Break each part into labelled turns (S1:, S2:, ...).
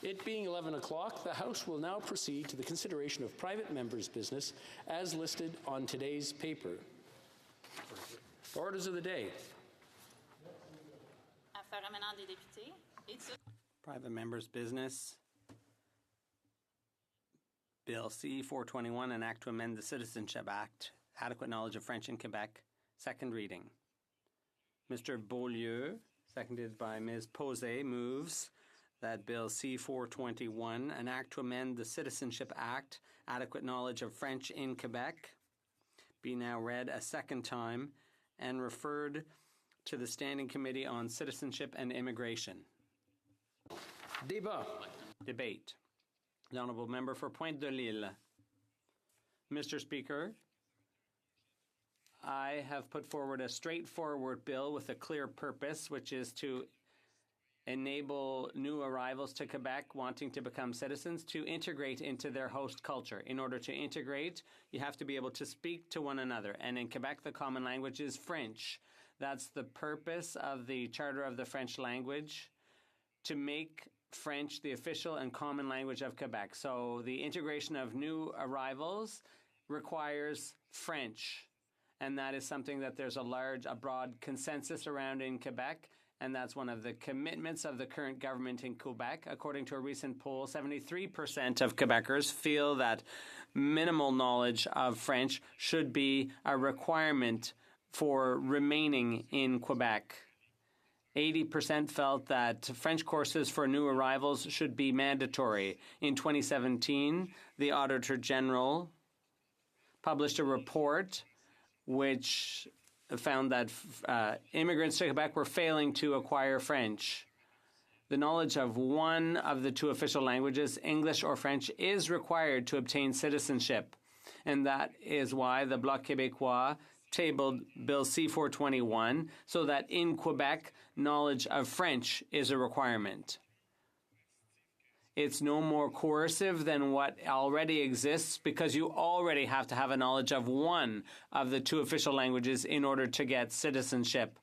S1: It being 11 o'clock, the House will now proceed to the consideration of private members' business as listed on today's paper. Orders of the day.
S2: Affaires émanant des députés.
S3: Private members' business. Bill C-421, an act to amend the Citizenship Act, adequate knowledge of French in Quebec, second reading. Mr. Beaulieu, seconded by Ms. Posey, moves that Bill C-421, an act to amend the Citizenship Act, adequate knowledge of French in Quebec, be now read a second time and referred to the Standing Committee on Citizenship and Immigration.
S1: Débat.
S3: Debate. The Honourable Member for Pointe-de-L'Île. Mr. Speaker, I have put forward a straightforward bill with a clear purpose, which is to enable new arrivals to Quebec wanting to become citizens to integrate into their host culture. In order to integrate, you have to be able to speak to one another. And in Quebec, the common language is French. That's the purpose of the Charter of the French Language, to make French the official and common language of Quebec. So the integration of new arrivals requires French. And that is something that there's a broad consensus around in Quebec. And that's one of the commitments of the current government in Quebec. According to a recent poll, 73% of Quebecers feel that minimal knowledge of French should be a requirement for remaining in Quebec. 80% felt that French courses for new arrivals should be mandatory. In 2017, the Auditor General published a report which found that immigrants to Quebec were failing to acquire French. The knowledge of one of the two official languages, English or French, is required to obtain citizenship. And that is why the Bloc Québécois tabled Bill C-421, so that in Quebec, knowledge of French is a requirement. It's no more coercive than what already exists, because you already have to have a knowledge of one of the two official languages in order to get citizenship.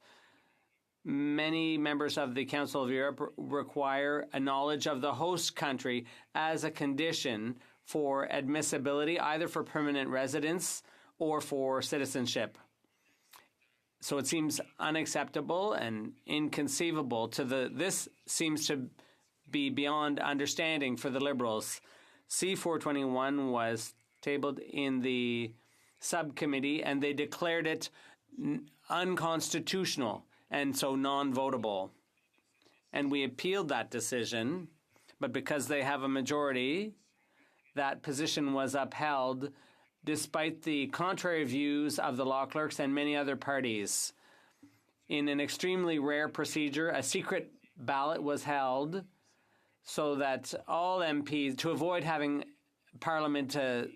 S3: Many members of the Council of Europe require a knowledge of the host country as a condition for admissibility, either for permanent residence or for citizenship. So it seems unacceptable and inconceivable this seems to be beyond understanding for the Liberals. C-421 was tabled in the subcommittee and they declared it unconstitutional and so non-votable. And we appealed that decision, but because they have a majority, that position was upheld despite the contrary views of the law clerks and many other parties. In an extremely rare procedure, a secret ballot was held so that all MPs, to avoid having Parliament to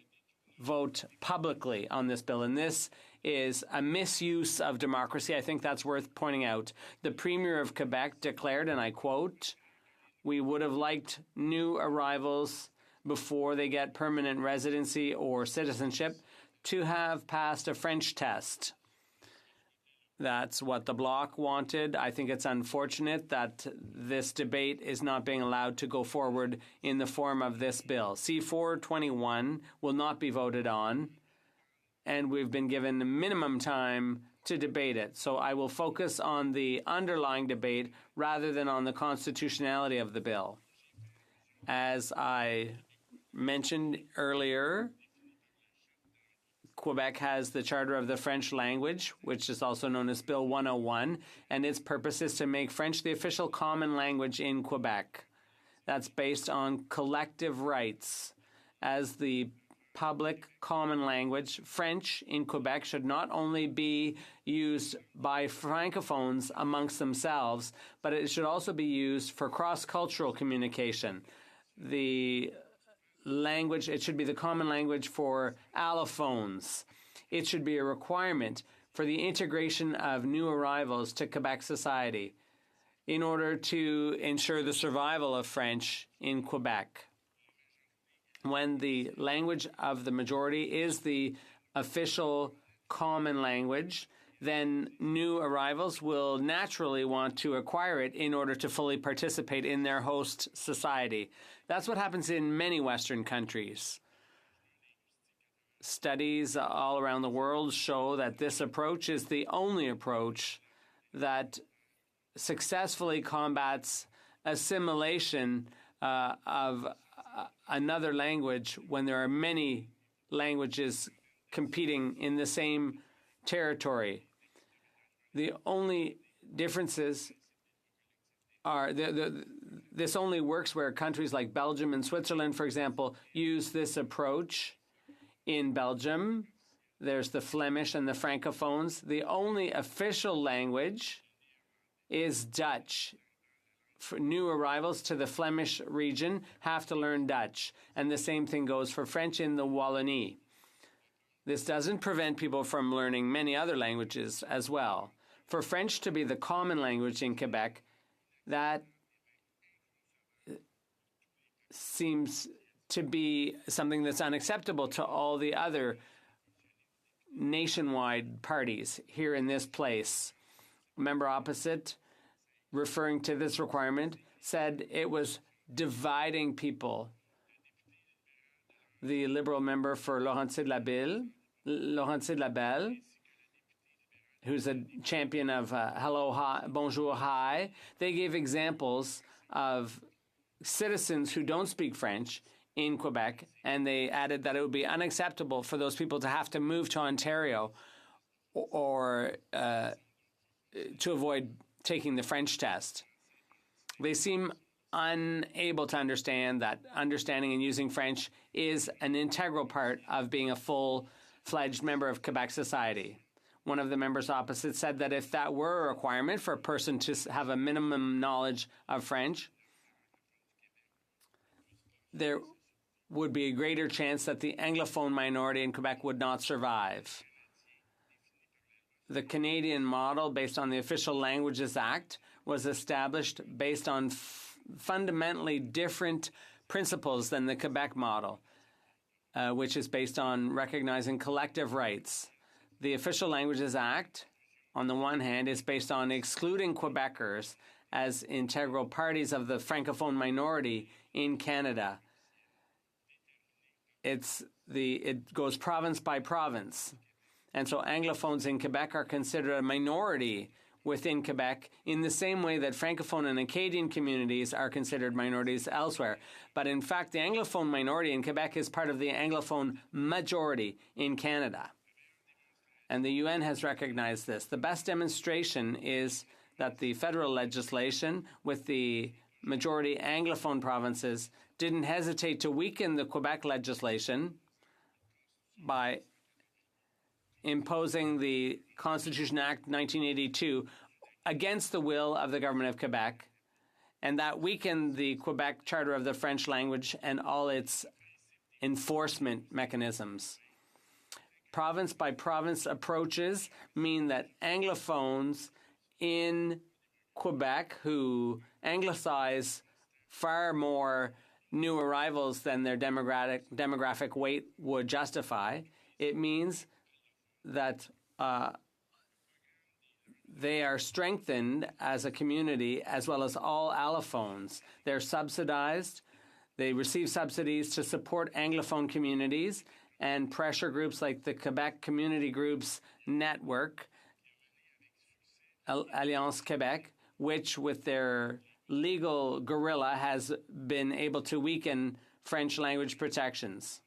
S3: vote publicly on this bill, and this is a misuse of democracy. I think that's worth pointing out. The Premier of Quebec declared, and I quote, "We would have liked new arrivals before they get permanent residency or citizenship to have passed a French test." That's what the Bloc wanted. I think it's unfortunate that this debate is not being allowed to go forward in the form of this bill. C-421 will not be voted on, and we've been given minimum time to debate it. So I will focus on the underlying debate rather than on the constitutionality of the bill. As I mentioned earlier, Quebec has the Charter of the French Language, which is also known as Bill 101, and its purpose is to make French the official common language in Quebec. That's based on collective rights. As the public common language, French in Quebec should not only be used by Francophones amongst themselves, but it should also be used for cross-cultural communication. The language, it should be the common language for allophones. It should be a requirement for the integration of new arrivals to Quebec society in order to ensure the survival of French in Quebec. When the language of the majority is the official common language, then new arrivals will naturally want to acquire it in order to fully participate in their host society. That's what happens in many Western countries. Studies all around the world show that this approach is the only approach that successfully combats assimilation of another language when there are many languages competing in the same territory. The only differences are this only works where countries like Belgium and Switzerland, for example, use this approach. In Belgium, there's the Flemish and the Francophones. The only official language is Dutch. For new arrivals to the Flemish region have to learn Dutch, and the same thing goes for French in the Wallonie. This doesn't prevent people from learning many other languages as well. For French to be the common language in Quebec, that seems to be something that's unacceptable to all the other nationwide parties here in this place. Member opposite, referring to this requirement, said it was dividing people. The Liberal member for Laurentides-Labelle, who's a champion of hello, hi, bonjour, hi, they gave examples of citizens who don't speak French in Quebec, and they added that it would be unacceptable for those people to have to move to Ontario or to avoid taking the French test. They seem unable to understand that understanding and using French is an integral part of being a full-fledged member of Quebec society. One of the members opposite said that if that were a requirement for a person to have a minimum knowledge of French, there would be a greater chance that the Anglophone minority in Quebec would not survive. The Canadian model, based on the Official Languages Act, was established based on fundamentally different principles than the Quebec model, which is based on recognizing collective rights. The Official Languages Act, on the one hand, is based on excluding Quebecers as integral parties of the Francophone minority in Canada. It goes province by province. And so Anglophones in Quebec are considered a minority within Quebec in the same way that Francophone and Acadian communities are considered minorities elsewhere. But in fact, the Anglophone minority in Quebec is part of the Anglophone majority in Canada. And the UN has recognized this. The best demonstration is that the federal legislation with the majority Anglophone provinces didn't hesitate to weaken the Quebec legislation by imposing the Constitution Act 1982 against the will of the government of Quebec, and that weakened the Quebec Charter of the French language and all its enforcement mechanisms. Province by province approaches mean that Anglophones in Quebec, who anglicize far more new arrivals than their demographic weight would justify, it means that they are strengthened as a community as well as all allophones. They're subsidized. They receive subsidies to support Anglophone communities, and pressure groups like the Quebec Community Groups Network, Alliance Québec, which with their legal guerrilla has been able to weaken French language protections.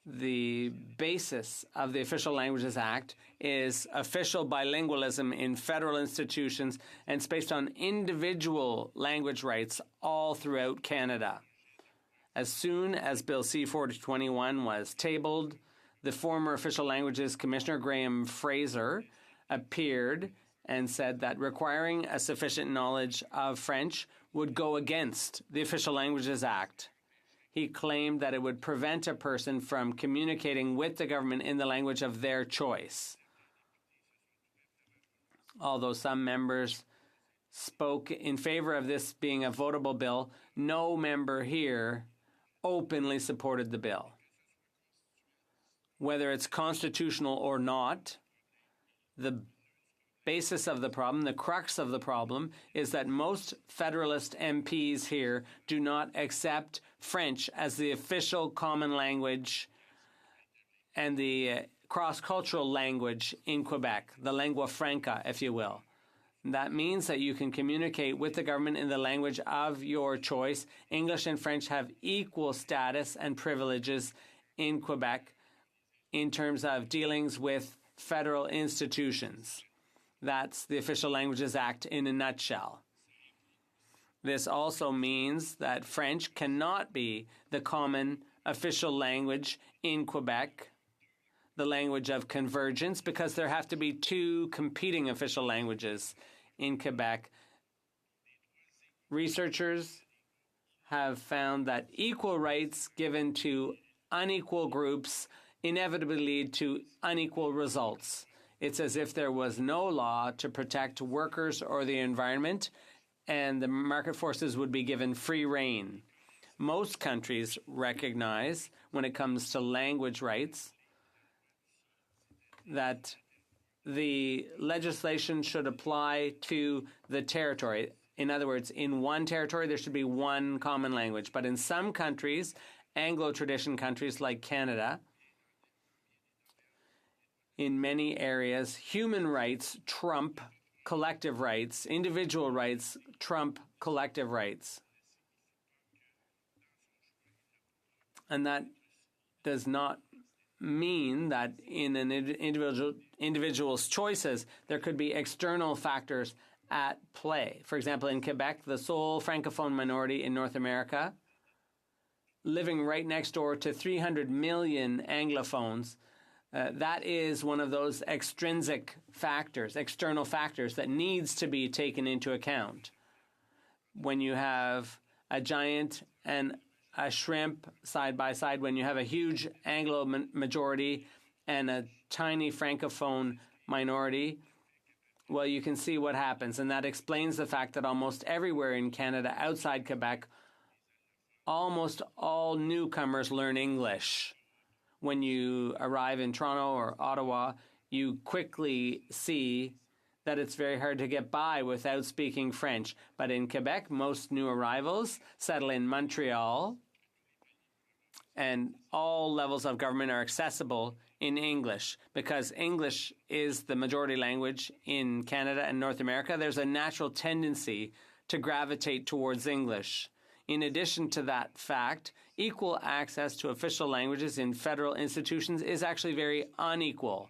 S3: The basis of the Official Languages Act is official bilingualism in federal institutions, and it's based on individual language rights all throughout Canada. As soon as Bill C-4021 was tabled, the former Official Languages Commissioner Graham Fraser appeared and said that requiring a sufficient knowledge of French would go against the Official Languages Act. He claimed that it would prevent a person from communicating with the government in the language of their choice. Although some members spoke in favor of this being a votable bill, no member here openly supported the bill. Whether it's constitutional or not, The basis of the problem, the crux of the problem, is that most Federalist MPs here do not accept French as the official common language and the cross-cultural language in Quebec, the lingua franca, if you will. That means that you can communicate with the government in the language of your choice. English and French have equal status and privileges in Quebec in terms of dealings with federal institutions. That's the Official Languages Act in a nutshell. This also means that French cannot be the common official language in Quebec, the language of convergence, because there have to be two competing official languages in Quebec. Researchers have found that equal rights given to unequal groups inevitably lead to unequal results. It's as if there was no law to protect workers or the environment, and the market forces would be given free rein. Most countries recognize, when it comes to language rights, that the legislation should apply to the territory. In other words, in one territory, there should be one common language. But in some countries, Anglo-tradition countries like Canada, in many areas, human rights trump collective rights. Individual rights trump collective rights. And that does not mean that in an individual's choices, there could be external factors at play. For example, in Quebec, the sole Francophone minority in North America, living right next door to 300 million Anglophones, that is one of those extrinsic factors, external factors that needs to be taken into account. When you have a giant and a shrimp side by side, when you have a huge Anglo majority and a tiny Francophone minority, well, you can see what happens. And that explains the fact that almost everywhere in Canada outside Quebec, almost all newcomers learn English. When you arrive in Toronto or Ottawa, you quickly see that it's very hard to get by without speaking French. But in Quebec, most new arrivals settle in Montreal, and all levels of government are accessible in English. Because English is the majority language in Canada and North America, there's a natural tendency to gravitate towards English. In addition to that fact, equal access to official languages in federal institutions is actually very unequal.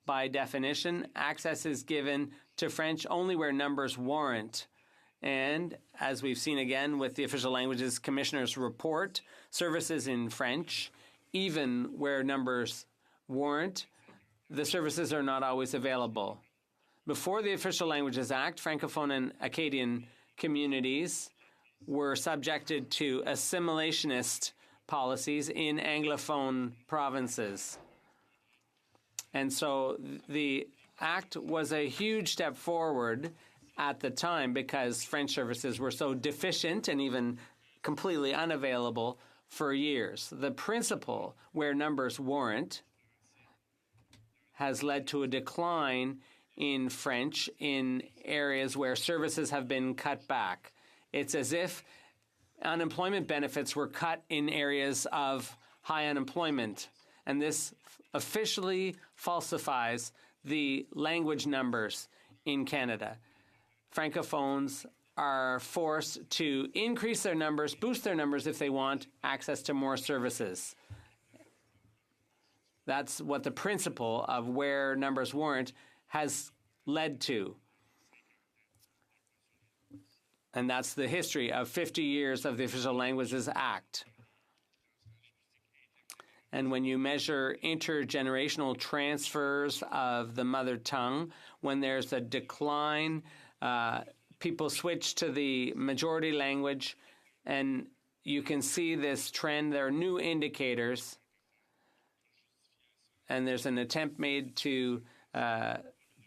S3: By definition, access is given to French only where numbers warrant. And as we've seen again with the Official Languages Commissioner's report, services in French, even where numbers warrant, the services are not always available. Before the Official Languages Act, Francophone and Acadian communities were subjected to assimilationist policies in Anglophone provinces. And so the act was a huge step forward at the time because French services were so deficient and even completely unavailable for years. The principle where numbers warrant has led to a decline in French in areas where services have been cut back. It's as if unemployment benefits were cut in areas of high unemployment. And this officially falsifies the language numbers in Canada. Francophones are forced to increase their numbers, boost their numbers if they want access to more services. That's what the principle of where numbers warrant has led to. And that's the history of 50 years of the Official Languages Act. And when you measure intergenerational transfers of the mother tongue, when there's a decline, people switch to the majority language, and you can see this trend. There are new indicators, and there's an attempt made to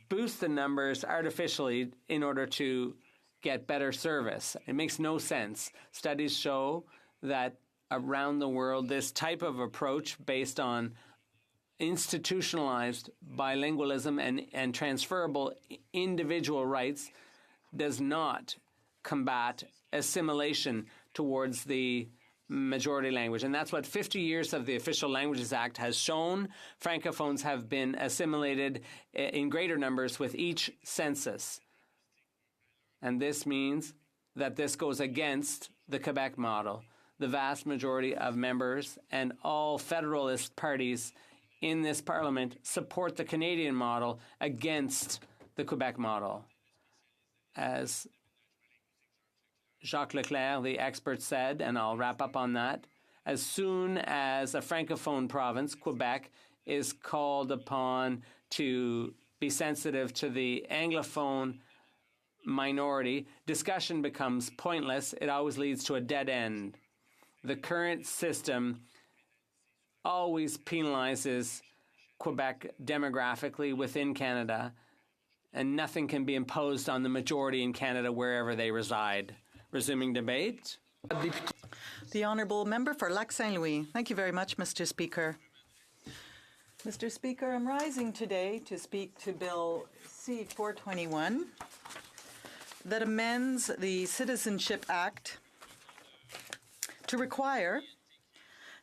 S3: boost the numbers artificially in order to get better service. It makes no sense. Studies show that around the world, this type of approach based on institutionalized bilingualism and transferable individual rights does not combat assimilation towards the majority language. And that's what 50 years of the Official Languages Act has shown. Francophones have been assimilated in greater numbers with each census. And this means that this goes against the Quebec model. The vast majority of members and all Federalist parties in this Parliament support the Canadian model against the Quebec model. As Jacques Leclerc, the expert, said, and I'll wrap up on that, as soon as a Francophone province, Quebec, is called upon to be sensitive to the Anglophone minority, discussion becomes pointless. It always leads to a dead end. The current system always penalizes Quebec demographically within Canada, and nothing can be imposed on the majority in Canada wherever they reside. Resuming debate.
S2: The Honourable Member for Lac Saint Louis. Thank you very much, Mr. Speaker. Mr. Speaker, I'm rising today to speak to Bill C-421 that amends the Citizenship Act to require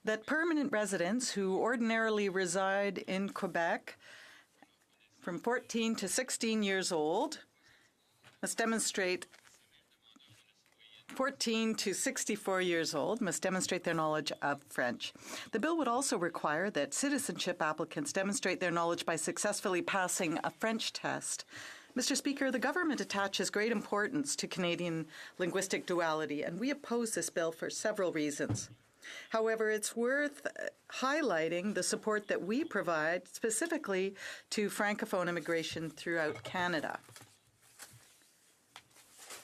S2: that permanent residents who ordinarily reside in Quebec from 14 to 16 years old must demonstrate 14 to 64 years old must demonstrate their knowledge of French. The bill would also require that citizenship applicants demonstrate their knowledge by successfully passing a French test. Mr. Speaker, the government attaches great importance to Canadian linguistic duality, and we oppose this bill for several reasons. However, it's worth highlighting the support that we provide specifically to Francophone immigration throughout Canada.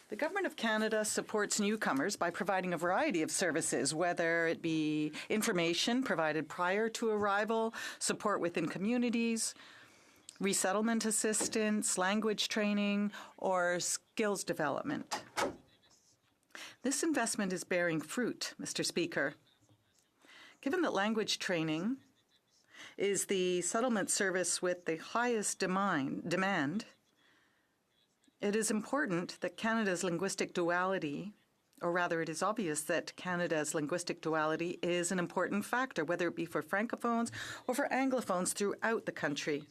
S2: The Government of Canada supports newcomers by providing a variety of services, whether it be information provided prior to arrival, support within communities, resettlement assistance, language training, or skills development. This investment is bearing fruit, Mr. Speaker. Given that language training is the settlement service with the highest demand, it is important that Canada's linguistic duality, or rather it is obvious that Canada's linguistic duality is an important factor, whether it be for Francophones or for Anglophones throughout the country.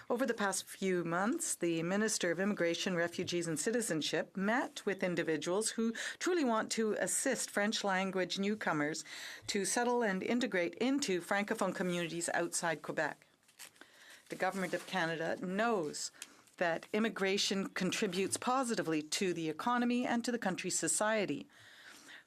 S2: Over the past few months, the Minister of Immigration, Refugees and Citizenship met with individuals who truly want to assist French language newcomers to settle and integrate into Francophone communities outside Quebec. The Government of Canada knows that immigration contributes positively to the economy and to the country's society.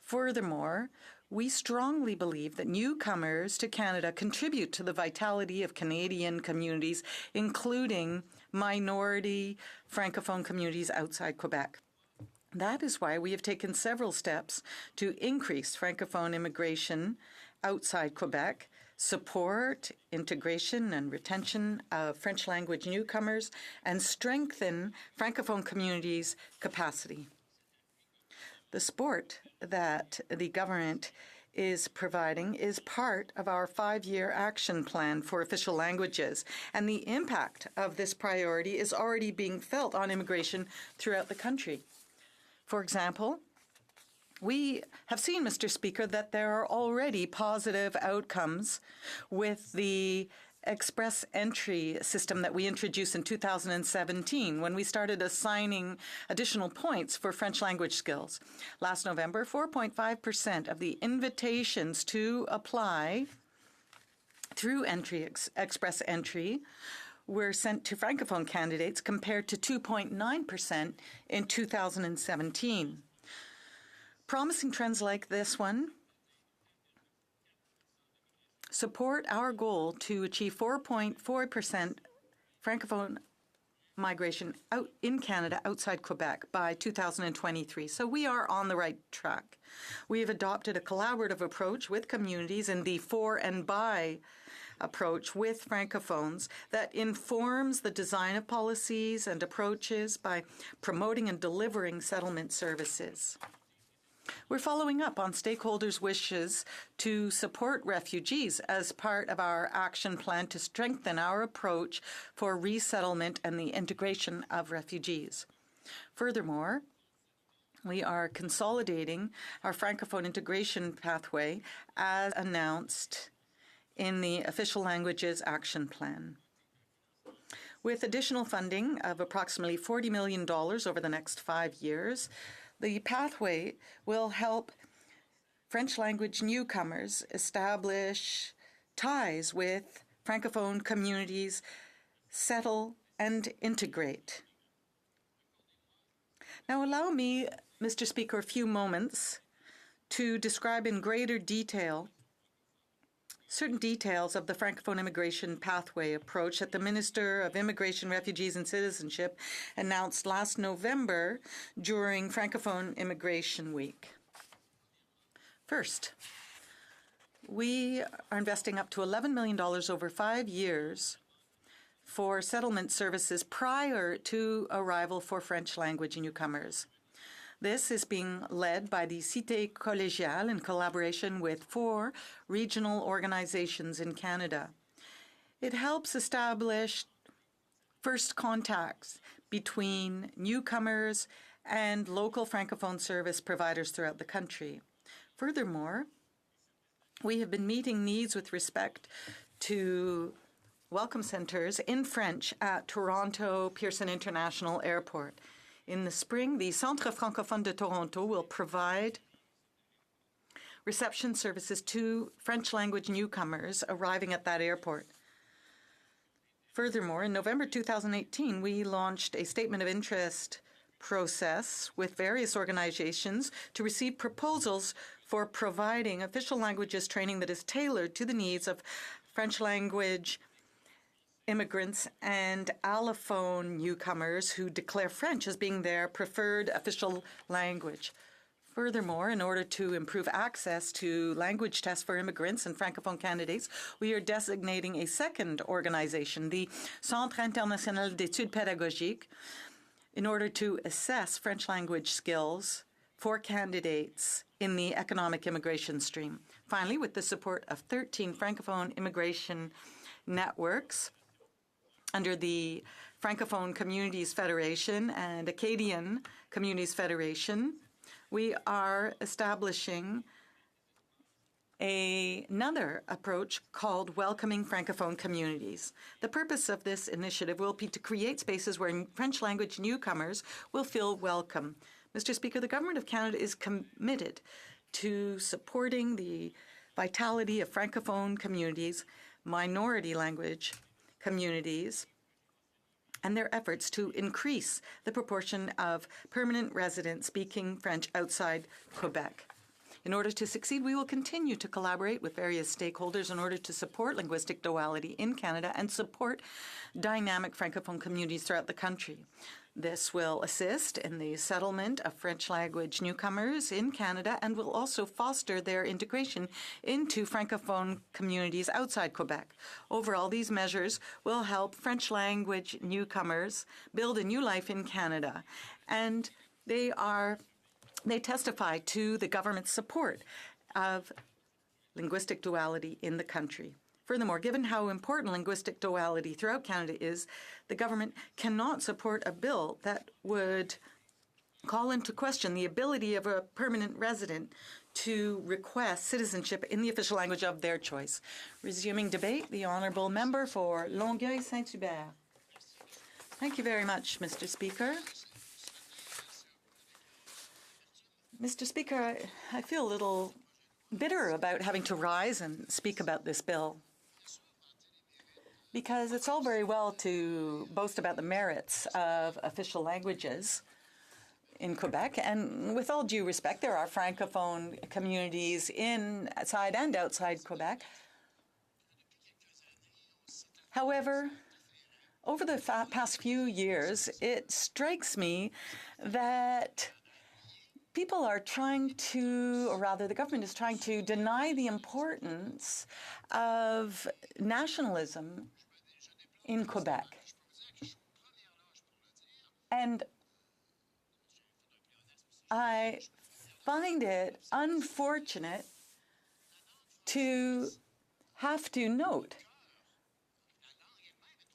S2: Furthermore, we strongly believe that newcomers to Canada contribute to the vitality of Canadian communities, including minority Francophone communities outside Quebec. That is why we have taken several steps to increase Francophone immigration outside Quebec, support integration and retention of French language newcomers, and strengthen Francophone communities' capacity. The support that the government is providing is part of our 5-year action plan for official languages, and the impact of this priority is already being felt on immigration throughout the country. For example, we have seen, Mr. Speaker, that there are already positive outcomes with the express entry system that we introduced in 2017 when we started assigning additional points for French language skills. Last November, 4.5% of the invitations to apply through express entry were sent to Francophone candidates compared to 2.9% in 2017. Promising trends like this one support our goal to achieve 4.4% Francophone migration out in Canada outside Quebec by 2023. So we are on the right track. We have adopted a collaborative approach with communities in the for and by approach with Francophones that informs the design of policies and approaches by promoting and delivering settlement services. We're following up on stakeholders' wishes to support refugees as part of our action plan to strengthen our approach for resettlement and the integration of refugees. Furthermore, we are consolidating our Francophone integration pathway as announced in the Official Languages Action Plan. With additional funding of approximately $40 million over the next 5 years, the pathway will help French language newcomers establish ties with Francophone communities, settle and integrate. Now allow me, Mr. Speaker, a few moments to describe in greater detail certain details of the Francophone immigration pathway approach that the Minister of Immigration, Refugees and Citizenship announced last November during Francophone Immigration Week. First, we are investing up to $11 million over 5 years for settlement services prior to arrival for French language newcomers. This is being led by the Cité Collégiale in collaboration with 4 regional organizations in Canada. It helps establish first contacts between newcomers and local Francophone service providers throughout the country. Furthermore, we have been meeting needs with respect to welcome centers in French at Toronto Pearson International Airport. In the spring, the Centre Francophone de Toronto will provide reception services to French language newcomers arriving at that airport. Furthermore, in November 2018, we launched a statement of interest process with various organizations to receive proposals for providing official languages training that is tailored to the needs of French language immigrants and allophone newcomers who declare French as being their preferred official language. Furthermore, in order to improve access to language tests for immigrants and Francophone candidates, we are designating a second organization, the Centre International d'Études Pédagogiques, in order to assess French language skills for candidates in the economic immigration stream. Finally, with the support of 13 Francophone immigration networks, under the Francophone Communities Federation and Acadian Communities Federation, we are establishing another approach called Welcoming Francophone Communities. The purpose of this initiative will be to create spaces where French language newcomers will feel welcome. Mr. Speaker, the Government of Canada is committed to supporting the vitality of Francophone communities, minority language communities, and their efforts to increase the proportion of permanent residents speaking French outside Quebec. In order to succeed, we will continue to collaborate with various stakeholders in order to support linguistic duality in Canada and support dynamic Francophone communities throughout the country. This will assist in the settlement of French language newcomers in Canada and will also foster their integration into Francophone communities outside Quebec. Overall, these measures will help French language newcomers build a new life in Canada, and they testify to the government's support of linguistic duality in the country. Furthermore, given how important linguistic duality throughout Canada is, the government cannot support a bill that would call into question the ability of a permanent resident to request citizenship in the official language of their choice. Resuming debate, the Honourable Member for Longueuil-Saint-Hubert. Thank you very much, Mr. Speaker. Mr. Speaker, I feel a little bitter about having to rise and speak about this bill, because it's all very well to boast about the merits of official languages in Quebec, and with all due respect, there are Francophone communities inside and outside Quebec. However, over the past few years, it strikes me that people are trying to, or rather the government is trying to deny the importance of nationalism in Quebec. And I find it unfortunate to have to note,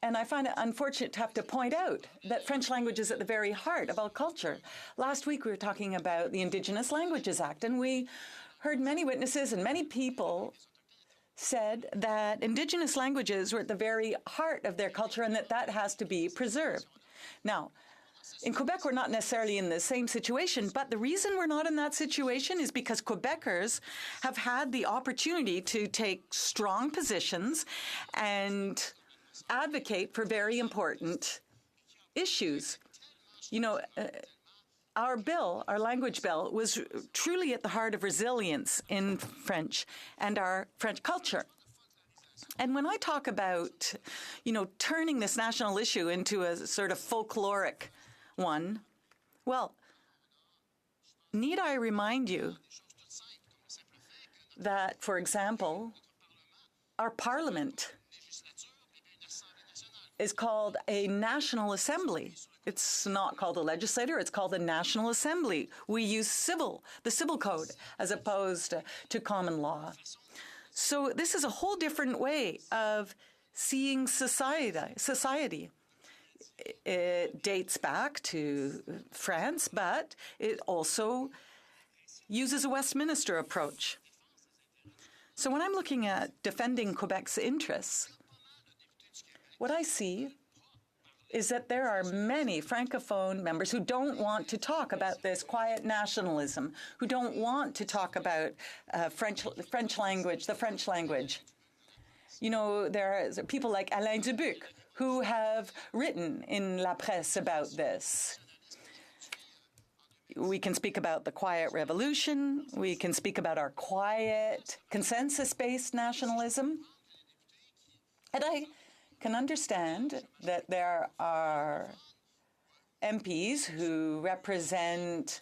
S2: and I find it unfortunate to have to point out, that French language is at the very heart of our culture. Last week we were talking about the Indigenous Languages Act, and we heard many witnesses and many people said that Indigenous languages were at the very heart of their culture and that has to be preserved. Now, in Quebec, we're not necessarily in the same situation, but the reason we're not in that situation is because Quebecers have had the opportunity to take strong positions and advocate for very important issues. You know, our bill, our language bill, was truly at the heart of resilience in French and our French culture. And when I talk about, you know, turning this national issue into a sort of folkloric one, well, need I remind you that, for example, our parliament is called a National Assembly. It's not called a legislature, it's called the National Assembly. We use the civil code, as opposed to common law. So this is a whole different way of seeing society. It dates back to France, but it also uses a Westminster approach. So when I'm looking at defending Quebec's interests, what I see is that there are many Francophone members who don't want to talk about this quiet nationalism, who don't want to talk about the French language. You know, there are people like Alain Dubuc who have written in La Presse about this. We can speak about the quiet revolution. We can speak about our quiet, consensus-based nationalism. And I can understand that there are MPs who represent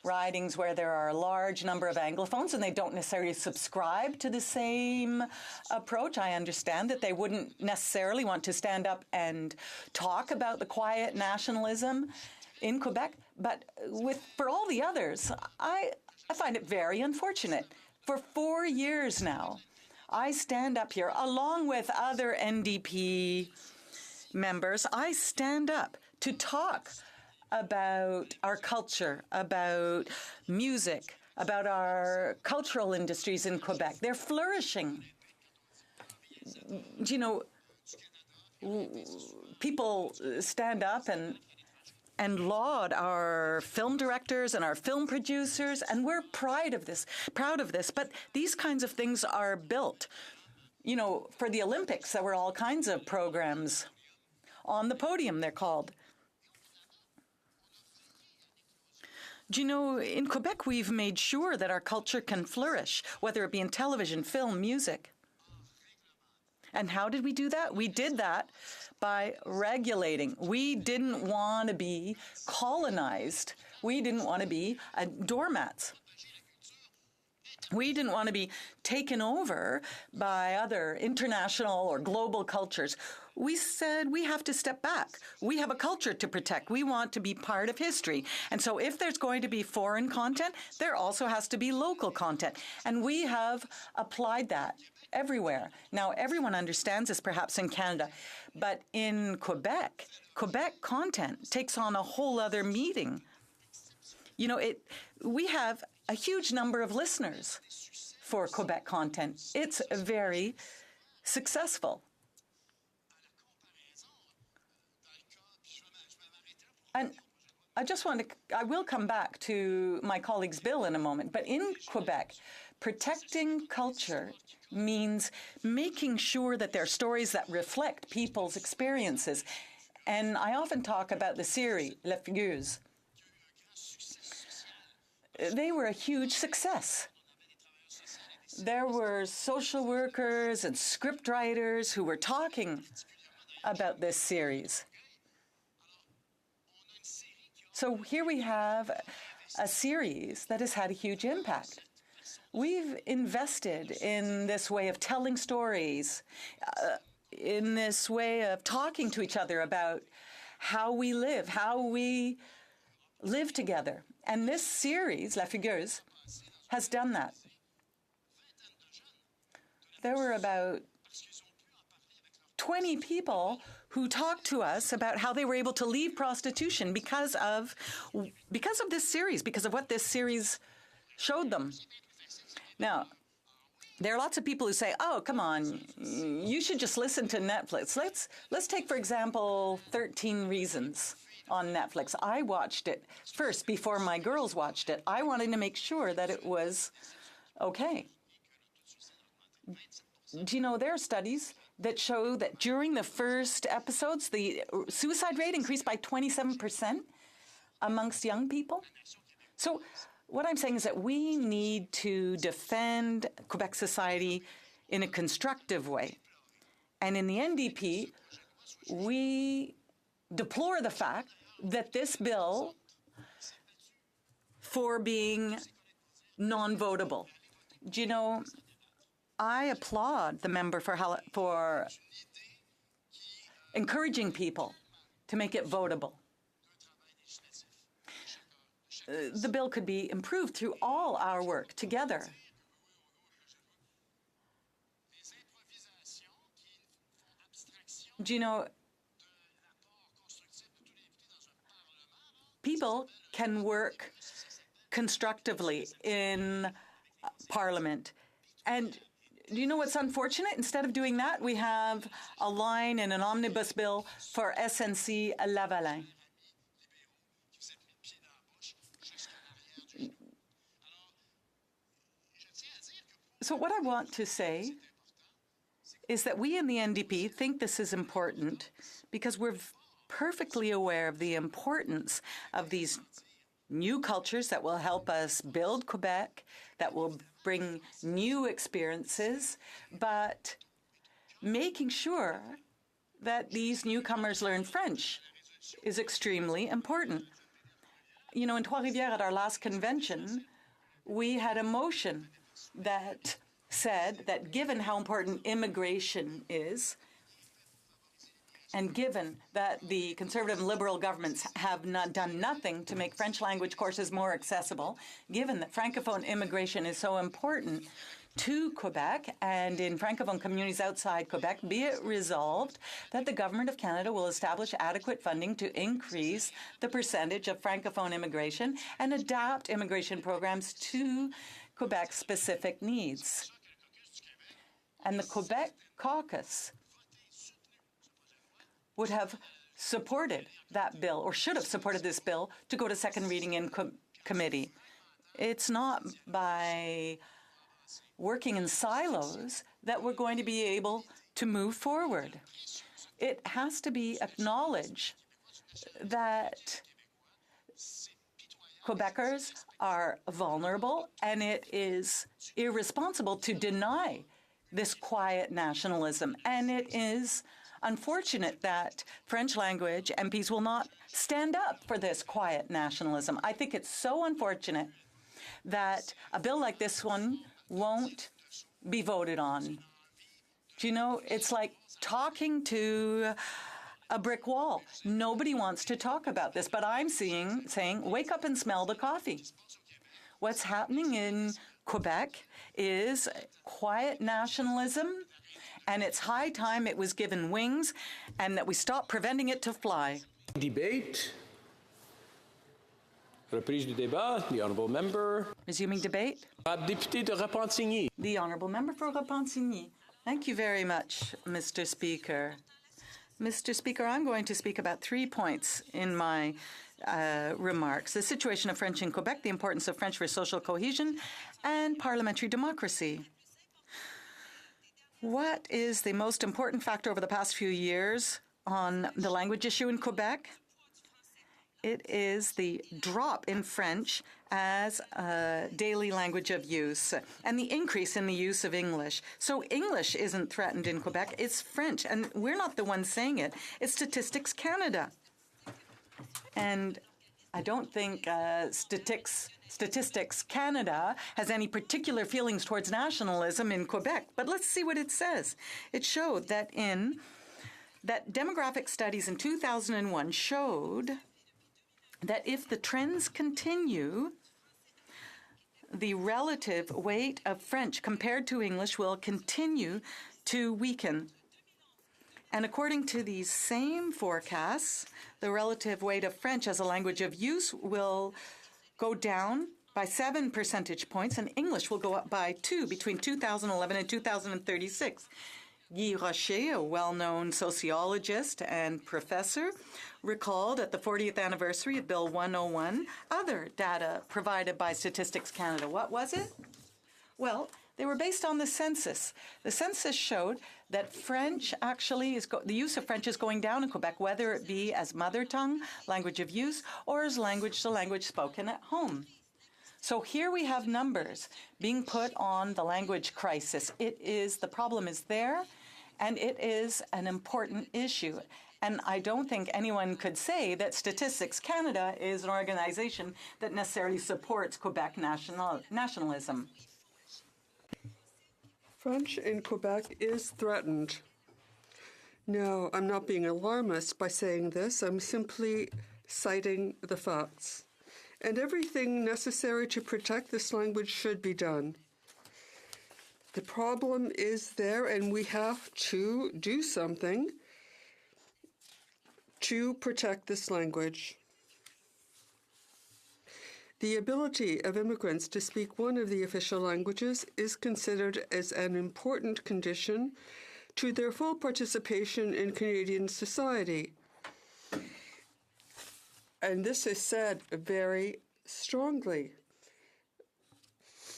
S2: ridings where there are a large number of Anglophones and they don't necessarily subscribe to the same approach. I understand that they wouldn't necessarily want to stand up and talk about the quiet nationalism in Quebec. But for all the others, I find it very unfortunate. For 4 years now, I stand up here, along with other NDP members, I stand up to talk about our culture, about music, about our cultural industries in Quebec. They're flourishing. You know, people stand up and laud our film directors and our film producers, and we're proud of this. But these kinds of things are built. You know, for the Olympics, there were all kinds of programs. On the podium, they're called. Do you know, in Quebec, we've made sure that our culture can flourish, whether it be in television, film, music. And how did we do that? We did that by regulating. We didn't want to be colonized. We didn't want to be doormats. We didn't want to be taken over by other international or global cultures. We said we have to step back. We have a culture to protect. We want to be part of history. And so if there's going to be foreign content, there also has to be local content. And we have applied that everywhere. Now, everyone understands this perhaps in Canada, but in Quebec, Quebec content takes on a whole other meaning. You know, we have a huge number of listeners for Quebec content. It's very successful. And I will come back to my colleague's bill in a moment, but in Quebec, protecting culture means making sure that there are stories that reflect people's experiences. And I often talk about the series, Les Figueuses. They were a huge success. There were social workers and scriptwriters who were talking about this series. So here we have a series that has had a huge impact. We've invested in this way of telling stories, in this way of talking to each other about how we live together. And this series, Les Figueuses, has done that. There were about 20 people who talked to us about how they were able to leave prostitution because of this series, because of what this series showed them. Now, there are lots of people who say, "Oh, come on, you should just listen to Netflix." Let's take, for example, 13 Reasons on Netflix. I watched it first before my girls watched it. I wanted to make sure that it was okay. Do you know there are studies that show that during the first episodes, the suicide rate increased by 27% amongst young people? So what I'm saying is that we need to defend Quebec society in a constructive way. And in the NDP, we deplore the fact that this bill for being non-votable. Do you know, I applaud the member for encouraging people to make it votable. The bill could be improved through all our work together. Do you know, people can work constructively in Parliament. And do you know what's unfortunate? Instead of doing that, we have a line in an omnibus bill for SNC Lavalin. So what I want to say is that we in the NDP think this is important because we're perfectly aware of the importance of these new cultures that will help us build Quebec, that will bring new experiences, but making sure that these newcomers learn French is extremely important. You know, in Trois-Rivières at our last convention, we had a motion that said that given how important immigration is, and given that the Conservative and Liberal governments have done nothing to make French language courses more accessible, given that Francophone immigration is so important to Quebec and in Francophone communities outside Quebec, be it resolved that the Government of Canada will establish adequate funding to increase the percentage of Francophone immigration and adapt immigration programs to Quebec's specific needs. And the Quebec caucus would have supported that bill, or should have supported this bill, to go to second reading in committee. It's not by working in silos that we're going to be able to move forward. It has to be acknowledged that Quebecers are vulnerable, and it is irresponsible to deny this quiet nationalism. And it is unfortunate that French language MPs will not stand up for this quiet nationalism. I think it's so unfortunate that a bill like this one won't be voted on. Do you know, it's like talking to a brick wall. Nobody wants to talk about this, but I'm saying, wake up and smell the coffee. What's happening in Quebec is quiet nationalism, and it's high time it was given wings and that we stop preventing it to fly.
S1: Debate. Reprise du débat. The honourable member.
S2: Resuming debate.
S1: Député de Repentigny.
S2: The honourable member for Repentigny. Thank you very much, Mr. Speaker. Mr. Speaker, I'm going to speak about 3 points in my remarks: the situation of French in Quebec, the importance of French for social cohesion, and parliamentary democracy. What is the most important factor over the past few years on the language issue in Quebec? It is the drop in French as a daily language of use and the increase in the use of English. So English isn't threatened in Quebec, it's French. And we're not the ones saying it, it's Statistics Canada. And I don't think Statistics Canada has any particular feelings towards nationalism in Quebec. But let's see what it says. It showed that demographic studies in 2001 showed that if the trends continue, the relative weight of French compared to English will continue to weaken. And according to these same forecasts, the relative weight of French as a language of use will go down by 7 percentage points, and English will go up by 2 between 2011 and 2036. Guy Rocher, a well-known sociologist and professor, recalled at the 40th anniversary of Bill 101 other data provided by Statistics Canada. What was it? Well, they were based on the census. The census showed that French actually the use of French is going down in Quebec, whether it be as mother tongue, language of use, or as language spoken at home. So here we have numbers being put on the language crisis. The problem is there, and it is an important issue. And I don't think anyone could say that Statistics Canada is an organization that necessarily supports Quebec nationalism.
S4: French in Quebec is threatened. Now, I'm not being alarmist by saying this. I'm simply citing the facts. And everything necessary to protect this language should be done. The problem is there, and we have to do something to protect this language. The ability of immigrants to speak one of the official languages is considered as an important condition to their full participation in Canadian society. And this is said very strongly.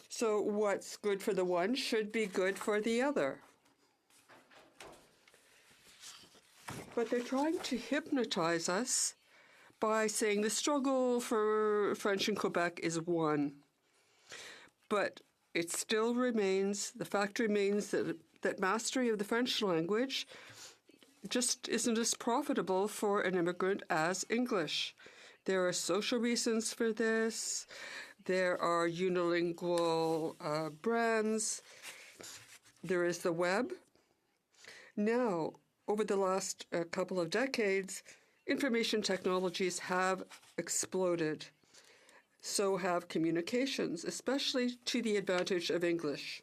S4: So what's good for the one should be good for the other. But they're trying to hypnotize us by saying the struggle for French in Quebec is won. But it still remains, the fact remains that mastery of the French language just isn't as profitable for an immigrant as English. There are social reasons for this. There are unilingual brands. There is the web. Now, over the last couple of decades, information technologies have exploded. So have communications, especially to the advantage of English.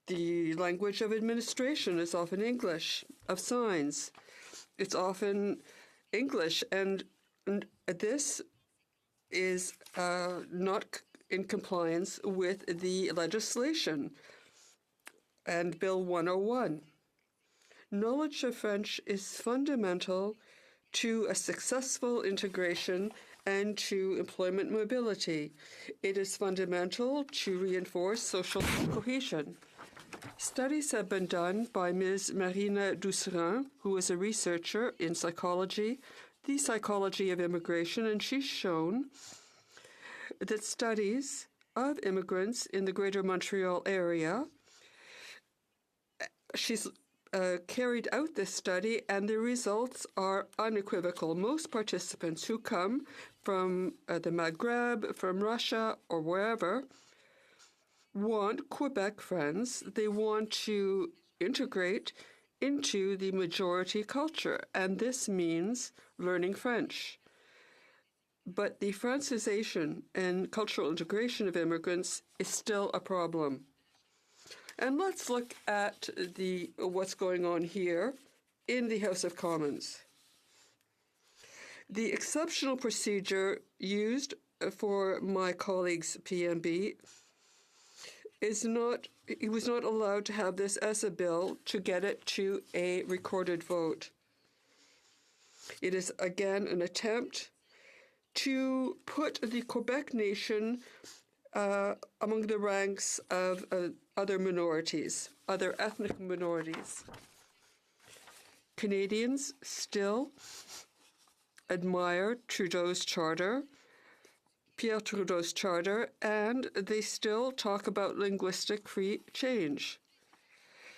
S4: The language of administration is often English, of signs. It's often English, and this is not in compliance with the legislation and Bill 101. Knowledge of French is fundamental to a successful integration and to employment mobility. It is fundamental to reinforce social cohesion. Studies have been done by Ms. Marina Doucerin, who is a researcher in psychology, the psychology of immigration, and she's shown that studies of immigrants in the Greater Montreal area, she's carried out this study, and the results are unequivocal. Most participants who come from the Maghreb, from Russia, or wherever, want Quebec friends. They want to integrate into the majority culture, and this means learning French. But the Francization and cultural integration of immigrants is still a problem. And let's look at what's going on here in the House of Commons. The exceptional procedure used for my colleague's PMB he was not allowed to have this as a bill to get it to a recorded vote. It is again an attempt to put the Quebec nation among the ranks of other minorities, other ethnic minorities. Canadians still admire Trudeau's charter, Pierre Trudeau's charter, and they still talk about linguistic free change.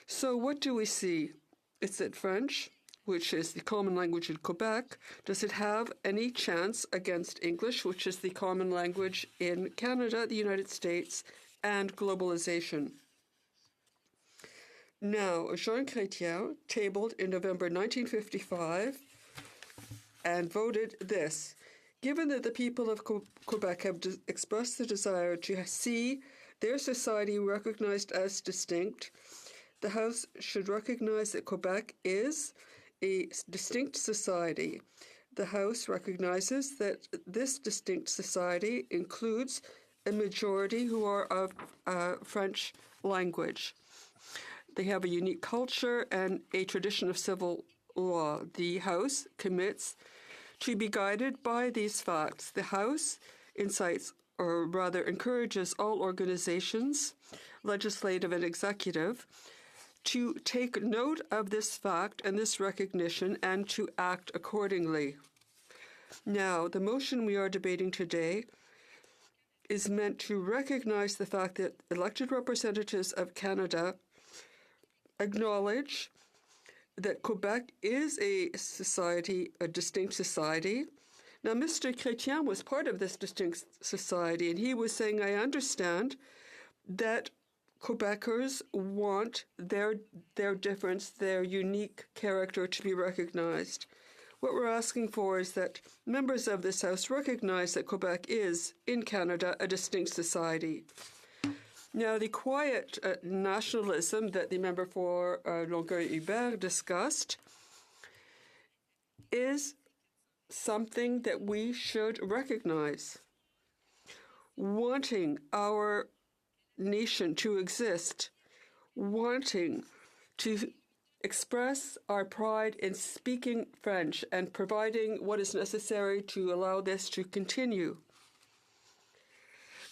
S4: So what do we see? Is it French, which is the common language in Quebec? Does it have any chance against English, which is the common language in Canada, the United States, and globalization? Now, Jean Chrétien tabled in November 1955 and voted this: Given that the people of Quebec have expressed the desire to see their society recognized as distinct, the House should recognize that Quebec is a distinct society. The House recognizes that this distinct society includes a majority who are of French language. They have a unique culture and a tradition of civil law. The House commits to be guided by these facts. The House incites, or rather encourages, all organizations, legislative and executive, to take note of this fact and this recognition and to act accordingly. Now, the motion we are debating today is meant to recognize the fact that elected representatives of Canada acknowledge that Quebec is a society, a distinct society. Now, Mr. Chrétien was part of this distinct society, and he was saying, I understand that Quebecers want their difference, their unique character to be recognized. What we're asking for is that members of this House recognize that Quebec is, in Canada, a distinct society. Now, the quiet nationalism that the member for Longueuil-Hubert discussed is something that we should recognize. Wanting our nation to exist, wanting to express our pride in speaking French and providing what is necessary to allow this to continue.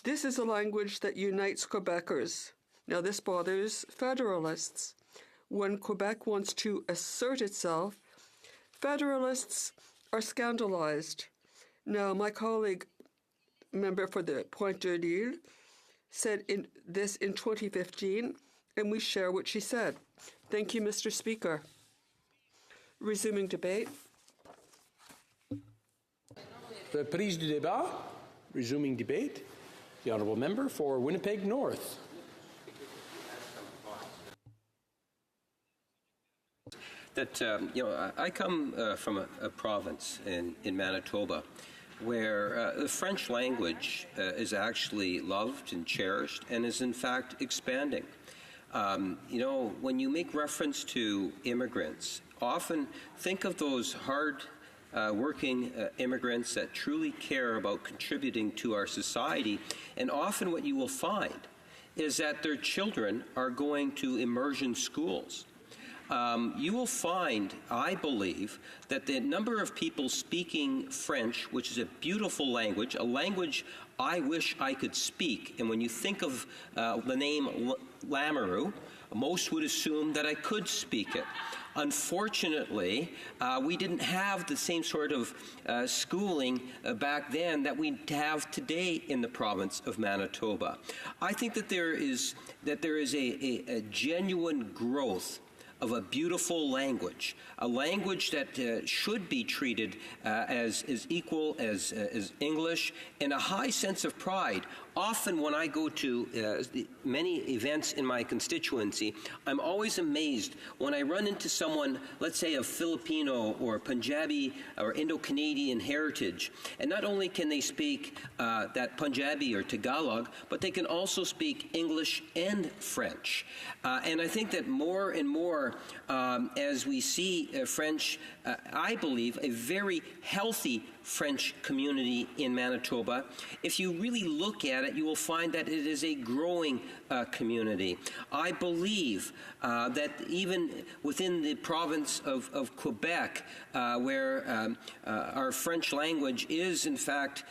S4: This is a language that unites Quebecers. Now, this bothers federalists. When Quebec wants to assert itself, federalists are scandalized. Now, my colleague, member for the Pointe de l'Île, said this in 2015, and we share what she said. Thank you, Mr. Speaker. Resuming debate.
S1: Reprise du débat. Resuming debate. The honourable member for Winnipeg North.
S5: That I come from a province in Manitoba where the French language is actually loved and cherished and is in fact expanding. When you make reference to immigrants, often think of those hard working immigrants that truly care about contributing to our society, and often what you will find is that their children are going to immersion schools. You will find, I believe, that the number of people speaking French, which is a beautiful language, a language I wish I could speak, and when you think of the name Lamoureux, most would assume that I could speak it. Unfortunately, we didn't have the same sort of schooling back then that we have today in the province of Manitoba. I think that there is a genuine growth of a beautiful language, a language that should be treated as equal as English, and a high sense of pride. Often when I go to many events in my constituency, I'm always amazed when I run into someone, let's say of Filipino or Punjabi or Indo-Canadian heritage, and not only can they speak that Punjabi or Tagalog, but they can also speak English and French. And I think that more and more as we see French, I believe, a very healthy French community in Manitoba. If you really look at it, you will find that it is a growing community. I believe that even within the province of Quebec, where our French language is in fact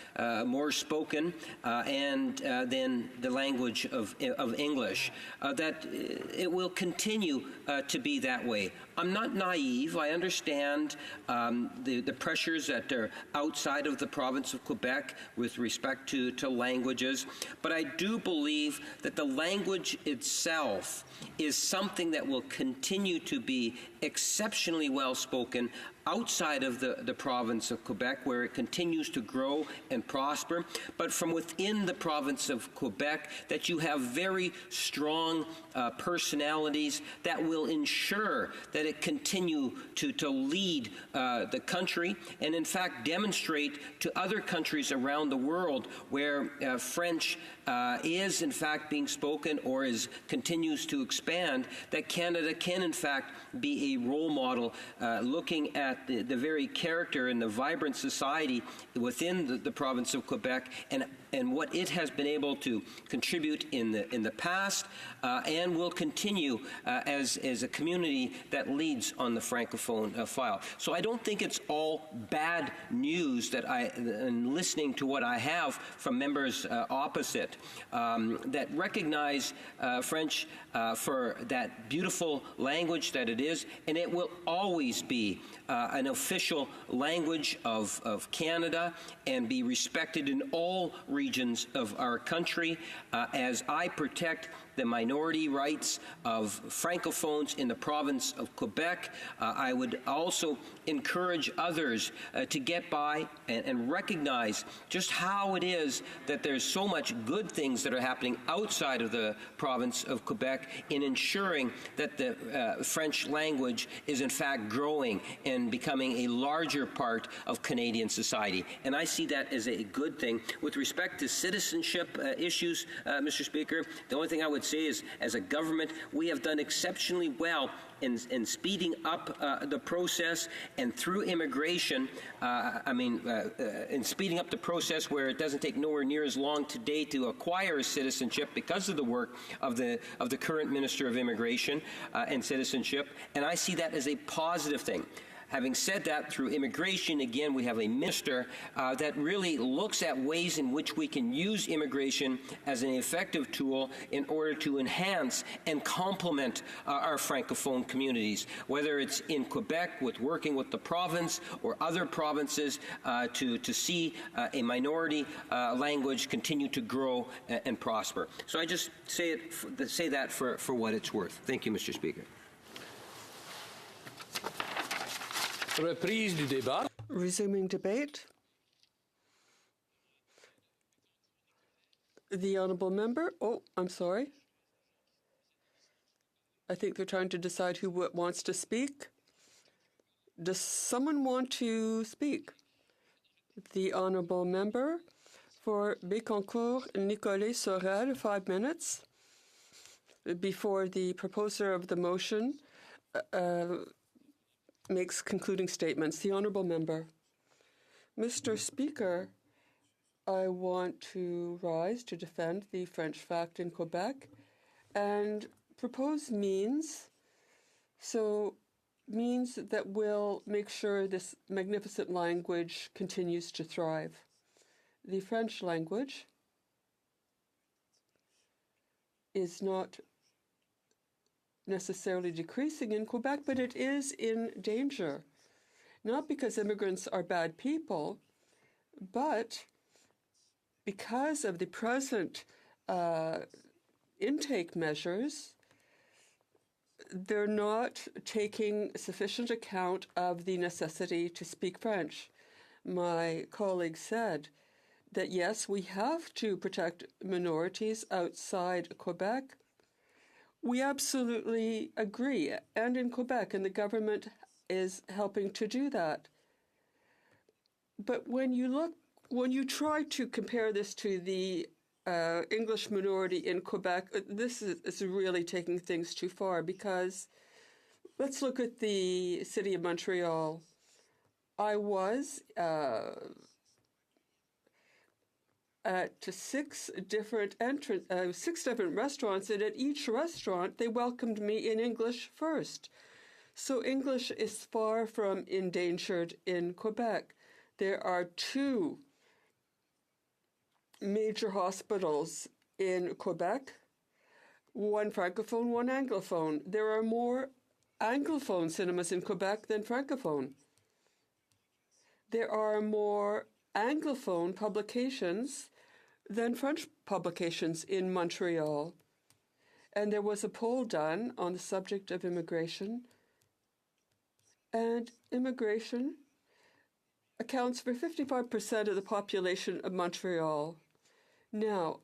S5: more spoken and than the language of English, that it will continue to be that way. I'm not naive. I understand the pressures that are outside of the province of Quebec with respect to languages, but I do believe that the language itself is something that will continue to be exceptionally well spoken outside of the province of Quebec, where it continues to grow and prosper, but from within the province of Quebec, that you have very strong personalities that will ensure that it continue to lead the country and, in fact, demonstrate to other countries around the world where French is, in fact, being spoken or continues to expand, that Canada can, in fact, be a role model looking at the very character and the vibrant society within the province of Quebec and what it has been able to contribute in the past and will continue as a community that leads on the Francophone file. So I don't think it's all bad news that and listening to what I have from members opposite that recognize French for that beautiful language that it is, and it will always be an official language of Canada and be respected in all regions of our country as I protect the minority rights of Francophones in the province of Quebec. I would also encourage others to get by and recognize just how it is that there's so much good things that are happening outside of the province of Quebec in ensuring that the French language is in fact growing and becoming a larger part of Canadian society. And I see that as a good thing. With respect to citizenship issues, Mr. Speaker, the only thing I would say is, as a government, we have done exceptionally well in speeding up the process, and through immigration, in speeding up the process where it doesn't take nowhere near as long today to acquire citizenship because of the work of the current Minister of Immigration and Citizenship, and I see that as a positive thing. Having said that, through immigration, again, we have a minister that really looks at ways in which we can use immigration as an effective tool in order to enhance and complement our Francophone communities, whether it's in Quebec with working with the province or other provinces to see a minority language continue to grow and prosper. So I just say that for what it's worth. Thank you, Mr. Speaker.
S1: Reprise du débat.
S4: Resuming debate. The honourable member. Oh, I'm sorry. I think they're trying to decide who wants to speak. Does someone want to speak? The honourable member for Bécancour, Nicolet Sorel, 5 minutes. Before the proposer of the motion makes concluding statements. The honourable member. Mr. Speaker, I want to rise to defend the French fact in Quebec and propose means that will make sure this magnificent language continues to thrive. The French language is not necessarily decreasing in Quebec, but it is in danger. Not because immigrants are bad people, but because of the present intake measures, they're not taking sufficient account of the necessity to speak French. My colleague said that, yes, we have to protect minorities outside Quebec. We absolutely agree, and in Quebec, and the government is helping to do that. But when you try to compare this to the English minority in Quebec, this is really taking things too far, because let's look at the city of Montreal. I was at six different restaurants, and at each restaurant they welcomed me in English first. So English is far from endangered in Quebec. There are 2 major hospitals in Quebec, one Francophone, one Anglophone. There are more Anglophone cinemas in Quebec than Francophone. There are more Anglophone publications than French publications in Montreal. And there was a poll done on the subject of immigration, and immigration accounts for 55% of the population of Montreal. Now,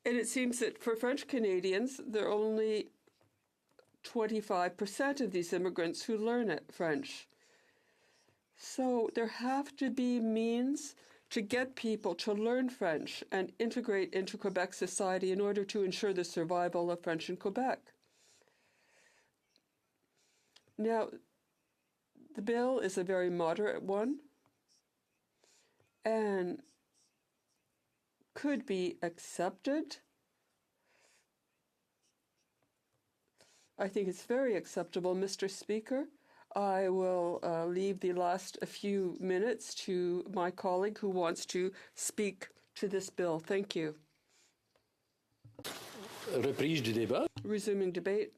S4: and it seems that for French Canadians, they're only 25% of these immigrants who learn French. So there have to be means to get people to learn French and integrate into Quebec society in order to ensure the survival of French in Quebec. Now, the bill is a very moderate one and could be accepted. I think it's very acceptable, Mr. Speaker. I will leave the last few minutes to my colleague who wants to speak to this bill. Thank you.
S1: Reprise du débat.
S4: Resuming debate.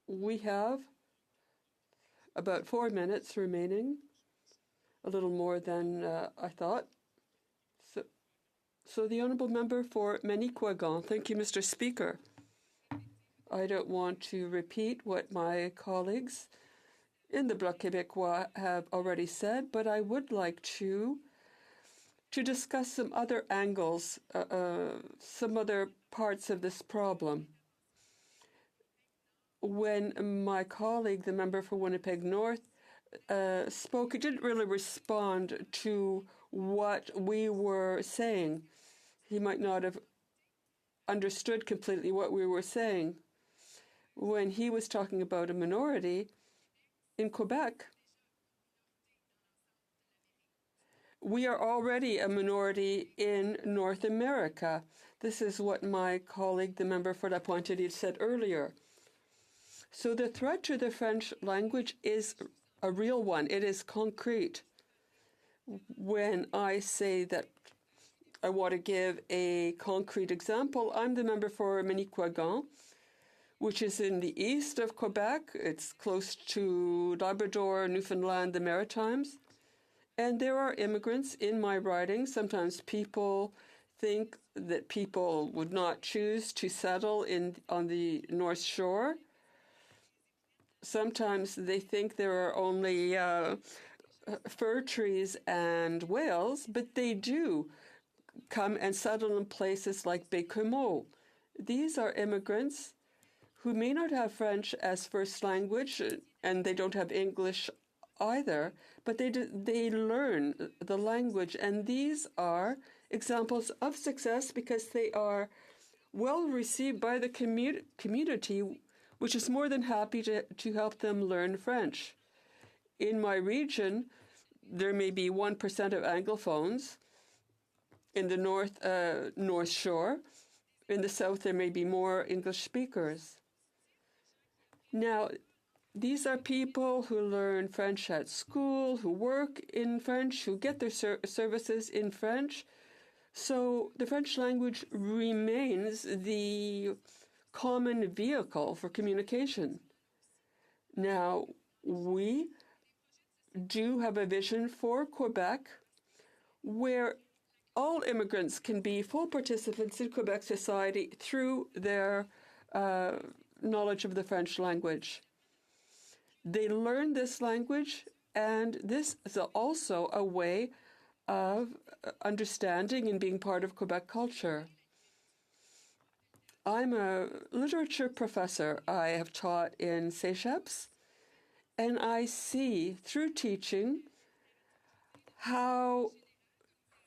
S4: We have about 4 minutes remaining, a little more than I thought. So the Honourable Member for Manicouagan. Thank you, Mr. Speaker. I don't want to repeat what my colleagues in the Bloc Québécois have already said, but I would like to discuss some other angles, some other parts of this problem. When my colleague, the member for Winnipeg North, spoke, he didn't really respond to what we were saying. He might not have understood completely what we were saying. When he was talking about a minority in Quebec, we are already a minority in North America. This is what my colleague, the member for La Pointe said earlier. So the threat to the French language is a real one. It is concrete. When I say that I want to give a concrete example, I'm the member for Manicouagan, which is in the east of Quebec. It's close to Labrador, Newfoundland, the Maritimes. And there are immigrants in my riding. Sometimes people think that people would not choose to settle on the North Shore. Sometimes they think there are only fir trees and whales, but they do come and settle in places like Baie-Comeau. These are immigrants who may not have French as first language, and they don't have English either, but they learn the language. And these are examples of success because they are well received by the community, which is more than happy to help them learn French. In my region, there may be 1% of Anglophones. In the North Shore, in the south, there may be more English speakers. Now, these are people who learn French at school, who work in French, who get their services in French. So the French language remains the common vehicle for communication. Now, we do have a vision for Quebec where all immigrants can be full participants in Quebec society through their knowledge of the French language. They learn this language, and this is also a way of understanding and being part of Quebec culture. I'm a literature professor. I have taught in Cégeps, and I see through teaching how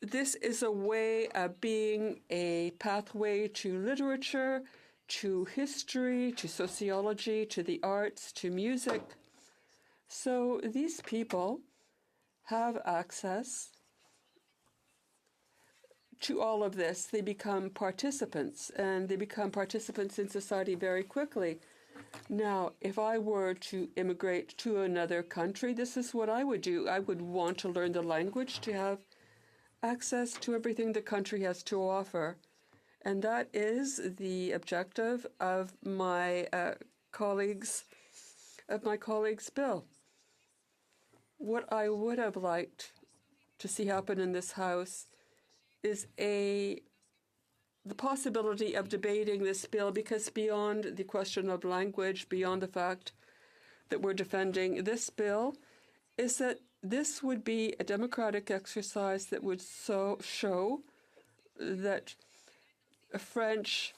S4: this is a way of being a pathway to literature, to history, to sociology, to the arts, to music. So these people have access to all of this. They become participants, and they become participants in society very quickly. Now, if I were to immigrate to another country, this is what I would do. I would want to learn the language to have access to everything the country has to offer. And that is the objective of my colleague's bill. What I would have liked to see happen in this House is the possibility of debating this bill, because beyond the question of language, beyond the fact that we're defending this bill, is that this would be a democratic exercise that would show that French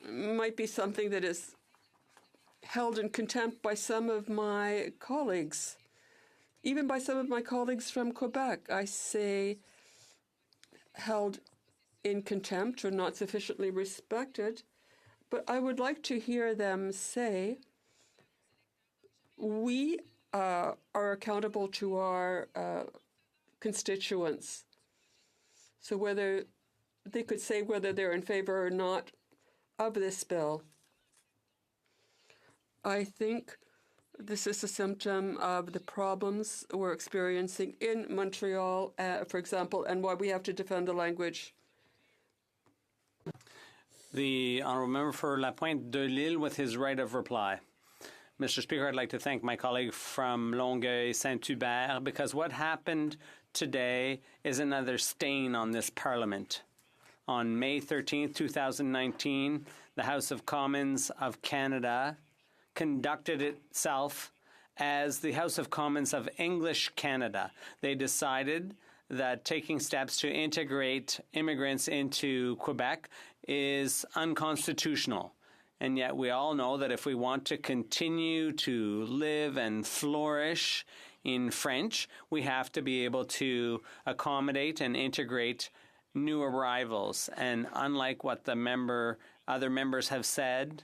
S4: might be something that is held in contempt by some of my colleagues. Even by some of my colleagues from Quebec, I say held in contempt or not sufficiently respected. But I would like to hear them say, we are accountable to our constituents. So whether they could say whether they're in favor or not of this bill. I think this is a symptom of the problems we're experiencing in Montreal, for example, and why we have to defend the language.
S3: The honourable member for La Pointe de Lille with his right of reply. Mr. Speaker, I'd like to thank my colleague from Longueuil Saint-Hubert, because what happened today is another stain on this Parliament. On May 13th, 2019, the House of Commons of Canada conducted itself as the House of Commons of English Canada. They decided that taking steps to integrate immigrants into Quebec is unconstitutional. And yet we all know that if we want to continue to live and flourish in French, we have to be able to accommodate and integrate new arrivals. And unlike what other members have said,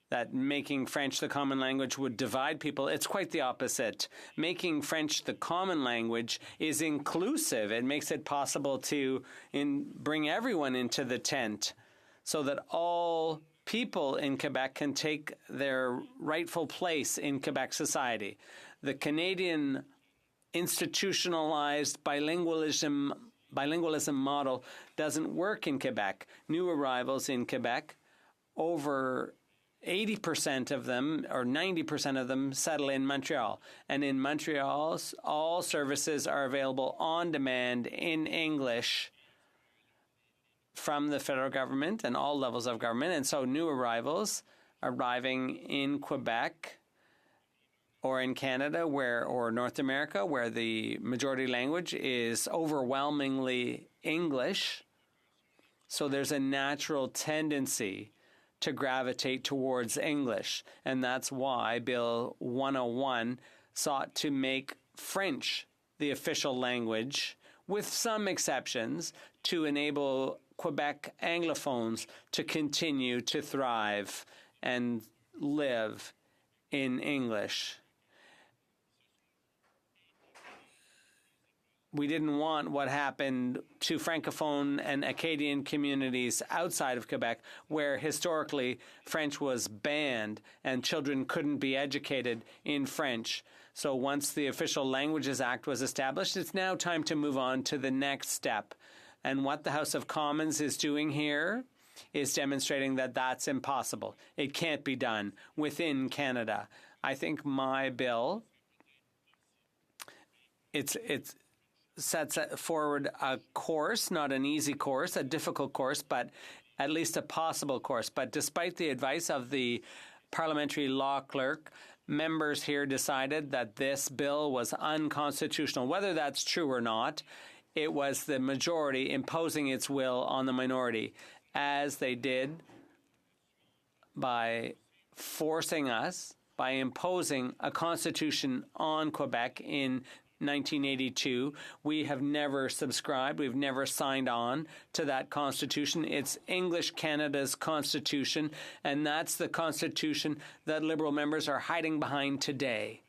S3: that making French the common language would divide people, it's quite the opposite. Making French the common language is inclusive. It makes it possible to bring everyone into the tent so that all people in Quebec can take their rightful place in Quebec society. The Canadian institutionalized bilingualism model doesn't work in Quebec. New arrivals in Quebec, over 80% of them or 90% of them settle in Montreal. And in Montreal, all services are available on demand in English from the federal government and all levels of government. And so new arrivals arriving in Quebec or in Canada or North America, where the majority language is overwhelmingly English. So there's a natural tendency to gravitate towards English. And that's why Bill 101 sought to make French the official language, with some exceptions, to enable Quebec Anglophones to continue to thrive and live in English. We didn't want what happened to Francophone and Acadian communities outside of Quebec, where historically French was banned and children couldn't be educated in French. So once the Official Languages Act was established, it's now time to move on to the next step. And what the House of Commons is doing here is demonstrating that that's impossible. It can't be done within Canada. I think my bill, it sets forward a course, not an easy course, a difficult course, but at least a possible course. But despite the advice of the parliamentary law clerk, members here decided that this bill was unconstitutional. Whether that's true or not, it was the majority imposing its will on the minority, as they did by forcing us, by imposing a constitution on Quebec in 1982. We have never subscribed. We've never signed on to that constitution. It's English Canada's constitution, and that's the constitution that Liberal members are hiding behind today.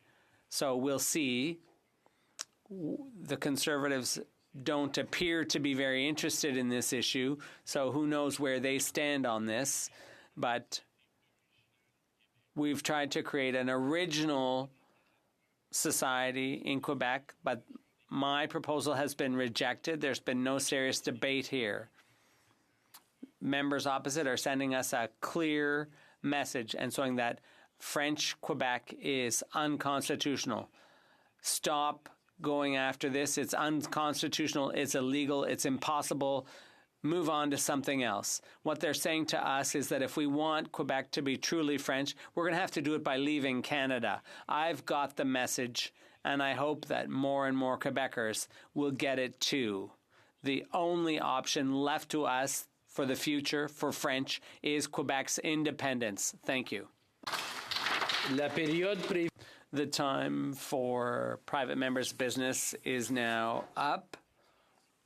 S3: So we'll see. The Conservatives don't appear to be very interested in this issue, so who knows where they stand on this. But we've tried to create an original society in Quebec, but my proposal has been rejected. There's been no serious debate here. Members opposite are sending us a clear message and showing that French Quebec is unconstitutional. Stop going after this. It's unconstitutional. It's illegal. It's impossible. Move on to something else. What they're saying to us is that if we want Quebec to be truly French, we're going to have to do it by leaving Canada. I've got the message, and I hope that more and more Quebecers will get it too. The only option left to us for the future for French is Quebec's independence. Thank you.
S1: La période prévue.
S3: The time for private members' business is now up.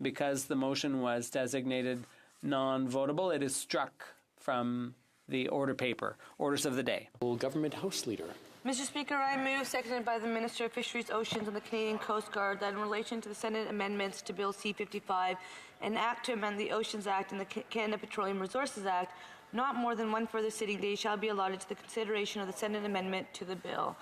S3: Because the motion was designated non-votable, it is struck from the order paper. Orders of the day.
S1: Government House Leader.
S6: Mr. Speaker, I move, seconded by the Minister of Fisheries, Oceans and the Canadian Coast Guard, that in relation to the Senate amendments to Bill C-55, an act to amend the Oceans Act and the Canada Petroleum Resources Act, not more than one further sitting day shall be allotted to the consideration of the Senate amendment to the bill,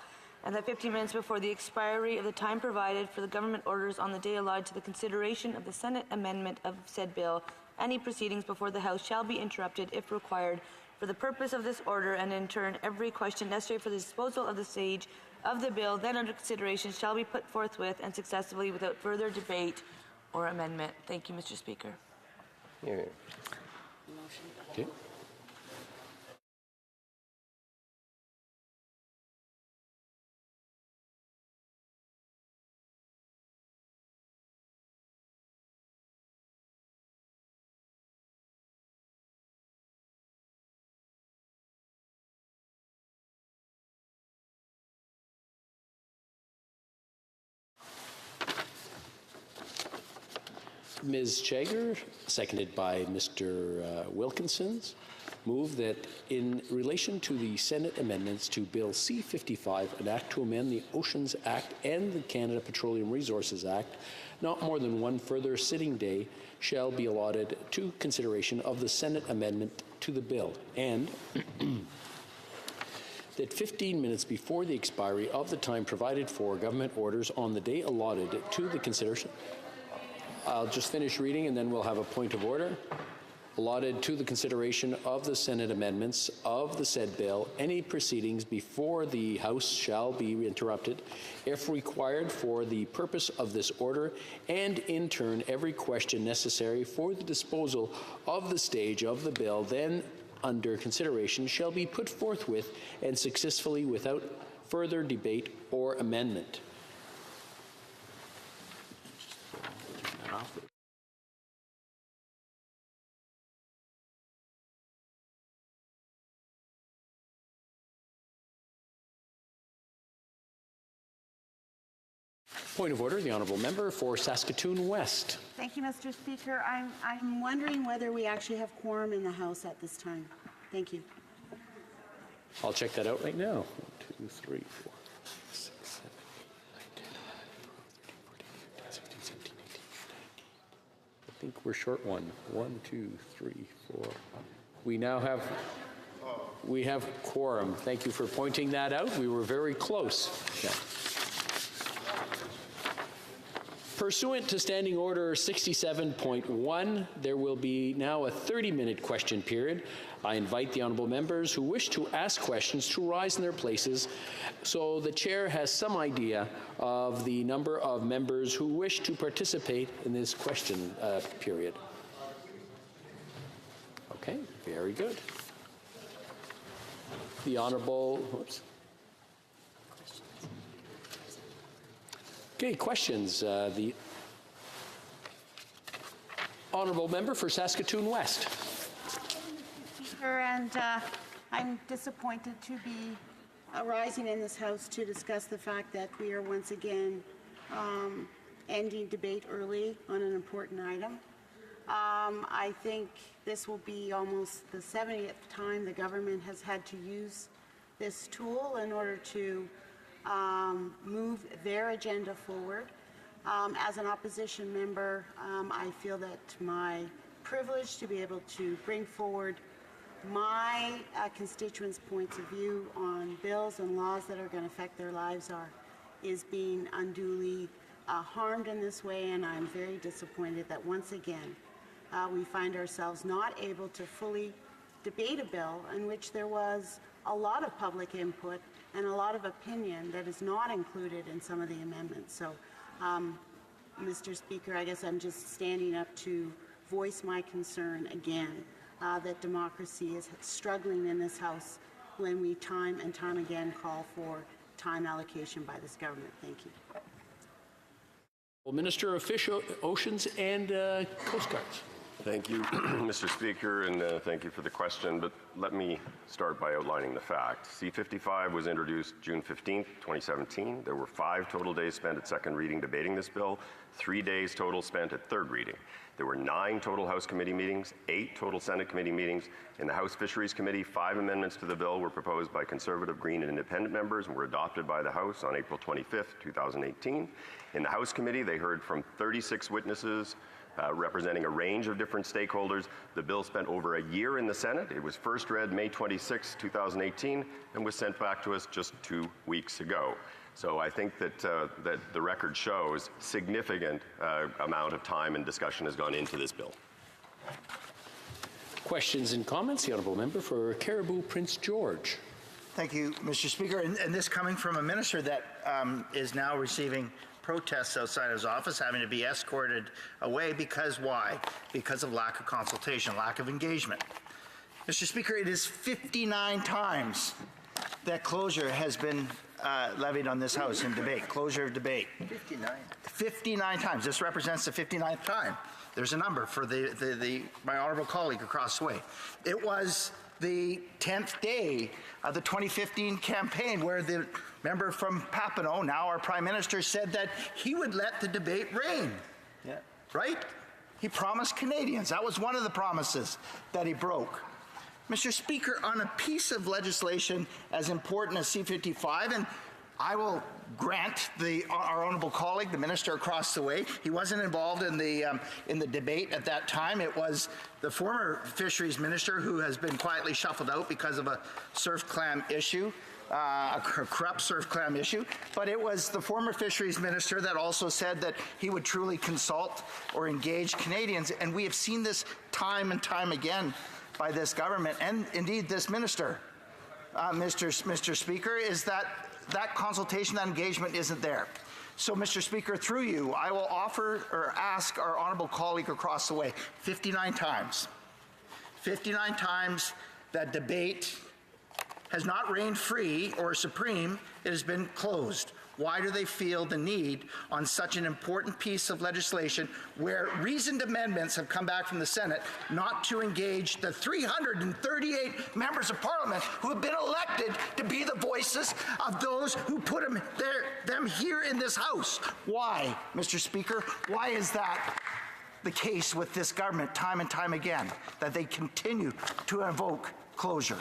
S6: and that 15 minutes before the expiry of the time provided for the government orders on the day allotted to the consideration of the Senate amendment of said bill, any proceedings before the House shall be interrupted if required for the purpose of this order, and in turn every question necessary for the disposal of the stage of the bill then under consideration shall be put forthwith and successively without further debate or amendment. Thank you, Mr. Speaker.
S5: Here.
S1: Okay. Ms. Chager, seconded by Mr. Wilkinsons, move that in relation to the Senate amendments to Bill C-55, an act to amend the Oceans Act and the Canada Petroleum Resources Act, not more than one further sitting day shall be allotted to consideration of the Senate amendment to the bill, and that 15 minutes before the expiry of the time provided for government orders on the day allotted to the consideration. I'll just finish reading and then we'll have a point of order. Allotted to the consideration of the Senate amendments of the said bill, any proceedings before the House shall be interrupted if required for the purpose of this order, and in turn every question necessary for the disposal of the stage of the bill then under consideration shall be put forthwith and successfully without further debate or amendment. Point of order, the Honourable Member for Saskatoon West.
S7: Thank you, Mr. Speaker. I'm wondering whether we actually have quorum in the House at this time. Thank you.
S1: I'll check that out right now. 1, 2, 3, 4, 6, 7, 8, 9, 10, 11, 12, 13, 14, 15, 16, 17, 18, 19. I think we're short one. 1, 2, 3, 4. We now have quorum. Thank you for pointing that out. We were very close. Yeah. Pursuant to Standing Order 67.1, there will be now a 30-minute question period. I invite the honourable members who wish to ask questions to rise in their places so the chair has some idea of the number of members who wish to participate in this question period. Okay, very good. The honourable... Whoops. Okay, questions. The honourable member for Saskatoon West.
S7: Speaker, and I'm disappointed to be rising in this House to discuss the fact that we are once again ending debate early on an important item. I think this will be almost the 70th time the government has had to use this tool in order to move their agenda forward. As an opposition member, I feel that my privilege to be able to bring forward my constituents' points of view on bills and laws that are going to affect their lives is being unduly harmed in this way, and I'm very disappointed that once again we find ourselves not able to fully debate a bill in which there was a lot of public input and a lot of opinion that is not included in some of the amendments. So, Mr. Speaker, I guess I'm just standing up to voice my concern again that democracy is struggling in this House when we time and time again call for time allocation by this government. Thank you.
S1: Well, Minister of Fish, Oceans and Coast Guards.
S8: Thank you, Mr. Speaker, and thank you for the question. But let me start by outlining the facts. C-55 was introduced June 15, 2017. There were 5 total days spent at second reading debating this bill, 3 days total spent at third reading. There were 9 total House committee meetings, 8 total Senate committee meetings. In the House Fisheries Committee, 5 amendments to the bill were proposed by Conservative, Green, and Independent members and were adopted by the House on April 25, 2018. In the House Committee, they heard from 36 witnesses, representing a range of different stakeholders. The bill spent over a year in the Senate. It was first read May 26, 2018, and was sent back to us just 2 weeks ago. So I think that that the record shows significant amount of time and discussion has gone into this bill.
S1: Questions and comments? The honourable member for Caribou Prince George.
S9: Thank you, Mr. Speaker. And this coming from a minister that is now receiving protests outside his office, having to be escorted away because why? Because of lack of consultation, lack of engagement. Mr. Speaker, it is 59 times that closure has been levied on this House in debate, closure of debate. 59. 59 times. This represents the 59th time. There's a number for my honourable colleague across the way. It was the 10th day of the 2015 campaign where the member from Papineau, now our Prime Minister, said that he would let the debate rain. Yeah. Right? He promised Canadians. That was one of the promises that he broke. Mr. Speaker, on a piece of legislation as important as C-55, and I will grant our honourable colleague, the minister across the way, he wasn't involved in the debate at that time. It was the former fisheries minister who has been quietly shuffled out because of a surf clam issue, a corrupt surf clam issue. But it was the former fisheries minister that also said that he would truly consult or engage Canadians. And we have seen this time and time again by this government and indeed this minister, Mr. Speaker, is that consultation, that engagement isn't there. So, Mr. Speaker, through you, I will offer or ask our honourable colleague across the way 59 times. 59 times that debate has not reigned free or supreme, it has been closed. Why do they feel the need on such an important piece of legislation where reasoned amendments have come back from the Senate not to engage the 338 members of Parliament who have been elected to be the voices of those who put them here in this House? Why, Mr. Speaker? Why is that the case with this government time and time again, that they continue to invoke closure?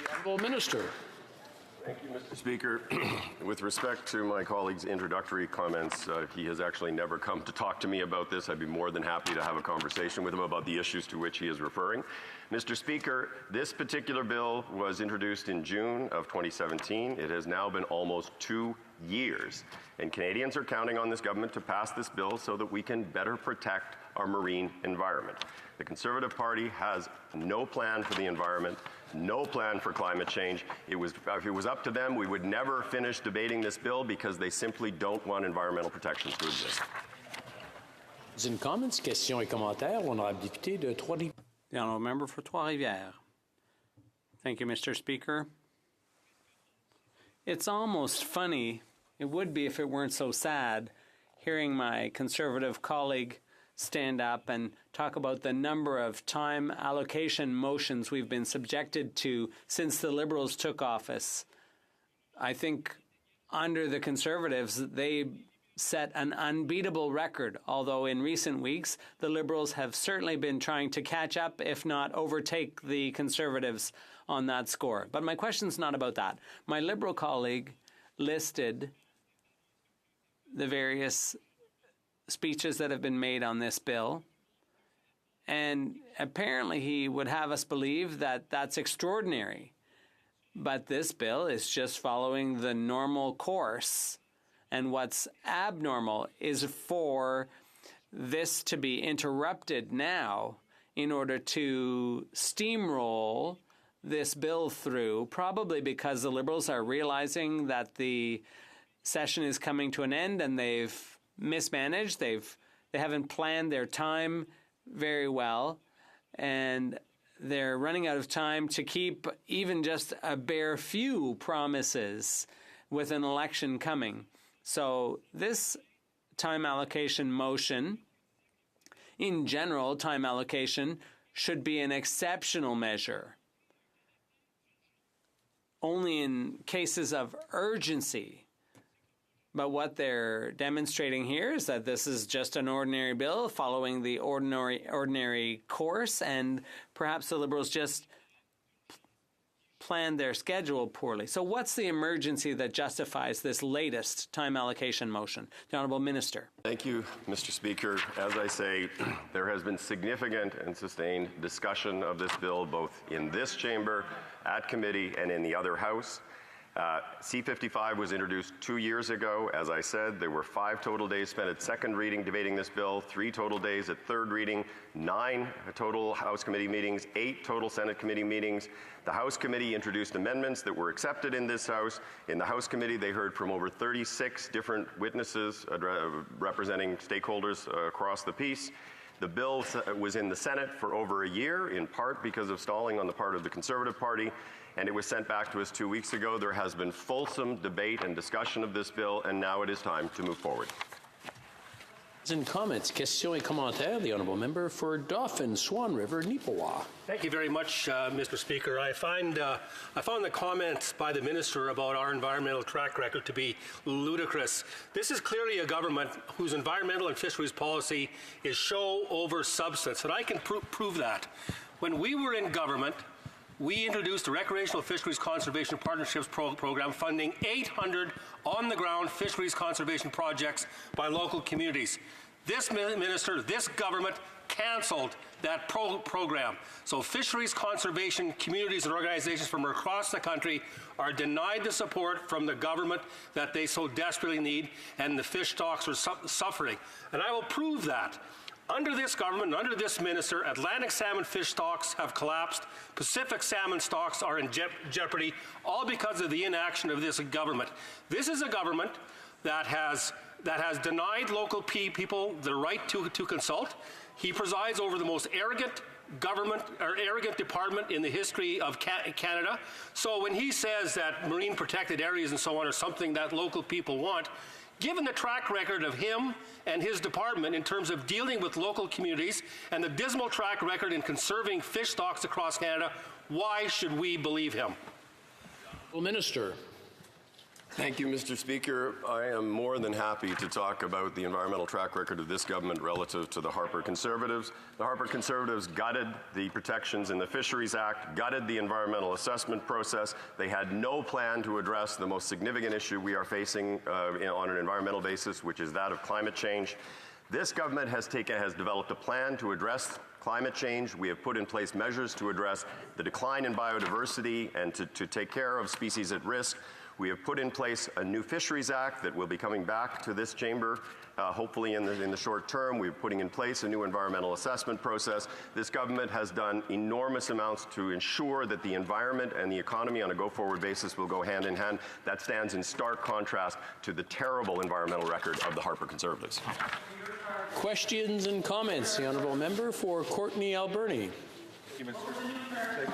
S1: The honourable minister.
S8: Thank you, Mr. Speaker. With respect to my colleague's introductory comments, he has actually never come to talk to me about this. I'd be more than happy to have a conversation with him about the issues to which he is referring. Mr. Speaker, this particular bill was introduced in June of 2017. It has now been almost 2 years, and Canadians are counting on this government to pass this bill so that we can better protect our marine environment. The Conservative Party has no plan for the environment, no plan for climate change. If it was up to them, we would never finish debating this bill because they simply don't want environmental protections to exist.
S1: In comments, questions et commentaires, honorable député de Trois-Rivières.
S3: The honourable member for Trois-Rivières. Thank you, Mr. Speaker. It's almost funny, it would be if it weren't so sad, hearing my Conservative colleague stand up and talk about the number of time allocation motions we've been subjected to since the Liberals took office. I think under the Conservatives, they set an unbeatable record, although in recent weeks, the Liberals have certainly been trying to catch up, if not overtake the Conservatives on that score. But my question's not about that. My Liberal colleague listed the various speeches that have been made on this bill, and apparently he would have us believe that that's extraordinary. But this bill is just following the normal course, and what's abnormal is for this to be interrupted now in order to steamroll this bill through, probably because the Liberals are realizing that the session is coming to an end and they've mismanaged. They haven't planned their time very well, and they're running out of time to keep even just a bare few promises with an election coming. So this time allocation motion in general, time allocation should be an exceptional measure. Only in cases of urgency. But what they're demonstrating here is that this is just an ordinary bill following the ordinary course, and perhaps the Liberals just planned their schedule poorly. So what's the emergency that justifies this latest time allocation motion? The Honourable Minister.
S8: Thank you, Mr. Speaker. As I say, there has been significant and sustained discussion of this bill both in this chamber, at committee, and in the other House. C-55 was introduced 2 years ago. As I said, there were 5 total days spent at second reading debating this bill, 3 total days at third reading, 9 total House committee meetings, 8 total Senate committee meetings. The House committee introduced amendments that were accepted in this House. In the House committee, they heard from over 36 different witnesses representing stakeholders across the piece. The bill was in the Senate for over a year, in part because of stalling on the part of the Conservative Party, and it was sent back to us 2 weeks ago. There has been fulsome debate and discussion of this bill, and now it is time to move forward.
S1: And comments, questions et commentaires. The honourable member for Dauphin, Swan River, Neepawa.
S10: Thank you very much, Mr. Speaker. I found the comments by the minister about our environmental track record to be ludicrous. This is clearly a government whose environmental and fisheries policy is show over substance, and I can prove that. When we were in government, we introduced a recreational fisheries conservation partnerships program funding 800 on-the-ground fisheries conservation projects by local communities. This minister, this government canceled that program. So fisheries conservation communities and organizations from across the country are denied the support from the government that they so desperately need, and the fish stocks are suffering. And I will prove that. Under this government, under this minister, Atlantic salmon fish stocks have collapsed. Pacific salmon stocks are in jeopardy, all because of the inaction of this government. This is a government that has denied local people the right to consult. He presides over the most arrogant government or arrogant department in the history of Canada. So when he says that marine protected areas and so on are something that local people want, given the track record of him and his department in terms of dealing with local communities and the dismal track record in conserving fish stocks across Canada, why should we believe him?
S1: Well, Minister.
S8: Thank you, Mr. Speaker. I am more than happy to talk about the environmental track record of this government relative to the Harper Conservatives. The Harper Conservatives gutted the protections in the Fisheries Act, gutted the environmental assessment process. They had no plan to address the most significant issue we are facing on an environmental basis, which is that of climate change. This government has developed a plan to address climate change. We have put in place measures to address the decline in biodiversity and to take care of species at risk. We have put in place a new Fisheries Act that will be coming back to this chamber, hopefully in the short term. We're putting in place a new environmental assessment process. This government has done enormous amounts to ensure that the environment and the economy on a go-forward basis will go hand in hand. That stands in stark contrast to the terrible environmental record of the Harper Conservatives.
S1: Questions and comments. The honourable member for Courtenay Alberni.
S11: Thank you, Mr.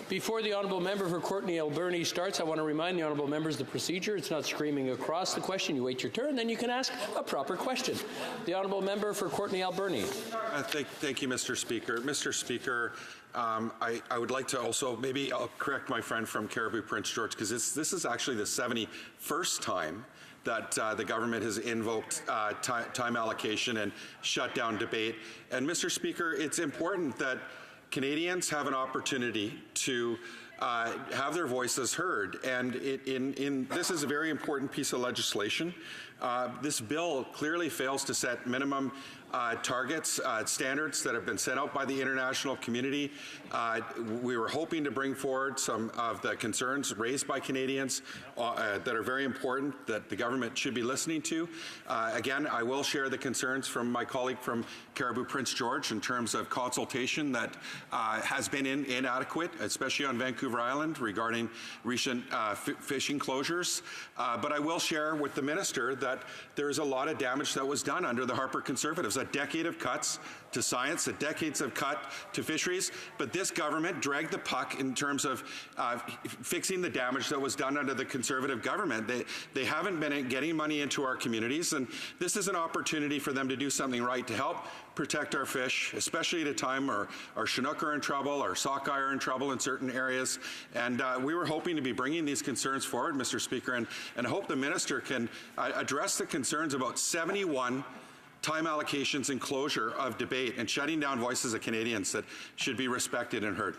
S1: Before the honourable member for Courtenay Alberni starts, I want to remind the honourable members the procedure. It's not screaming across the question. You wait your turn, then you can ask a proper question. The honourable member for Courtenay Alberni.
S11: Thank you, Mr. Speaker. Mr. Speaker, I would like to also, maybe I'll correct my friend from Caribou Prince George, because this is actually the 71st time that the government has invoked time allocation and shut down debate. And Mr. Speaker, it's important that Canadians have an opportunity to have their voices heard, and this is a very important piece of legislation. This bill clearly fails to set minimum targets, standards that have been set out by the international community. We were hoping to bring forward some of the concerns raised by Canadians that are very important, that the government should be listening to. Again, I will share the concerns from my colleague from Caribou Prince George in terms of consultation that has been inadequate, especially on Vancouver Island regarding recent fishing closures. But I will share with the minister that that there's a lot of damage that was done under the Harper Conservatives. A decade of cuts to science, a decades of cut to fisheries, but this government dragged the puck in terms of fixing the damage that was done under the Conservative government. They haven't been getting money into our communities, and this is an opportunity for them to do something right to help protect our fish, especially at a time where our Chinook are in trouble, our sockeye are in trouble in certain areas, and we were hoping to be bringing these concerns forward, Mr. Speaker, and I hope the minister can address the concerns about 71 time allocations and closure of debate and shutting down voices of Canadians that should be respected and heard.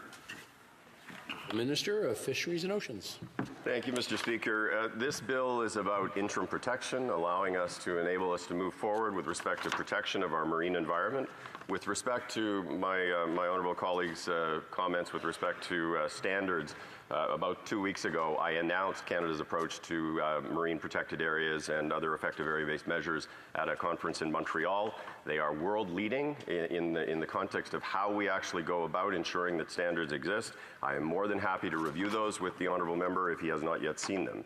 S1: The Minister of Fisheries and Oceans.
S8: Thank you, Mr. Speaker. This bill is about interim protection, allowing us to enable us to move forward with respect to protection of our marine environment. With respect to my honourable colleague's comments with respect to standards, about 2 weeks ago, I announced Canada's approach to marine protected areas and other effective area-based measures at a conference in Montreal. They are world-leading in the context of how we actually go about ensuring that standards exist. I am more than happy to review those with the honourable member if he has not yet seen them.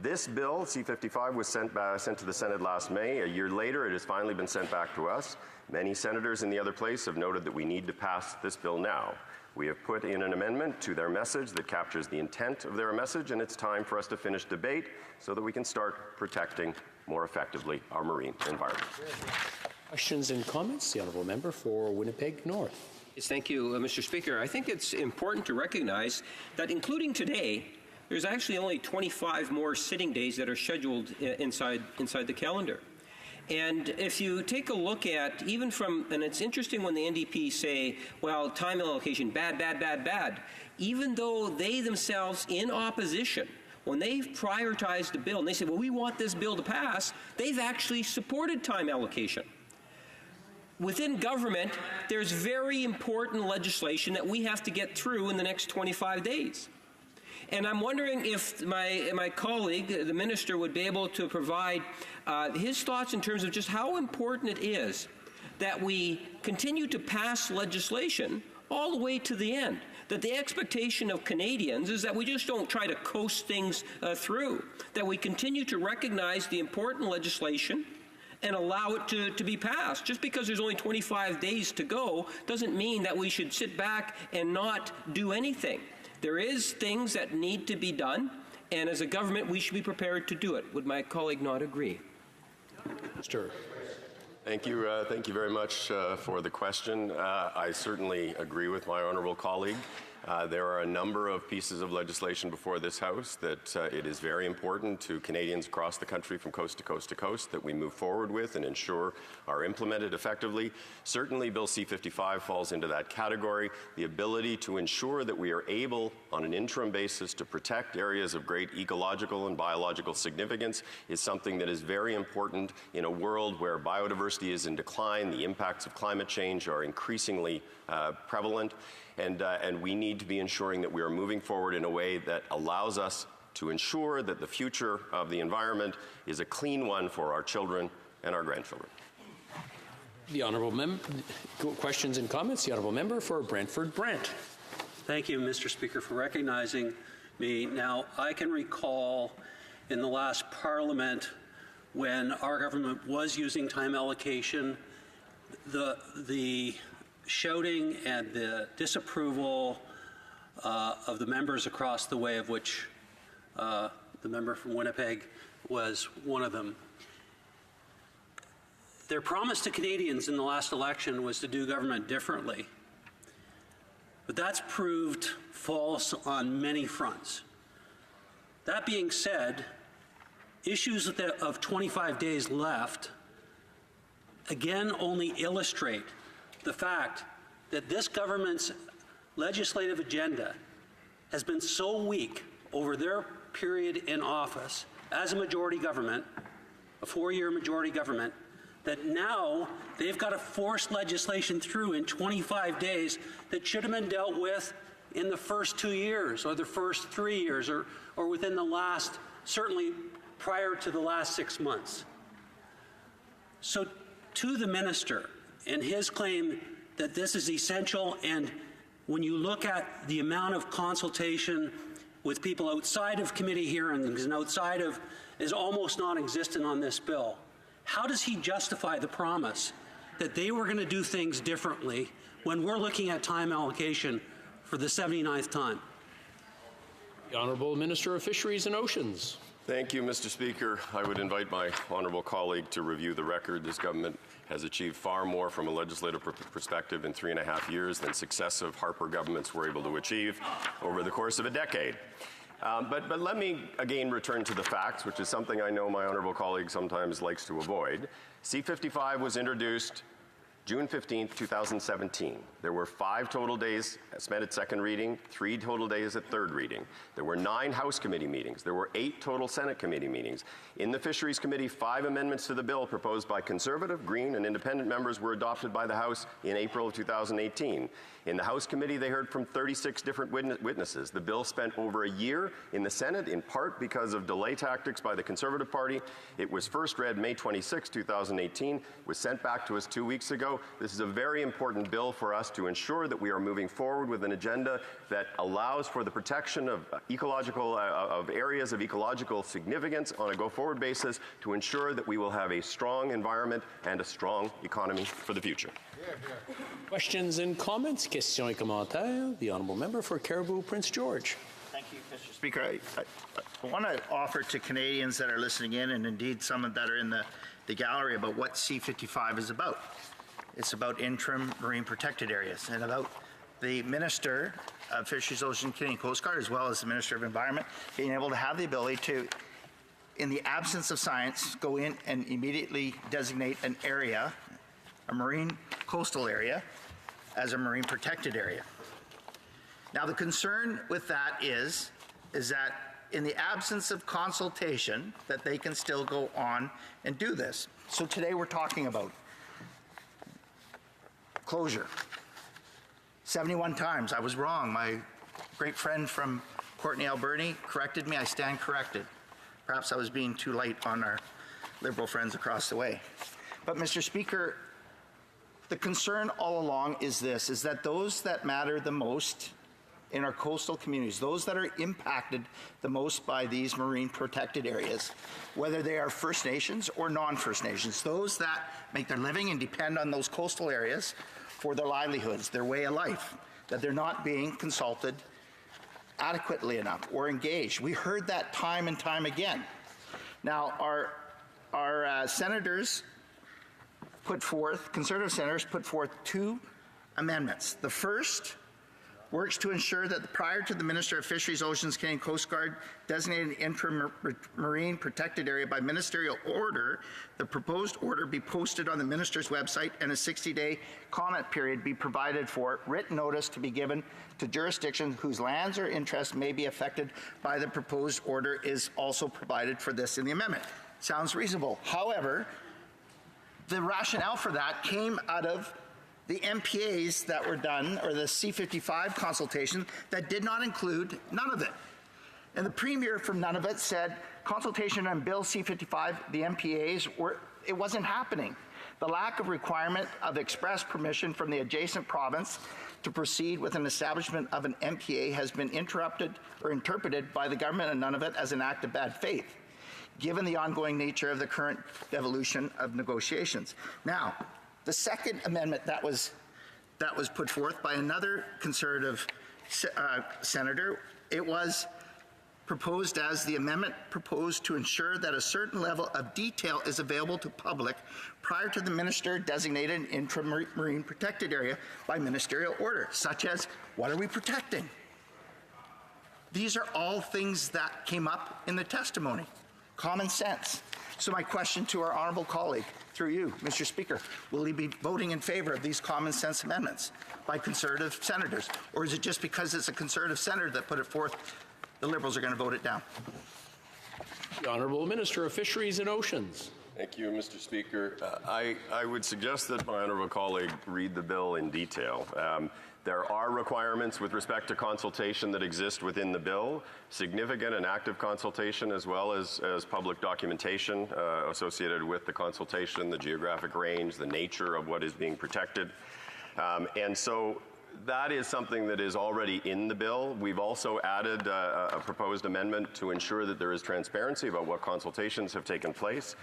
S8: This bill, C-55, was sent to the Senate last May. A year later, it has finally been sent back to us. Many senators in the other place have noted that we need to pass this bill now. We have put in an amendment to their message that captures the intent of their message, and it's time for us to finish debate so that we can start protecting more effectively our marine environment.
S1: Questions and comments? The Honourable Member for Winnipeg North.
S5: Yes, thank you, Mr. Speaker. I think it's important to recognize that including today, there's actually only 25 more sitting days that are scheduled inside the calendar. And if you take a look at, even from, and it's interesting when the NDP say, well, time allocation, bad, bad, bad, bad, even though they themselves in opposition, when they've prioritized the bill and they say, well, we want this bill to pass, they've actually supported time allocation. Within government, there's very important legislation that we have to get through in the next 25 days. And I'm wondering if my colleague, the minister, would be able to provide his thoughts in terms of just how important it is that we continue to pass legislation all the way to the end. That the expectation of Canadians is that we just don't try to coast things through, that we continue to recognize the important legislation and allow it to be passed. Just because there's only 25 days to go doesn't mean that we should sit back and not do anything. There is things that need to be done, and as a government, we should be prepared to do it. Would my colleague not agree?
S1: Mr.
S8: Thank you very much for the question. I certainly agree with my honourable colleague. There are a number of pieces of legislation before this House that it is very important to Canadians across the country from coast to coast to coast that we move forward with and ensure are implemented effectively. Certainly, Bill C-55 falls into that category. The ability to ensure that we are able, on an interim basis, to protect areas of great ecological and biological significance is something that is very important in a world where biodiversity is in decline, the impacts of climate change are increasingly prevalent. And we need to be ensuring that we are moving forward in a way that allows us to ensure that the future of the environment is a clean one for our children and our grandchildren.
S1: The Honourable Member, questions and comments? The Honourable Member for Brantford Brant.
S12: Thank you, Mr. Speaker, for recognizing me. Now, I can recall in the last Parliament when our government was using time allocation, the shouting and the disapproval of the members across the way, of which the member from Winnipeg was one of them. Their promise to Canadians in the last election was to do government differently. But that's proved false on many fronts. That being said, issues of 25 days left again only illustrate the fact that this government's legislative agenda has been so weak over their period in office as a majority government, a 4-year majority government, that now they've got to force legislation through in 25 days that should have been dealt with in the first 2 years or the first 3 years or within the last, certainly prior to the last 6 months. So to the minister, and his claim that this is essential, and when you look at the amount of consultation with people outside of committee hearings and outside of, is almost non-existent on this bill. How does he justify the promise that they were going to do things differently when we're looking at time allocation for the 79th time?
S1: The Honourable Minister of Fisheries and Oceans.
S8: Thank you, Mr. Speaker. I would invite my honourable colleague to review the record. This government has achieved far more from a legislative perspective in 3.5 years than successive Harper governments were able to achieve over the course of a decade. But let me again return to the facts, which is something I know my honourable colleague sometimes likes to avoid. C-55 was introduced June 15th, 2017. There were 5 total days spent at second reading, 3 total days at third reading. There were 9 House committee meetings. There were 8 total Senate committee meetings. In the Fisheries Committee, 5 amendments to the bill proposed by Conservative, Green, and Independent members were adopted by the House in April of 2018. In the House Committee, they heard from 36 different witnesses. The bill spent over a year in the Senate, in part because of delay tactics by the Conservative Party. It was first read May 26, 2018, was sent back to us 2 weeks ago. This is a very important bill for us to ensure that we are moving forward with an agenda that allows for the protection of of areas of ecological significance on a go-forward basis to ensure that we will have a strong environment and a strong economy for the future.
S1: Questions and comments? Questions et commentaires. The Honourable Member for Caribou Prince George.
S9: Thank you, Mr. Speaker. I want to offer to Canadians that are listening in, and indeed some that are in the gallery, about what C-55 is about. It's about interim marine protected areas and about the Minister of Fisheries, Oceans, Canadian Coast Guard, as well as the Minister of Environment, being able to have the ability to, in the absence of science, go in and immediately designate an area, a marine coastal area, as a marine protected area. Now, the concern with that is that in the absence of consultation, that they can still go on and do this. So today we're talking about closure. 71 times. I was wrong. My great friend from Courtney, Alberni corrected me. I stand corrected. Perhaps I was being too light on our Liberal friends across the way. But Mr. Speaker, the concern all along is this, is that those that matter the most in our coastal communities, those that are impacted the most by these marine protected areas, whether they are First Nations or non-First Nations, those that make their living and depend on those coastal areas for their livelihoods, their way of life, that they're not being consulted adequately enough or engaged. We heard that time and time again. Now, our senators put forth, Conservative senators put forth 2 amendments. The first works to ensure that prior to the Minister of Fisheries, Oceans, Canadian Coast Guard designated an interim marine protected area by ministerial order, the proposed order be posted on the Minister's website and a 60-day comment period be provided for, written notice to be given to jurisdictions whose lands or interests may be affected by the proposed order is also provided for this in the amendment. Sounds reasonable. However, the rationale for that came out of the MPAs that were done, or the C-55 consultation, that did not include none of it. And the Premier from none of it said, consultation on Bill C-55, the MPAs, it wasn't happening. The lack of requirement of express permission from the adjacent province to proceed with an establishment of an MPA has been interrupted or interpreted by the government and none of it as an act of bad faith, given the ongoing nature of the current evolution of negotiations. Now, the second amendment that was put forth by another Conservative senator, it was proposed as the amendment proposed to ensure that a certain level of detail is available to public prior to the minister designated an interim marine protected area by ministerial order, such as, what are we protecting? These are all things that came up in the testimony. Common sense. So my question to our honourable colleague, through you, Mr. Speaker, will he be voting in favour of these common sense amendments by Conservative senators? Or is it just because it's a Conservative senator that put it forth, the Liberals are going to vote it down?
S1: The Honourable Minister of Fisheries and Oceans.
S8: Thank you, Mr. Speaker. I would suggest that my honourable colleague read the bill in detail. There are requirements with respect to consultation that exist within the bill, significant and active consultation, as well as public documentation associated with the consultation, the geographic range, the nature of what is being protected. And so that is something that is already in the bill. We've also added a proposed amendment to ensure that there is transparency about what consultations have taken place,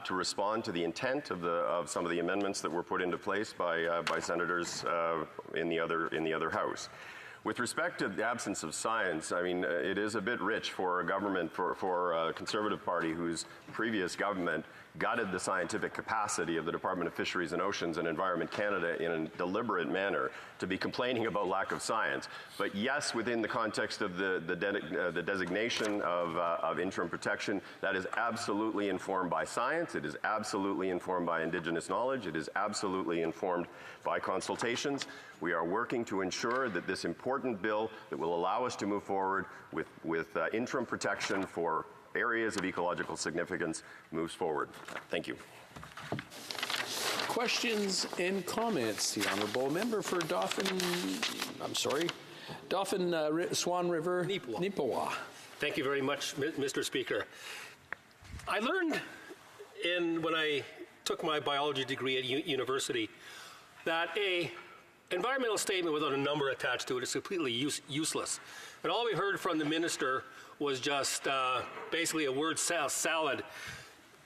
S8: to respond to the intent of some of the amendments that were put into place by senators in the other House. With respect to the absence of science, I mean, it is a bit rich for a government, for a Conservative Party whose previous government gutted the scientific capacity of the Department of Fisheries and Oceans and Environment Canada in a deliberate manner to be complaining about lack of science. But yes, within the context of the designation of interim protection, that is absolutely informed by science. It is absolutely informed by Indigenous knowledge. It is absolutely informed by consultations. We are working to ensure that this important bill that will allow us to move forward with interim protection for areas of ecological significance moves forward. Thank you.
S1: Questions and comments? The honourable member for Dauphin, Swan River, Nipawin.
S10: Thank you very much, Mr. Speaker. I learned when I took my biology degree at university that a environmental statement without a number attached to it is completely useless. And all we heard from the minister was just basically a word salad.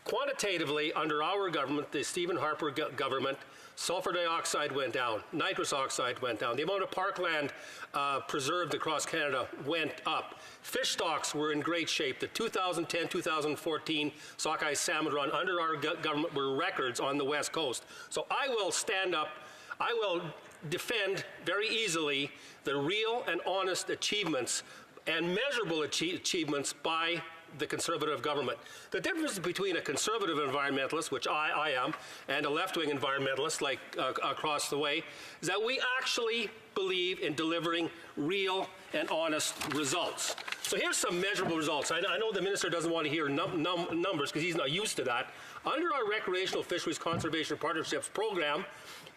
S10: Quantitatively, under our government, the Stephen Harper government, sulfur dioxide went down, nitrous oxide went down, the amount of parkland preserved across Canada went up. Fish stocks were in great shape. The 2010-2014 sockeye salmon run under our government were records on the West Coast. So I will stand up, I will defend very easily the real and honest achievements and measurable achievements by the Conservative government. The difference between a conservative environmentalist, which I am, and a left-wing environmentalist like across the way, is that we actually believe in delivering real and honest results. So here's some measurable results. I know the minister doesn't want to hear numbers because he's not used to that. Under our Recreational Fisheries Conservation Partnerships program,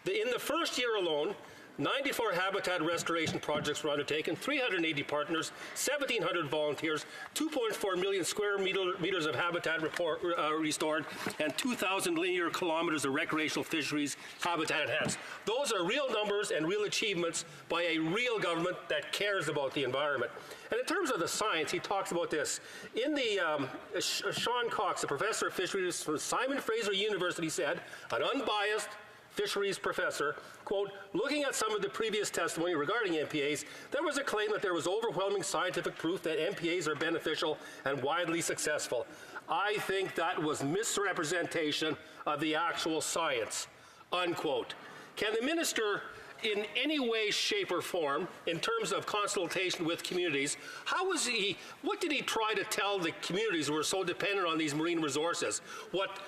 S10: in the first year alone, 94 habitat restoration projects were undertaken, 380 partners, 1,700 volunteers, 2.4 million square meters of habitat restored, and 2,000 linear kilometers of recreational fisheries habitat enhanced. Those are real numbers and real achievements by a real government that cares about the environment. And in terms of the science, he talks about this. In the, Sean Cox, a professor of fisheries from Simon Fraser University, said, an unbiased fisheries professor, quote, looking at some of the previous testimony regarding MPAs, there was a claim that there was overwhelming scientific proof that MPAs are beneficial and widely successful. I think that was misrepresentation of the actual science, unquote. Can the minister in any way, shape, or form, in terms of consultation with communities, what did he try to tell the communities who are so dependent on these marine resources? What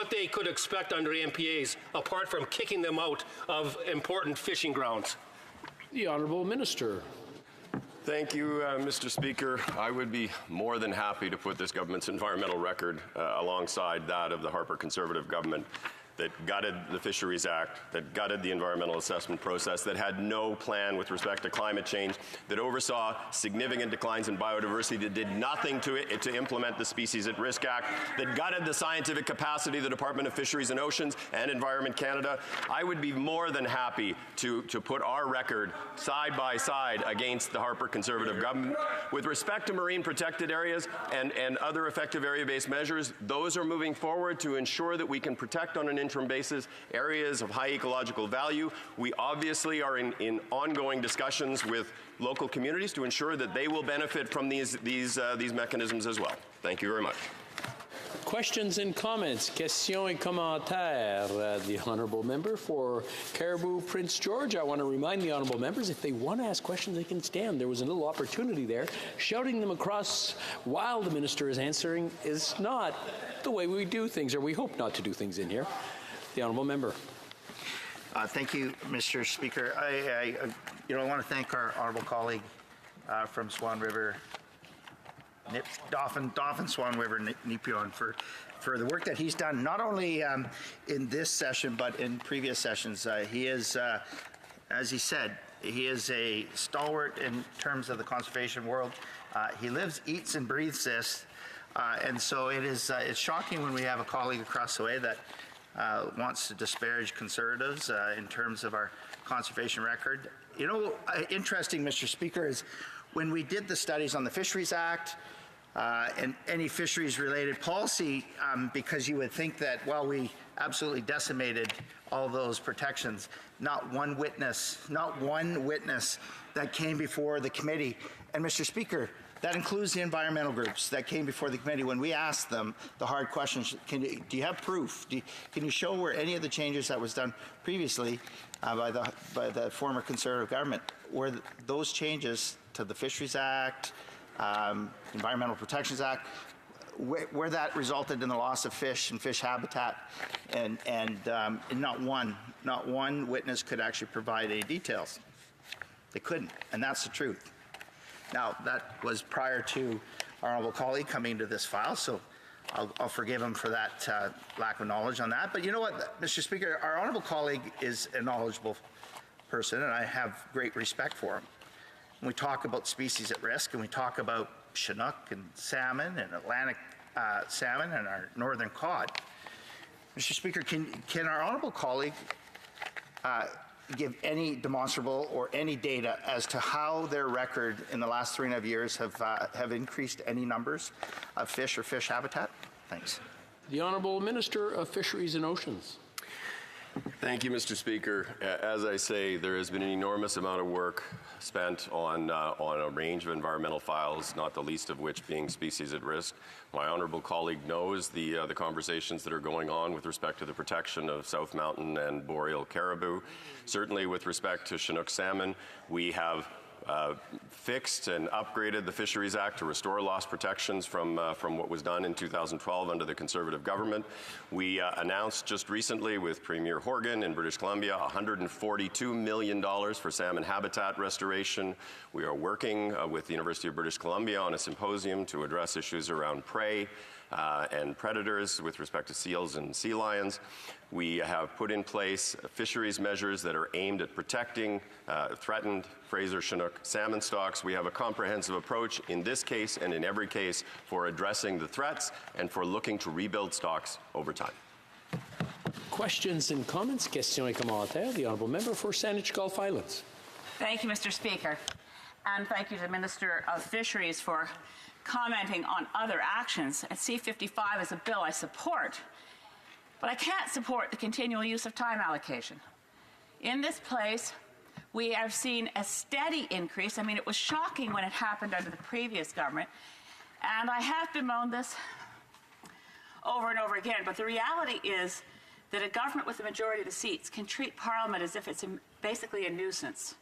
S10: they could expect under MPAs, apart from kicking them out of important fishing grounds?
S1: The Honourable Minister.
S8: Thank you, Mr. Speaker. I would be more than happy to put this government's environmental record alongside that of the Harper Conservative government that gutted the Fisheries Act, that gutted the environmental assessment process, that had no plan with respect to climate change, that oversaw significant declines in biodiversity, that did nothing to implement the Species at Risk Act, that gutted the scientific capacity of the Department of Fisheries and Oceans and Environment Canada. I would be more than happy to put our record side by side against the Harper Conservative government. With respect to marine protected areas and other effective area-based measures, those are moving forward to ensure that we can protect on an interim basis areas of high ecological value. We obviously are in ongoing discussions with local communities to ensure that they will benefit from these mechanisms as well. Thank you very much.
S1: Questions and comments. Questions et commentaires. The Honourable Member for Caribou Prince George. I want to remind the Honourable Members, if they want to ask questions, they can stand. There was a little opportunity there. Shouting them across while the Minister is answering is not the way we do things, or we hope not to do things in here. The Honourable Member.
S9: Thank you, Mr. Speaker. I want to thank our honourable colleague from Swan River, Dauphin Swan River, Nipawin, for the work that he's done, not only in this session, but in previous sessions. He is, as he said, he is a stalwart in terms of the conservation world. He lives, eats, and breathes this. And so it's shocking when we have a colleague across the way that wants to disparage Conservatives in terms of our conservation record. Interesting, Mr. Speaker, is when we did the studies on the Fisheries Act and any fisheries-related policy, because you would think that, well, we absolutely decimated all those protections. Not one witness that came before the committee. And Mr. Speaker, that includes the environmental groups that came before the committee when we asked them the hard questions. Do you have proof? Can you show where any of the changes that was done previously by the former Conservative government, where those changes to the Fisheries Act, Environmental Protections Act, where that resulted in the loss of fish and fish habitat, and not one witness could actually provide any details. They couldn't, and that's the truth. Now, that was prior to our honourable colleague coming into this file, so I'll forgive him for that lack of knowledge on that. But you know what, Mr. Speaker, our honourable colleague is a knowledgeable person, and I have great respect for him. When we talk about species at risk, and we talk about Chinook and salmon and Atlantic salmon and our northern cod, Mr. Speaker, can our honourable colleague give any demonstrable or any data as to how their record in the last 3.5 years have increased any numbers of fish or fish habitat? Thanks.
S1: The Honourable Minister of Fisheries and Oceans.
S8: Thank you, Mr. Speaker. As I say, there has been an enormous amount of work spent on a range of environmental files, not the least of which being species at risk. My honourable colleague knows the conversations that are going on with respect to the protection of South Mountain and boreal caribou. Certainly with respect to Chinook salmon, we have fixed and upgraded the Fisheries Act to restore lost protections from what was done in 2012 under the Conservative government. We announced just recently with Premier Horgan in British Columbia $142 million for salmon habitat restoration. We are working with the University of British Columbia on a symposium to address issues around prey and predators with respect to seals and sea lions. We have put in place fisheries measures that are aimed at protecting threatened Fraser Chinook salmon stocks. We have a comprehensive approach in this case and in every case for addressing the threats and for looking to rebuild stocks over time.
S1: Questions and comments? Questions et commentaires. The Honourable Member for Saanich Gulf Islands.
S13: Thank you, Mr. Speaker. And thank you to the Minister of Fisheries for commenting on other actions. And C-55 is a bill I support, but I can't support the continual use of time allocation. In this place, we have seen a steady increase. I mean, it was shocking when it happened under the previous government, and I have bemoaned this over and over again, but the reality is that a government with the majority of the seats can treat Parliament as if it's basically a nuisance.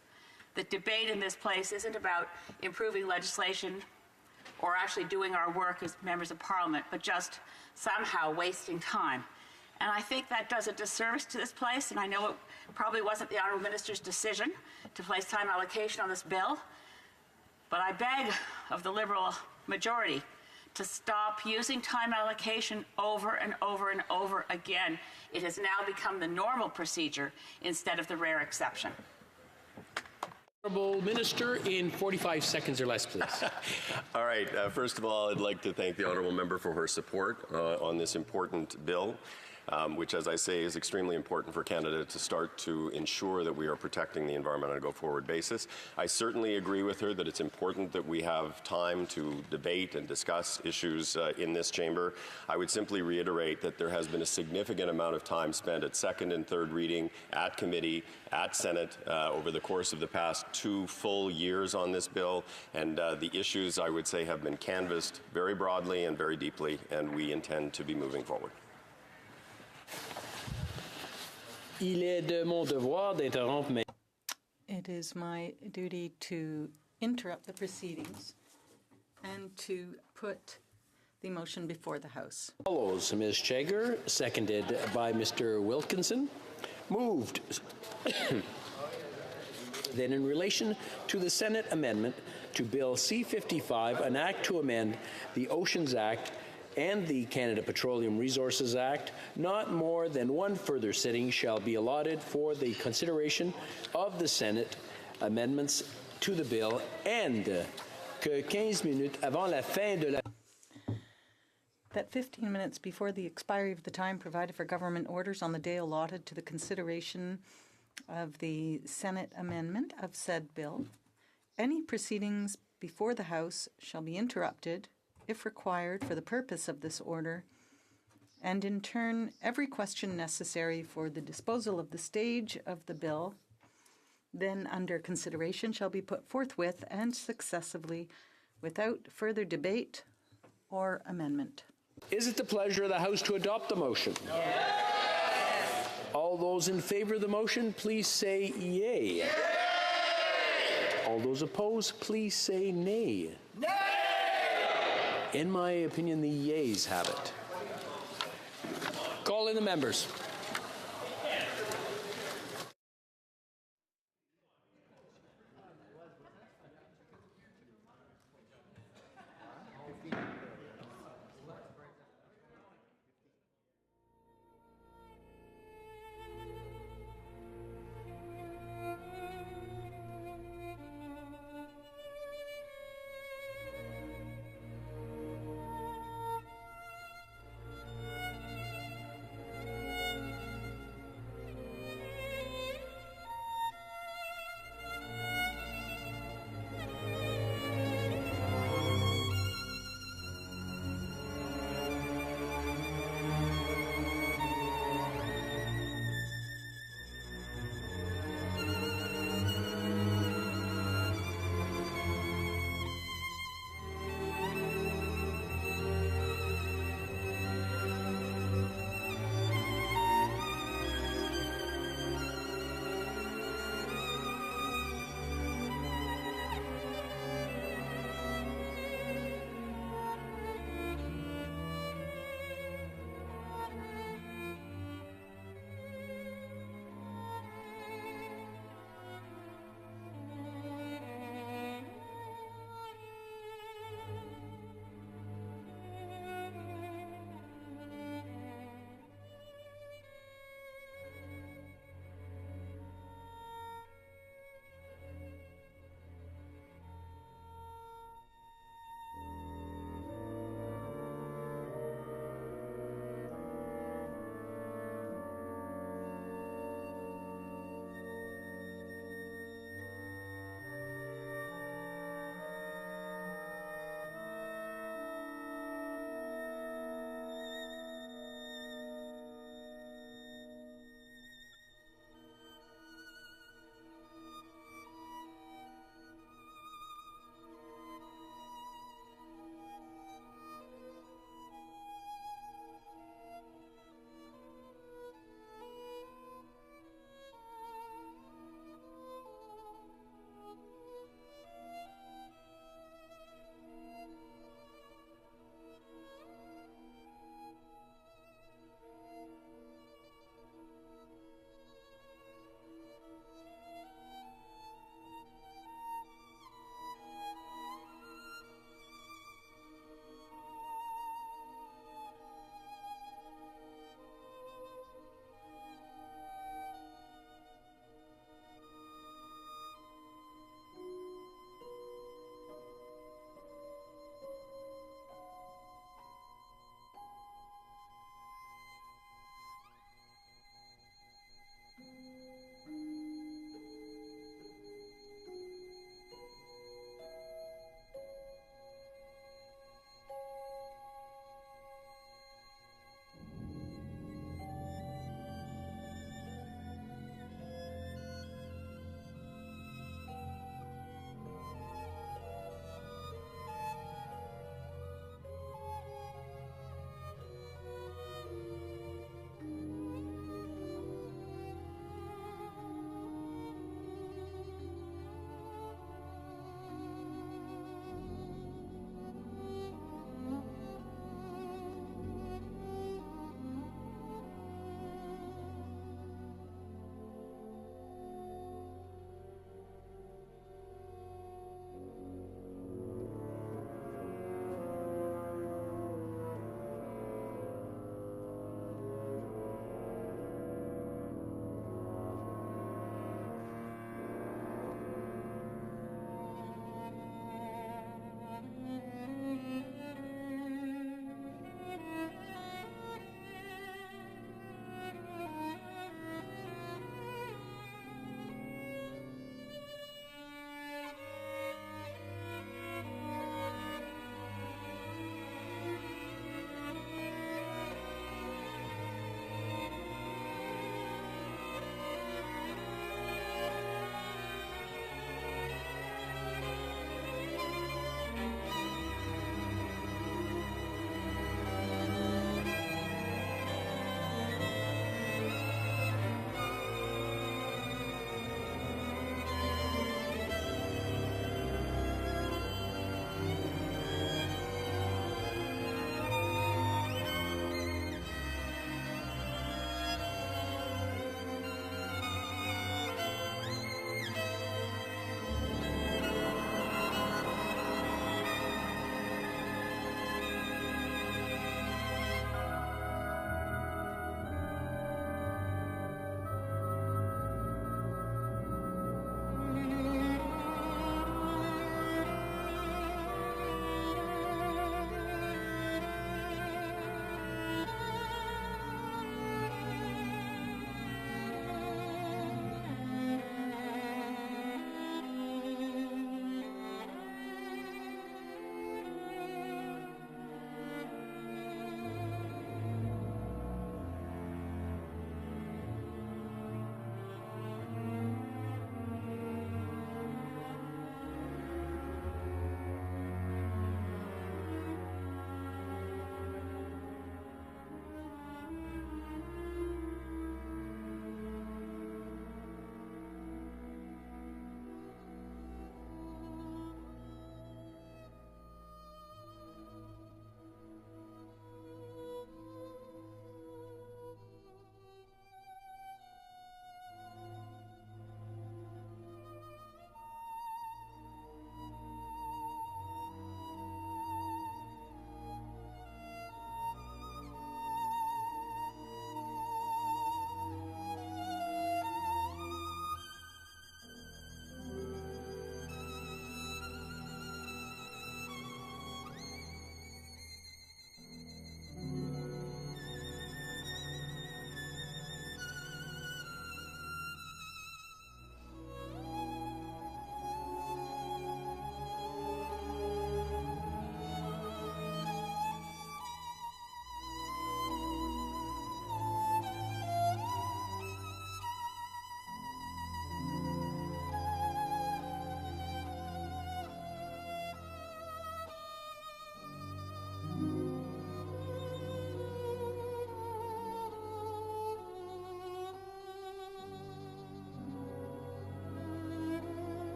S13: The debate in this place isn't about improving legislation or actually doing our work as members of Parliament, but just somehow wasting time. And I think that does a disservice to this place, and I know it probably wasn't the Honourable Minister's decision to place time allocation on this bill, but I beg of the Liberal majority to stop using time allocation over and over and over again. It has now become the normal procedure instead of the rare exception.
S1: Honourable Minister, in 45 seconds or less, please.
S8: All right. First of all, I'd like to thank the honourable member for her support on this important bill, which, as I say, is extremely important for Canada to start to ensure that we are protecting the environment on a go-forward basis. I certainly agree with her that it's important that we have time to debate and discuss issues in this chamber. I would simply reiterate that there has been a significant amount of time spent at second and third reading, at committee, at Senate over the course of the past 2 full years on this bill, and the issues, I would say, have been canvassed very broadly and very deeply, and we intend to be moving forward.
S1: Il est de mon devoir d'interrompre mes...
S2: It is my duty to interrupt the proceedings and to put the motion before the House.
S1: Follows Ms. Chager, seconded by Mr. Wilkinson. Moved. Then in relation to the Senate amendment to Bill C-55, an act to amend the Oceans Act and the Canada Petroleum Resources Act, not more than one further sitting shall be allotted for the consideration of the Senate amendments to the bill, and que 15 minutes avant la fin de la...
S2: That 15 minutes before the expiry of the time provided for government orders on the day allotted to the consideration of the Senate amendment of said bill, any proceedings before the House shall be interrupted, if required for the purpose of this order, and in turn, every question necessary for the disposal of the stage of the bill then under consideration shall be put forthwith and successively without further debate or amendment.
S1: Is it the pleasure of the House to adopt the motion? Yes. All those in favor of the motion, please say yea. Yay. All those opposed, please say nay. Nay. In my opinion, the yeas have it. Call in the members.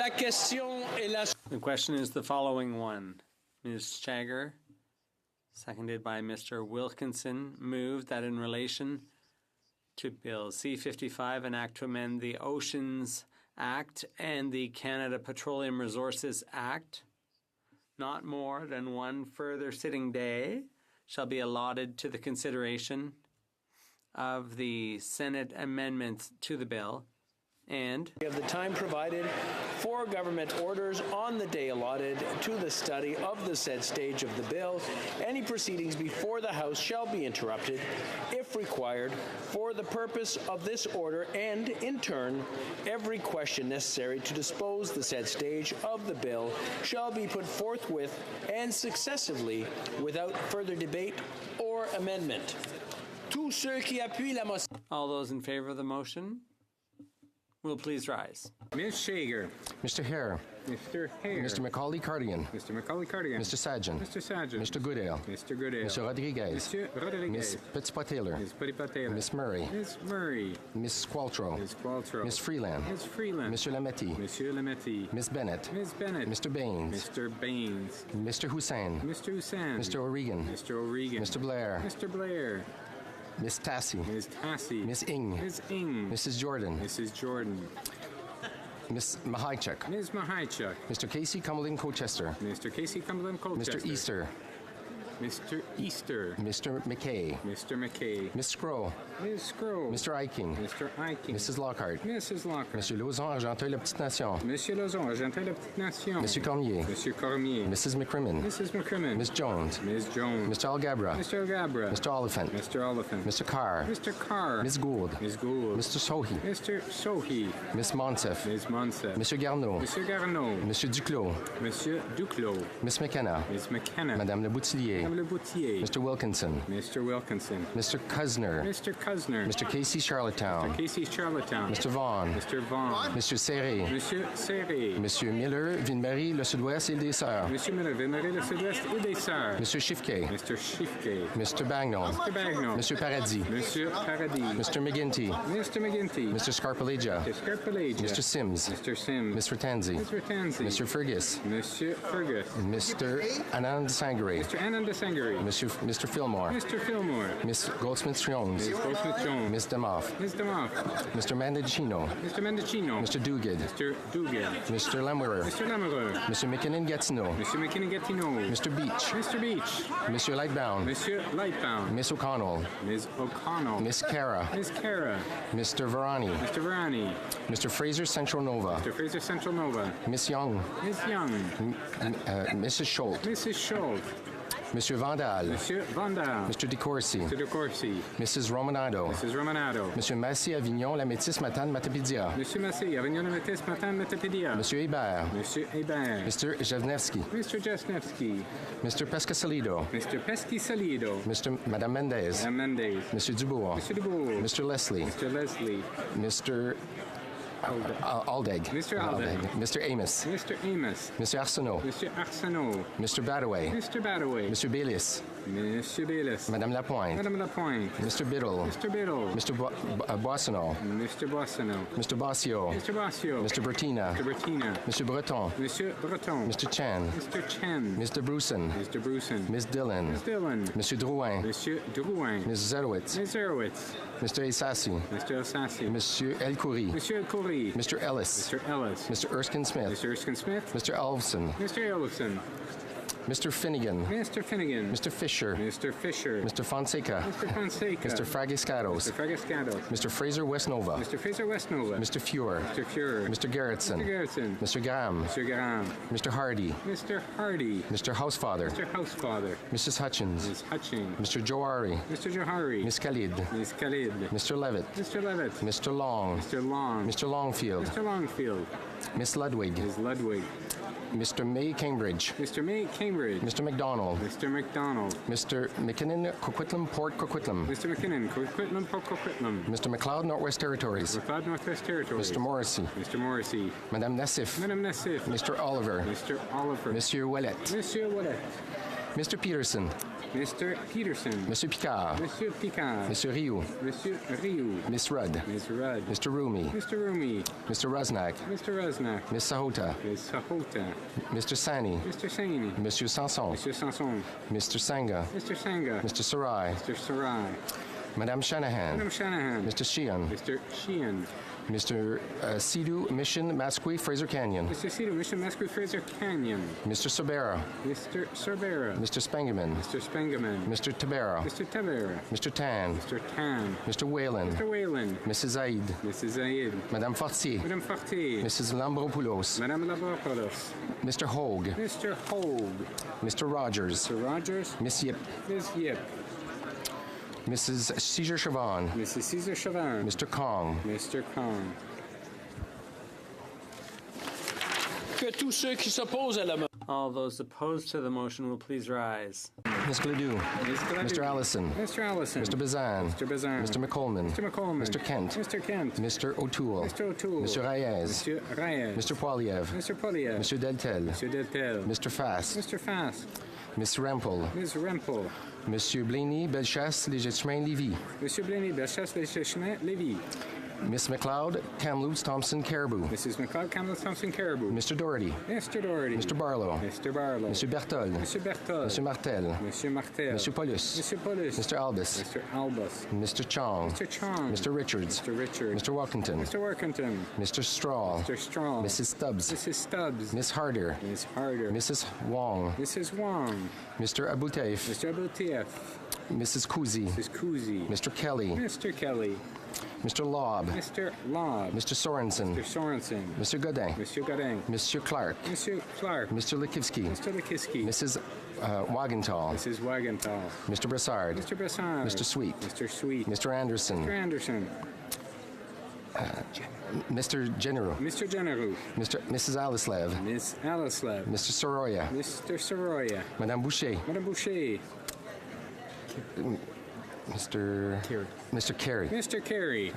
S1: La question est la...
S3: The question is the following one. Ms. Jagger, seconded by Mr. Wilkinson, moved that in relation to Bill C-55, an act to amend the Oceans Act and the Canada Petroleum Resources Act, not more than one further sitting day shall be allotted to the consideration of the Senate amendments to the bill, and
S1: of the time provided for government orders on the day allotted to the study of the said stage of the bill, any proceedings before the House shall be interrupted, if required, for the purpose of this order, and, in turn, every question necessary to dispose the said stage of the bill shall be put forthwith and successively without further debate or amendment. Tous ceux qui appuient la motion.
S3: all those in favor of the motion will please rise.
S14: Ms. Shager.
S15: Mr. Hare.
S14: Mr. Hare.
S15: Mr. Macaulay Cardigan.
S14: Mr. Macaulay Cardigan.
S15: Mr. Sajan.
S14: Mr. Sajan.
S15: Mr. Goodale.
S14: Mr. Goodale.
S15: Mr. Rodriguez.
S14: Mr. Rodriguez.
S15: Miss Petitpas-Taylor.
S14: Ms. Petitpas-Taylor.
S15: Miss Murray.
S14: Ms. Murray.
S15: Miss Qualtrough.
S14: Ms. Qualtrough.
S15: Miss Freeland.
S14: Ms. Freeland.
S15: Monsieur Lametti.
S14: Monsieur Lametti.
S15: Miss Bennett.
S14: Ms. Bennett.
S15: Mr. Baines.
S14: Mr. Baines.
S15: Mr. Hussain.
S14: Mr. Hussain.
S15: Mr. O'Regan.
S14: Mr. O'Regan.
S15: Mr. Blair.
S14: Mr. Blair.
S15: Miss Tassie.
S14: Ms. Tassie.
S15: Miss Ing.
S14: Ms. Ing.
S15: Mrs. Jordan.
S14: Mrs. Jordan.
S15: Miss Mahaichuk.
S14: Ms. Mahaichuk.
S15: Mr. Casey Cumberland Colchester.
S14: Mr. Casey Cumberland Colchester.
S15: Mr. Easter.
S14: Mr. Easter.
S15: Mr. McKay.
S14: Mr. McKay.
S15: Miss Scroll.
S14: Ms. Scroll.
S15: Mr. Iking.
S14: Mr. Iking.
S15: Mrs. Lockhart.
S14: Mrs. Lockhart.
S15: Monsieur Lauzon, Argenteuil, La Petite Nation.
S14: Monsieur Lauzon, Argenteuil, La Petite Nation.
S15: Monsieur Cormier.
S14: Monsieur Cormier.
S15: Mrs. McCrimmon.
S14: Mrs. McCrimmon.
S15: Miss Jones.
S14: Ms. Jones.
S15: Mr. Algabra.
S14: Mr. Algabra.
S15: Mr. Oliphant.
S14: Mr. Oliphant.
S15: Mr. Carr.
S14: Mr. Carr.
S15: Miss Gould.
S14: Ms. Gould.
S15: Mr. Sohi.
S14: Mr. Sohi.
S15: Miss Monsef.
S14: Ms. Monsef.
S15: Monsieur Garneau.
S14: Monsieur Garneau.
S15: Monsieur Duclos.
S14: Monsieur Duclos.
S15: Miss McKenna.
S14: Ms. McKenna.
S15: Madame Le Boutillier.
S14: Madame Le Boutier.
S15: Mr. Wilkinson.
S14: Mr. Wilkinson.
S15: Mr. Cuzner.
S14: Mr. Cuzner.
S15: Mr. Casey Charlottetown.
S14: Mr. Casey Charlottetown.
S15: Mr. Vaughn.
S14: Mr. Vaughn.
S15: Monsieur Serré.
S14: Monsieur Serré.
S15: Monsieur Miller, Ville-Marie, le Sud-Ouest et des Sœurs.
S14: Monsieur Miller, Ville-Marie, le Sud-Ouest et des Sœurs.
S15: Monsieur Schiffke.
S14: Mr. Schiffke.
S15: Mr. Bagnall.
S14: Mr. Bagnall.
S15: Monsieur Paradis.
S14: Monsieur Paradis.
S15: Mr. McGinty.
S14: Mr. McGinty.
S15: Mr. Scarpalegia.
S14: Mr. Scarpalegia.
S15: Mr. Sims.
S14: Mr. Sims.
S15: Mr. Tanzi.
S14: Mr. Tanzi.
S15: Mr. Fergus.
S14: Monsieur Fergus.
S15: Mr. Anand Sangare.
S14: Mr. Anand Sangare.
S15: Mr. Fillmore.
S14: Mr. Fillmore.
S15: Miss Goldsmith-Jones.
S14: Ms. Goldsmith-Jones.
S15: Miss Demoff.
S14: Ms. Demoff.
S15: Mr. Mendocino.
S14: Mr. Mendocino.
S15: Mr. Duguid.
S14: Mr. Duguid.
S15: Mr. Lemurer.
S14: Mr. Lemurer.
S15: Mr. McKinnon-Gatineau.
S14: Mr. McKinnon-Gatineau.
S15: Mr. Beach.
S14: Mr. Beach.
S15: Monsieur Lightbound.
S14: Monsieur Lightbound.
S15: Miss O'Connell.
S14: Ms. O'Connell.
S15: Miss Cara.
S14: Miss Cara.
S15: Mr. Varani.
S14: Mr. Varani.
S15: Mr. Fraser Central Nova.
S14: Mr. Fraser Central Nova.
S15: Miss Young.
S14: Miss Young.
S15: Mrs. Schultz.
S14: Mrs. Schultz.
S15: Monsieur Vandal.
S14: Monsieur Vandal.
S15: Mr. DeCourcy.
S14: Mr. DeCourcy.
S15: Mrs. Romanado.
S14: Mrs. Romanado.
S15: Monsieur Massy Avignon, La Métis Matane Matapédia.
S14: Monsieur Massy Avignon, La Métis Matane Matapédia.
S15: Monsieur Hébert.
S14: Monsieur Hébert.
S15: Mr. Javnevski.
S14: Mr. Jasnevski.
S15: Mr. Pescasalido.
S14: Mr. Pescasalido.
S15: Madame Mendez.
S14: Madame Mendez.
S15: Monsieur Dubois.
S14: Monsieur Dubois.
S15: Mr. Leslie.
S14: Mr. Leslie.
S15: Mr. Aldeg.
S14: Mr. Aldeg.
S15: Mr. Amos.
S14: Mr. Amos.
S15: Mr. Arsenault.
S14: Mr. Arsenault.
S15: Mr. Badaway.
S14: Mr. Badaway.
S15: Mr. Bayliss.
S14: Monsieur Bayliss.
S15: Madame Lapointe.
S14: Madame Lapointe.
S15: Mr. Biddle.
S14: Mr. Biddle.
S15: Mr. Boissonneau.
S14: Mr. Boissonneau.
S15: Mr. Bossio.
S14: Mr. Bossio.
S15: Mr. Bertina.
S14: Mr. Bertina.
S15: Mr. Breton.
S14: Monsieur Breton.
S15: Mr. Chan.
S14: Mr. Chen.
S15: Mr. Bruson.
S14: Mr. Bruson.
S15: Miss Dillon.
S14: Miss Dillon.
S15: Monsieur Drouin.
S14: Monsieur Drouin.
S15: Ms. Zerowitz.
S14: Ms. Zerowitz.
S15: Mr. Isassi.
S14: Mr. Osassi.
S15: Monsieur Elkoury.
S14: Monsieur Elkoury.
S15: Mr. Ellis.
S14: Mr. Ellis.
S15: Mr. Erskine Smith.
S14: Mr. Erskine Smith.
S15: Mr. Elvson.
S14: Mr. Elvson.
S15: Mr. Finnegan.
S14: Mr. Finnegan.
S15: Mr. Fisher.
S14: Mr. Fisher.
S15: Mr. Fonseca.
S14: Mr. Fonseca.
S15: Mr. Fragiscados.
S14: Mr. Fragiscados.
S15: Mr. Fraser Westnova.
S14: Mr. Fraser Westnova.
S15: Mr. Fuhr.
S14: Mr. Fuhrer.
S15: Mr. Gerritsen.
S14: Mr. Gerritsen.
S15: Mr. Graham.
S14: Mr. Graham.
S15: Mr. Hardy.
S14: Mr. Hardy.
S15: Mr. Housefather.
S14: Mr. Housefather.
S15: Mrs. Hutchins.
S14: Ms. Hutchins.
S15: Mr. Johari.
S14: Mr. Johari.
S15: Miss Khalid.
S14: Ms. Khalid.
S15: Mr. Levitt.
S14: Mr. Levitt.
S15: Mr. Long.
S14: Mr. Long.
S15: Mr. Longfield.
S14: Mr. Longfield.
S15: Miss Ludwig.
S14: Ms. Ludwig.
S15: Mr. May Cambridge.
S14: Mr. May Cambridge.
S15: Mr. McDonald.
S14: Mr. McDonald.
S15: Mr. McKinnon Coquitlam Port Coquitlam.
S14: Mr. McKinnon Coquitlam Port Coquitlam.
S15: Mr. McLeod Northwest Territories.
S14: McLeod Northwest Territories.
S15: Mr. Morrissey.
S14: Mr. Morrissey.
S15: Madame Nassif.
S14: Madame Nassif.
S15: Mr. Oliver.
S14: Mr. Oliver.
S15: Monsieur Ouellet.
S14: Monsieur Ouellet.
S15: Mr. Peterson.
S14: Mr. Peterson.
S15: Monsieur Picard.
S14: Monsieur Picard.
S15: Monsieur Rioux.
S14: Monsieur Rioux.
S15: Miss Rudd.
S14: Ms. Rudd.
S15: Mr. Rumi.
S14: Mr. Rumi.
S15: Mr. Rusnak.
S14: Mr. Rusnak.
S15: Miss Sahota.
S14: Ms. Sahota.
S15: Mr. Sani.
S14: Mr. Saini.
S15: Monsieur Sanson.
S14: Monsieur Sanson.
S15: Mr. Sangha.
S14: Mr. Sangha.
S15: Mr. Sarai.
S14: Mr. Sarai.
S15: Madame Shanahan.
S14: Madam Shanahan.
S15: Mr. Sheehan.
S14: Mr. Sheehan.
S15: Mr. Sidhu Mission Masqui Fraser Canyon.
S14: Mr. Cedar Mission Masquerade Fraser Canyon.
S15: Mr. Sobera.
S14: Mr. Cervera.
S15: Mr. Spengeman.
S14: Mr. Spengeman.
S15: Mr. Tabera.
S14: Mr. Tavera.
S15: Mr. Tan.
S14: Mr. Tan.
S15: Mr. Whalen.
S14: Mr. Whalen.
S15: Mrs. Zaid.
S14: Mrs. Zaid.
S15: Madame Fortier.
S14: Madame Fortier.
S15: Mrs. Lambropoulos.
S14: Madame Labropoulos.
S15: Mr. Hogue.
S14: Mr. Hogue.
S15: Mr. Rogers.
S14: Mr. Rogers.
S15: Miss Yip.
S14: Ms. Yip.
S15: Mrs. Caesar Chavan.
S14: Mrs. Caesar Chavan.
S15: Mr. Kong.
S14: Mr. Kong.
S1: Que tous ceux qui s'opposent à la motion.
S3: All those opposed to the motion will please rise.
S15: Ms. Gledoux. Mr. Allison.
S14: Mr. Allison.
S15: Mr. Bazan.
S14: Mr. Bazan.
S15: Mr. McColeman.
S14: Mr. McColeman.
S15: Mr. Kent.
S14: Mr. Kent.
S15: Mr. O'Toole.
S14: Mr. O'Toole.
S15: Mr. Reyes.
S14: Mr. Reyes.
S15: Mr. Poiliev.
S14: Mr. Poliev.
S15: Mr. Deltel.
S14: Mr. Deltel.
S15: Mr. Fass.
S14: Mr. Fass.
S15: Miss Rempel.
S14: Ms. Rempel.
S15: Monsieur Blaney, Bellechasse, Légichemin, Lévis.
S14: Monsieur Blaney, Bellechasse, Légichemin, Lévis.
S15: Miss McLeod, Kamloops, Thompson, Caribou.
S14: Mrs. McLeod, Kamloops, Thompson, Caribou.
S15: Mr. Doherty.
S14: Mr. Doherty.
S15: Mr. Barlow.
S14: Mr. Barlow.
S15: Monsieur Berthold.
S14: Monsieur Berthold.
S15: Monsieur Martel.
S14: Monsieur Martel.
S15: Monsieur Paulus.
S14: Monsieur Paulus.
S15: Mr. Albus.
S14: Mr. Albus.
S15: Mr. Chong.
S14: Mr. Chong.
S15: Mr. Richards.
S14: Mr. Richards.
S15: Mr. Walkington.
S14: Mr. Workington.
S15: Mr. Straw.
S14: Mr. Straw.
S15: Mrs. Stubbs.
S14: Mrs. Stubbs.
S15: Miss Harder.
S14: Miss Harder.
S15: Mrs. Wong.
S14: Mrs. Wong.
S15: Mr. Abouteif.
S14: Mr. Abouteif.
S15: Mrs. Kuzi.
S14: Mrs. Kuzi.
S15: Mr. Kelly.
S14: Mr. Kelly.
S15: Mr. Lobb.
S14: Mr. Lobb.
S15: Mr. Sorensen.
S14: Mr. Sorensen.
S15: Mr. Godin.
S14: Monsieur Godin.
S15: Monsieur Clark.
S14: Monsieur Clark.
S15: Mr. Likivsky.
S14: Mr. Likiski.
S15: Mrs. Wagenthal.
S14: Mrs. Wagenthal.
S15: Mr. Brassard.
S14: Mr. Brassard.
S15: Mr. Sweet.
S14: Mr. Sweet.
S15: Mr. Anderson.
S14: Mr. Anderson.
S15: Mr. Generou.
S14: Mr. Generou.
S15: Mrs. Alislev.
S14: Miss Alislev.
S15: Mr. Soroya.
S14: Mr. Soroya.
S15: Madame Boucher.
S14: Madame Boucher.
S15: Mr. Carey.
S14: Mr. Carey.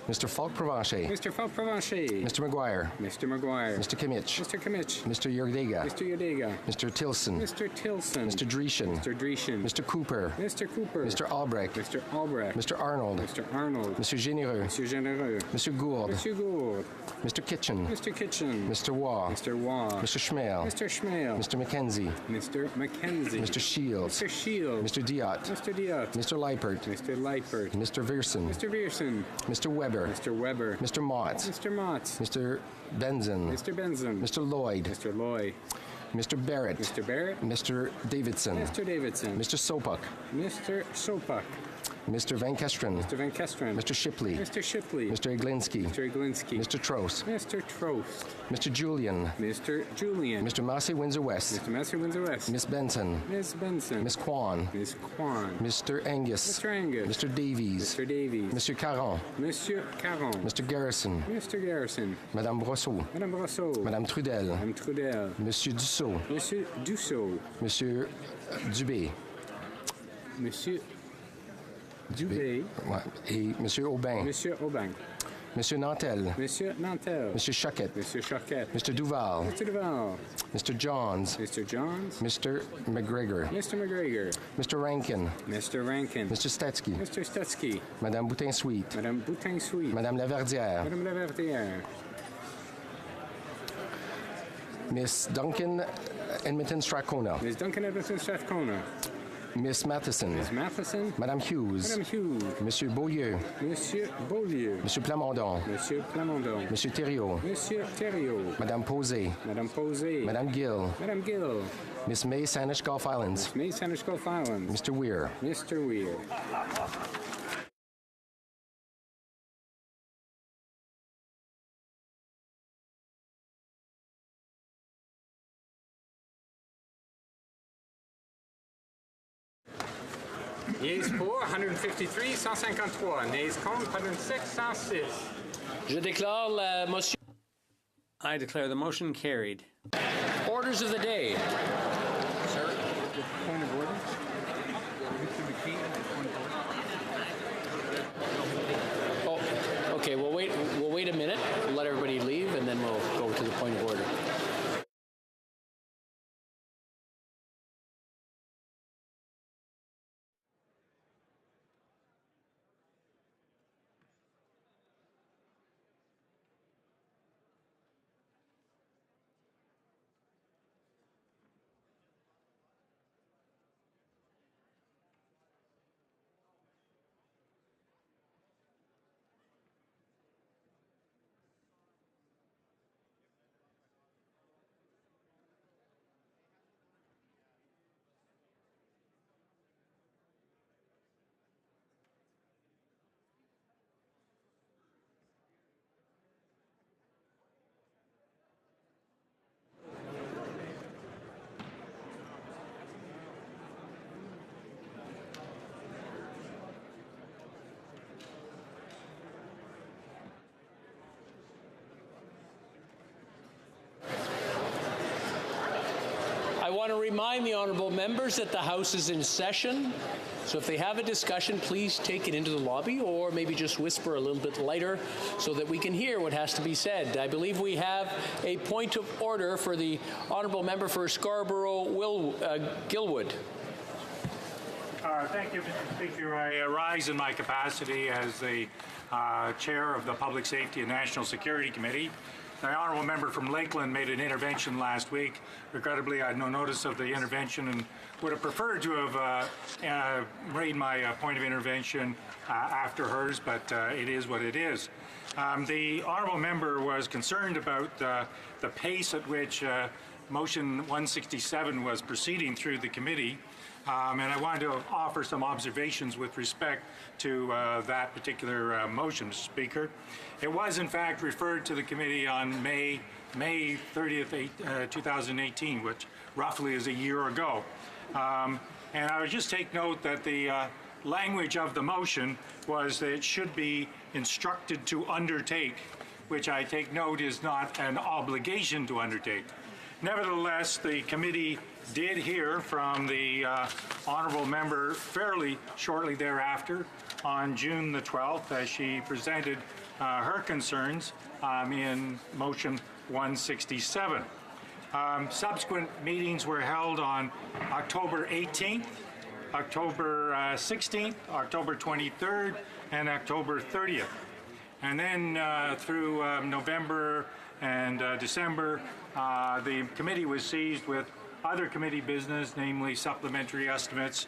S15: Mr. Falk Provencher.
S14: Mr. Falk Provencher.
S15: Mr. McGuire.
S14: Mr. McGuire.
S15: Mr. Kimmich.
S14: Mr. Kimmich.
S15: Mr. Yordega.
S14: Mr. Yodega.
S15: Mr. Tilson.
S14: Mr. Tilson.
S15: Mr. Dreeshen.
S14: Mr. Dreeshen.
S15: Mr. Cooper.
S14: Mr. Cooper.
S15: Mr. Albrecht.
S14: Mr. Albrecht.
S15: Mr. Arnold.
S14: Mr. Arnold.
S15: Monsieur Généreux.
S14: Monsieur Genereux.
S15: Monsieur Gould.
S14: Monsieur Gould.
S15: Mr. Kitchen.
S14: Mr. Kitchen.
S15: Mr. Waugh.
S14: Mr. Waugh.
S15: Mr. Schmale.
S14: Mr. Schmale.
S15: Mr. McKenzie.
S14: Mr. Mackenzie.
S15: Mr. Shields.
S14: Mr. Shields.
S15: Mr. Diot.
S14: Mr. Diot.
S15: Mr. Leipert.
S14: Mr. Lightford.
S15: Mr. Vierson.
S14: Mr. Vierson.
S15: Mr. Weber.
S14: Mr. Weber.
S15: Mr. Mott.
S14: Mr. Mott.
S15: Mr. Benson.
S14: Mr. Benson.
S15: Mr. Lloyd.
S14: Mr. Lloyd.
S15: Mr. Barrett.
S14: Mr. Barrett.
S15: Mr. Davidson.
S14: Mr. Davidson.
S15: Mr. Sopuck.
S14: Mr. Sopak.
S15: Mr. Van Kesteren.
S14: Mr. Van Kesteren.
S15: Mr. Shipley.
S14: Mr. Shipley.
S15: Mr. Iglinski.
S14: Mr. Iglinski.
S15: Mr. Trost.
S14: Mr. Trost.
S15: Mr. Julian.
S14: Mr. Julian.
S15: Mr. Massey Windsor West.
S14: Mr. Massey Windsor West.
S15: Miss Benson.
S14: Miss Benson.
S15: Miss Kwan.
S14: Miss Kwan.
S15: Mr. Angus.
S14: Mr. Angus.
S15: Mr. Davies.
S14: Mr. Davies.
S15: Monsieur Caron.
S14: Monsieur Caron.
S15: Mr. Garrison.
S14: Mr. Garrison.
S15: Madame Brosseau.
S14: Madame Brosseau.
S15: Madame Trudel.
S14: Madame Trudel.
S15: Monsieur Dussault.
S14: Monsieur Dussault.
S15: Monsieur Dubé.
S14: Monsieur Dubé.
S15: Ouais. Et Monsieur Aubin.
S14: Monsieur Aubin.
S15: Monsieur Nantel.
S14: Monsieur Nantel.
S15: Monsieur Choquette.
S14: Monsieur Choquette.
S15: Mr. Duval.
S14: Mr. Duval.
S15: Mr. Johns.
S14: Mr. Johns.
S15: Mr. McGregor.
S14: Mr. McGregor.
S15: Mr. Rankin.
S14: Mr. Rankin.
S15: Mr. Stetsky.
S14: Mr. Stetsky.
S15: Madame Boutin-Sweet.
S14: Madame Boutin-Sweet.
S15: Madame Laverdière.
S14: Madame Laverdière.
S15: Miss Duncan Edmonton Strathcona.
S14: Miss Duncan Edmonton Strathcona.
S15: Miss Matheson.
S14: Miss Matheson.
S15: Madame Hughes.
S14: Madame Hughes.
S15: Monsieur Beaulieu.
S14: Monsieur Beaulieu.
S15: Monsieur Plamondon.
S14: Monsieur Plamondon.
S15: Monsieur Thériault.
S14: Monsieur Thériault.
S15: Madame Posé.
S14: Madame Posé.
S15: Madame Gill.
S14: Madame Gill.
S15: Miss May Sanish Gulf Islands.
S14: Miss May Sanish Gulf Islands.
S15: Mr. Weir.
S14: Mr. Weir. Yeas pour 153, 153. Nays contre 106, 106.
S1: Je déclare la motion.
S3: I declare the motion carried.
S1: Orders of the day.
S14: Sir, point of order.
S1: Oh, okay. We'll wait a minute. We'll let everybody leave, and then we'll go to the point of order. want to remind the honourable members that the House is in session. So if they have a discussion, please take it into the lobby or maybe just whisper a little bit lighter so that we can hear what has to be said. I believe we have a point of order for the honourable member for Scarborough, Gilwood.
S16: Thank you, Mr. Speaker. I rise in my capacity as the chair of the Public Safety and National Security Committee. The honourable member from Lakeland made an intervention last week. Regrettably, I had no notice of the intervention and would have preferred to have made my point of intervention after hers, but it is what it is. The honourable member was concerned about the pace at which Motion 167 was proceeding through the committee. And I wanted to offer some observations with respect to that particular motion, Mr. Speaker. It was, in fact, referred to the committee on May 30th, 2018, which roughly is a year ago. And I would just take note that the language of the motion was that it should be instructed to undertake, which I take note is not an obligation to undertake. Nevertheless, the committee did hear from the honourable member fairly shortly thereafter on June the 12th as she presented her concerns in Motion 167. Subsequent meetings were held on October 18th, October 16th, October 23rd, and October 30th. And then through November and December, the committee was seized with other committee business, namely supplementary estimates,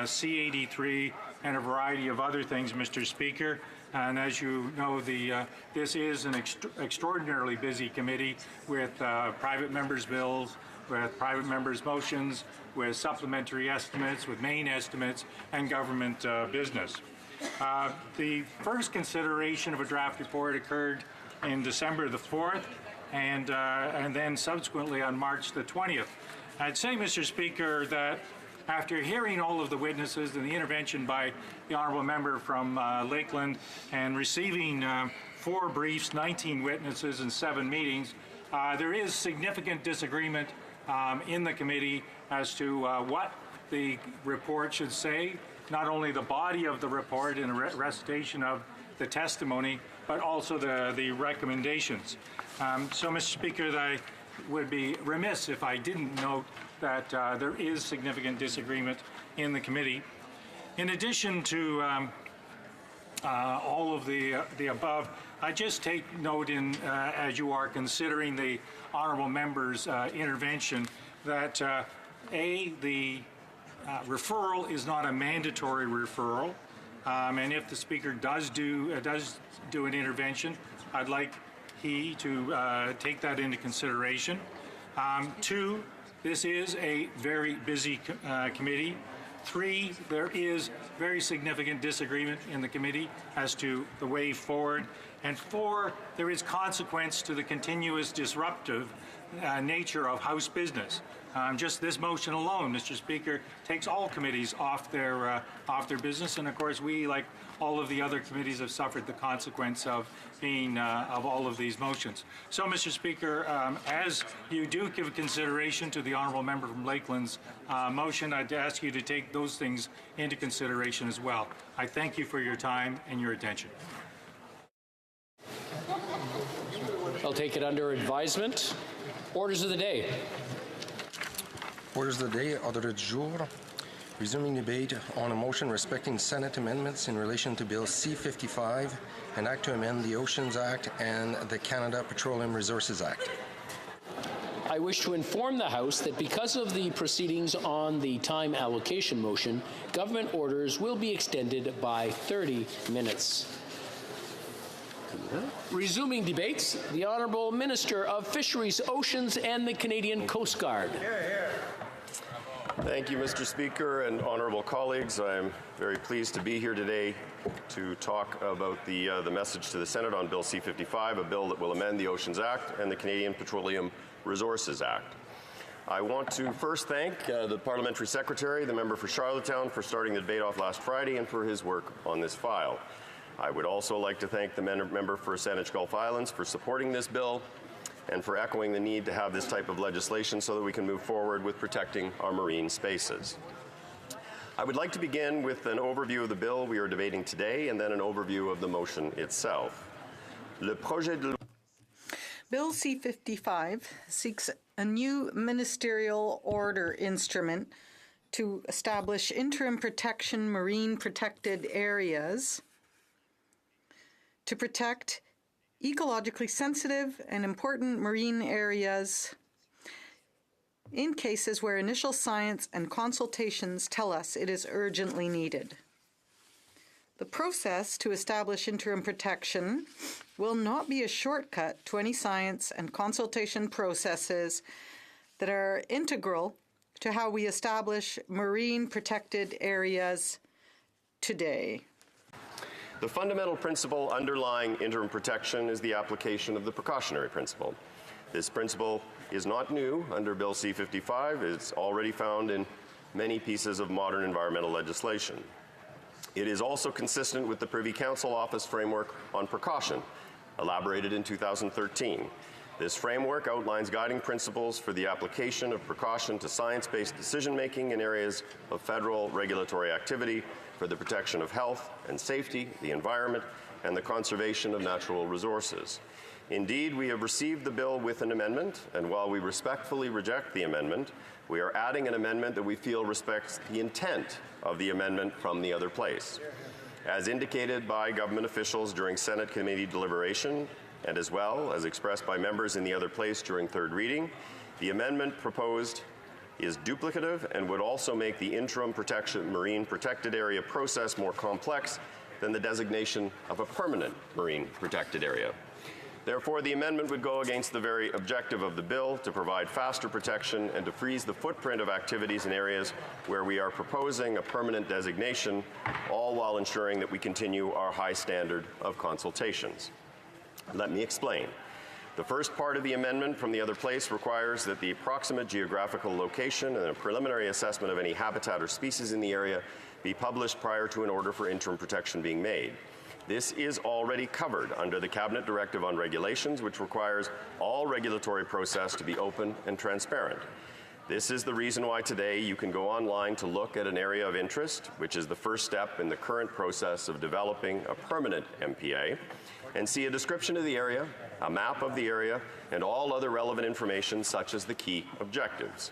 S16: C-83, and a variety of other things, Mr. Speaker. And as you know, this is an extraordinarily busy committee with private members' bills, with private members' motions, with supplementary estimates, with main estimates, and government business. The first consideration of a draft report occurred in December the 4th, and then subsequently on March the 20th. I'd say, Mr. Speaker, that after hearing all of the witnesses and the intervention by the honourable member from Lakeland and receiving 4 briefs, 19 witnesses, and 7 meetings, there is significant disagreement in the committee as to what the report should say, not only the body of the report in a recitation of the testimony, but also the recommendations. So, Mr. Speaker, I would be remiss if I didn't note that there is significant disagreement in the committee. In addition to all of the above, I just take note in, as you are considering the honourable member's intervention, that the referral is not a mandatory referral, and if the speaker does do an intervention, I'd like he to take that into consideration. 2, this is a very busy committee. 3, there is very significant disagreement in the committee as to the way forward. And 4, there is consequence to the continuous disruptive nature of House business. Just this motion alone, Mr. Speaker, takes all committees off their business, and of course we, like all of the other committees, have suffered the consequence of being of all of these motions. So, Mr. Speaker, as you do give consideration to the honourable member from Lakeland's motion, I'd ask you to take those things into consideration as well. I thank you for your time and your attention.
S1: I'll take it under advisement. Orders of the day.
S15: Orders of the day, ordre du jour. Resuming debate on a motion respecting Senate amendments in relation to Bill C-55, an act to amend the Oceans Act and the Canada Petroleum Resources Act.
S1: I wish to inform the House that because of the proceedings on the time allocation motion, government orders will be extended by 30 minutes. Resuming debates, the Honourable Minister of Fisheries, Oceans and the Canadian Coast Guard.
S8: Thank you, Mr. Speaker and honourable colleagues. I'm very pleased to be here today to talk about the message to the Senate on Bill C-55, a bill that will amend the Oceans Act and the Canadian Petroleum Resources Act. I want to first thank the Parliamentary Secretary, the member for Charlottetown, for starting the debate off last Friday and for his work on this file. I would also like to thank the member for Saanich Gulf Islands for supporting this bill. and for echoing the need to have this type of legislation so that we can move forward with protecting our marine spaces. I would like to begin with an overview of the bill we are debating today and then an overview of the motion itself. Le projet de
S2: Bill C-55 seeks a new ministerial order instrument to establish interim protection marine protected areas to protect ecologically sensitive and important marine areas in cases where initial science and consultations tell us it is urgently needed. The process to establish interim protection will not be a shortcut to any science and consultation processes that are integral to how we establish marine protected areas today.
S8: The fundamental principle underlying interim protection is the application of the precautionary principle. This principle is not new under Bill C-55. It's already found in many pieces of modern environmental legislation. It is also consistent with the Privy Council Office Framework on Precaution, elaborated in 2013. This framework outlines guiding principles for the application of precaution to science-based decision-making in areas of federal regulatory activity for the protection of health and safety, the environment, and the conservation of natural resources. Indeed, we have received the bill with an amendment, and while we respectfully reject the amendment, we are adding an amendment that we feel respects the intent of the amendment from the other place. As indicated by government officials during Senate committee deliberation, and as well as expressed by members in the other place during third reading, the amendment proposed is duplicative and would also make the interim protection marine protected area process more complex than the designation of a permanent marine protected area. Therefore, the amendment would go against the very objective of the bill to provide faster protection and to freeze the footprint of activities in areas where we are proposing a permanent designation, all while ensuring that we continue our high standard of consultations. Let me explain. The first part of the amendment from the other place requires that the approximate geographical location and a preliminary assessment of any habitat or species in the area be published prior to an order for interim protection being made. This is already covered under the Cabinet Directive on Regulations, which requires all regulatory process to be open and transparent. This is the reason why today you can go online to look at an area of interest, which is the first step in the current process of developing a permanent MPA, and see a description of the area, a map of the area, and all other relevant information such as the key objectives.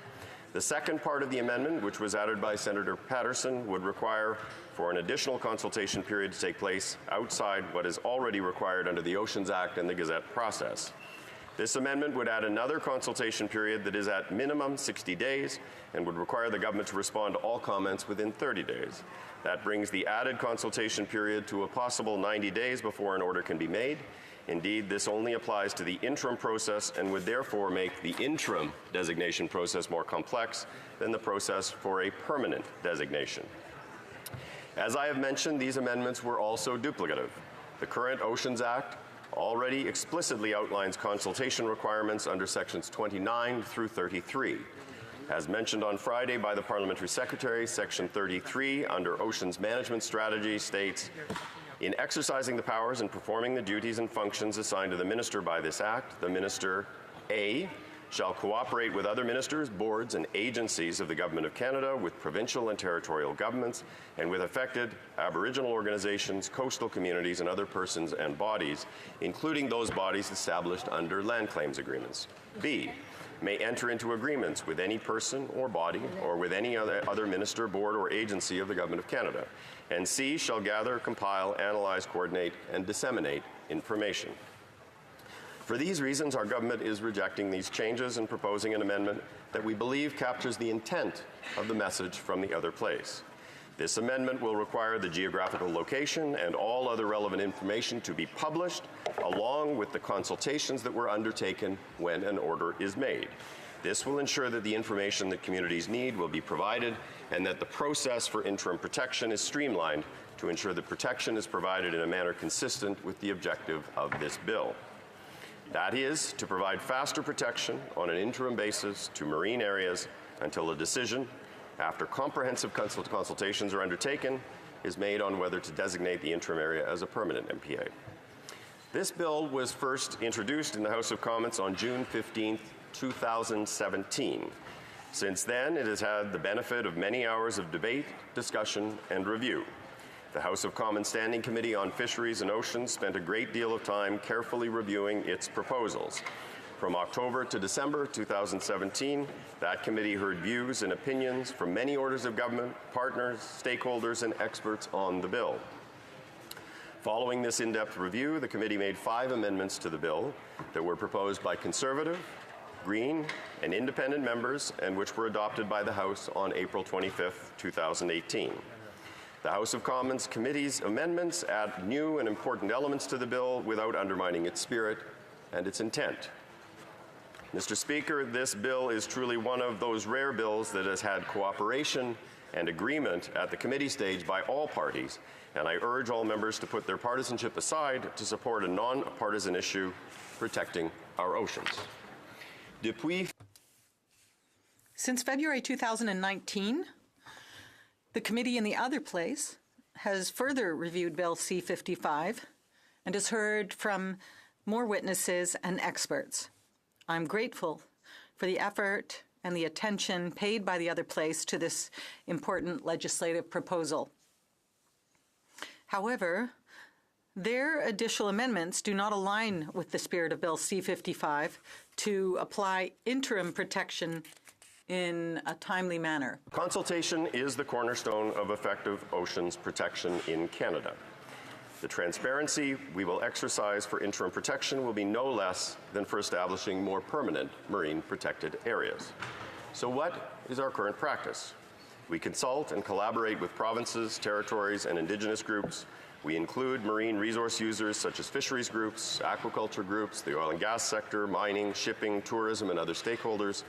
S8: The second part of the amendment, which was added by Senator Patterson, would require for an additional consultation period to take place outside what is already required under the Oceans Act and the Gazette process. This amendment would add another consultation period that is at minimum 60 days and would require the government to respond to all comments within 30 days. That brings the added consultation period to a possible 90 days before an order can be made. Indeed, this only applies to the interim process and would therefore make the interim designation process more complex than the process for a permanent designation. As I have mentioned, these amendments were also duplicative. The current Oceans Act already explicitly outlines consultation requirements under sections 29 through 33. As mentioned on Friday by the Parliamentary Secretary, Section 33 under Oceans Management Strategy states, in exercising the powers and performing the duties and functions assigned to the Minister by this Act, the Minister, A, shall cooperate with other ministers, boards, and agencies of the Government of Canada, with provincial and territorial governments, and with affected Aboriginal organizations, coastal communities, and other persons and bodies, including those bodies established under land claims agreements. B, may enter into agreements with any person or body or with any other minister, board, or agency of the Government of Canada. And C, shall gather, compile, analyze, coordinate, and disseminate information. For these reasons, our government is rejecting these changes and proposing an amendment that we believe captures the intent of the message from the other place. This amendment will require the geographical location and all other relevant information to be published, along with the consultations that were undertaken when an order is made. This will ensure that the information that communities need will be provided and that the process for interim protection is streamlined to ensure that protection is provided in a manner consistent with the objective of this bill. That is, to provide faster protection on an interim basis to marine areas until a decision, after comprehensive consultations are undertaken, is made on whether to designate the interim area as a permanent MPA. This bill was first introduced in the House of Commons on June 15, 2017. Since then, it has had the benefit of many hours of debate, discussion, and review. The House of Commons Standing Committee on Fisheries and Oceans spent a great deal of time carefully reviewing its proposals. From October to December 2017, that committee heard views and opinions from many orders of government, partners, stakeholders, and experts on the bill. Following this in-depth review, the committee made 5 amendments to the bill that were proposed by Conservative, Green, and Independent members, and which were adopted by the House on April 25, 2018. The House of Commons Committee's amendments add new and important elements to the bill without undermining its spirit and its intent. Mr. Speaker, this bill is truly one of those rare bills that has had cooperation and agreement at the committee stage by all parties, and I urge all members to put their partisanship aside to support a non-partisan issue protecting our oceans.
S2: Since February 2019, the committee in the other place has further reviewed Bill C-55 and has heard from more witnesses and experts. I'm grateful for the effort and the attention paid by the other place to this important legislative proposal. However, their additional amendments do not align with the spirit of Bill C-55 to apply interim protection in a timely manner.
S8: Consultation is the cornerstone of effective oceans protection in Canada. The transparency we will exercise for interim protection will be no less than for establishing more permanent marine protected areas. So what is our current practice? We consult and collaborate with provinces, territories, and Indigenous groups. We include marine resource users such as fisheries groups, aquaculture groups, the oil and gas sector, mining, shipping, tourism, and other stakeholders.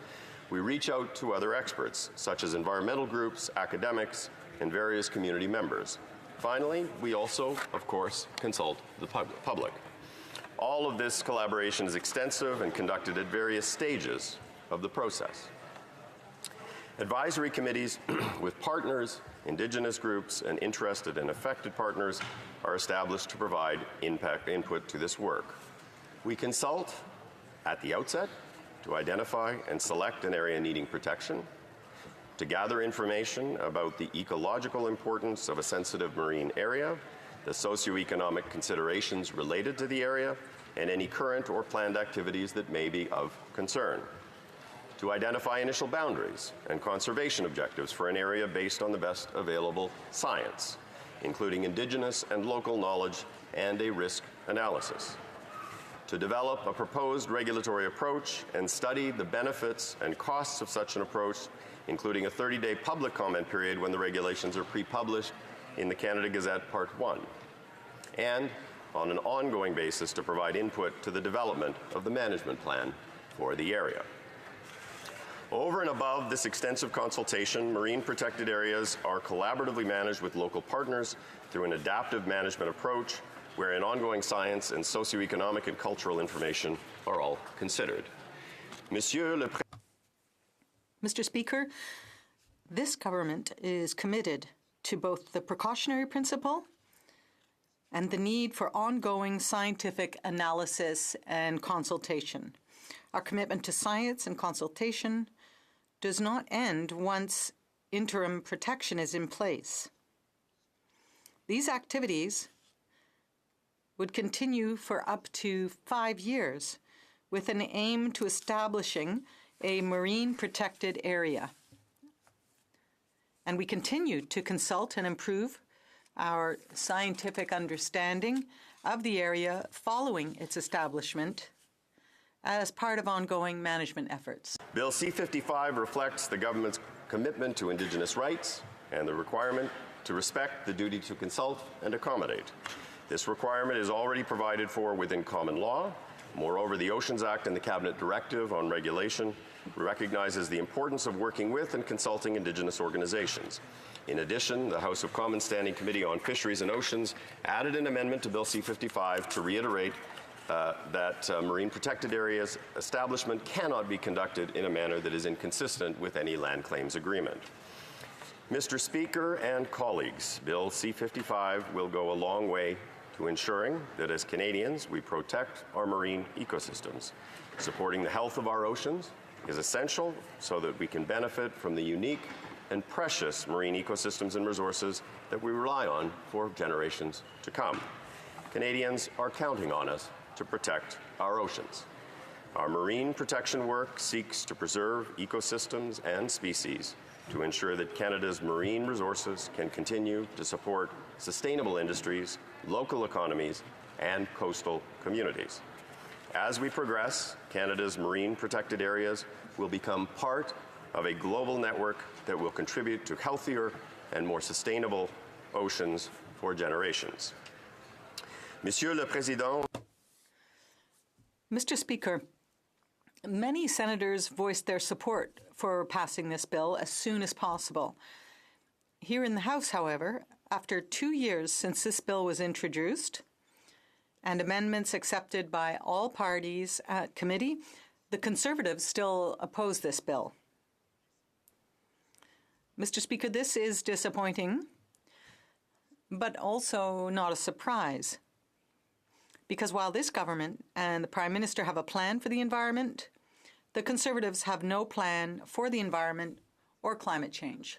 S8: We reach out to other experts, such as environmental groups, academics, and various community members. Finally, we also, of course, consult the public. All of this collaboration is extensive and conducted at various stages of the process. Advisory committees with partners, Indigenous groups, and interested and affected partners are established to provide input to this work. We consult at the outset to identify and select an area needing protection, to gather information about the ecological importance of a sensitive marine area, the socioeconomic considerations related to the area, and any current or planned activities that may be of concern, to identify initial boundaries and conservation objectives for an area based on the best available science, including Indigenous and local knowledge and a risk analysis, to develop a proposed regulatory approach and study the benefits and costs of such an approach, including a 30-day public comment period when the regulations are pre-published in the Canada Gazette Part 1, and on an ongoing basis to provide input to the development of the management plan for the area. Over and above this extensive consultation, marine protected areas are collaboratively managed with local partners through an adaptive management approach wherein ongoing science and socioeconomic and cultural information are all considered. Mr.
S2: Speaker, this government is committed to both the precautionary principle and the need for ongoing scientific analysis and consultation. Our commitment to science and consultation does not end once interim protection is in place. These activities would continue for up to 5 years with an aim to establishing a marine protected area. And we continue to consult and improve our scientific understanding of the area following its establishment as part of ongoing management efforts.
S8: Bill C-55 reflects the government's commitment to Indigenous rights and the requirement to respect the duty to consult and accommodate. This requirement is already provided for within common law. Moreover, the Oceans Act and the Cabinet Directive on Regulation recognizes the importance of working with and consulting Indigenous organizations. In addition, the House of Commons Standing Committee on Fisheries and Oceans added an amendment to Bill C-55 to reiterate that marine protected areas establishment cannot be conducted in a manner that is inconsistent with any land claims agreement. Mr. Speaker and colleagues, Bill C-55 will go a long way to ensuring that as Canadians we protect our marine ecosystems. Supporting the health of our oceans is essential so that we can benefit from the unique and precious marine ecosystems and resources that we rely on for generations to come. Canadians are counting on us to protect our oceans. Our marine protection work seeks to preserve ecosystems and species to ensure that Canada's marine resources can continue to support sustainable industries, local economies, and coastal communities. As we progress, Canada's marine protected areas will become part of a global network that will contribute to healthier and more sustainable oceans for generations. Monsieur le Président.
S2: Mr. Speaker, many senators voiced their support for passing this bill as soon as possible. Here in the House, however, after 2 years since this bill was introduced and amendments accepted by all parties at committee, the Conservatives still oppose this bill. Mr. Speaker, this is disappointing, but also not a surprise. Because while this government and the Prime Minister have a plan for the environment, the Conservatives have no plan for the environment or climate change.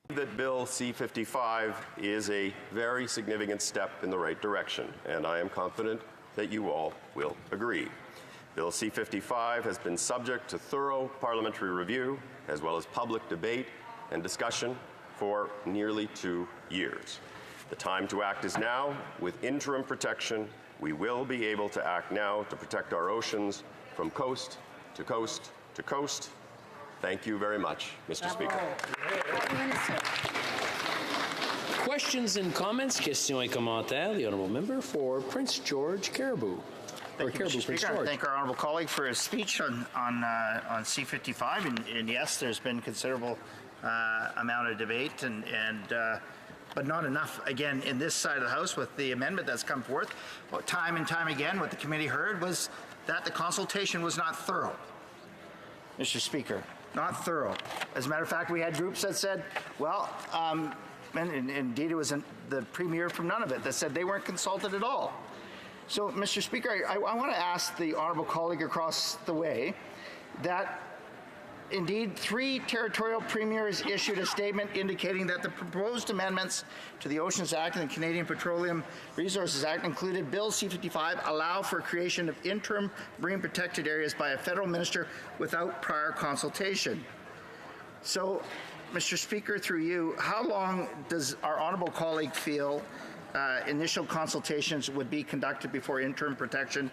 S8: That Bill C-55 is a very significant step in the right direction, and I am confident that you all will agree. Bill C-55 has been subject to thorough parliamentary review, as well as public debate and discussion for nearly 2 years. The time to act is now. With interim protection, we will be able to act now to protect our oceans from coast to coast to coast. Thank you very much, Mr. Speaker.
S1: Questions and comments? Questions et commentaires. The honourable member for Prince George Caribou.
S9: Thank you, Mr. Speaker. I thank our honourable colleague for his speech on C-55. And yes, there's been considerable amount of debate, but not enough, again, in this side of the House with the amendment that's come forth. Time and time again, what the committee heard was that the consultation was not thorough. Mr. Speaker, not thorough. As a matter of fact, we had groups that said, well, and indeed it was the Premier from Nunavut that said they weren't consulted at all. So, Mr. Speaker, I want to ask the honourable colleague across the way that indeed 3 territorial premiers issued a statement indicating that the proposed amendments to the Oceans Act and the Canadian Petroleum Resources Act included Bill C-55 allow for creation of interim marine protected areas by a federal minister without prior consultation. So, Mr. Speaker, through you, how long does our honourable colleague feel initial consultations would be conducted before interim protection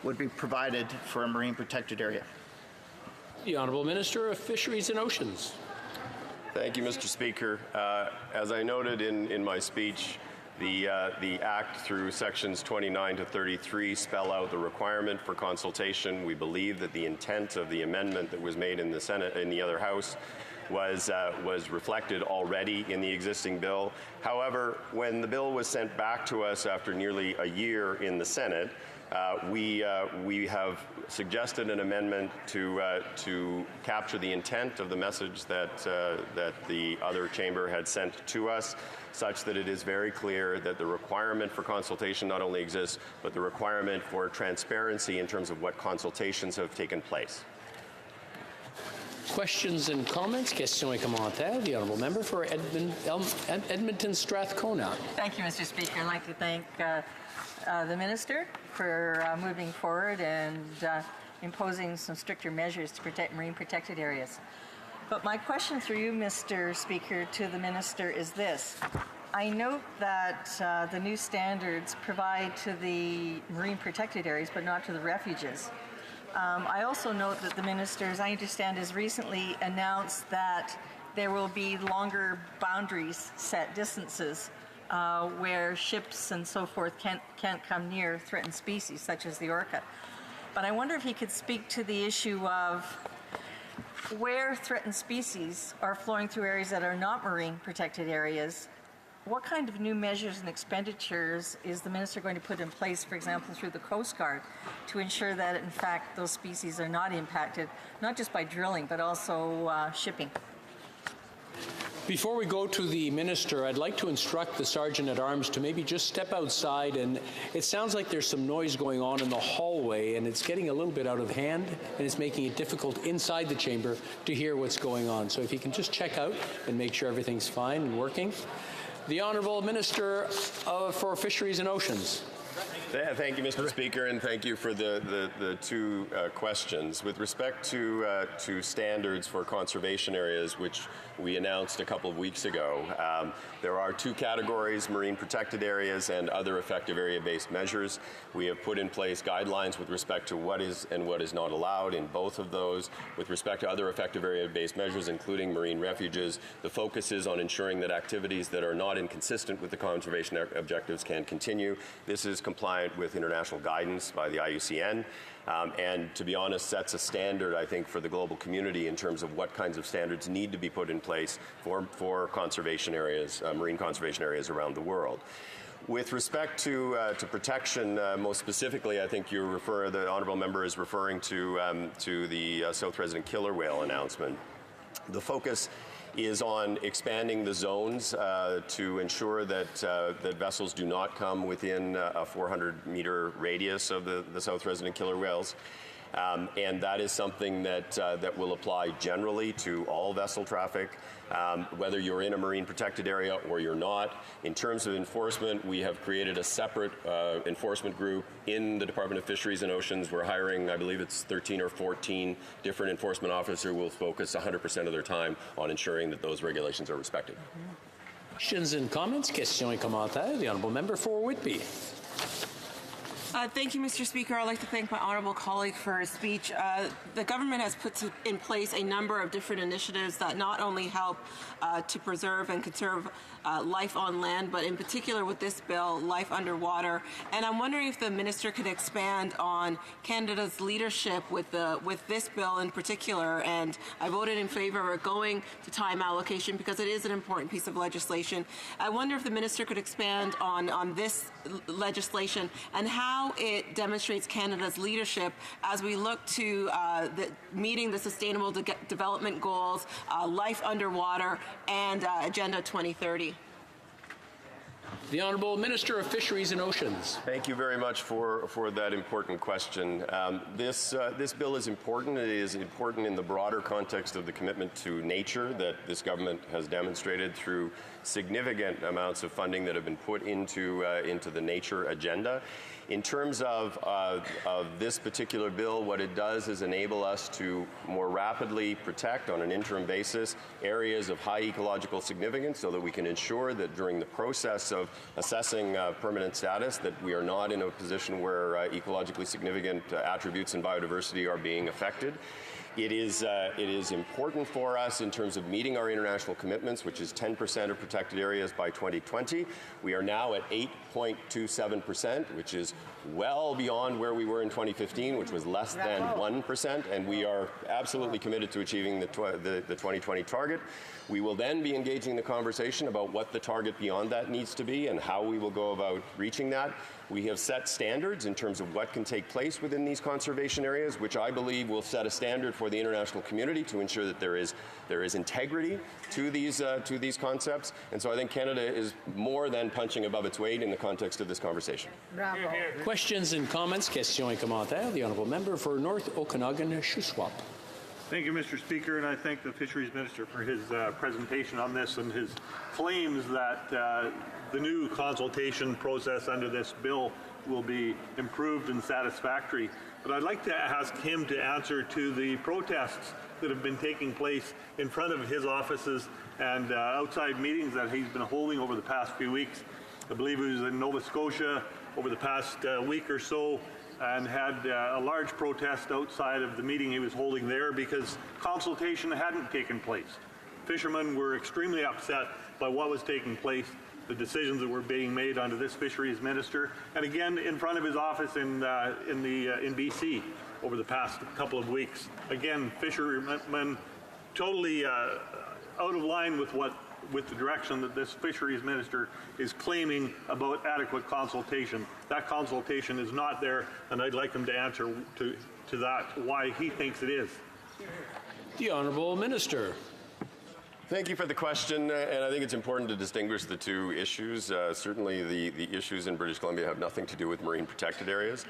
S9: would be provided for a marine protected area?
S1: The Honourable Minister of Fisheries and Oceans.
S8: Thank you, Mr. Speaker. As I noted in my speech, the Act through sections 29 to 33 spell out the requirement for consultation. We believe that the intent of the amendment that was made in the Senate, in the other House, was reflected already in the existing bill. However, when the bill was sent back to us after nearly a year in the Senate, we have suggested an amendment to capture the intent of the message that the other chamber had sent to us, such that it is very clear that the requirement for consultation not only exists, but the requirement for transparency in terms of what consultations have taken place.
S1: Questions and comments? Questions et commentaires. The honourable member for Edmonton Strathcona.
S17: Thank you, Mr. Speaker. I'd like to thank the minister for moving forward and imposing some stricter measures to protect marine protected areas. But my question through you, Mr. Speaker, to the minister is this. I note that the new standards provide to the marine protected areas, but not to the refuges. I also note that the minister, as I understand, has recently announced that there will be longer boundaries, set distances, where ships and so forth can't come near threatened species, such as the orca. But I wonder if he could speak to the issue of where threatened species are flowing through areas that are not marine protected areas. What kind of new measures and expenditures is the minister going to put in place, for example, through the Coast Guard, to ensure that, in fact, those species are not impacted, not just by drilling, but also shipping?
S1: Before we go to the minister, I'd like to instruct the Sergeant at Arms to maybe just step outside, and it sounds like there's some noise going on in the hallway, and it's getting a little bit out of hand, and it's making it difficult inside the chamber to hear what's going on. So if you can just check out and make sure everything's fine and working. The Honourable Minister for Fisheries and Oceans.
S8: Thank you, Mr. Speaker, and thank you for the two questions. With respect to standards for conservation areas, which we announced a couple of weeks ago, there are two categories: marine protected areas and other effective area-based measures. We have put in place guidelines with respect to what is and what is not allowed in both of those. With respect to other effective area-based measures, including marine refuges, the focus is on ensuring that activities that are not inconsistent with the conservation objectives can continue. This is compliant with international guidance by the IUCN, and to be honest, sets a standard, I think, for the global community in terms of what kinds of standards need to be put in place for conservation areas, marine conservation areas around the world. With respect to protection, most specifically, I think the honourable member is referring to the South Resident killer whale announcement. The focus is on expanding the zones to ensure that vessels do not come within a 400-meter radius of the South Resident killer whales. And that is something that will apply generally to all vessel traffic, whether you're in a marine protected area or you're not. In terms of enforcement, we have created a separate enforcement group in the Department of Fisheries and Oceans. We're hiring, I believe it's 13 or 14 different enforcement officers who will focus 100% of their time on ensuring that those regulations are respected.
S1: Questions and comments? Questions et commentaires. The Honourable Member for Whitby.
S18: Thank you, Mr. Speaker. I'd like to thank my honourable colleague for his speech. The government has put in place a number of different initiatives that not only help to preserve and conserve life on land, but in particular with this bill, life underwater. And I'm wondering if the minister could expand on Canada's leadership with this bill in particular. And I voted in favour of going to time allocation because it is an important piece of legislation. I wonder if the minister could expand on this legislation and how it demonstrates Canada's leadership as we look to meeting the Sustainable Development Goals, life underwater, and Agenda 2030.
S1: The Honourable Minister of Fisheries and Oceans.
S8: Thank you very much for that important question. This bill is important. It is important in the broader context of the commitment to nature that this government has demonstrated through significant amounts of funding that have been put into the nature agenda. In terms of this particular bill, what it does is enable us to more rapidly protect on an interim basis areas of high ecological significance so that we can ensure that during the process of assessing permanent status that we are not in a position where ecologically significant attributes and biodiversity are being affected. It is important for us in terms of meeting our international commitments, which is 10% of protected areas by 2020. We are now at 8.27%, which is well beyond where we were in 2015, which was less than 1%, and we are absolutely committed to achieving the 2020 target. We will then be engaging the conversation about what the target beyond that needs to be and how we will go about reaching that. We have set standards in terms of what can take place within these conservation areas, which I believe will set a standard for the international community to ensure that there is integrity to these concepts. And so I think Canada is more than punching above its weight in the context of this conversation.
S1: Bravo. Questions and comments? Questions et commentaires. The Honourable Member for North Okanagan-Shuswap.
S19: Thank you, Mr. Speaker, and I thank the Fisheries Minister for his presentation on this and his claims that the new consultation process under this bill will be improved and satisfactory. But I'd like to ask him to answer to the protests that have been taking place in front of his offices and outside meetings that he's been holding over the past few weeks. I believe he was in Nova Scotia over the past week or so and had a large protest outside of the meeting he was holding there because consultation hadn't taken place. Fishermen were extremely upset by what was taking place, the decisions that were being made under this fisheries minister, and again in front of his office in BC over the past couple of weeks. Again, fishermen totally out of line with the direction that this fisheries minister is claiming about adequate consultation. That consultation is not there, and I'd like him to answer to that, why he thinks it is.
S1: The Honourable Minister.
S8: Thank you for the question, and I think it's important to distinguish the two issues. Certainly the issues in British Columbia have nothing to do with marine protected areas.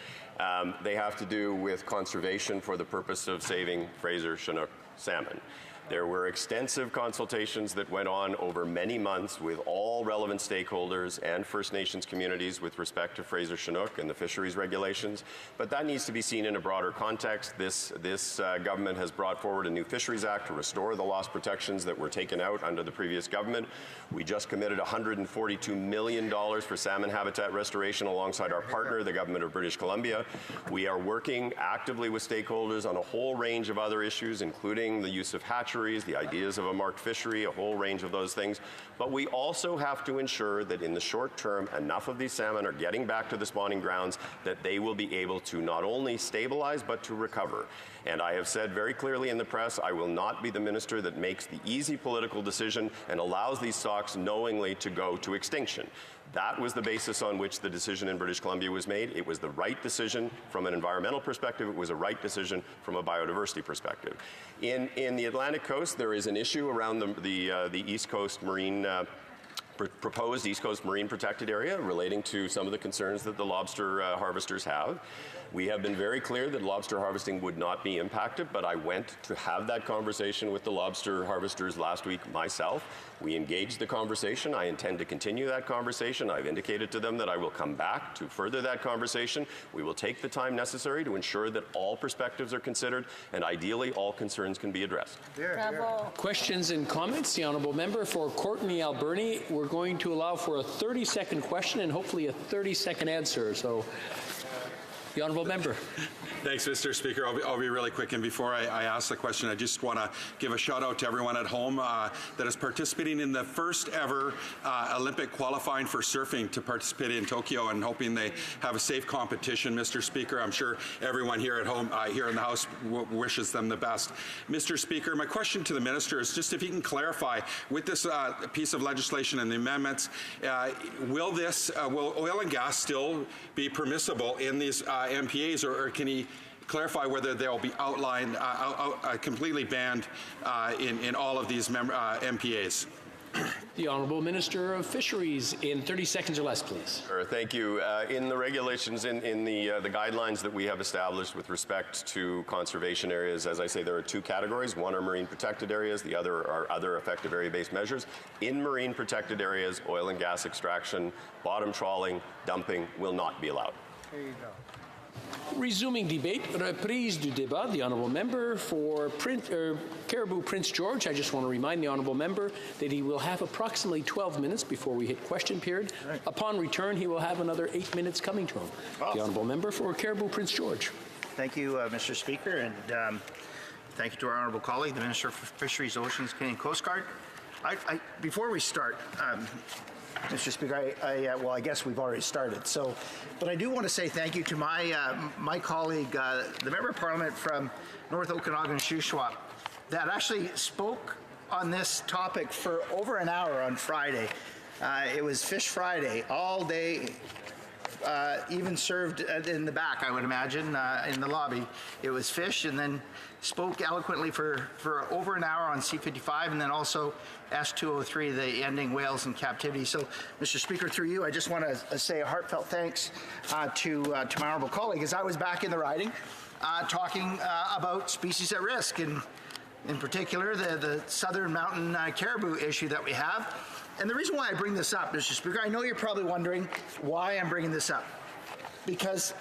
S8: They have to do with conservation for the purpose of saving Fraser Chinook salmon. There were extensive consultations that went on over many months with all relevant stakeholders and First Nations communities with respect to Fraser Chinook and the fisheries regulations, but that needs to be seen in a broader context. This government has brought forward a new Fisheries Act to restore the loss protections that were taken out under the previous government. We just committed $142 million for salmon habitat restoration alongside our partner, the Government of British Columbia. We are working actively with stakeholders on a whole range of other issues, including the use of hatcheries, the ideas of a marked fishery, a whole range of those things. But we also have to ensure that in the short term, enough of these salmon are getting back to the spawning grounds that they will be able to not only stabilize, but to recover. And I have said very clearly in the press, I will not be the minister that makes the easy political decision and allows these stocks knowingly to go to extinction. That was the basis on which the decision in British Columbia was made. It was the right decision from an environmental perspective. It was a right decision from a biodiversity perspective. In the Atlantic coast, there is an issue around the East Coast marine proposed East Coast Marine Protected Area relating to some of the concerns that the lobster harvesters have. We have been very clear that lobster harvesting would not be impacted, but I went to have that conversation with the lobster harvesters last week myself. We engaged the conversation. I intend to continue that conversation. I've indicated to them that I will come back to further that conversation. We will take the time necessary to ensure that all perspectives are considered and ideally all concerns can be addressed.
S1: Questions and comments? The Honourable Member for Courtenay Alberni. We're going to allow for a 30-second question and hopefully a 30-second answer. So, the Honourable Member.
S11: Thanks, Mr. Speaker. I'll be really quick. And before I ask the question, I just want to give a shout out to everyone at home that is participating in the first ever Olympic qualifying for surfing to participate in Tokyo, and hoping they have a safe competition, Mr. Speaker. I'm sure everyone here at home, here in the House, wishes them the best. Mr. Speaker, my question to the Minister is just if he can clarify with this piece of legislation and the amendments, will oil and gas still be permissible in these MPAs, or can he clarify whether they'll be outlined, completely banned in all of these MPAs?
S1: The Honourable Minister of Fisheries in 30 seconds or less, please.
S8: Sure, thank you. In the regulations, in the guidelines that we have established with respect to conservation areas, as I say, there are two categories. One are marine protected areas. The other are other effective area-based measures. In marine protected areas, oil and gas extraction, bottom trawling, dumping will not be allowed.
S9: There you go.
S1: Resuming debate, reprise du débat, the Honourable Member for Caribou Prince George. I just want to remind the Honourable Member that he will have approximately 12 minutes before we hit question period. Right. Upon return, he will have another 8 minutes coming to him. Awesome. The Honourable Member for Caribou Prince George.
S9: Thank you, Mr. Speaker, and thank you to our honourable colleague, the Minister for Fisheries, Oceans, Canadian Coast Guard. Before we start, Mr. Speaker, well, I guess we've already started. So, but I do want to say thank you to my colleague, the Member of Parliament from North Okanagan, Shuswap, that actually spoke on this topic for over an hour on Friday. It was Fish Friday all day. Even served in the back, I would imagine, in the lobby. It was fish, and then spoke eloquently for over an hour on C-55, and then also S-203, the ending whales in captivity. So, Mr. Speaker, through you, I just want to say a heartfelt thanks to my honourable colleague, as I was back in the riding, talking about species at risk, and in particular, the southern mountain caribou issue that we have. And the reason why I bring this up, Mr. Speaker, I know you're probably wondering why I'm bringing this up. Because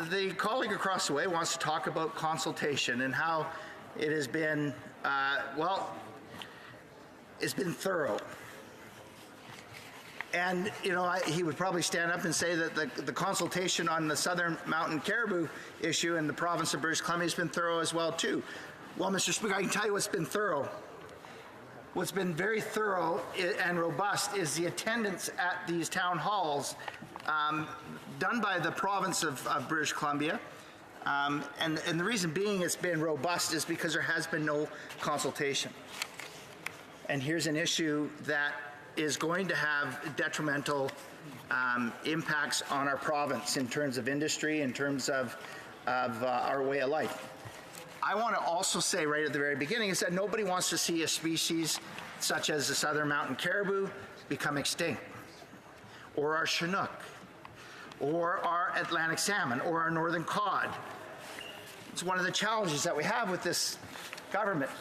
S9: the colleague across the way wants to talk about consultation and how it has been, it's been thorough. And, you know, he would probably stand up and say that the consultation on the southern mountain caribou issue in the province of British Columbia has been thorough as well, too. Well, Mr. Speaker, I can tell you what's been thorough. What's been very thorough and robust is the attendance at these town halls done by the province of British Columbia. And the reason being it's been robust is because there has been no consultation. And here's an issue that is going to have detrimental impacts on our province in terms of industry, in terms of our way of life. I want to also say right at the very beginning is that nobody wants to see a species such as the southern mountain caribou become extinct, or our Chinook, or our Atlantic salmon, or our northern cod. It's one of the challenges that we have with this government,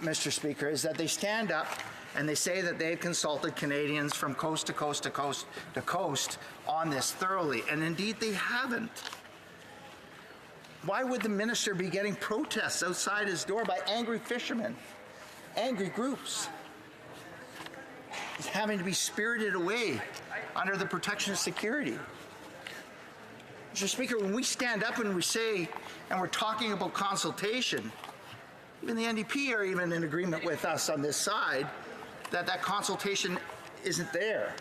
S9: Mr. Speaker, is that they stand up and they say that they've consulted Canadians from coast to coast to coast to coast on this thoroughly, and indeed they haven't. Why would the minister be getting protests outside his door by angry fishermen, angry groups? He's having to be spirited away under the protection of security. Mr. Speaker, when we stand up and we say, and we're talking about consultation, even the NDP are even in agreement with us on this side that that consultation isn't there.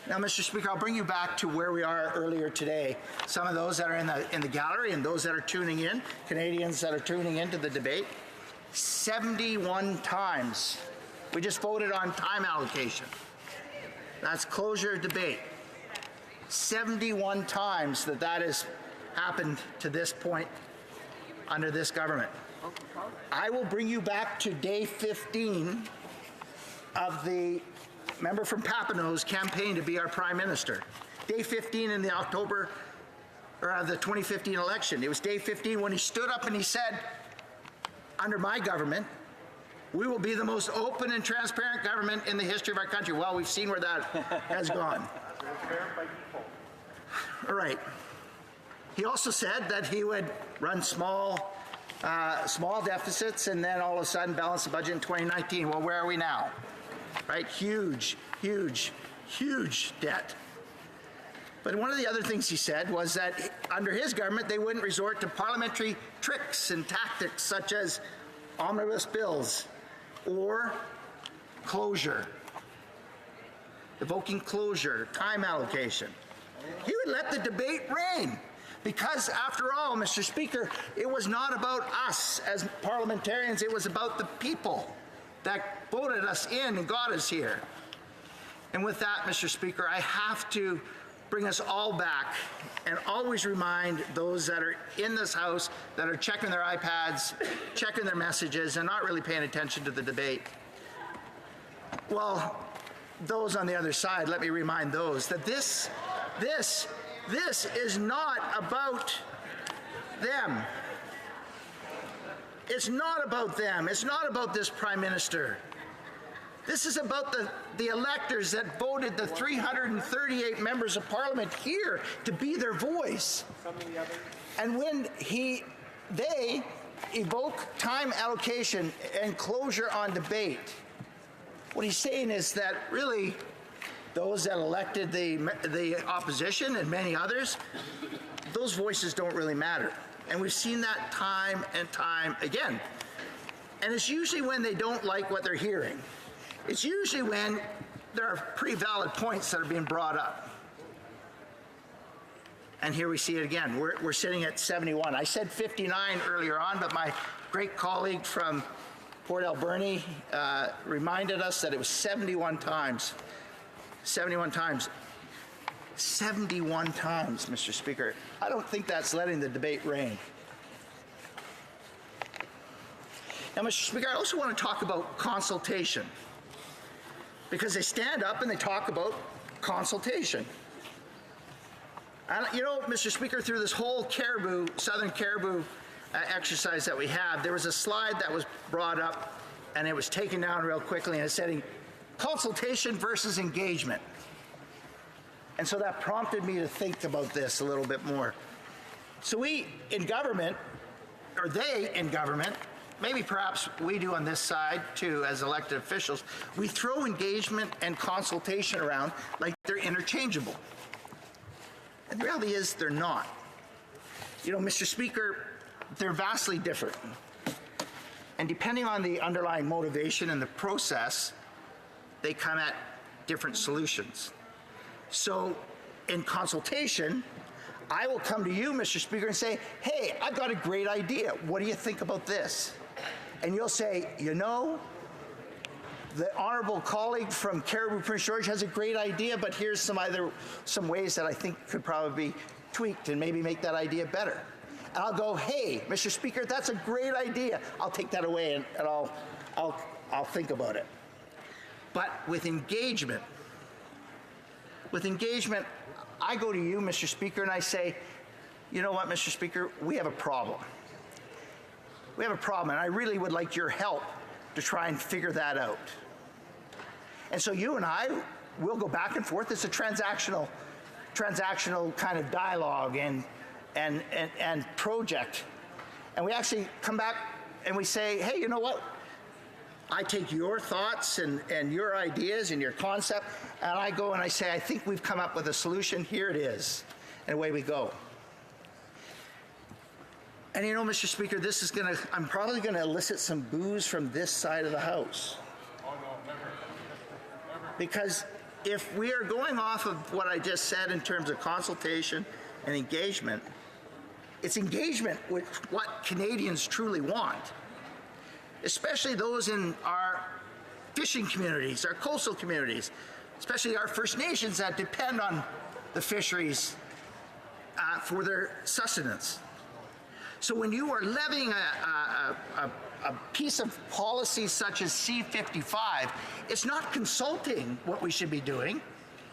S9: Now, Mr. Speaker, I'll bring you back to where we are earlier today. Some of those that are in the gallery and those that are tuning in, Canadians that are tuning into the debate, 71 times. We just voted on time allocation. That's closure of debate. 71 times that has happened to this point under this government. I will bring you back to day 15 of the member from Papineau's campaign to be our Prime Minister. Day 15 in the October, or the 2015 election. It was day 15 when he stood up and he said, under my government, we will be the most open and transparent government in the history of our country. Well, we've seen where that has gone. All right. He also said that he would run small deficits and then all of a sudden balance the budget in 2019. Well, where are we now? Right? Huge, huge, huge debt. But one of the other things he said was that under his government, they wouldn't resort to parliamentary tricks and tactics such as omnibus bills or closure, evoking closure, time allocation. He would let the debate reign. Because after all, Mr. Speaker, it was not about us as parliamentarians, it was about the people that voted us in and got us here. And with that, Mr. Speaker, I have to bring us all back and always remind those that are in this House that are checking their iPads, checking their messages, and not really paying attention to the debate. Well, those on the other side, let me remind those that this is not about them. It's not about them. It's not about this Prime Minister. This is about the electors that voted the 338 members of Parliament here to be their voice. And when they evoke time allocation and closure on debate, what he's saying is that really those that elected the opposition and many others, those voices don't really matter. And we've seen that time and time again. And it's usually when they don't like what they're hearing. It's usually when there are pretty valid points that are being brought up. And here we see it again. We're sitting at 71. I said 59 earlier on, but my great colleague from Port Alberni reminded us that it was 71 times. 71 times. 71 times, Mr. Speaker. I don't think that's letting the debate reign. Now, Mr. Speaker, I also want to talk about consultation, because they stand up and they talk about consultation. And you know, Mr. Speaker, through this whole southern caribou exercise that we have, there was a slide that was brought up and it was taken down real quickly, and it said consultation versus engagement. And so that prompted me to think about this a little bit more. So we in government, or they in government, maybe perhaps we do on this side too as elected officials, we throw engagement and consultation around like they're interchangeable. And the reality is they're not. You know, Mr. Speaker, they're vastly different. And depending on the underlying motivation and the process, they come at different solutions. So in consultation, I will come to you, Mr. Speaker, and say, hey, I've got a great idea. What do you think about this? And you'll say, you know, the honorable colleague from Caribou Prince George has a great idea, but here's some ways that I think could probably be tweaked and maybe make that idea better. and I'll go, hey, Mr. Speaker, that's a great idea. I'll take that away and I'll think about it. But with engagement, I go to you, Mr. Speaker, and I say, you know what, Mr. Speaker, we have a problem. We have a problem, and I really would like your help to try and figure that out. And so you and I will go back and forth. It's a transactional kind of dialogue and project. And we actually come back and we say, hey, you know what? I take your thoughts and your ideas and your concept, and I go and I say, I think we've come up with a solution. Here it is. And away we go. And you know, Mr. Speaker, I'm probably going to elicit some boos from this side of the House.
S16: Oh, no, never.
S9: Because if we are going off of what I just said in terms of consultation and engagement, it's engagement with what Canadians truly want, especially those in our fishing communities, our coastal communities, especially our First Nations that depend on the fisheries for their sustenance. So when you are levying a piece of policy such as C-55, it's not consulting what we should be doing.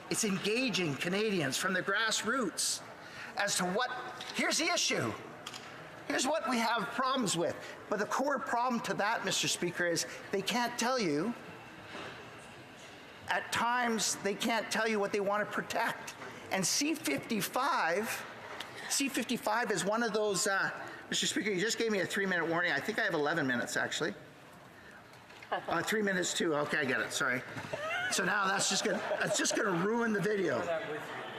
S9: It's engaging Canadians from the grassroots as to here's the issue. Here's what we have problems with. But the core problem to that, Mr. Speaker, is they can't tell you. At times, they can't tell you what they want to protect. And C-55 is one of those, Mr. Speaker, you just gave me a 3-minute warning. I think I have 11 minutes, actually. 3 minutes too. Okay, I get it. Sorry. So now it's just going to ruin the video.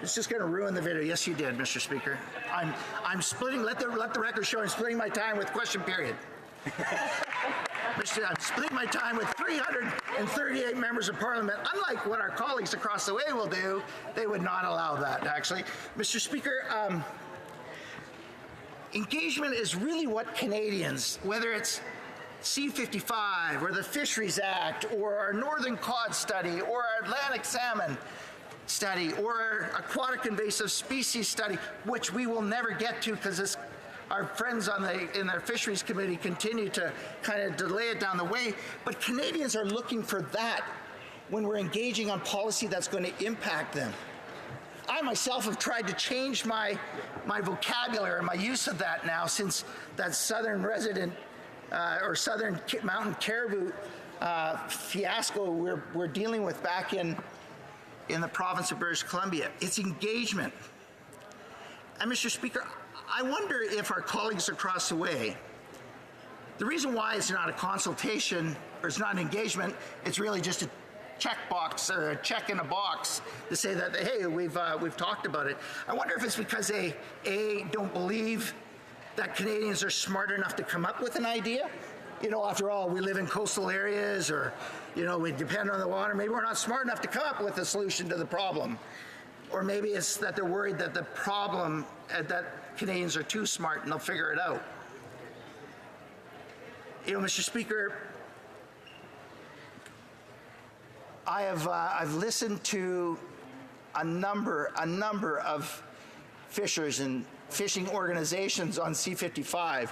S9: It's just going to ruin the video. Yes, you did, Mr. Speaker. I'm splitting. Let the record show. I'm splitting my time with question period. I'm splitting my time with 338 members of Parliament. Unlike what our colleagues across the way will do, they would not allow that. Actually, Mr. Speaker. Engagement is really what Canadians, whether it's C-55 or the Fisheries Act or our Northern Cod study or our Atlantic Salmon study or our Aquatic Invasive Species study, which we will never get to because our friends in the Fisheries Committee continue to kind of delay it down the way. But Canadians are looking for that when we're engaging on policy that's going to impact them. I myself have tried to change my vocabulary and my use of that now since that southern resident or southern mountain caribou fiasco we're dealing with back in the province of British Columbia. It's engagement. And Mr. Speaker, I wonder if our colleagues across the way, the reason why it's not a consultation or it's not an engagement, it's really just a checkbox or a check in a box to say that, hey, we've talked about it. I wonder if it's because they don't believe that Canadians are smart enough to come up with an idea. You know, after all, we live in coastal areas, or we depend on the water. Maybe we're not smart enough to come up with a solution to the problem, or maybe it's that they're worried that the problem that Canadians are too smart and they'll figure it out. Mr. Speaker, I've listened to a number of fishers and fishing organizations on C-55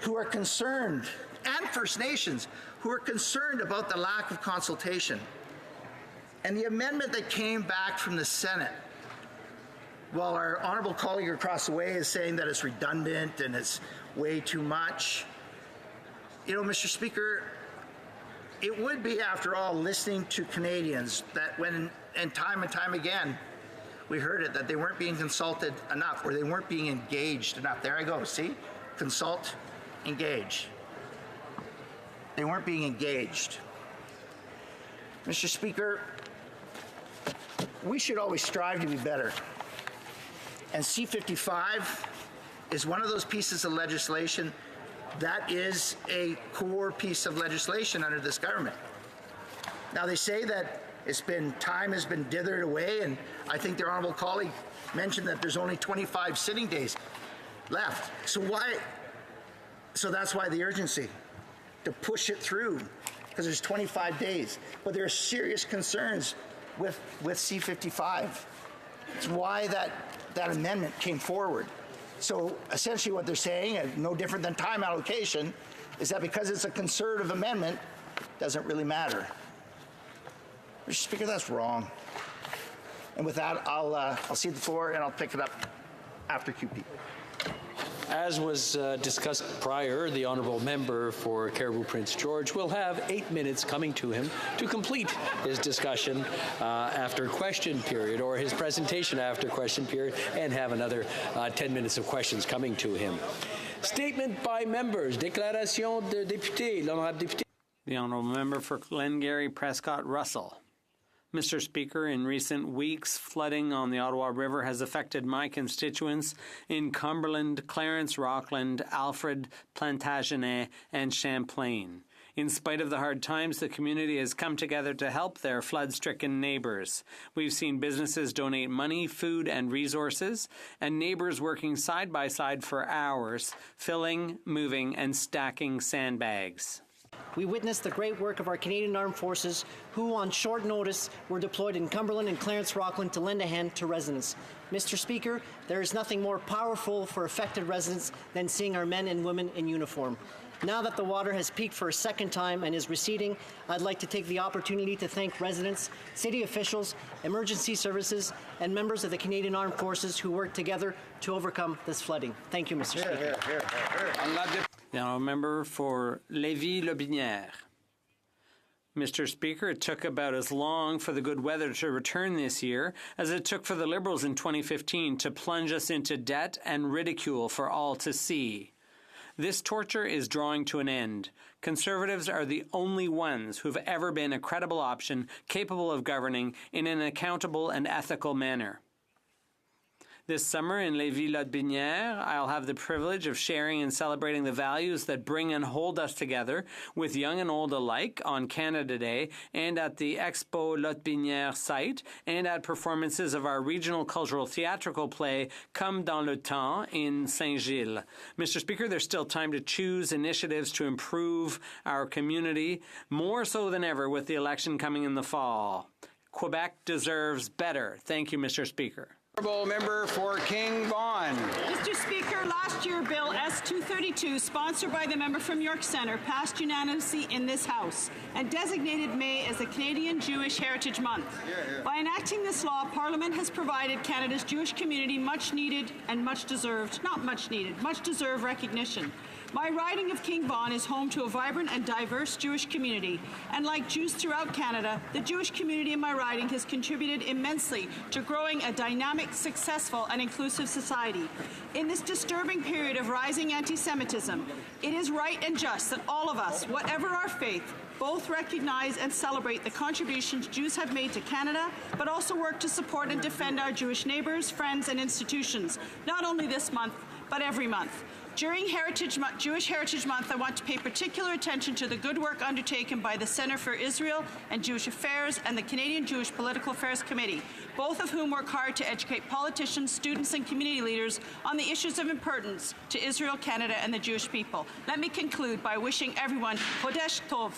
S9: who are concerned, and First Nations, who are concerned about the lack of consultation. And the amendment that came back from the Senate, while our honourable colleague across the way is saying that it's redundant and it's way too much, Mr. Speaker, it would be, after all, listening to Canadians that and time again, we heard it, that they weren't being consulted enough or they weren't being engaged enough. There I go, see? Consult, engage. They weren't being engaged. Mr. Speaker, we should always strive to be better. And C-55 is one of those pieces of legislation that is a core piece of legislation under this government. Now, they say that time has been dithered away, and I think their honourable colleague mentioned that there's only 25 sitting days left. So that's why the urgency to push it through, because there's 25 days. But there are serious concerns with C-55. It's why that amendment came forward. So essentially what they're saying, and no different than time allocation, is that because it's a conservative amendment, doesn't really matter. Mr. Speaker, that's wrong. And with that, I'll cede the floor and I'll pick it up after QP.
S1: As was discussed prior, the honourable member for Caribou Prince George will have 8 minutes coming to him to complete his discussion after question period, or his presentation after question period, and have another 10 minutes of questions coming to him. Statement by members. Déclaration de député. L'honorable député.
S3: The honourable member for Glengarry Prescott Russell. Mr. Speaker, in recent weeks, flooding on the Ottawa River has affected my constituents in Cumberland, Clarence, Rockland, Alfred, Plantagenet, and Champlain. In spite of the hard times, the community has come together to help their flood-stricken neighbours. We've seen businesses donate money, food, and resources, and neighbours working side by side for hours, filling, moving, and stacking sandbags.
S20: We witnessed the great work of our Canadian Armed Forces, who on short notice were deployed in Cumberland and Clarence Rockland to lend a hand to residents. Mr. Speaker, there is nothing more powerful for affected residents than seeing our men and women in uniform. Now that the water has peaked for a second time and is receding, I'd like to take the opportunity to thank residents, city officials, emergency services, and members of the Canadian Armed Forces who worked together to overcome this flooding. Thank you, Mr. Speaker.
S3: The honourable member for Lévis-Lotbinière. Mr. Speaker, it took about as long for the good weather to return this year as it took for the Liberals in 2015 to plunge us into debt and ridicule for all to see. This torture is drawing to an end. Conservatives are the only ones who've ever been a credible option capable of governing in an accountable and ethical manner. This summer in Lévis-Lotbinière, I'll have the privilege of sharing and celebrating the values that bring and hold us together with young and old alike on Canada Day and at the Expo Lotbinière site and at performances of our regional cultural theatrical play Comme dans le Temps in Saint-Gilles. Mr. Speaker, there's still time to choose initiatives to improve our community, more so than ever with the election coming in the fall. Quebec deserves better. Thank you, Mr. Speaker.
S21: Honourable member for King Vaughan.
S22: Mr. Speaker, last year Bill S-232, sponsored by the member from York Centre, passed unanimously in this House and designated May as the Canadian Jewish Heritage Month. By enacting this law, Parliament has provided Canada's Jewish community much needed and much deserved recognition. My riding of King Vaughan is home to a vibrant and diverse Jewish community, and like Jews throughout Canada, the Jewish community in my riding has contributed immensely to growing a dynamic, successful, and inclusive society. In this disturbing period of rising anti-Semitism, it is right and just that all of us, whatever our faith, both recognize and celebrate the contributions Jews have made to Canada, but also work to support and defend our Jewish neighbours, friends, and institutions, not only this month, but every month. During Jewish Heritage Month, I want to pay particular attention to the good work undertaken by the Centre for Israel and Jewish Affairs and the Canadian Jewish Political Affairs Committee, both of whom work hard to educate politicians, students, and community leaders on the issues of importance to Israel, Canada, and the Jewish people. Let me conclude by wishing everyone Chodesh Tov.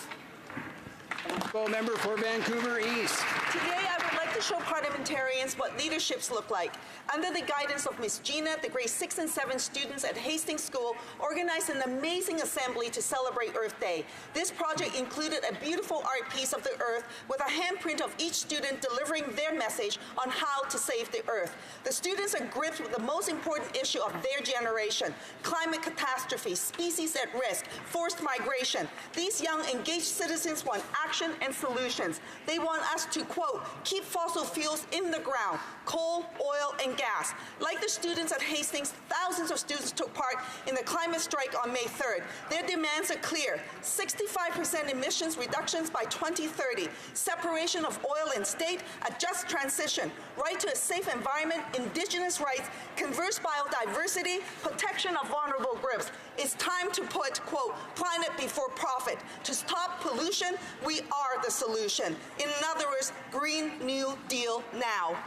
S21: Member for Vancouver East.
S23: Today, I would like to show parliamentarians what leaderships look like. Under the guidance of Ms. Gina, the grade 6 and 7 students at Hastings School organized an amazing assembly to celebrate Earth Day. This project included a beautiful art piece of the Earth with a handprint of each student delivering their message on how to save the Earth. The students are gripped with the most important issue of their generation: climate catastrophe, species at risk, forced migration. These young, engaged citizens want action and solutions. They want us to, quote, keep fossil fuels in the ground, coal, oil, and gas. Like the students at Hastings, thousands of students took part in the climate strike on May 3rd. Their demands are clear: 65% emissions reductions by 2030, separation of oil and state, a just transition, right to a safe environment, Indigenous rights, conserve biodiversity, protection of vulnerable groups. It's time to put, quote, planet before profit. To stop pollution, we are the solution. In other words, Green New Deal now.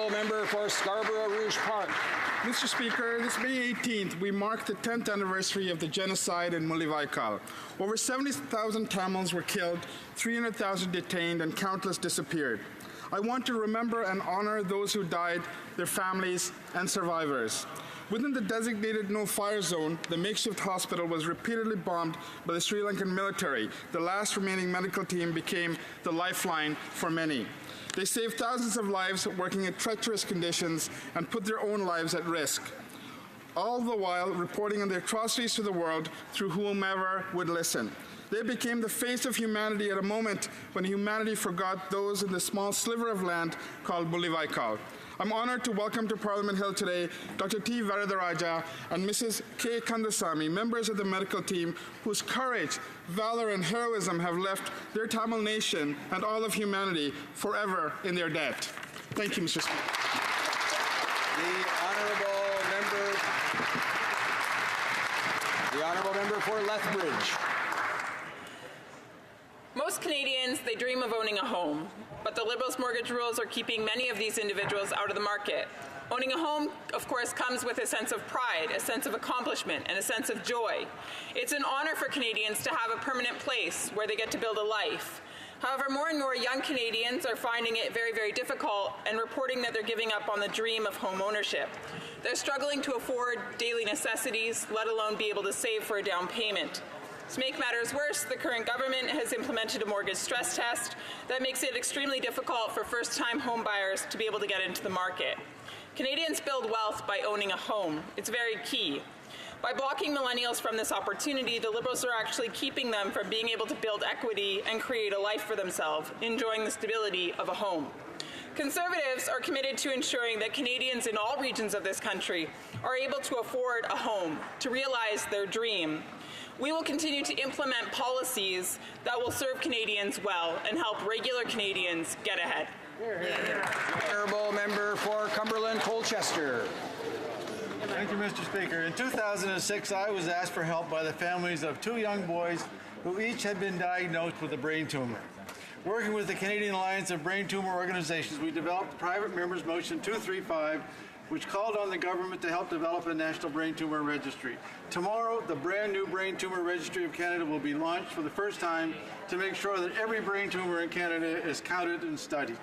S21: Member for Scarborough Rouge Park.
S24: Mr. Speaker, this May 18th, we mark the 10th anniversary of the genocide in Mulivaikal. Over 70,000 Tamils were killed, 300,000 detained, and countless disappeared. I want to remember and honor those who died, their families, and survivors. Within the designated no-fire zone, the makeshift hospital was repeatedly bombed by the Sri Lankan military. The last remaining medical team became the lifeline for many. They saved thousands of lives working in treacherous conditions and put their own lives at risk, all the while reporting on the atrocities to the world through whomever would listen. They became the face of humanity at a moment when humanity forgot those in the small sliver of land called Mullivaikkal. I'm honored to welcome to Parliament Hill today Dr. T. Varadaraja and Mrs. K. Kandasamy, members of the medical team whose courage, valor, and heroism have left their Tamil nation and all of humanity forever in their debt. Thank you, Mr. Speaker.
S21: The honourable member for Lethbridge.
S4: Most Canadians, they dream of owning a home, but the Liberals' mortgage rules are keeping many of these individuals out of the market. Owning a home, of course, comes with a sense of pride, a sense of accomplishment, and a sense of joy. It's an honor for Canadians to have a permanent place where they get to build a life. However, more and more young Canadians are finding it very, very difficult and reporting that they're giving up on the dream of home ownership. They're struggling to afford daily necessities, let alone be able to save for a down payment. To make matters worse, the current government has implemented a mortgage stress test that makes it extremely difficult for first-time home buyers to be able to get into the market. Canadians build wealth by owning a home. It's very key. By blocking millennials from this opportunity, the Liberals are actually keeping them from being able to build equity and create a life for themselves, enjoying the stability of a home. Conservatives are committed to ensuring that Canadians in all regions of this country are able to afford a home, to realize their dream. We will continue to implement policies that will serve Canadians well and help regular Canadians get ahead.
S21: Honourable member for Cumberland Colchester.
S5: Thank you, Mr. Speaker. In 2006, I was asked for help by the families of two young boys who each had been diagnosed with a brain tumor. Working with the Canadian Alliance of Brain Tumor Organizations, we developed the Private Members Motion 235, which called on the government to help develop a national brain tumor registry. Tomorrow, the brand new Brain Tumor Registry of Canada will be launched for the first time to make sure that every brain tumor in Canada is counted and studied.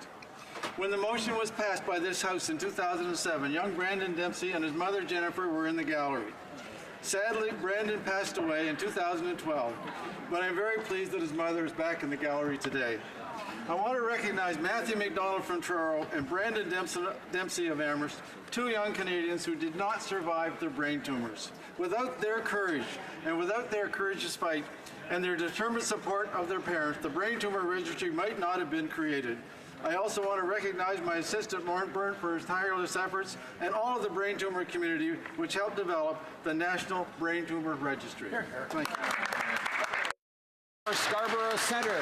S5: When the motion was passed by this House in 2007, young Brandon Dempsey and his mother Jennifer were in the gallery. Sadly, Brandon passed away in 2012, but I'm very pleased that his mother is back in the gallery today. I want to recognize Matthew McDonald from Truro and Brandon Dempsey of Amherst, two young Canadians who did not survive their brain tumors. Without their courage and without their courageous fight and their determined support of their parents, the Brain Tumor Registry might not have been created. I also want to recognize my assistant, Lauren Byrne, for his tireless efforts and all of the brain tumor community which helped develop the National Brain Tumor Registry. Thank you.
S21: Scarborough Centre.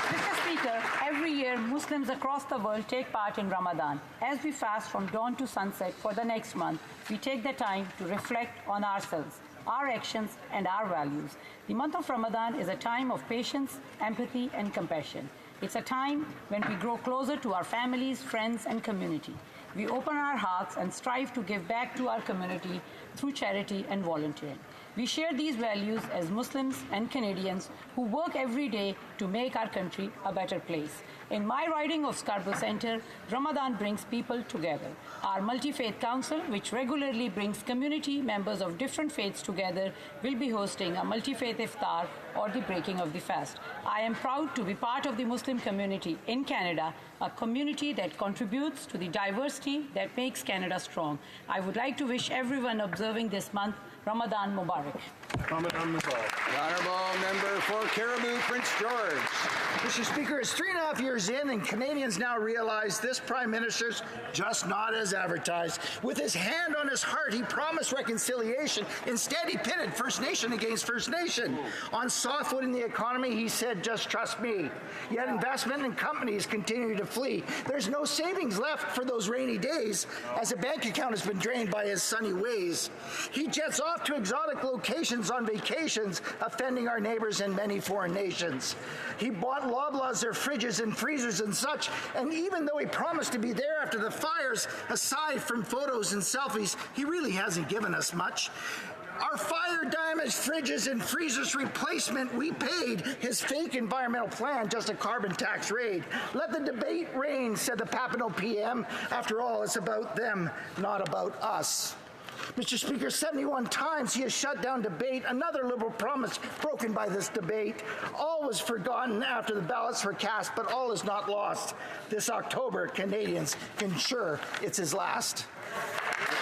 S6: Mr. Speaker, every year Muslims across the world take part in Ramadan. As we fast from dawn to sunset for the next month, we take the time to reflect on ourselves, our actions, and our values. The month of Ramadan is a time of patience, empathy, and compassion. It's a time when we grow closer to our families, friends, and community. We open our hearts and strive to give back to our community through charity and volunteering. We share these values as Muslims and Canadians who work every day to make our country a better place. In my riding of Scarborough Centre, Ramadan brings people together. Our Multi-Faith Council, which regularly brings community members of different faiths together, will be hosting a multi-faith iftar or the breaking of the fast. I am proud to be part of the Muslim community in Canada, a community that contributes to the diversity that makes Canada strong. I would like to wish everyone observing this month Ramadan Mubarak.
S5: Ramadan Mubarak.
S21: The honourable member for Cariboo, Prince George.
S9: Mr. Speaker, it's 3.5 years in, and Canadians now realize this Prime Minister's just not as advertised. With his hand on his heart, he promised reconciliation. Instead, he pitted First Nation against First Nation. On soft foot in the economy, he said, just trust me. Yet investment in companies continue to flee. There's no savings left for those rainy days, as a bank account has been drained by his sunny ways. He jets off to exotic locations on vacations, offending our neighbors in many foreign nations. He bought Loblaws their fridges and freezers and such, and even though he promised to be there after the fires, aside from photos and selfies, he really hasn't given us much. Our fire-damaged fridges and freezers replacement, we paid. His fake environmental plan, just a carbon tax raid. Let the debate reign, said the Papineau PM. After all, it's about them, not about us. Mr. Speaker, 71 times he has shut down debate, another Liberal promise broken by this debate. All was forgotten after the ballots were cast, but all is not lost. This October, Canadians can ensure it's his last.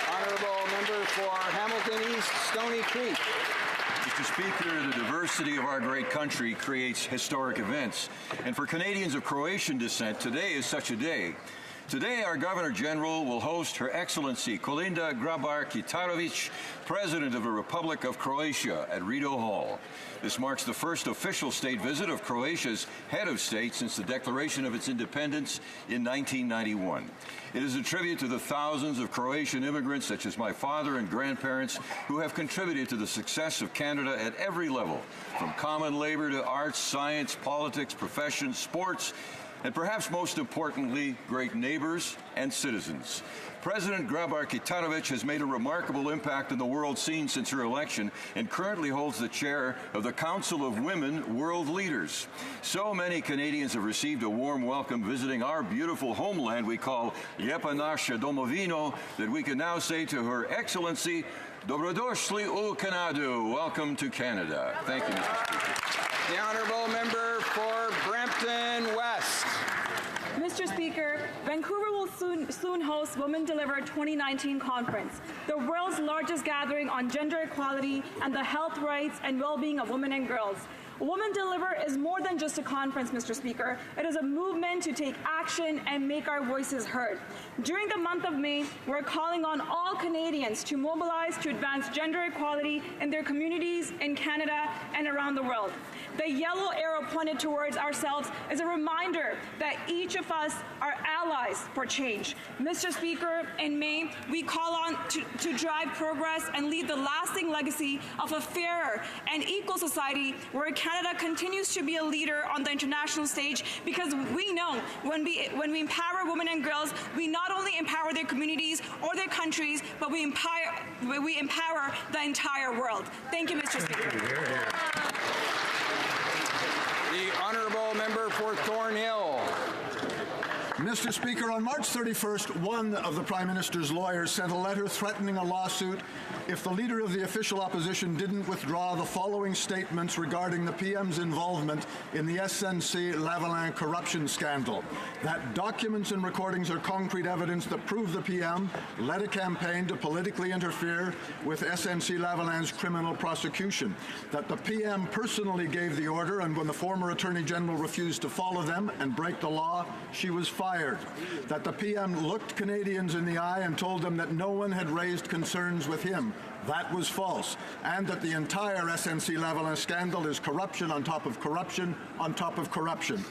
S21: Honourable member for Hamilton East, Stony Creek.
S7: Mr. Speaker, the diversity of our great country creates historic events. And for Canadians of Croatian descent, today is such a day. Today, our Governor General will host Her Excellency Kolinda Grabar-Kitarović, President of the Republic of Croatia, at Rideau Hall. This marks the first official state visit of Croatia's head of state since the declaration of its independence in 1991. It is a tribute to the thousands of Croatian immigrants, such as my father and grandparents, who have contributed to the success of Canada at every level, from common labor to arts, science, politics, professions, sports, and perhaps most importantly, great neighbors and citizens. President Grabar-Kitarović has made a remarkable impact on the world scene since her election and currently holds the chair of the Council of Women World Leaders. So many Canadians have received a warm welcome visiting our beautiful homeland we call Lijepa Naša Domovino that we can now say to Her Excellency, Dobrodošli u Kanadu. Welcome to Canada. Thank you, Mr. Speaker.
S21: The Honourable member for Brampton West.
S10: Mr. Speaker, Vancouver will soon host Women Deliver 2019 conference, the world's largest gathering on gender equality and the health rights and well-being of women and girls. Women Deliver is more than just a conference, Mr. Speaker. It is a movement to take action and make our voices heard. During the month of May, we're calling on all Canadians to mobilize to advance gender equality in their communities in Canada and around the world. The yellow arrow pointed towards ourselves is a reminder that each of us are allies for change. Mr. Speaker, in May, we call on to drive progress and leave the lasting legacy of a fairer and equal society where Canada continues to be a leader on the international stage, because we know when we empower women and girls, we not only empower their communities or their countries, but we empower the entire world. Thank you, Mr. Speaker.
S21: The Honourable member for Thornhill.
S12: Mr. Speaker, on March 31st, one of the Prime Minister's lawyers sent a letter threatening a lawsuit if the leader of the official opposition didn't withdraw the following statements regarding the PM's involvement in the SNC-Lavalin corruption scandal. That documents and recordings are concrete evidence that prove the PM led a campaign to politically interfere with SNC-Lavalin's criminal prosecution. That the PM personally gave the order, and when the former Attorney General refused to follow them and break the law, she was fired. That the PM looked Canadians in the eye and told them that no one had raised concerns with him. That was false. And that the entire SNC-Lavalin scandal is corruption on top of corruption on top of corruption.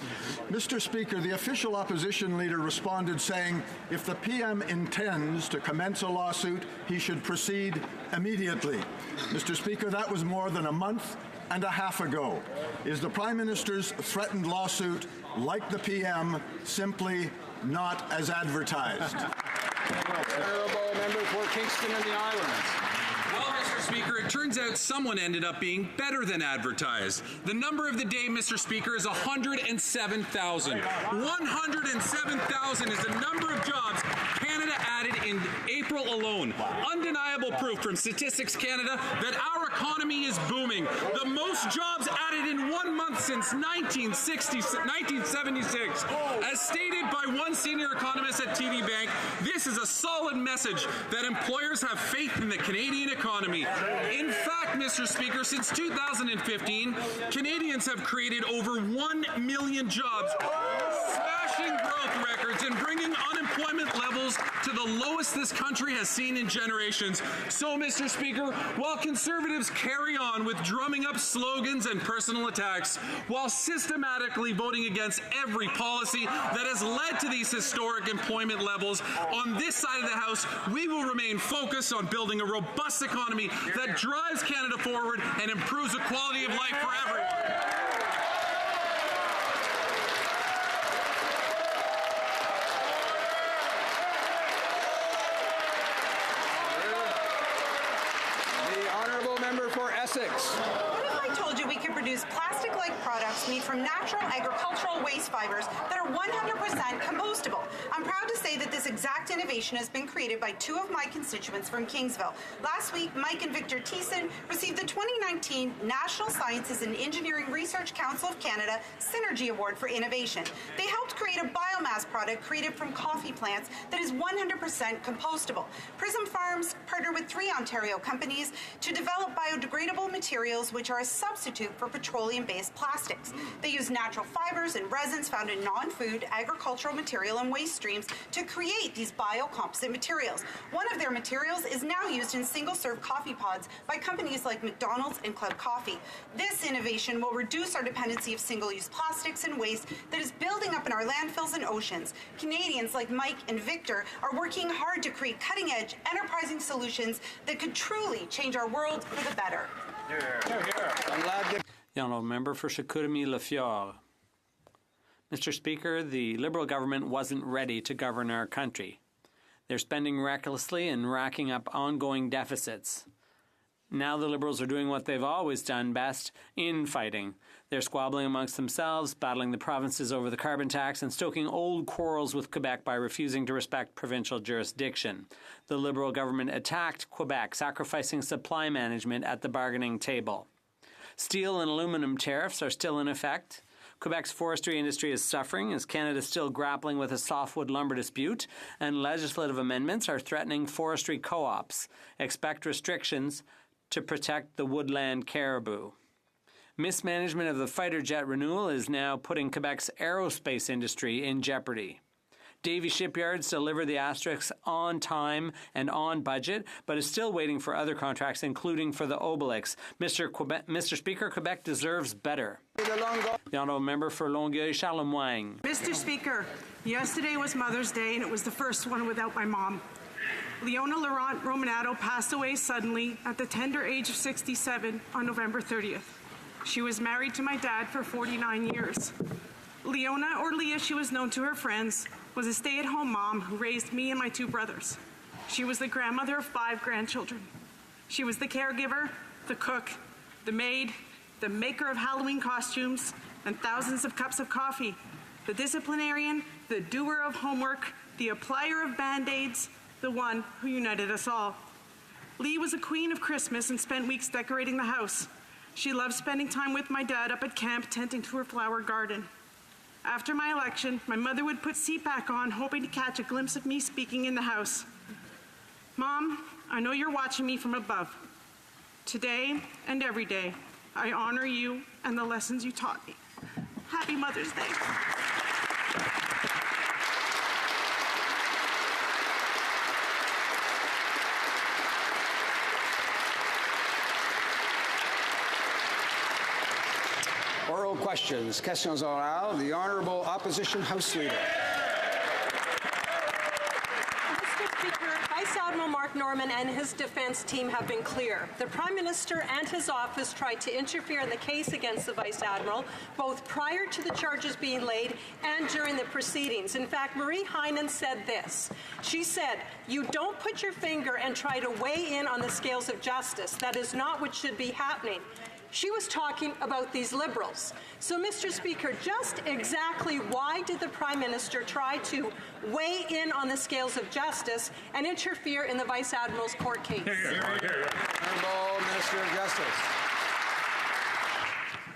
S12: Mr. Speaker, the official opposition leader responded saying, if the PM intends to commence a lawsuit, he should proceed immediately. Mr. Speaker, that was more than a month and a half ago. Is the Prime Minister's threatened lawsuit, like the PM, simply not as advertised?
S21: Honourable member for Kingston and the Islands.
S13: Well, Mr. Speaker, it turns out someone ended up being better than advertised. The number of the day, Mr. Speaker, is 107,000. 107,000 is the number of jobs Canada added in April alone. Undeniable proof from Statistics Canada that our economy is booming. The most jobs added in 1 month since 1976. As stated by one senior economist at TD Bank, this is a solid message that employers have faith in the Canadian economy. In fact, Mr. Speaker, since 2015, Canadians have created over 1 million jobs, smashing growth records and bringing unemployment levels to the lowest this country has seen in generations. So, Mr. Speaker, while Conservatives carry on with drumming up slogans and personal attacks, while systematically voting against every policy that has led to these historic employment levels, on this side of the House, we will remain focused on building a robust economy that drives Canada forward and improves the quality of life for everyone.
S21: The Honourable member for Essex.
S23: What if I told you we could produce plastic
S2: zinc-like products made from natural agricultural waste fibers that are 100% compostable. I'm proud to say that this exact innovation has been created by two of my constituents from Kingsville. Last week, Mike and Victor Thiessen received the 2019 National Sciences and Engineering Research Council of Canada Synergy Award for Innovation. They helped create a biomass product created from coffee plants that is 100% compostable. Prism Farms partnered with 3 Ontario companies to develop biodegradable materials which are a substitute for petroleum-based plastics. They use natural fibers and resins found in non-food, agricultural material and waste streams to create these biocomposite materials. One of their materials is now used in single-serve coffee pods by companies like McDonald's and Club Coffee. This innovation will reduce our dependency of single-use plastics and waste that is building up in our landfills and oceans. Canadians like Mike and Victor are working hard to create cutting-edge, enterprising solutions that could truly change our world for the better.
S3: The honourable member for Chicoutimi-Lafiore. Mr. Speaker, the Liberal government wasn't ready to govern our country. They're spending recklessly and racking up ongoing deficits. Now the Liberals are doing what they've always done best, infighting. They're squabbling amongst themselves, battling the provinces over the carbon tax, and stoking old quarrels with Quebec by refusing to respect provincial jurisdiction. The Liberal government attacked Quebec, sacrificing supply management at the bargaining table. Steel and aluminum tariffs are still in effect. Quebec's forestry industry is suffering as Canada is still grappling with a softwood lumber dispute, and legislative amendments are threatening forestry co-ops. Expect restrictions to protect the woodland caribou. Mismanagement of the fighter jet renewal is now putting Quebec's aerospace industry in jeopardy. Davie Shipyards delivered the Asterix on time and on budget, but is still waiting for other contracts, including for the Obelix. Mr. Speaker, Quebec deserves better. The honourable member for Longueuil-Charlemagne.
S14: Mr. Speaker, yesterday was Mother's Day, and it was the first one without my mom. Leona Laurent Romanato passed away suddenly at the tender age of 67 on November 30th. She was married to my dad for 49 years. Leona, or Leah, she was known to her friends, was a stay-at-home mom who raised me and my 2 brothers. She was the grandmother of 5 grandchildren. She was the caregiver, the cook, the maid, the maker of Halloween costumes, and thousands of cups of coffee, the disciplinarian, the doer of homework, the applier of Band-Aids, the one who united us all. Lee was a queen of Christmas and spent weeks decorating the house. She loved spending time with my dad up at camp tending to her flower garden. After my election, my mother would put CPAC on, hoping to catch a glimpse of me speaking in the house. Mom, I know you're watching me from above. Today and every day, I honor you and the lessons you taught me. Happy Mother's Day.
S21: Oral questions. Questions orales. The Honourable Opposition House Leader.
S15: Mr. Speaker, Vice Admiral Mark Norman and his defense team have been clear. The Prime Minister and his office tried to interfere in the case against the Vice Admiral, both prior to the charges being laid and during the proceedings. In fact, Marie Heinen said this. She said, "You don't put your finger and try to weigh in on the scales of justice. That is not what should be happening." She was talking about these Liberals. So, Mr. Speaker, just exactly why did the Prime Minister try to weigh in on the scales of justice and interfere in the Vice Admiral's court case?
S21: Honourable Minister of Justice.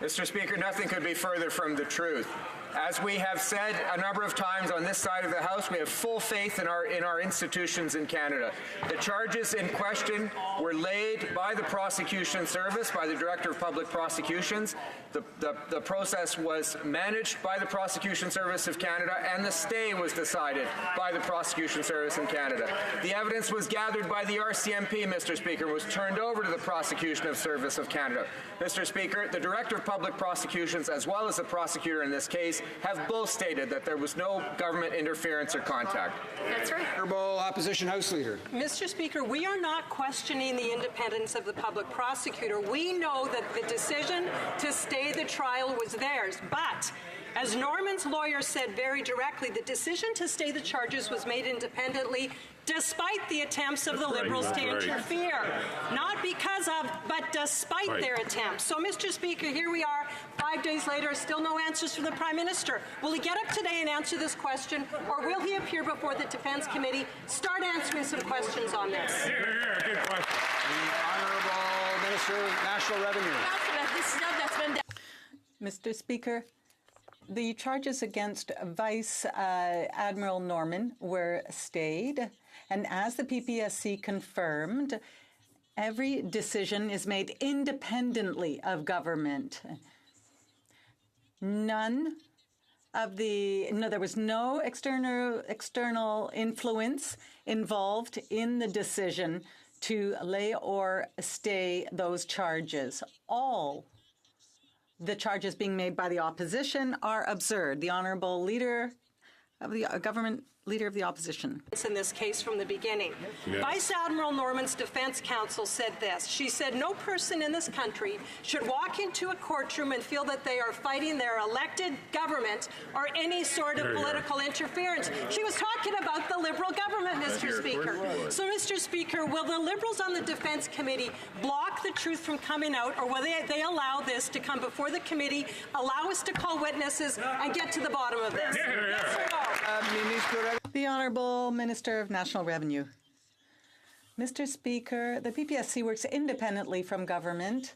S17: Mr. Speaker, nothing could be further from the truth. As we have said a number of times on this side of the House, we have full faith in our institutions in Canada. The charges in question were laid by the prosecution service, by the Director of Public Prosecutions. The process was managed by the Prosecution Service of Canada, and the stay was decided by the Prosecution Service in Canada. The evidence was gathered by the RCMP, Mr. Speaker, was turned over to the Prosecution Service of Canada. Mr. Speaker, the Director of Public Prosecutions, as well as the prosecutor in this case, have both stated that there was no government interference or contact.
S15: That's right.
S21: Honourable Opposition House Leader.
S15: Mr. Speaker, we are not questioning the independence of the public prosecutor. We know that the decision to stay the trial was theirs, but As Norman's lawyer said very directly, the decision to stay the charges was made independently despite the attempts of the Liberals to interfere. Not because of, but despite their attempts. So, Mr. Speaker, here we are, 5 days later, still no answers from the Prime Minister. Will he get up today and answer this question, or will he appear before the Defence Committee, start answering some questions on this?
S21: Good question. The Honourable Minister of National Revenue.
S8: Mr. Speaker, the charges against Vice Admiral Norman were stayed, and as the PPSC confirmed, every decision is made independently of government. There was no external influence involved in the decision to lay or stay those charges. All the charges being made by the opposition are absurd. The Honourable Leader of the Government, Leader of the Opposition.
S15: In this case from the beginning. Yes. Vice Admiral Norman's defense counsel said this. She said no person in this country should walk into a courtroom and feel that they are fighting their elected government or any sort of political interference. She was talking about the Liberal government, Mr. Speaker. So, Mr. Speaker, will the Liberals on the Defense Committee block the truth from coming out, or will they allow this to come before the committee, allow us to call witnesses, and get to the bottom of this? Yes or no?
S8: The Honourable Minister of National Revenue. Mr. Speaker, the PPSC works independently from government,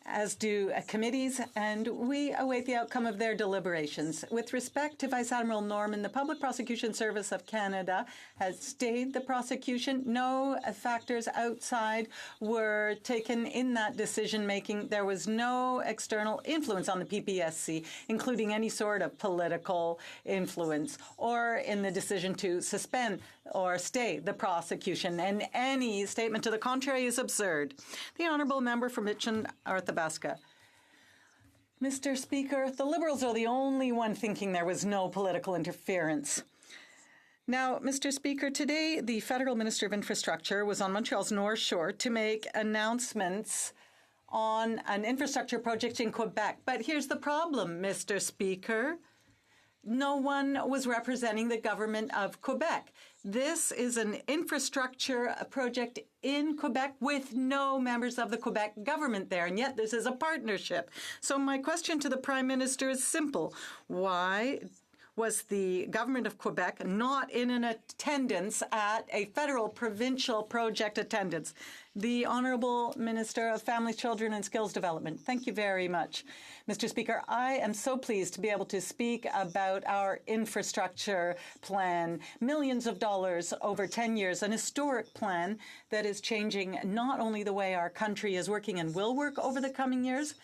S8: as do committees, and we await the outcome of their deliberations. With respect to Vice Admiral Norman, the Public Prosecution Service of Canada has stayed the prosecution. No factors outside were taken in that decision-making. There was no external influence on the PPSC, including any sort of political influence, or in the decision to suspend or stay the prosecution. And any statement to the contrary is absurd. The Honourable Member for Mitchell-Athabasca. Mr. Speaker, the Liberals are the only one thinking there was no political interference. Now, Mr. Speaker, today the Federal Minister of Infrastructure was on Montreal's North Shore to make announcements on an infrastructure project in Quebec. But here's the problem, Mr. Speaker. No one was representing the government of Quebec. This is an infrastructure project in Quebec with no members of the Quebec government there, and yet this is a partnership. So my question to the Prime Minister is simple. Why was the government of Quebec not in an attendance at a federal provincial project attendance? The Honourable Minister of Family, Children and Skills Development. Thank you very much. Mr. Speaker, I am so pleased to be able to speak about our infrastructure plan. Millions of dollars over 10 years, an historic plan that is changing not only the way our country is working and will work over the coming years,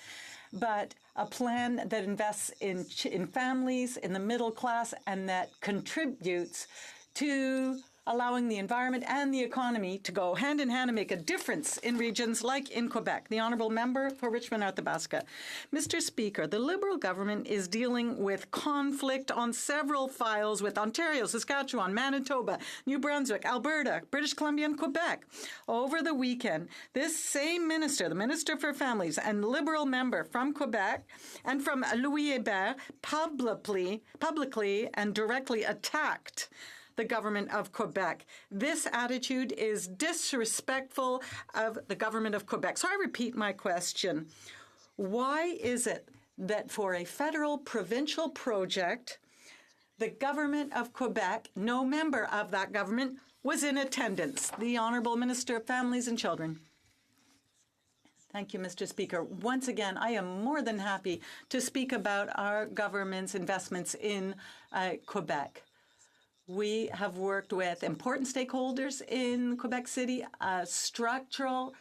S8: but a plan that invests in families, in the middle class, and that contributes to allowing the environment and the economy to go hand in hand and make a difference in regions like in Quebec. The Honourable Member for Richmond-Athabasca. Mr. Speaker, the Liberal government is dealing with conflict on several files with Ontario, Saskatchewan, Manitoba, New Brunswick, Alberta, British Columbia, and Quebec. Over the weekend, this same minister, the Minister for Families and Liberal member from Quebec and from Louis Hébert, publicly and directly attacked the government of Quebec. This attitude is disrespectful of the government of Quebec. So I repeat my question. Why is it that for a federal provincial project, the government of Quebec, no member of that government, was in attendance? The Honourable Minister of Families and Children. Thank you, Mr. Speaker. Once again, I am more than happy to speak about our government's investments in Quebec. We have worked with important stakeholders in Quebec City, a structural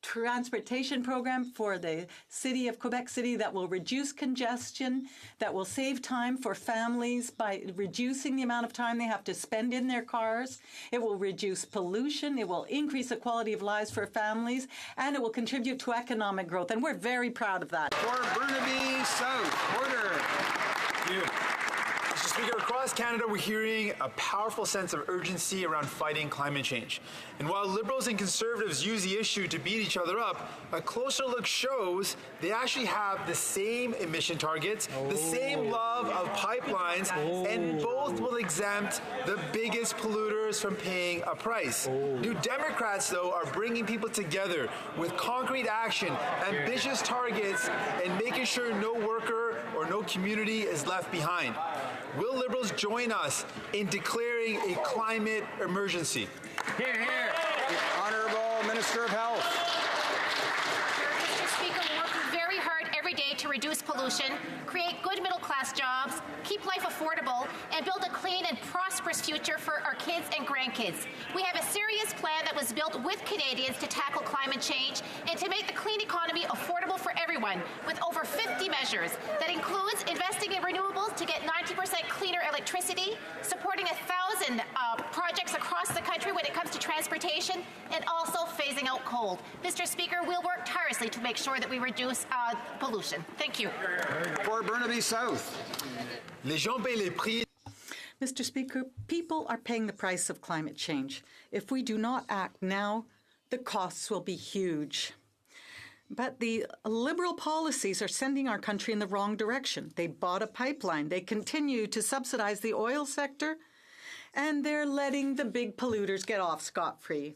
S8: transportation program for the city of Quebec City that will reduce congestion, that will save time for families by reducing the amount of time they have to spend in their cars. It will reduce pollution. It will increase the quality of lives for families, and it will contribute to economic growth. And we're very proud of that.
S21: For Burnaby South, order.
S11: Thank you. Mr. Speaker, across Canada, we're hearing a powerful sense of urgency around fighting climate change. And while Liberals and Conservatives use the issue to beat each other up, a closer look shows they actually have the same emission targets, the same love of pipelines, and both will exempt the biggest polluters from paying a price. New Democrats, though, are bringing people together with concrete action, ambitious targets, and making sure no worker or no community is left behind. Will Liberals join us in declaring a climate emergency?
S21: Hear, hear. The Honourable Minister of Health.
S16: Mr. Speaker, we're working very hard every day to reduce pollution, create good middle-class jobs, keep life affordable, and build a clean and prosperous future for our kids and grandkids. We have a serious plan that was built with Canadians to tackle climate change and to make the clean economy affordable for everyone, with over 50 measures. That includes investing in renewables to get 90% cleaner electricity, supporting 1,000 projects across the country when it comes to transportation, and also phasing out coal. Mr. Speaker, we'll work tirelessly to make sure that we reduce pollution. Thank you.
S21: For Burnaby South.
S11: Les gens paient les prix.
S8: Mr. Speaker, people are paying the price of climate change. If we do not act now, the costs will be huge. But the Liberal policies are sending our country in the wrong direction. They bought a pipeline. They continue to subsidize the oil sector, and they're letting the big polluters get off scot-free.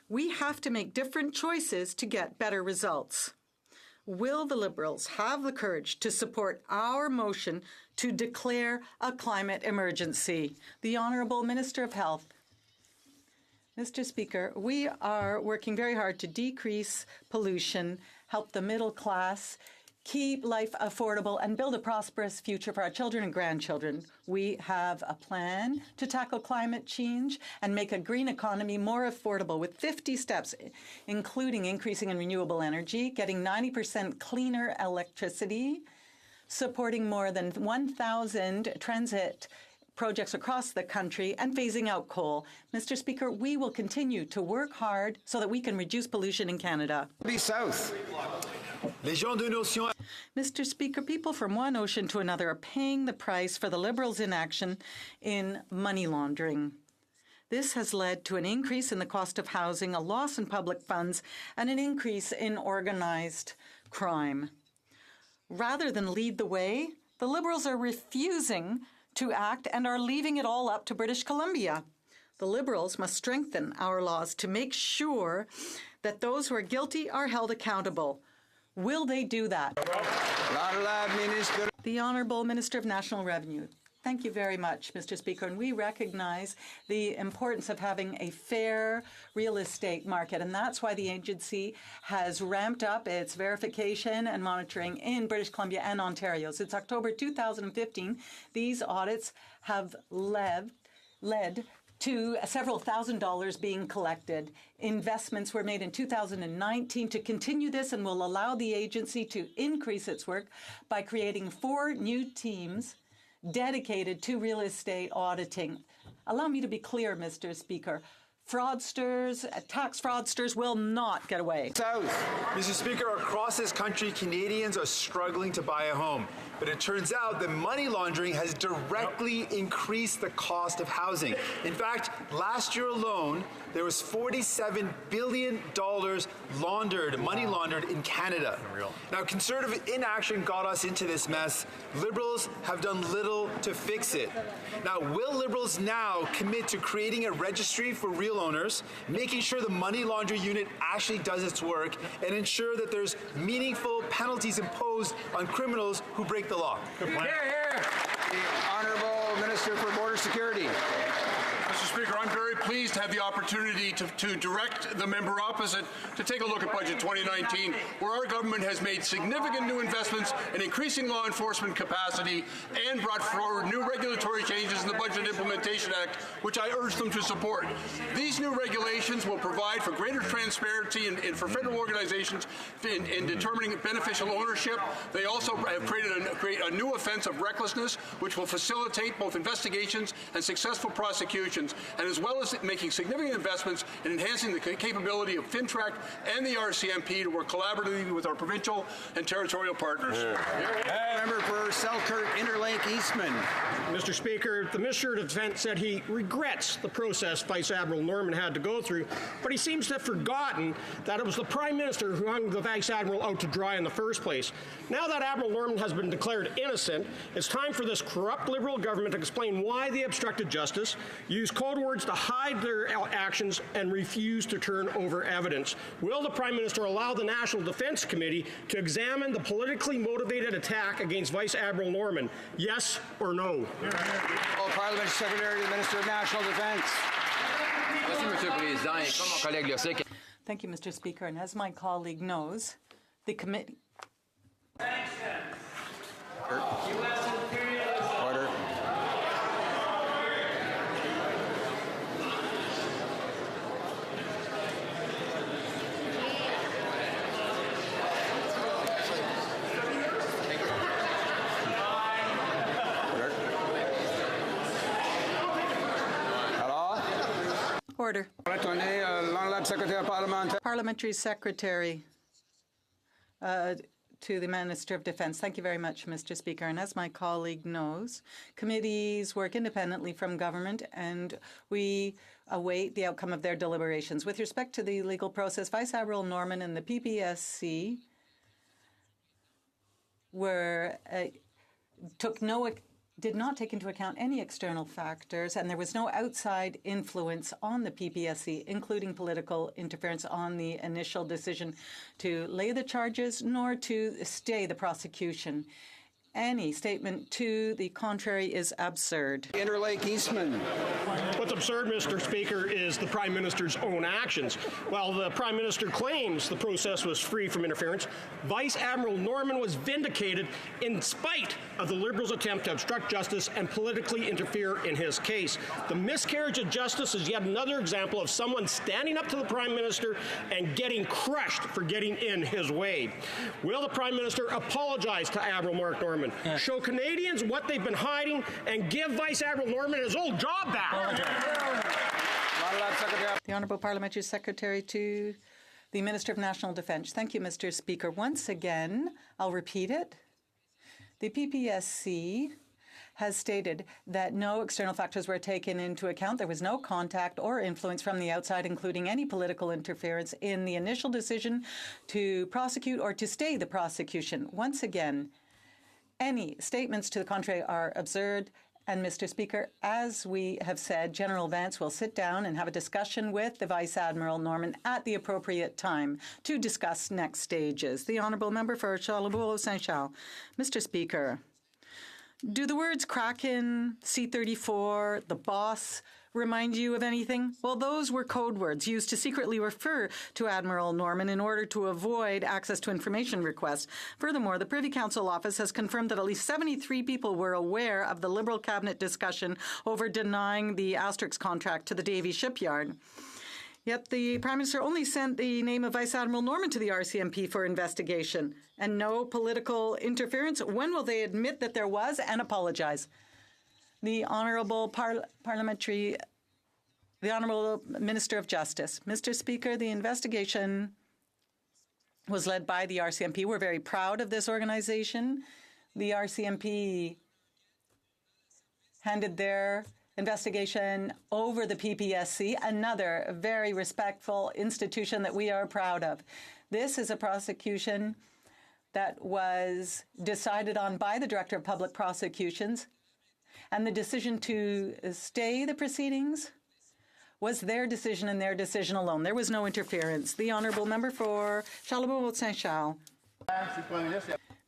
S8: We have to make different choices to get better results. Will the Liberals have the courage to support our motion to declare a climate emergency? The Honourable Minister of Health. Mr. Speaker, we are working very hard to decrease pollution, help the middle class, keep life affordable, and build a prosperous future for our children and grandchildren. We have a plan to tackle climate change and make a green economy more affordable with 50 steps, including increasing in renewable energy, getting 90% cleaner electricity, supporting more than 1,000 transit projects across the country, and phasing out coal. Mr. Speaker, we will continue to work hard so that we can reduce pollution in Canada.
S21: South.
S8: Mr. Speaker, people from one ocean to another are paying the price for the Liberals' inaction in money laundering. This has led to an increase in the cost of housing, a loss in public funds, and an increase in organized crime. Rather than lead the way, the Liberals are refusing to act and are leaving it all up to British Columbia. The Liberals must strengthen our laws to make sure that those who are guilty are held accountable. Will they do that? The Honourable Minister of National Revenue. Thank you very much, Mr. Speaker. And we recognize the importance of having a fair real estate market. And that's why the agency has ramped up its verification and monitoring in British Columbia and Ontario. Since October 2015, these audits have led to several $1,000s being collected. Investments were made in 2019 to continue this and will allow the agency to increase its work by creating 4 new teams dedicated to real estate auditing. Allow me to be clear, Mr. Speaker. Fraudsters, tax fraudsters will not get away.
S11: Mr. Speaker, across this country, Canadians are struggling to buy a home. But it turns out that money laundering has directly increased the cost of housing. In fact, last year alone, there was $47 billion money laundered in Canada. Now, Conservative inaction got us into this mess. Liberals have done little to fix it. Now, will Liberals now commit to creating a registry for real owners, making sure the money laundering unit actually does its work, and ensure that there's meaningful penalties imposed on criminals who break the law?
S21: Good plan. Hear, hear. The Honourable Minister for Border Security.
S18: Mr. Speaker, I'm very pleased to have the opportunity to direct the member opposite to take a look at Budget 2019, where our government has made significant new investments in increasing law enforcement capacity and brought forward new regulatory changes in the the Budget Implementation Act, which I urge them to support. These new regulations will provide for greater transparency and for federal organizations in determining beneficial ownership. They also have create a new offense of recklessness, which will facilitate both investigations and successful prosecutions, and as well as making significant investments in enhancing the capability of FinTrack and the RCMP to work collaboratively with our provincial and territorial partners.
S21: Member for Selkirk Interlake Eastman.
S1: Mr. Speaker, the Minister of Defense said he regrets the process Vice Admiral Norman had to go through, but he seems to have forgotten that it was the Prime Minister who hung the Vice Admiral out to dry in the first place. Now that Admiral Norman has been declared innocent, it's time for this corrupt Liberal government to explain why they obstructed justice, used code words to hide their actions, and refused to turn over evidence. Will the Prime Minister allow the National Defense Committee to examine the politically motivated attack against Vice Admiral Norman? Yes or no?
S21: Parliamentary Secretary to the Minister of National Defense.
S8: Thank you, Mr. Speaker. And as my colleague knows, the committee...
S21: Order.
S8: Order. Parliamentary Secretary to the Minister of Defense. Thank you very much, Mr. Speaker. And as my colleague knows, committees work independently from government, and we await the outcome of their deliberations. With respect to the legal process, Vice Admiral Norman and the PPSC did not take into account any external factors, and there was no outside influence on the PPSC, including political interference on the initial decision to lay the charges nor to stay the prosecution. Any statement to the contrary is absurd.
S21: Interlake Eastman.
S1: What's absurd, Mr. Speaker, is the Prime Minister's own actions. While the Prime Minister claims the process was free from interference, Vice Admiral Norman was vindicated in spite of the Liberals' attempt to obstruct justice and politically interfere in his case. The miscarriage of justice is yet another example of someone standing up to the Prime Minister and getting crushed for getting in his way. Will the Prime Minister apologize to Admiral Mark Norman? Show Canadians what they've been hiding and give Vice Admiral Norman his old job back.
S8: The Honourable Parliamentary Secretary to the Minister of National Defence. Thank you, Mr. Speaker. Once again, I'll repeat it. The PPSC has stated that no external factors were taken into account. There was no contact or influence from the outside, including any political interference in the initial decision to prosecute or to stay the prosecution. Once again, any statements to the contrary are absurd. And, Mr. Speaker, as we have said, General Vance will sit down and have a discussion with the Vice Admiral Norman at the appropriate time to discuss next stages. The Honourable Member for Charlebourg-Saint-Charles. Mr. Speaker, do the words Kraken, C-34, the boss remind you of anything? Well, those were code words used to secretly refer to Admiral Norman in order to avoid access to information requests. Furthermore, the Privy Council office has confirmed that at least 73 people were aware of the Liberal cabinet discussion over denying the Asterix contract to the Davie shipyard. Yet the Prime Minister only sent the name of Vice Admiral Norman to the RCMP for investigation. And no political interference. When will they admit that there was and apologize? The Honourable the Honourable Minister of Justice. Mr. Speaker, the investigation was led by the RCMP. We're very proud of this organization. The RCMP handed their investigation over the PPSC, another very respectful institution that we are proud of. This is a prosecution that was decided on by the Director of Public Prosecutions, and the decision to stay the proceedings was their decision and their decision alone. There was no interference. The Honourable Member for Charlebourg-Saint-Charles.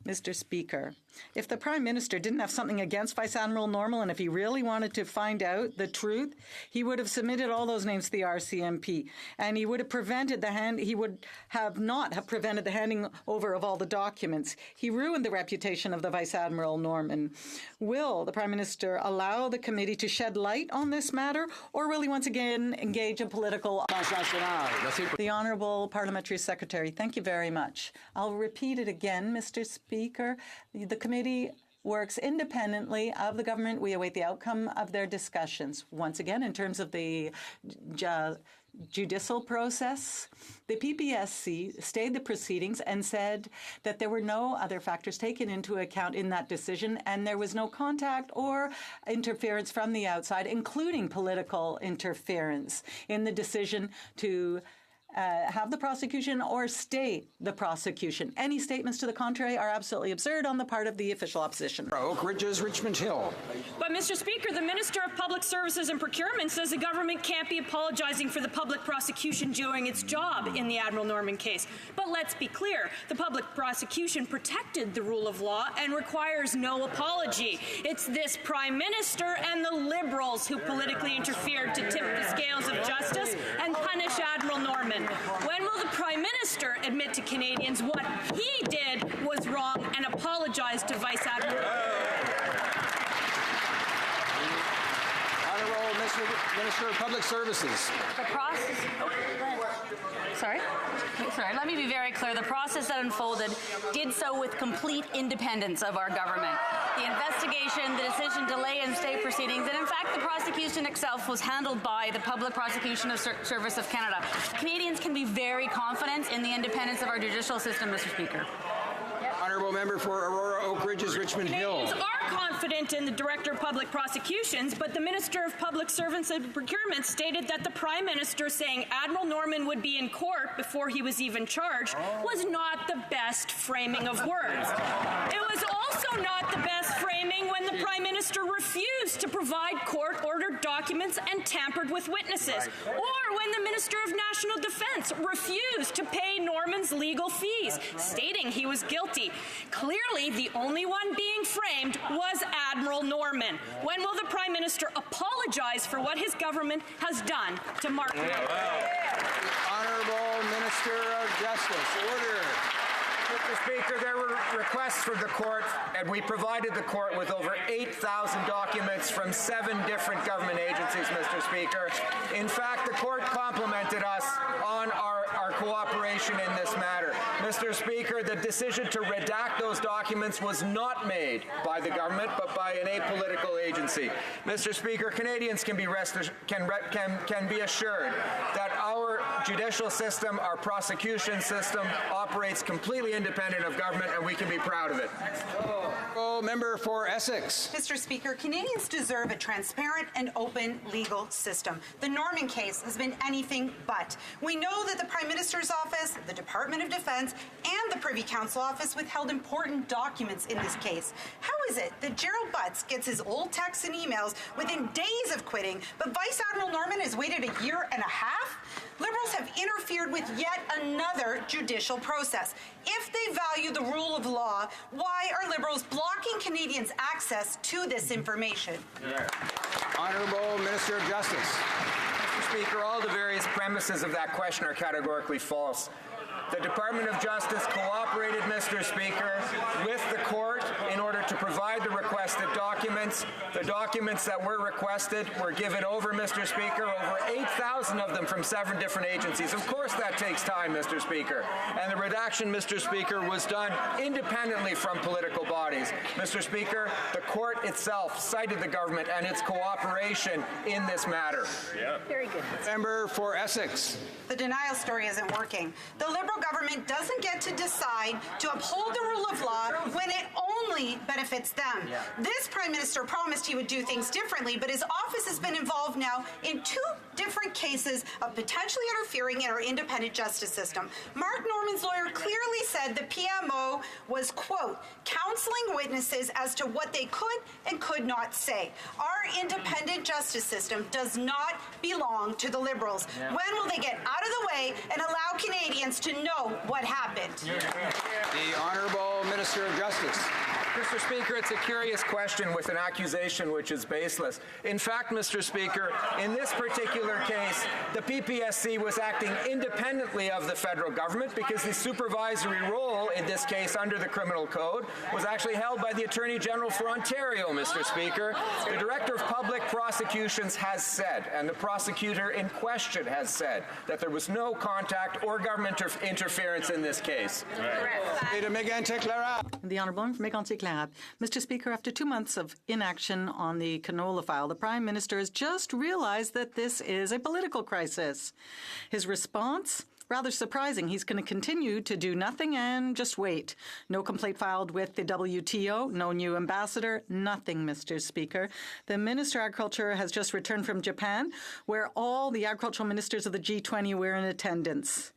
S8: Mr. Speaker, if the Prime Minister didn't have something against Vice Admiral Norman, and if he really wanted to find out the truth, he would have submitted all those names to the RCMP, and he would have prevented he would have not have prevented the handing over of all the documents. He ruined the reputation of the Vice Admiral Norman. Will the Prime Minister allow the committee to shed light on this matter, or will he once again engage in political... The Honourable Parliamentary Secretary, thank you very much. I'll repeat it again, Mr. Speaker. The committee works independently of the government. We await the outcome of their discussions. Once again, in terms of the judicial process, the PPSC stayed the proceedings and said that there were no other factors taken into account in that decision, and there was no contact or interference from the outside, including political interference, in the decision to have the prosecution or stay the prosecution. Any statements to the contrary are absolutely absurd on the part of the official opposition.
S21: Oak Ridges, Richmond Hill.
S10: But, Mr. Speaker, the Minister of Public Services and Procurement says the government can't be apologizing for the public prosecution doing its job in the Admiral Norman case. But let's be clear, the public prosecution protected the rule of law and requires no apology. It's this Prime Minister and the Liberals who politically interfered to tip the scales of justice and punish Admiral Norman. When will the Prime Minister admit to Canadians what he did was wrong and apologize to Vice Admiral?
S21: Honourable Minister of Public Services.
S19: The process... Sorry, let me be very clear. The process that unfolded did so with complete independence of our government. The investigation, the decision, delay, and stay proceedings, and in fact the prosecution itself was handled by the Public Prosecution Service of Canada. Canadians can be very confident in the independence of our judicial system, Mr. Speaker.
S21: Honourable Member for Aurora, Oak Ridges, Richmond Hill.
S10: Canadians are confident in the Director of Public Prosecutions, but the Minister of Public Service and Procurement stated that the Prime Minister saying Admiral Norman would be in court before he was even charged was not the best framing of words. It was also not the best framing when the Prime Minister refused to provide court-ordered documents and tampered with witnesses, or when the Minister of National Defence refused to pay Norman's legal fees, stating he was guilty. Clearly, the only one being framed was Admiral Norman. When will the Prime Minister apologize for what his government has done to Mark Norman?
S21: Honourable Minister of Justice. Order.
S17: Mr. Speaker, there were requests for the court, and we provided the court with over 8,000 documents from 7 different government agencies, Mr. Speaker. In fact, the court complimented us on our cooperation in this matter. Mr. Speaker, the decision to redact those documents was not made by the government, but by an apolitical agency. Mr. Speaker, Canadians can be assured that our judicial system, our prosecution system, operates completely independent of government, and we can be proud of it.
S21: Member for Essex.
S2: Mr. Speaker, Canadians deserve a transparent and open legal system. The Norman case has been anything but. We know that the Prime Minister's office, the Department of Defence, and the Privy Council office withheld important documents in this case. How is it that Gerald Butts gets his old texts and emails within days of quitting, but Vice Admiral Norman has waited a year and a half? Liberals have interfered with yet another judicial process. If they value the rule of law, why are Liberals blocking Canadians' access to this information?
S21: Honourable Minister of Justice.
S17: Mr. Speaker, all the various premises of that question are categorically false. The Department of Justice cooperated, Mr. Speaker, with the court in order to provide the requested documents. The documents that were requested were given over, Mr. Speaker, over 8,000 of them from 7 different agencies. Of course that takes time, Mr. Speaker. And the redaction, Mr. Speaker, was done independently from political bodies. Mr. Speaker, the court itself cited the government and its cooperation in this matter.
S2: Yeah. Very good.
S21: Member for Essex.
S2: The denial story isn't working. The Liberal government doesn't get to decide to uphold the rule of law when it only benefits them. Yeah. This Prime Minister promised he would do things differently, but his office has been involved now in 2 different current cases of potentially interfering in our independent justice system. Mark Norman's lawyer clearly said the PMO was, quote, counseling witnesses as to what they could and could not say. Our independent justice system does not belong to the Liberals. Yeah. When will they get out of the way and allow Canadians to know what happened?
S21: The Honourable Minister of Justice.
S17: Mr. Speaker, it's a curious question with an accusation which is baseless. In fact, Mr. Speaker, in this particular case, the PPSC was acting independently of the federal government because the supervisory role in this case under the Criminal Code was actually held by the Attorney General for Ontario, Mr. Speaker. The Director of Public Prosecutions has said, and the prosecutor in question has said, that there was no contact or government interference in this case.
S8: The Honourable Megan Teclairab. Mr. Speaker, after 2 months of inaction on the canola file, the Prime Minister has just realized that this is a political crisis. His response? Rather surprising. He's going to continue to do nothing and just wait. No complaint filed with the WTO, no new ambassador, nothing, Mr. Speaker. The Minister of Agriculture has just returned from Japan, where all the agricultural ministers of the G20 were in attendance.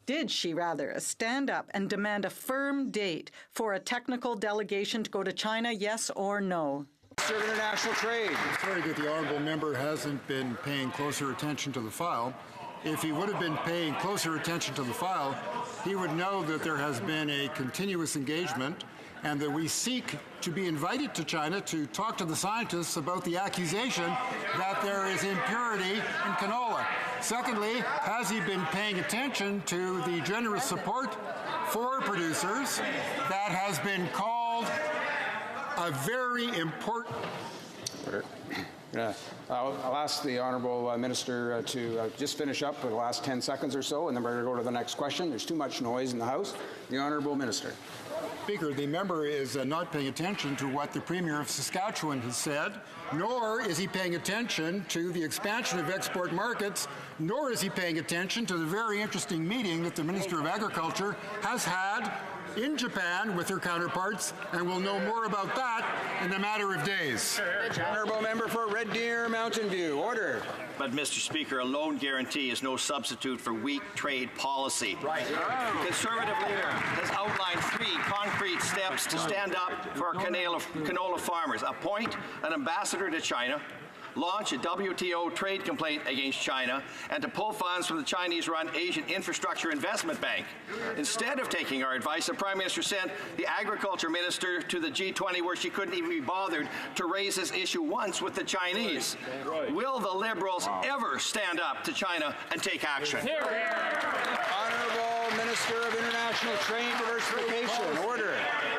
S8: Did she stand up and demand a firm date for a technical delegation to go to China, yes or no?
S21: Minister of International Trade.
S12: It's very good the Honourable Member hasn't been paying closer attention to the file. If he would have been paying closer attention to the file, he would know that there has been a continuous engagement and that we seek to be invited to China to talk to the scientists about the accusation that there is impurity in canola. Secondly, has he been paying attention to the generous support for producers that has been called a very important...
S21: I'll ask the Honourable Minister to just finish up for the last 10 seconds or so, and then we're going to go to the next question. There's too much noise in the House. The Honourable Minister.
S12: Speaker, the member is not paying attention to what the Premier of Saskatchewan has said, nor is he paying attention to the expansion of export markets, nor is he paying attention to the very interesting meeting that the Minister of Agriculture has had in Japan with her counterparts, and we'll know more about that in a matter of days.
S21: Honourable Member for Red Deer, Mountain View. Order.
S4: But, Mr. Speaker, a loan guarantee is no substitute for weak trade policy.
S21: Right.
S4: The Conservative leader has outlined 3 concrete steps to stand up for our canola farmers. Appoint an ambassador to China, launch a WTO trade complaint against China, and to pull funds from the Chinese-run Asian Infrastructure Investment Bank. Instead of taking our advice, the Prime Minister sent the Agriculture Minister to the G20 where she couldn't even be bothered to raise this issue once with the Chinese. Will the Liberals ever stand up to China and take action?
S21: Honourable Minister of International Trade Diversification. Order.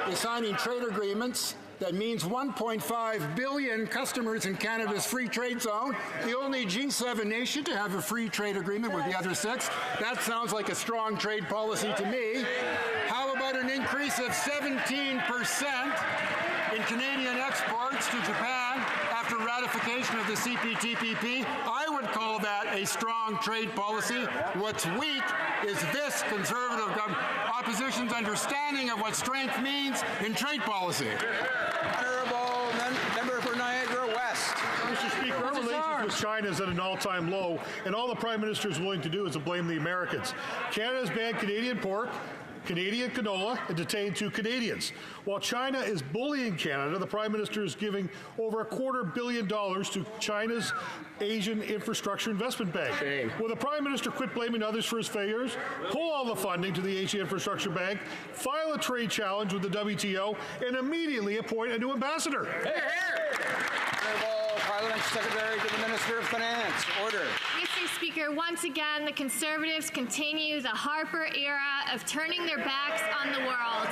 S12: We're signing trade agreements. That means 1.5 billion customers in Canada's free trade zone, the only G7 nation to have a free trade agreement with the other 6. That sounds like a strong trade policy to me. How about an increase of 17% in Canadian exports to Japan after ratification of the CPTPP? I would call that a strong trade policy. What's weak is this Conservative opposition's understanding of what strength means in trade policy.
S21: Honourable Member for Niagara West.
S20: Mr. Speaker, our relations with China is at an all-time low, and all the Prime Minister is willing to do is to blame the Americans. Canada has banned Canadian pork, Canadian canola, and detained 2 Canadians. While China is bullying Canada, the Prime Minister is giving over $250 million to China's Asian Infrastructure Investment Bank. Shame. Will the Prime Minister quit blaming others for his failures, pull all the funding to the Asian Infrastructure Bank, file a trade challenge with the WTO, and immediately appoint a new ambassador?
S21: Honourable Parliamentary Secretary to the Minister of Finance. Order.
S22: Mr. Speaker, once again, the Conservatives continue the Harper era of turning their backs on the world.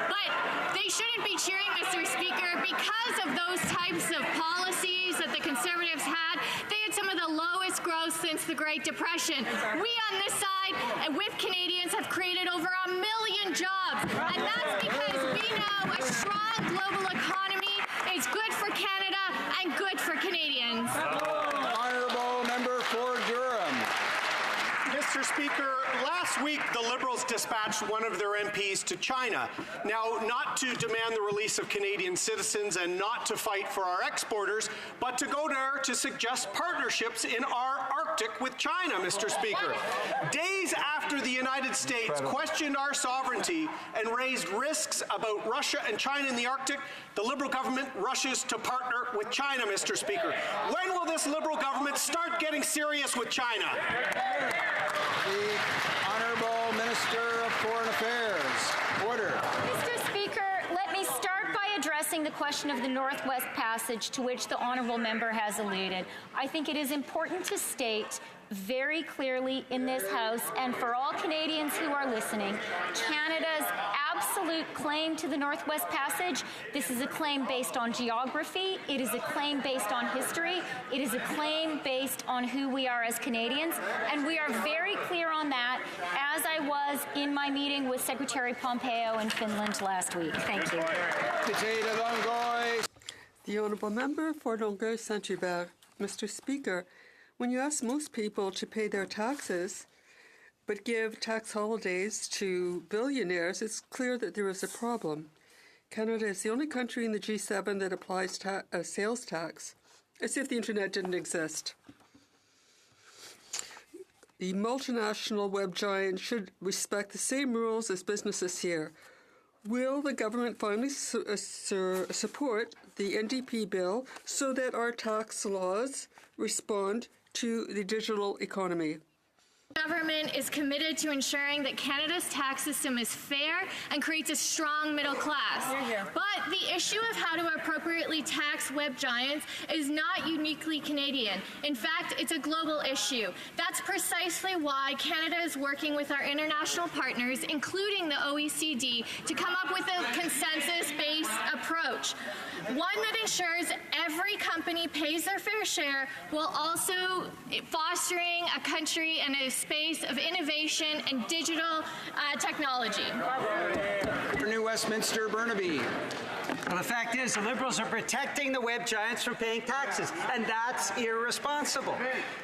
S22: But they shouldn't be cheering, Mr. Speaker, because of those types of policies that the Conservatives had. They had some of the lowest growth since the Great Depression. We on this side, and with Canadians, have created over 1 million jobs. And that's because we know a strong global economy is good for Canada and good for Canadians.
S21: Honourable Member for Durham.
S1: Mr. Speaker,
S5: Last week, the Liberals dispatched one of their MPs to China. Now, not to demand the release of Canadian citizens and not to fight for our exporters, but to go there to suggest partnerships in our Arctic with China, Mr. Speaker. Days after the United States questioned our sovereignty and raised risks about Russia and China in the Arctic, the Liberal government rushes to partner with China, Mr. Speaker. When will this Liberal government start getting serious with China?
S21: The Honourable Minister of Foreign Affairs. Order.
S6: Mr. Speaker, let me start by addressing the question of the Northwest Passage to which the honourable member has alluded. I think it is important to state very clearly in this House and for all Canadians who are listening, Canada's absolute claim to the Northwest Passage. This is a claim based on geography. It is a claim based on history. It is a claim based on who we are as Canadians. And we are very clear on that, as I was in my meeting with Secretary Pompeo in Finland last week. Thank you.
S9: The Honourable Member for Longueuil Saint-Hubert. Mr. Speaker, when you ask most people to pay their taxes but give tax holidays to billionaires, it's clear that there is a problem. Canada is the only country in the G7 that applies a sales tax, as if the internet didn't exist. The multinational web giant should respect the same rules as businesses here. Will the government finally support the NDP bill so that our tax laws respond to the digital economy?
S22: Government is committed to ensuring that Canada's tax system is fair and creates a strong middle class. But the issue of how to appropriately tax web giants is not uniquely Canadian. In fact, it's a global issue. That's precisely why Canada is working with our international partners, including the OECD, to come up with a consensus-based approach. One that ensures every company pays their fair share while also fostering a country and a space of innovation and digital technology.
S21: For New Westminster, Burnaby.
S24: Well, the fact is, the Liberals are protecting the web giants from paying taxes, and that's irresponsible.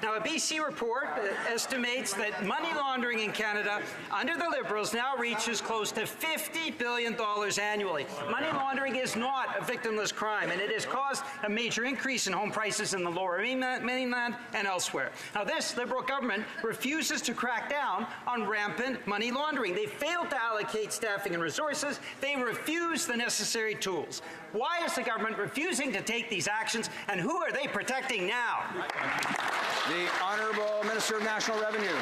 S24: Now, a BC report estimates that money laundering in Canada under the Liberals now reaches close to $50 billion annually. Money laundering is not a victimless crime, and it has caused a major increase in home prices in the Lower Mainland and elsewhere. Now, this Liberal government refuses to crack down on rampant money laundering. They failed to allocate staffing and resources. They refuse the necessary tools. Why is the government refusing to take these actions, and who are they protecting now?
S21: The Honourable Minister of National Revenue.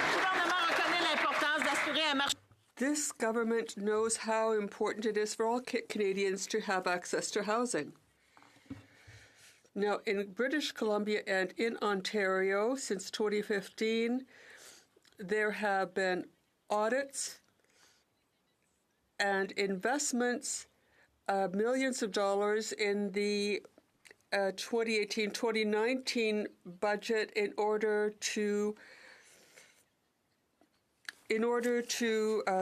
S9: This government knows how important it is for all Canadians to have access to housing. Now, in British Columbia and in Ontario, since 2015, there have been audits and investments millions of dollars in the 2018-2019 budget in order to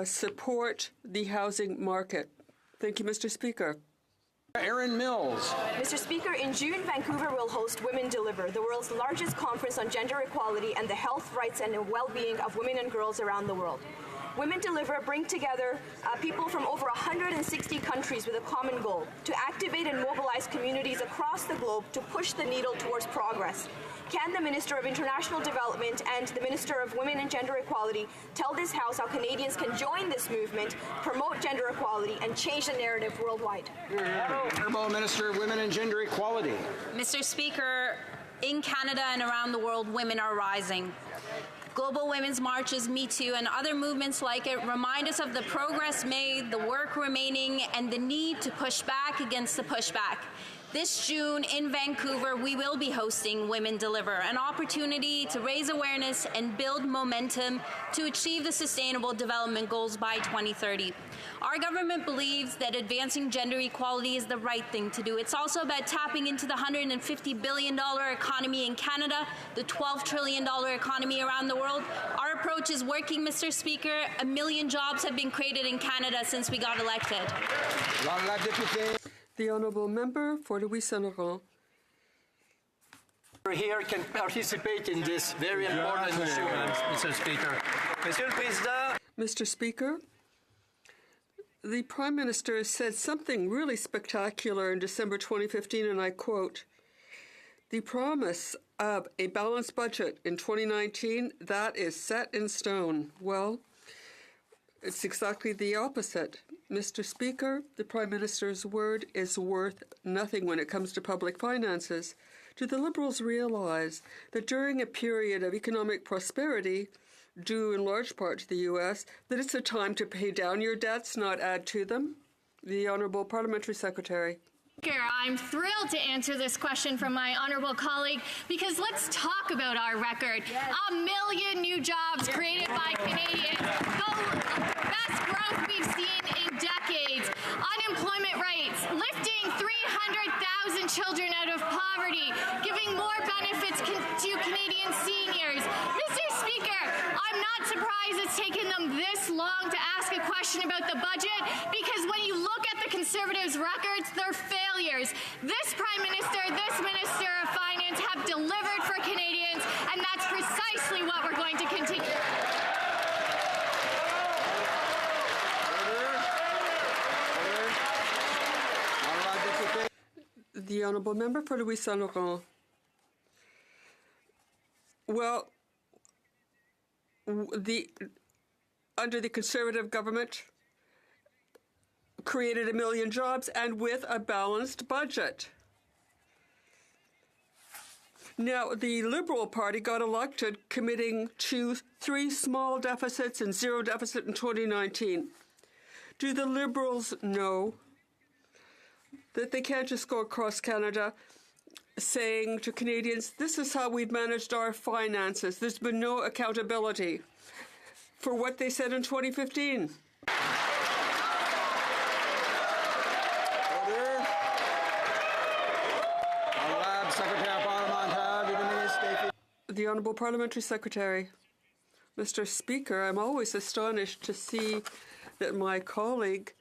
S9: support the housing market. Thank you, Mr. Speaker.
S21: Erin Mills.
S25: Mr. Speaker, in June, Vancouver will host Women Deliver, the world's largest conference on gender equality and the health, rights, and well-being of women and girls around the world. Women Deliver bring together people from over 160 countries with a common goal: to activate and mobilize communities across the globe to push the needle towards progress. Can the Minister of International Development and the Minister of Women and Gender Equality tell this House how Canadians can join this movement, promote gender equality, and change the narrative worldwide?
S21: Honourable Minister of Women and Gender Equality.
S19: Mr. Speaker, in Canada and around the world, women are rising. Global women's marches, Me Too, and other movements like it remind us of the progress made, the work remaining, and the need to push back against the pushback. This June in Vancouver, we will be hosting Women Deliver, an opportunity to raise awareness and build momentum to achieve the Sustainable Development Goals by 2030. Our government believes that advancing gender equality is the right thing to do. It's also about tapping into the $150 billion economy in Canada, the $12 trillion economy around the world. Our approach is working, Mr. Speaker. 1 million jobs have been created in Canada since we got elected.
S9: The Honourable Member for Louis Saint Laurent.
S26: Here can participate in this very important issue, Mr. Speaker. Monsieur le Président.
S9: Mr. Speaker, the Prime Minister said something really spectacular in December 2015, and I quote, "The promise of a balanced budget in 2019, that is set in stone." Well, it's exactly the opposite. Mr. Speaker, the Prime Minister's word is worth nothing when it comes to public finances. Do the Liberals realize that during a period of economic prosperity, due in large part to the U.S., that it's a time to pay down your debts, not add to them? The Honourable Parliamentary Secretary.
S22: I'm thrilled to answer this question from my honourable colleague because let's talk about our record. 1 million new jobs created by Canadians, the best growth we've seen in decades, unemployment rates, lifting 300,000 children out of poverty, giving more benefits to Canadian seniors. Mr. Speaker, I'm not surprised it's taken them this long to ask a question about the budget because when you look at the Conservatives' records, they're failures. This Prime Minister, this Minister of Finance have delivered for Canadians, and that's precisely what we're going to continue.
S9: The Honourable Member for Louis Saint Laurent. Well, under the Conservative government, created 1 million jobs and with a balanced budget. Now, the Liberal Party got elected committing to 3 small deficits and 0 deficit in 2019. Do the Liberals know that they can't just go across Canada saying to Canadians, this is how we've managed our finances? There's been no accountability for what they said in 2015. The Honourable Parliamentary Secretary. Mr. Speaker, I'm always astonished to see that my colleague,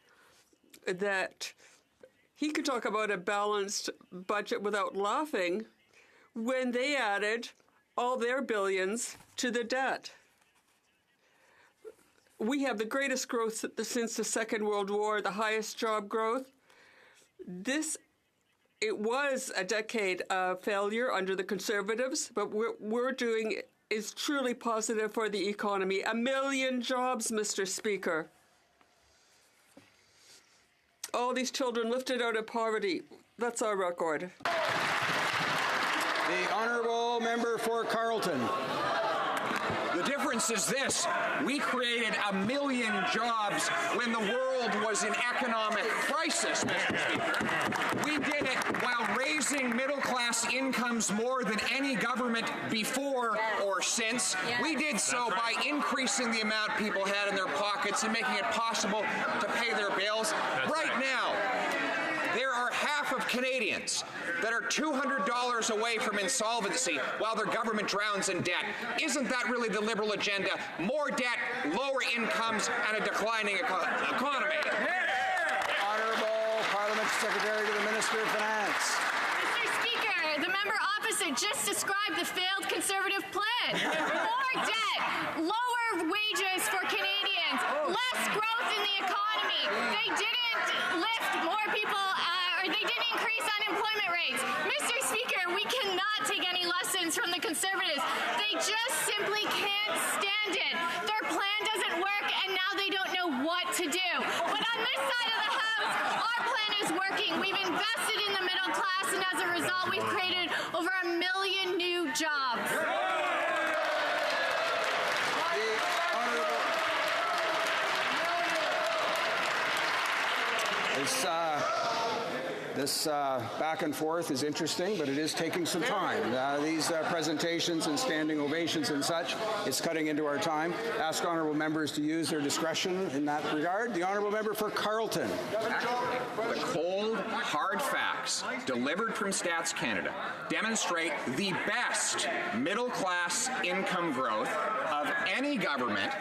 S9: that he could talk about a balanced budget without laughing when they added all their billions to the debt. We have the greatest growth since the Second World War, the highest job growth. It was a decade of failure under the Conservatives, but what we're doing is truly positive for the economy. 1 million jobs, Mr. Speaker. All these children lifted out of poverty. That's our record.
S21: The Honourable Member for Carleton.
S17: The difference is this. We created 1 million jobs when the world was in economic crisis, Mr. Speaker. We did it while raising middle-class incomes more than any government before or since. We did so by increasing the amount people had in their pockets and making it possible to pay their bills. Right now, there are half of Canadians that are $200 away from insolvency while their government drowns in debt. Isn't that really the Liberal agenda? More debt, lower incomes, and a declining economy.
S21: Honourable Parliamentary Secretary to the Minister of Finance.
S22: Mr. Speaker, the member opposite just described the failed Conservative plan. More debt, lower wages for Canadians, less growth in the economy. They didn't lift more people, or they didn't increase unemployment rates. Mr. Speaker, we cannot take any lessons from the Conservatives. They just simply can't stand it. Their plan doesn't work, and now they don't know what to do. But on this side of the House, our plan is working. We've invested in the middle class, and as a result, we've created over 1 million new jobs.
S21: This back and forth is interesting, but it is taking some time. These presentations and standing ovations and such, it's cutting into our time. Ask honourable members to use their discretion in that regard. The honourable member for Carleton.
S17: The cold, hard facts delivered from Stats Canada demonstrate the best middle-class income growth of any government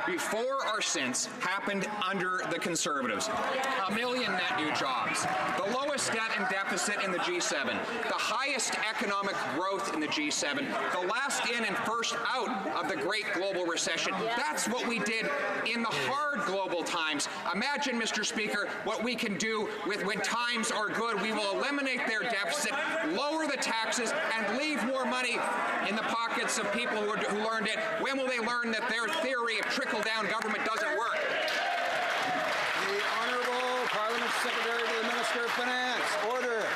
S17: before or since happened under the Conservatives. 1 million net new jobs, the lowest debt and deficit in the G7, the highest economic growth in the G7, the last in and first out of the great global recession. That's what we did in the hard global times. Imagine, Mr. Speaker, what we can do when times are good. We will eliminate their deficit, lower the taxes, and leave more money in the pockets of people who learned it. When will they learn that their theory of trickle-down government doesn't work?
S21: The Honourable Parliament Secretary to the Minister of Finance. Order.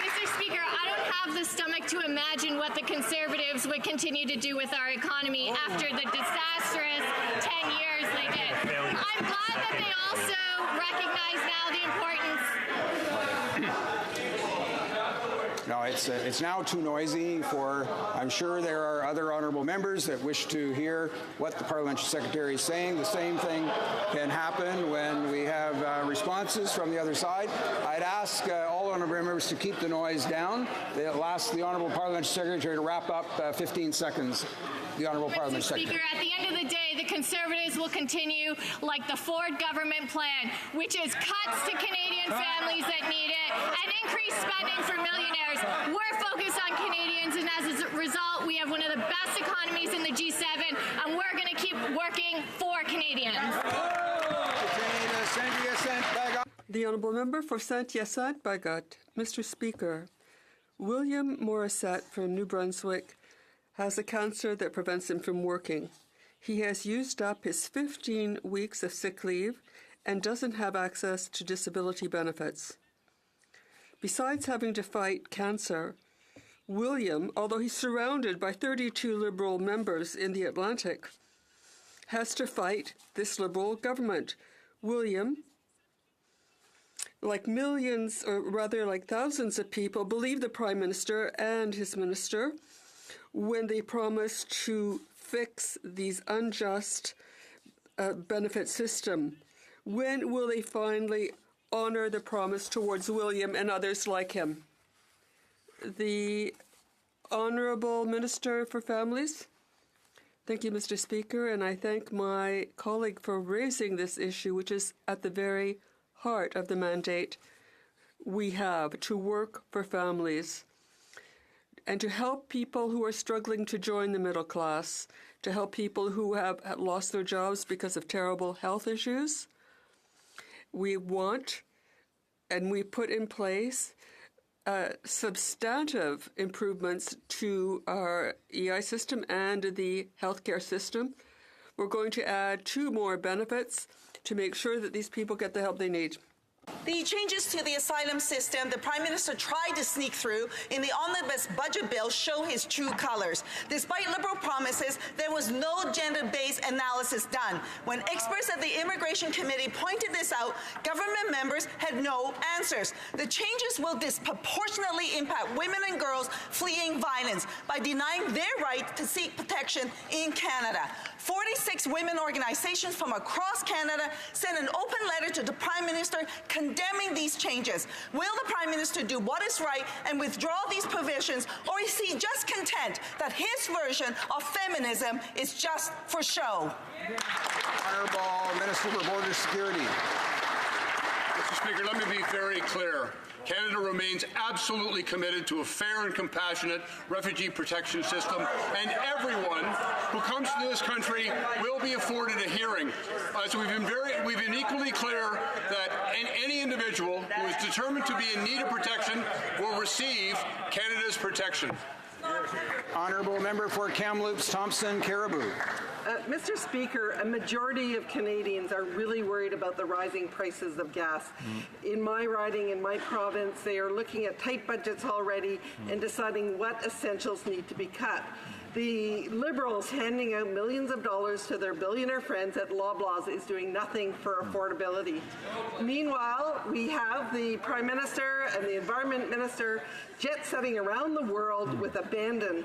S22: Mr. Speaker, I don't have the stomach to imagine what the Conservatives would continue to do with our economy after the disastrous 10 years they did. I'm glad that they also recognize now the importance.
S21: No, it's now too noisy for, I'm sure there are other honourable members that wish to hear what the Parliamentary Secretary is saying. The same thing can happen when we have responses from the other side. I'd ask all honourable members to keep the noise down. I'll ask the Honourable Parliamentary Secretary to wrap up 15 seconds. The Honourable Parliamentary Secretary.
S22: Speaker, at the end of the day, the Conservatives will continue like the Ford government plan, which is cuts to Canadian families that need it and increased spending for millionaires. We're focused on Canadians, and as a result, we have one of the best economies in the G7, and we're going to keep working for Canadians.
S9: The Honourable Member for Saint-Hyacinthe-Bagotte. Mr. Speaker, William Morissette from New Brunswick has a cancer that prevents him from working. He has used up his 15 weeks of sick leave and doesn't have access to disability benefits. Besides having to fight cancer, William, although he's surrounded by 32 Liberal members in the Atlantic, has to fight this Liberal government. William, like millions, or rather like thousands of people, believe the Prime Minister and his minister when they promised to fix these unjust benefit system. When will they finally honour the promise towards William and others like him? The Honourable Minister for Families. Thank you, Mr. Speaker, and I thank my colleague for raising this issue, which is at the very heart of the mandate we have to work for families and to help people who are struggling to join the middle class, to help people who have lost their jobs because of terrible health issues. We want and we put in place substantive improvements to our EI system and the healthcare system. We're going to add 2 more benefits to make sure that these people get the help they need.
S3: The changes to the asylum system the Prime Minister tried to sneak through in the omnibus budget bill show his true colors. Despite Liberal promises, there was no gender-based analysis done. When experts at the Immigration Committee pointed this out, government members had no answers. The changes will disproportionately impact women and girls fleeing violence by denying their right to seek protection in Canada. 46 women organizations from across Canada sent an open letter to the Prime Minister condemning these changes. Will the Prime Minister do what is right and withdraw these provisions, or is he just content that his version of feminism is just for show?
S21: Honourable Minister for Border Security.
S18: Mr. Speaker, let me be very clear. Canada remains absolutely committed to a fair and compassionate refugee protection system, and everyone who comes to this country will be afforded a hearing. So we've been equally clear that any individual who is determined to be in need of protection will receive Canada's protection.
S21: Honourable Member for Kamloops, Thompson, Caribou.
S7: Mr. Speaker, a majority of Canadians are really worried about the rising prices of gas. In my riding, in my province, they are looking at tight budgets already and deciding what essentials need to be cut. The Liberals handing out millions of dollars to their billionaire friends at Loblaws is doing nothing for affordability. Meanwhile, we have the Prime Minister and the Environment Minister jet-setting around the world with abandon.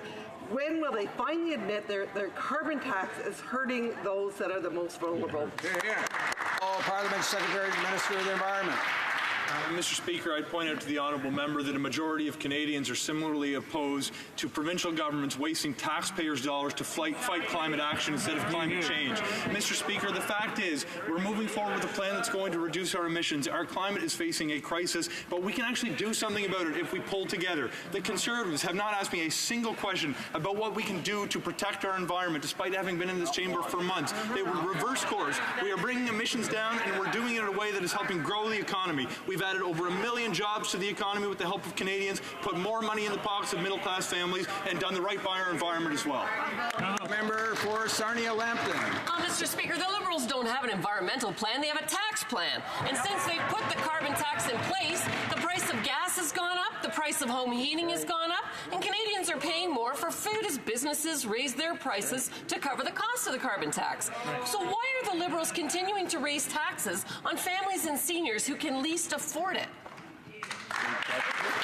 S7: When will they finally admit their carbon tax is hurting those that are the most vulnerable?
S21: All Parliament Secretary to the Minister of the Environment.
S13: Mr. Speaker, I'd point out to the honourable member that a majority of Canadians are similarly opposed to provincial governments wasting taxpayers' dollars to fight climate action instead of climate change. Mr. Speaker, the fact is we're moving forward with a plan that's going to reduce our emissions. Our climate is facing a crisis, but we can actually do something about it if we pull together. The Conservatives have not asked me a single question about what we can do to protect our environment, despite having been in this chamber for months. They would reverse course. We are bringing emissions down, and we're doing it in a way that is helping grow the economy. We've added over 1 million jobs to the economy with the help of Canadians, put more money in the pockets of middle-class families, and done the right by our environment as well.
S21: Member for Sarnia-Lambton.
S14: Mr. Speaker, the Liberals don't have an environmental plan, they have a tax plan. And since they've put the carbon tax in place, the price of gas has gone up, the price of home heating has gone up, and Canadians are paying more for food as businesses raise their prices to cover the cost of the carbon tax. So why are the Liberals continuing to raise taxes on families and seniors who can least afford it?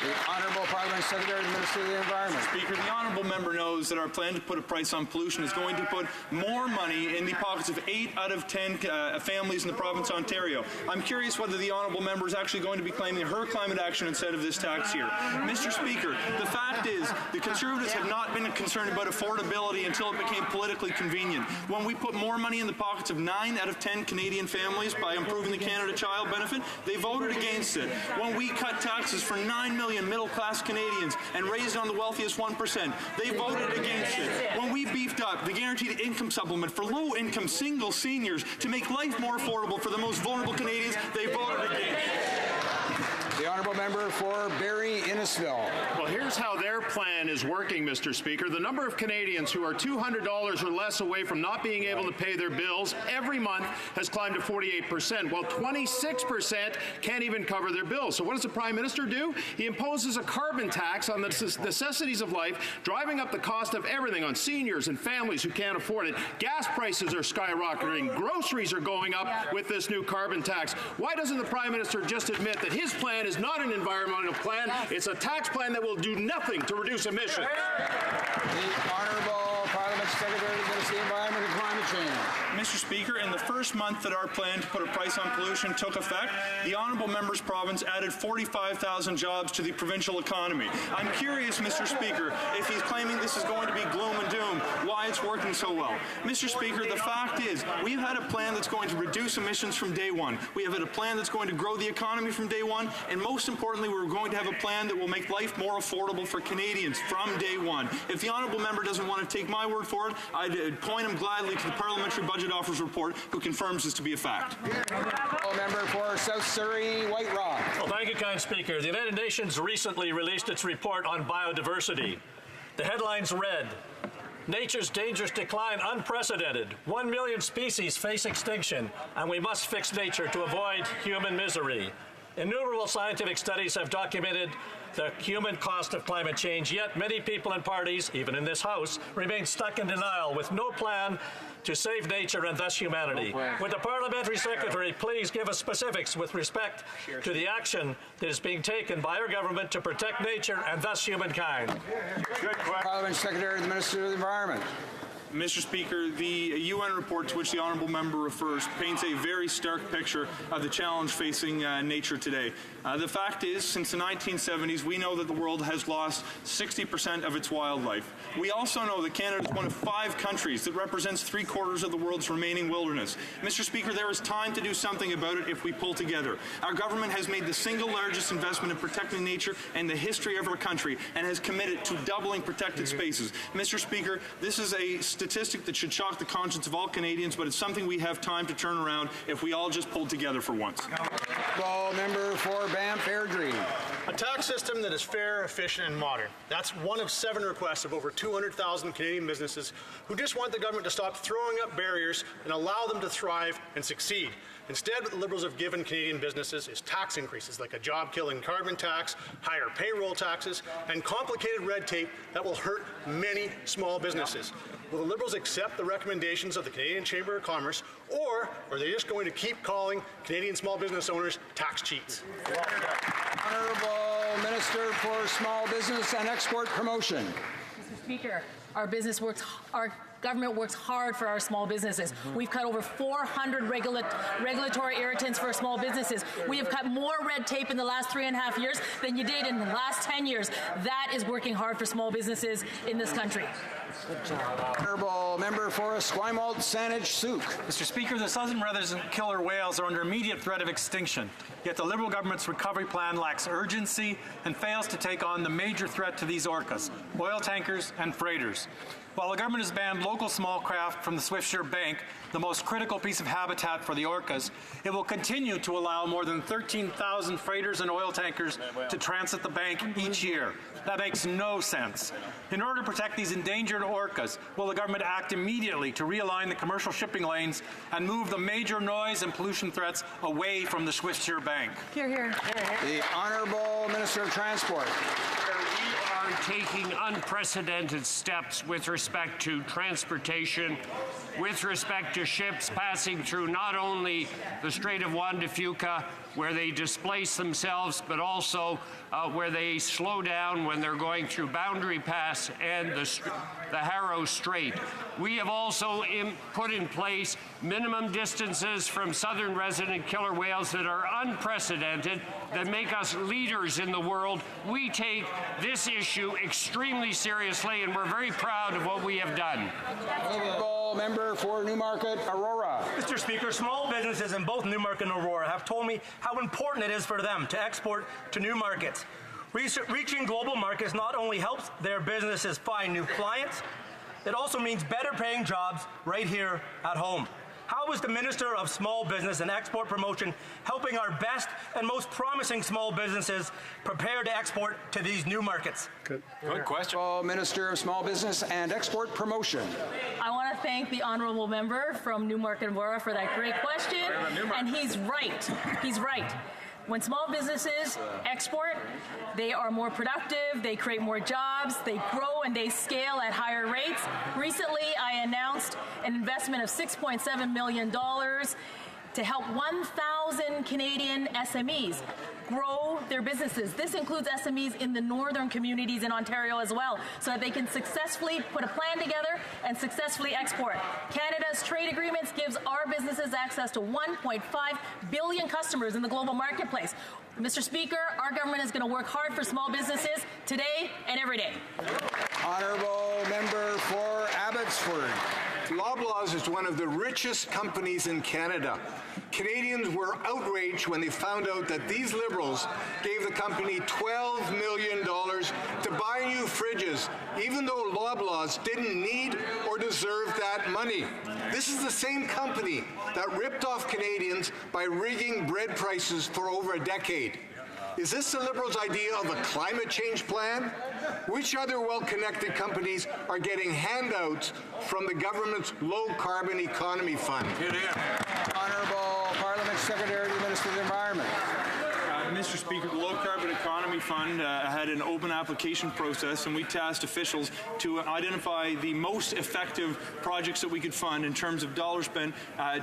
S21: The Honourable Parliament Secretary to the Minister of the Environment.
S13: Speaker, the honourable member knows that our plan to put a price on pollution is going to put more money in the pockets of 8 out of 10 families in the province of Ontario. I'm curious whether the honourable member is actually going to be claiming her climate action instead of this tax here. Mr. Speaker, the fact is the Conservatives have not been concerned about affordability until it became politically convenient. When we put more money in the pockets of 9 out of 10 Canadian families by improving the Canada Child Benefit, they voted against it. When we cut taxes for 9 million middle-class Canadians and raised it on the wealthiest 1%, they voted against it. When we beefed up the guaranteed income supplement for low-income single seniors to make life more affordable for the most vulnerable Canadians, they voted against it.
S21: The honourable member for Barrie-Innisfil.
S15: Well, here's how their plan is working, Mr. Speaker. The number of Canadians who are $200 or less away from not being able to pay their bills every month has climbed to 48%, while 26% can't even cover their bills. So what does the Prime Minister do? He imposes a carbon tax on the necessities of life, driving up the cost of everything on seniors and families who can't afford it. Gas prices are skyrocketing. Groceries are going up with this new carbon tax. Why doesn't the Prime Minister just admit that his plan is not an environmental plan? It's a tax plan that will do nothing to reduce emissions.
S21: The Honourable Parliament Secretary to the Minister of the Environment and Climate Change.
S13: Mr. Speaker, in the first month that our plan to put a price on pollution took effect, the honourable member's province added 45,000 jobs to the provincial economy. I'm curious, Mr. Speaker, if he's claiming this is going to be gloom and doom, why it's working so well. Mr. Speaker, the fact is we've had a plan that's going to reduce emissions from day one. We have had a plan that's going to grow the economy from day one, and most importantly, we're going to have a plan that will make life more affordable for Canadians from day one. If the honourable member doesn't want to take my word for it, I'd point him gladly to the Parliamentary Budget Office report, who confirms this to be a fact.
S21: Member for South Surrey, White Rock.
S16: Well, thank you, kind Speaker. The United Nations recently released its report on biodiversity. The headlines read, "Nature's dangerous decline unprecedented. 1 million species face extinction, and we must fix nature to avoid human misery." Innumerable scientific studies have documented the human cost of climate change, yet many people and parties, even in this House, remain stuck in denial with no plan to save nature and thus humanity. Would the Parliamentary Secretary please give us specifics with respect to the action that is being taken by our government to protect nature and thus humankind?
S21: Parliament Secretary to the Minister of the Environment.
S13: Mr. Speaker, the UN report to which the honourable member refers paints a very stark picture of the challenge facing nature today. The fact is, since the 1970s, we know that the world has lost 60% of its wildlife. We also know that Canada is one of 5 countries that represents 3/4 of the world's remaining wilderness. Mr. Speaker, there is time to do something about it if we pull together. Our government has made the single largest investment in protecting nature in the history of our country and has committed to doubling protected spaces. Mr. Speaker, this is a statistic that should shock the conscience of all Canadians, but it's something we have time to turn around if we all just pull together for once.
S21: Member for Banff Airdrie.
S23: A tax system that is fair, efficient, and modern. That's one of 7 requests of over 200,000 Canadian businesses who just want the government to stop throwing up barriers and allow them to thrive and succeed. Instead, what the Liberals have given Canadian businesses is tax increases like a job-killing carbon tax, higher payroll taxes, and complicated red tape that will hurt many small businesses. Will the Liberals accept the recommendations of the Canadian Chamber of Commerce, or are they just going to keep calling Canadian small business owners tax cheats?
S21: Honourable Minister for Small Business and Export Promotion.
S26: Mr. Speaker, our
S2: government works hard for our small businesses. We've cut over 400 regulatory irritants for small businesses. We have cut more red tape in the last 3.5 years than you did in the last 10 years. That is working hard for small businesses in this country.
S21: Honourable Member for Esquimalt, Saanich-Sooke.
S4: Mr. Speaker, the southern resident killer whales are under immediate threat of extinction, yet the Liberal government's recovery plan lacks urgency and fails to take on the major threat to these orcas, oil tankers and freighters. While the government has banned local small craft from the Swiftsure Bank, the most critical piece of habitat for the orcas, it will continue to allow more than 13,000 freighters and oil tankers to transit the bank each year. That makes no sense. In order to protect these endangered orcas, will the government act immediately to realign the commercial shipping lanes and move the major noise and pollution threats away from the Swiftsure Bank?
S2: Hear, hear.
S21: The Honourable Minister of Transport.
S8: We are taking unprecedented steps with respect to transportation, with respect to ships passing through not only the Strait of Juan de Fuca, where they displace themselves, but also where they slow down when they're going through Boundary Pass and the Harrow Strait. We have also put in place minimum distances from southern resident killer whales that are unprecedented, that make us leaders in the world. We take this issue extremely seriously, and we're very proud of what we have done.
S21: Honourable Member for Newmarket, Aurora.
S10: Mr. Speaker, small businesses in both Newmarket and Aurora have told me how important it is for them to export to new markets. Reaching global markets not only helps their businesses find new clients, it also means better paying jobs right here at home. How is the Minister of Small Business and Export Promotion helping our best and most promising small businesses prepare to export to these new markets?
S21: Good question. Minister of Small Business and Export Promotion.
S2: I want to thank the honourable member from Newmarket and Aurora for that great question. And he's right. He's right. When small businesses export, they are more productive, they create more jobs, they grow and they scale at higher rates. Recently, I announced an investment of $6.7 million to help 1,000 Canadian SMEs grow their businesses. This includes SMEs in the northern communities in Ontario as well, so that they can successfully put a plan together and successfully export. Canada's trade agreements gives our businesses access to 1.5 billion customers in the global marketplace. Mr. Speaker, our government is going to work hard for small businesses today and every day.
S21: Honourable Member for Abbotsford.
S11: Loblaws is one of the richest companies in Canada. Canadians were outraged when they found out that these Liberals gave the company $12 million to buy new fridges, even though Loblaws didn't need or deserve that money. This is the same company that ripped off Canadians by rigging bread prices for over a decade. Is this the Liberals' idea of a climate change plan? Which other well-connected companies are getting handouts from the government's low-carbon economy fund?
S21: Honourable Parliament Secretary to the Minister of the Environment.
S13: Mr. Speaker, the Low Carbon Economy Fund had an open application process, and we tasked officials to identify the most effective projects that we could fund in terms of dollars spent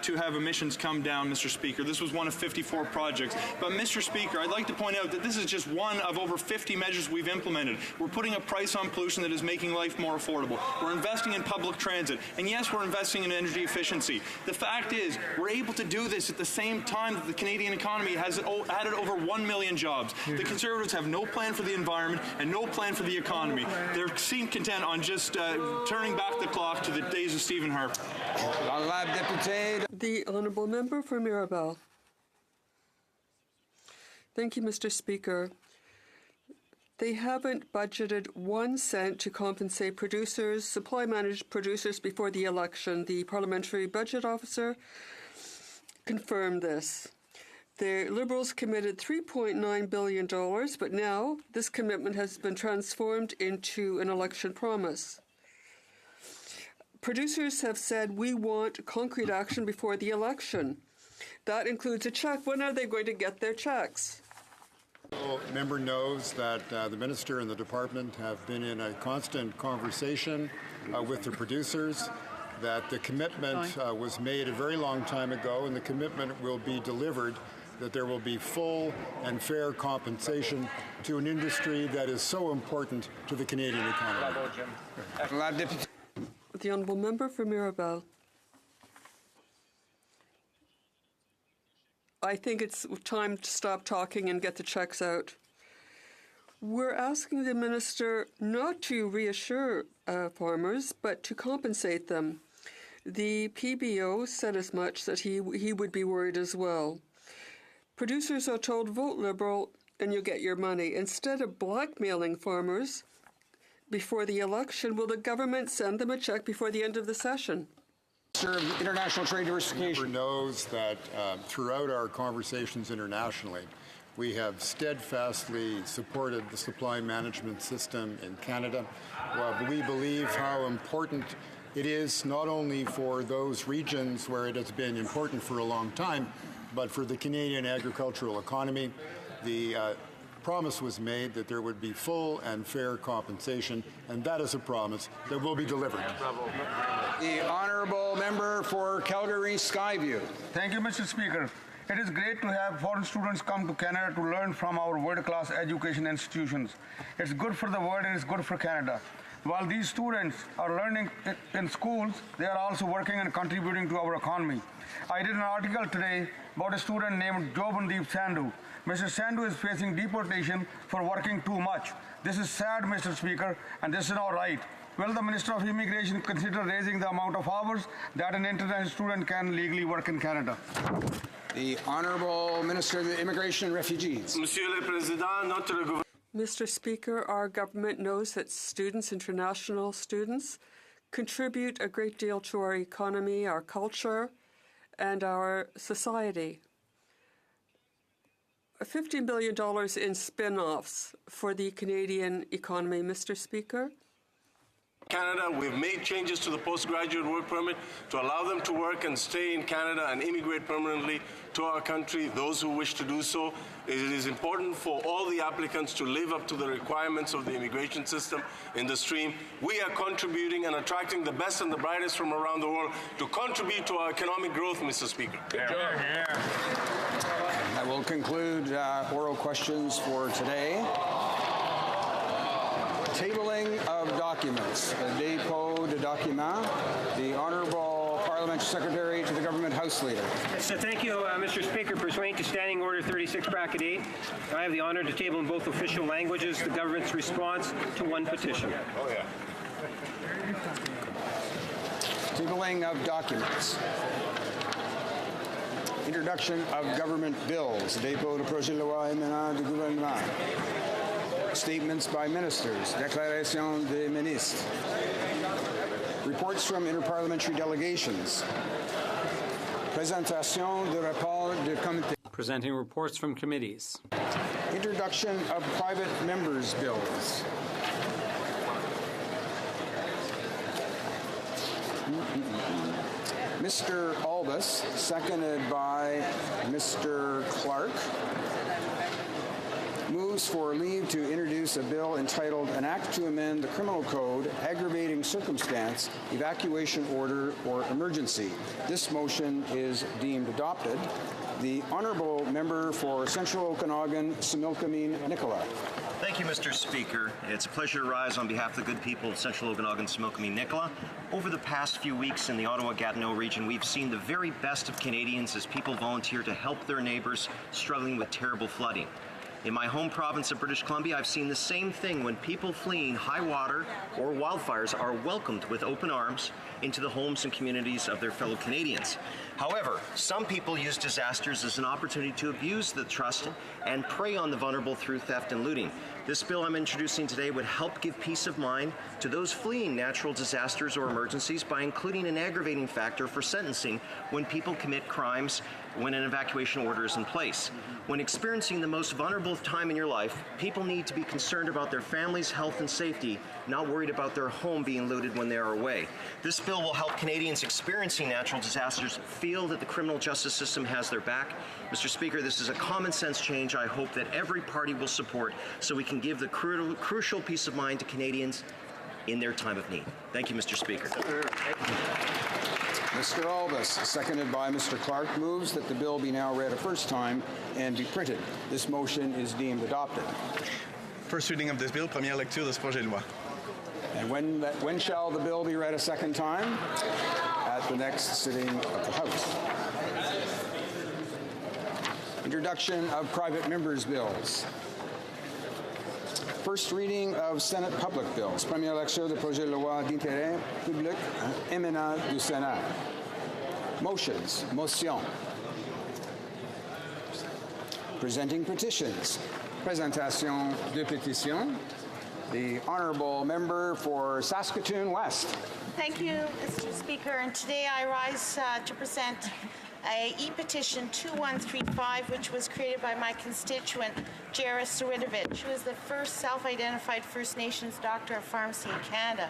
S13: to have emissions come down, Mr. Speaker. This was one of 54 projects. But, Mr. Speaker, I'd like to point out that this is just one of over 50 measures we've implemented. We're putting a price on pollution that is making life more affordable. We're investing in public transit. And, yes, we're investing in energy efficiency. The fact is, we're able to do this at the same time that the Canadian economy has added over 1 million jobs. The Conservatives have no plan for the environment and no plan for the economy. They seem content on just turning back the clock to the days of Stephen Harper.
S9: The Honourable Member for Mirabel. Thank you, Mr. Speaker. They haven't budgeted 1 cent to compensate producers, supply-managed producers before the election. The Parliamentary Budget Officer confirmed this. The Liberals committed $3.9 billion, but now this commitment has been transformed into an election promise. Producers have said, we want concrete action before the election. That includes a check. When are they going to get their checks?
S26: The member knows that the Minister and the Department have been in a constant conversation with the producers, that the commitment was made a very long time ago, and the commitment will be delivered, that there will be full and fair compensation to an industry that is so important to the Canadian economy.
S9: The Honourable Member for Mirabel. I think it's time to stop talking and get the checks out. We're asking the Minister not to reassure farmers, but to compensate them. The PBO said as much, that he would be worried as well. Producers are told, vote Liberal and you'll get your money. Instead of blackmailing farmers before the election, will the government send them a check before the end of the session?
S21: International Trade Diversification
S26: knows that throughout our conversations internationally, we have steadfastly supported the supply management system in Canada. We believe how important it is not only for those regions where it has been important for a long time, but for the Canadian agricultural economy. The promise was made that there would be full and fair compensation, and that is a promise that will be delivered.
S21: The Honourable Member for Calgary Skyview.
S1: Thank you, Mr. Speaker. It is great to have foreign students come to Canada to learn from our world-class education institutions. It's good for the world and it's good for Canada. While these students are learning in schools, they are also working and contributing to our economy. I did an article today about a student named Jobandeep Sandhu. Mr. Sandhu is facing deportation for working too much. This is sad, Mr. Speaker, and this is not right. Will the Minister of Immigration consider raising the amount of hours that an international student can legally work in Canada?
S21: The Honourable Minister of Immigration and Refugees.
S9: Mr. Speaker, our government knows that students, international students, contribute a great deal to our economy, our culture, and our society. $50 billion in spin-offs for the Canadian economy, Mr. Speaker.
S5: Canada, we've made changes to the postgraduate work permit to allow them to work and stay in Canada and immigrate permanently to our country, those who wish to do so. It is important for all the applicants to live up to the requirements of the immigration system in the stream. We are contributing and attracting the best and the brightest from around the world to contribute to our economic growth, Mr. Speaker.
S21: That will conclude oral questions for today. Tabling of documents. Dépôt de documents. The Honourable Parliamentary Secretary to the Government House Leader.
S6: So thank you, Mr. Speaker. Pursuant to Standing Order 36, Bracket 8, I have the honour to table in both official languages the government's response to one petition.
S21: Tabling of documents. Introduction of government bills. Dépôt de projet de loi émanant du gouvernement. Statements by ministers. Déclaration des ministres. Reports from interparliamentary delegations. Présentation de rapport de comité.
S12: Presenting reports from committees.
S21: Introduction of private members' bills. Mr. Albus, seconded by Mr. Clark, moves for leave to introduce a bill entitled An Act to Amend the Criminal Code, Aggravating Circumstance, Evacuation Order, or Emergency. This motion is deemed adopted. The Honourable Member for Central Okanagan, Similkameen Nicola.
S20: Thank you, Mr. Speaker. It's a pleasure to rise on behalf of the good people of Central Okanagan, Similkameen Nicola. Over the past few weeks in the Ottawa-Gatineau region, we've seen the very best of Canadians as people volunteer to help their neighbours struggling with terrible flooding. In my home province of British Columbia, I've seen the same thing when people fleeing high water or wildfires are welcomed with open arms into the homes and communities of their fellow Canadians. However, some people use disasters as an opportunity to abuse the trust and prey on the vulnerable through theft and looting. This bill I'm introducing today would help give peace of mind to those fleeing natural disasters or emergencies by including an aggravating factor for sentencing when people commit crimes when an evacuation order is in place. When experiencing the most vulnerable time in your life, people need to be concerned about their family's health and safety, not worried about their home being looted when they are away. This bill will help Canadians experiencing natural disasters feel that the criminal justice system has their back. Mr. Speaker, this is a common sense change I hope that every party will support so we can give the crucial peace of mind to Canadians in their time of need. Thank you, Mr. Speaker.
S21: Mr. Albus, seconded by Mr. Clark, moves that the bill be now read a first time and be printed. This motion is deemed adopted.
S24: First reading of this bill, première lecture de ce projet de loi.
S21: And when shall the bill be read a second time? At the next sitting of the House. Introduction of private members' bills. First reading of Senate public bills. Première lecture de projet de loi d'intérêt public émanant du Sénat. Motions. Motion. Presenting petitions. Présentation de pétitions. The Honourable Member for Saskatoon West.
S3: Thank you, Mr. Speaker. And today I rise to present a e-petition 2135, which was created by my constituent, Jairus Saridovich, who is the first self-identified First Nations doctor of pharmacy in Canada.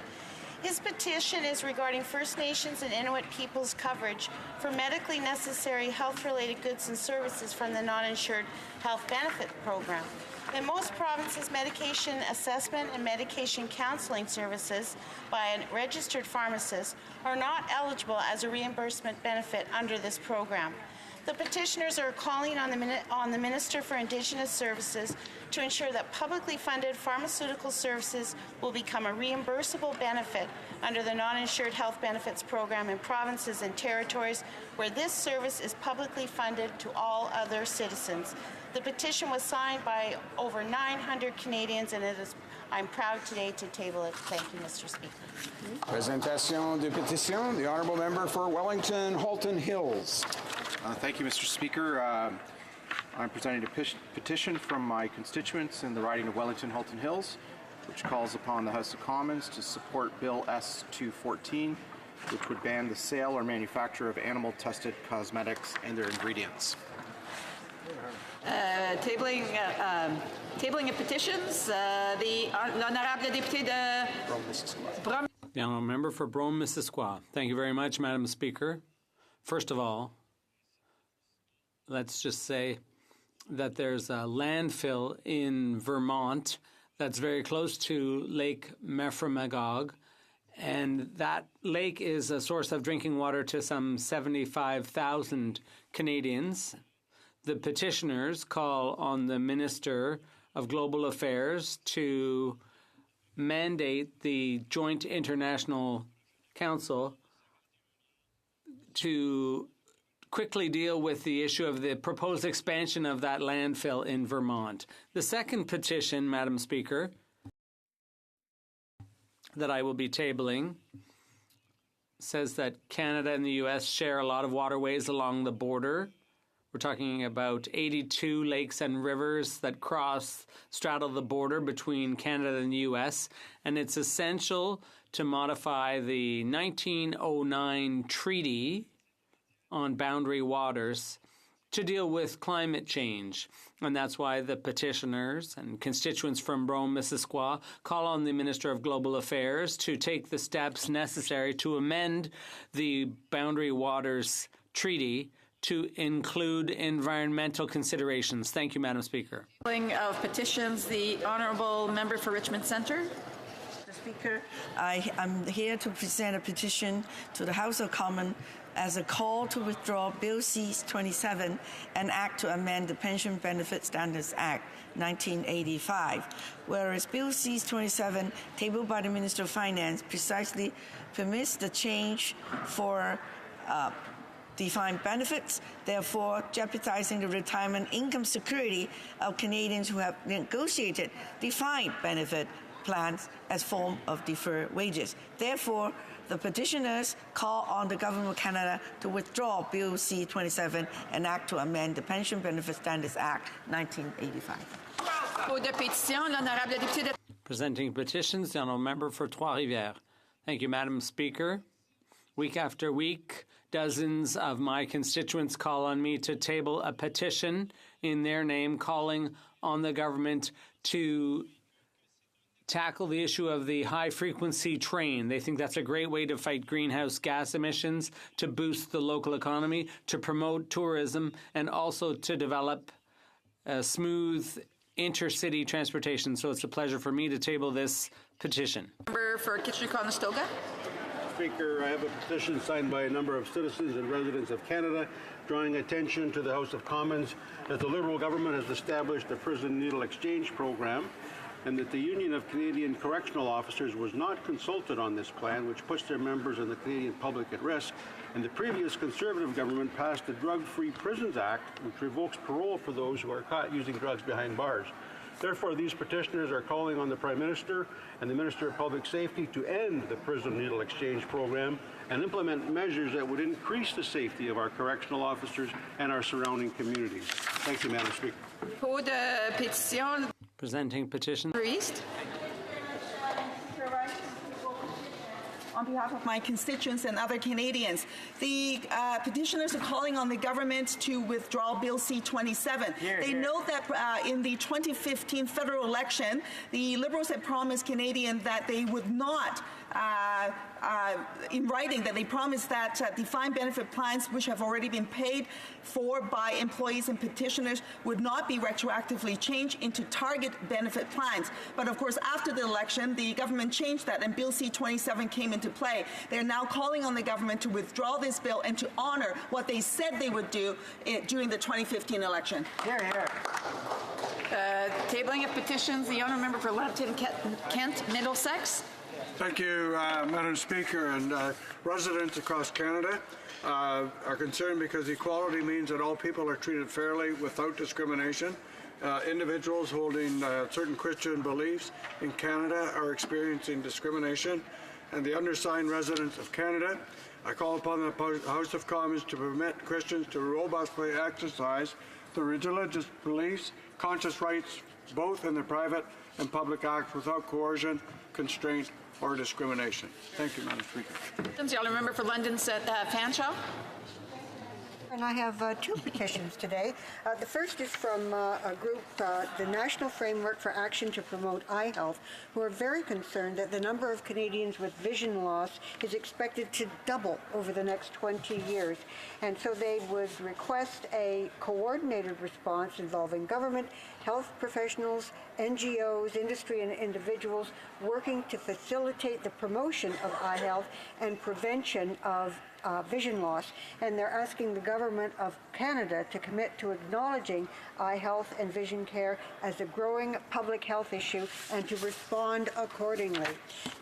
S3: His petition is regarding First Nations and Inuit peoples' coverage for medically necessary health-related goods and services from the non-insured health benefit program. In most provinces, medication assessment and medication counseling services by a registered pharmacist are not eligible as a reimbursement benefit under this program. The petitioners are calling on the Minister for Indigenous Services to ensure that publicly funded pharmaceutical services will become a reimbursable benefit under the non-insured health benefits program in provinces and territories where this service is publicly funded to all other citizens. The petition was signed by over 900 Canadians, and I'm proud today to table it. Thank you, Mr. Speaker.
S21: Présentation de pétition. The Honourable Member for Wellington Halton Hills.
S17: Thank you, Mr. Speaker. I'm presenting a petition from my constituents in the riding of Wellington Halton Hills, which calls upon the House of Commons to support Bill S-214, which would ban the sale or manufacture of animal-tested cosmetics and their ingredients.
S19: Tabling of petitions, the Honorable Député de Brome.
S12: The Honourable Member for Brome-Missisquoi. Thank you very much, Madam Speaker. First of all, let's just say that there's a landfill in Vermont that's very close to Lake Memphremagog, and that lake is a source of drinking water to some 75,000 Canadians. The petitioners call on the Minister of Global Affairs to mandate the Joint International Council to quickly deal with the issue of the proposed expansion of that landfill in Vermont. The second petition, Madam Speaker, that I will be tabling says that Canada and the U.S. share a lot of waterways along the border. We're talking about 82 lakes and rivers that straddle the border between Canada and the U.S., and it's essential to modify the 1909 Treaty on Boundary Waters to deal with climate change. And that's why the petitioners and constituents from Brome-Missisquoi call on the Minister of Global Affairs to take the steps necessary to amend the Boundary Waters Treaty to include environmental considerations. Thank you, Madam Speaker.
S19: Of petitions, the Honourable Member for Richmond Centre.
S22: Mr. Speaker, I'm here to present a petition to the House of Commons as a call to withdraw Bill C-27, an act to amend the Pension Benefit Standards Act 1985. Whereas Bill C-27, tabled by the Minister of Finance, precisely permits the change for defined benefits, therefore jeopardizing the retirement income security of Canadians who have negotiated defined benefit plans as form of deferred wages. Therefore, the petitioners call on the Government of Canada to withdraw Bill C-27, an act to amend the Pension Benefit Standards Act 1985.
S12: Presenting petitions, the Honourable Member for Trois-Rivières. Thank you, Madam Speaker. Week after week, dozens of my constituents call on me to table a petition in their name calling on the government to tackle the issue of the high-frequency train. They think that's a great way to fight greenhouse gas emissions, to boost the local economy, to promote tourism, and also to develop a smooth intercity transportation. So it's a pleasure for me to table this petition.
S19: Member for Kitchener-Conestoga.
S24: Speaker, I have a petition signed by a number of citizens and residents of Canada drawing attention to the House of Commons that the Liberal government has established a prison needle exchange program and that the Union of Canadian Correctional Officers was not consulted on this plan, which puts their members and the Canadian public at risk. And the previous Conservative government passed the Drug-Free Prisons Act, which revokes parole for those who are caught using drugs behind bars. Therefore, these petitioners are calling on the Prime Minister and the Minister of Public Safety to end the prison needle exchange program and implement measures that would increase the safety of our correctional officers and our surrounding communities. Thank you, Madam Speaker.
S19: Pour de pétition.
S12: Presenting petition.
S19: Priest.
S7: On behalf of my constituents and other Canadians, the petitioners are calling on the government to withdraw Bill C-27. They note that in the 2015 federal election, the Liberals had promised Canadians that they would not in writing that they promised that defined benefit plans, which have already been paid for by employees and petitioners, would not be retroactively changed into target benefit plans. But of course, after the election, the government changed that and Bill C-27 came into play. They're now calling on the government to withdraw this bill and to honor what they said they would do during the 2015 election.
S19: Tabling of petitions, the honourable member for Lambton Kent Middlesex.
S14: Thank you, Madam Speaker, and residents across Canada are concerned because equality means that all people are treated fairly without discrimination. Individuals holding certain Christian beliefs in Canada are experiencing discrimination, and the undersigned residents of Canada, I call upon the House of Commons to permit Christians to robustly exercise their religious beliefs, conscious rights, both in their private and public acts without coercion, constraint, or discrimination. Thank you, Madam Speaker.
S19: The honourable member for London Fanshawe.
S15: And I have two petitions today. The first is from a group, the National Framework for Action to Promote Eye Health, who are very concerned that the number of Canadians with vision loss is expected to double over the next 20 years. And so they would request a coordinated response involving government, health professionals, NGOs, industry, and individuals working to facilitate the promotion of eye health and prevention of vision loss, and they're asking the Government of Canada to commit to acknowledging eye health and vision care as a growing public health issue and to respond accordingly.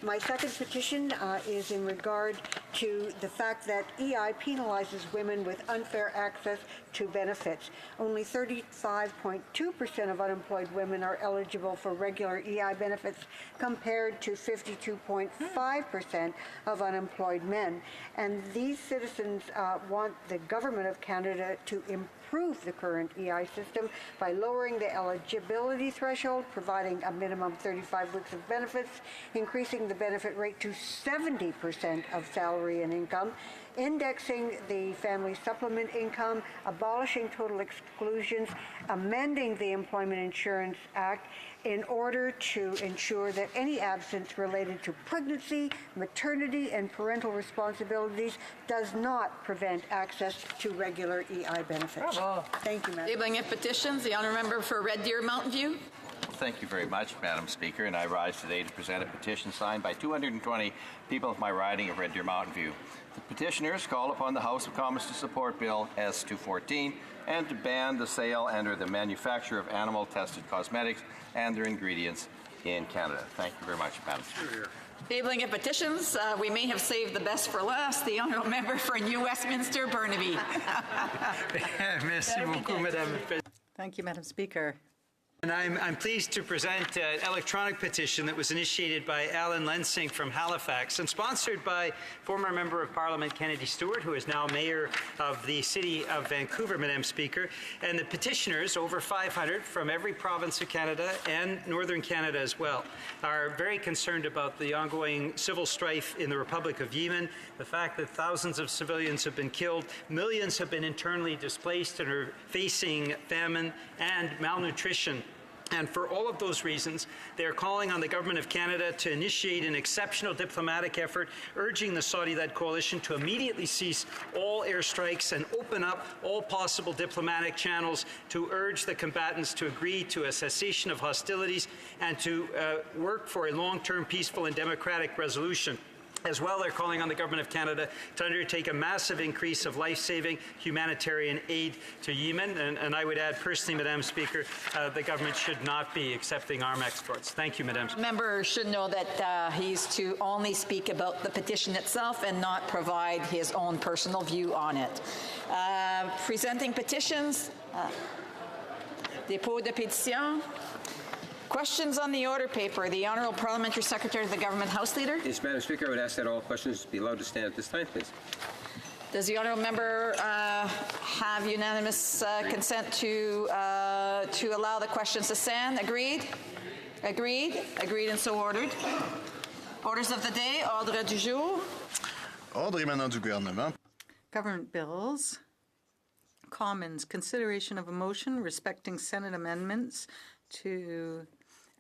S15: My second petition is in regard to the fact that EI penalizes women with unfair access to benefits. Only 35.2% of unemployed women are eligible for regular EI benefits compared to 52.5% of unemployed men. And these citizens want the Government of Canada to improve the current EI system by lowering the eligibility threshold, providing a minimum 35 weeks of benefits, increasing the benefit rate to 70% of salary and income, indexing the family supplement income, abolishing total exclusions, amending the Employment Insurance Act in order to ensure that any absence related to pregnancy, maternity, and parental responsibilities does not prevent access to regular EI benefits.
S19: Bravo.
S15: Thank you, Madam.
S19: Tabling of petitions, the honourable member for Red Deer Mountain View.
S16: Thank you very much, Madam Speaker, and I rise today to present a petition signed by 220 people of my riding of Red Deer Mountain View. The petitioners call upon the House of Commons to support Bill S-214 and to ban the sale and/or the manufacture of animal-tested cosmetics and their ingredients in Canada. Thank you very much, Madam Speaker.
S19: Tabling of petitions, we may have saved the best for last. The honourable member for New Westminster, Burnaby.
S18: Merci beaucoup, Madame. Thank you, Madam Speaker. And I'm pleased to present an electronic petition that was initiated by Alan Lensing from Halifax and sponsored by former Member of Parliament Kennedy Stewart, who is now Mayor of the City of Vancouver, Madam Speaker. And the petitioners, over 500 from every province of Canada and Northern Canada as well, are very concerned about the ongoing civil strife in the Republic of Yemen, the fact that thousands of civilians have been killed, millions have been internally displaced and are facing famine and malnutrition. And for all of those reasons, they are calling on the Government of Canada to initiate an exceptional diplomatic effort, urging the Saudi-led coalition to immediately cease all airstrikes and open up all possible diplomatic channels to urge the combatants to agree to a cessation of hostilities and to work for a long-term peaceful and democratic resolution. As well, they're calling on the Government of Canada to undertake a massive increase of life-saving humanitarian aid to Yemen. And I would add personally, Madam Speaker, the government should not be accepting arm exports. Thank you, Madam Speaker.
S19: Member should know that he's to only speak about the petition itself and not provide his own personal view on it. Presenting petitions, dépôt de pétition. Questions on the order paper. The Honourable Parliamentary Secretary to the Government House Leader.
S2: Yes, Madam Speaker, I would ask that all questions be allowed to stand at this time, please.
S19: Does the Honourable Member have unanimous consent to allow the questions to stand? Agreed? Agreed? Agreed and so ordered. Orders of the day, ordre du jour.
S4: Ordre émanant du gouvernement.
S8: Government bills. Commons, consideration of a motion respecting Senate amendments to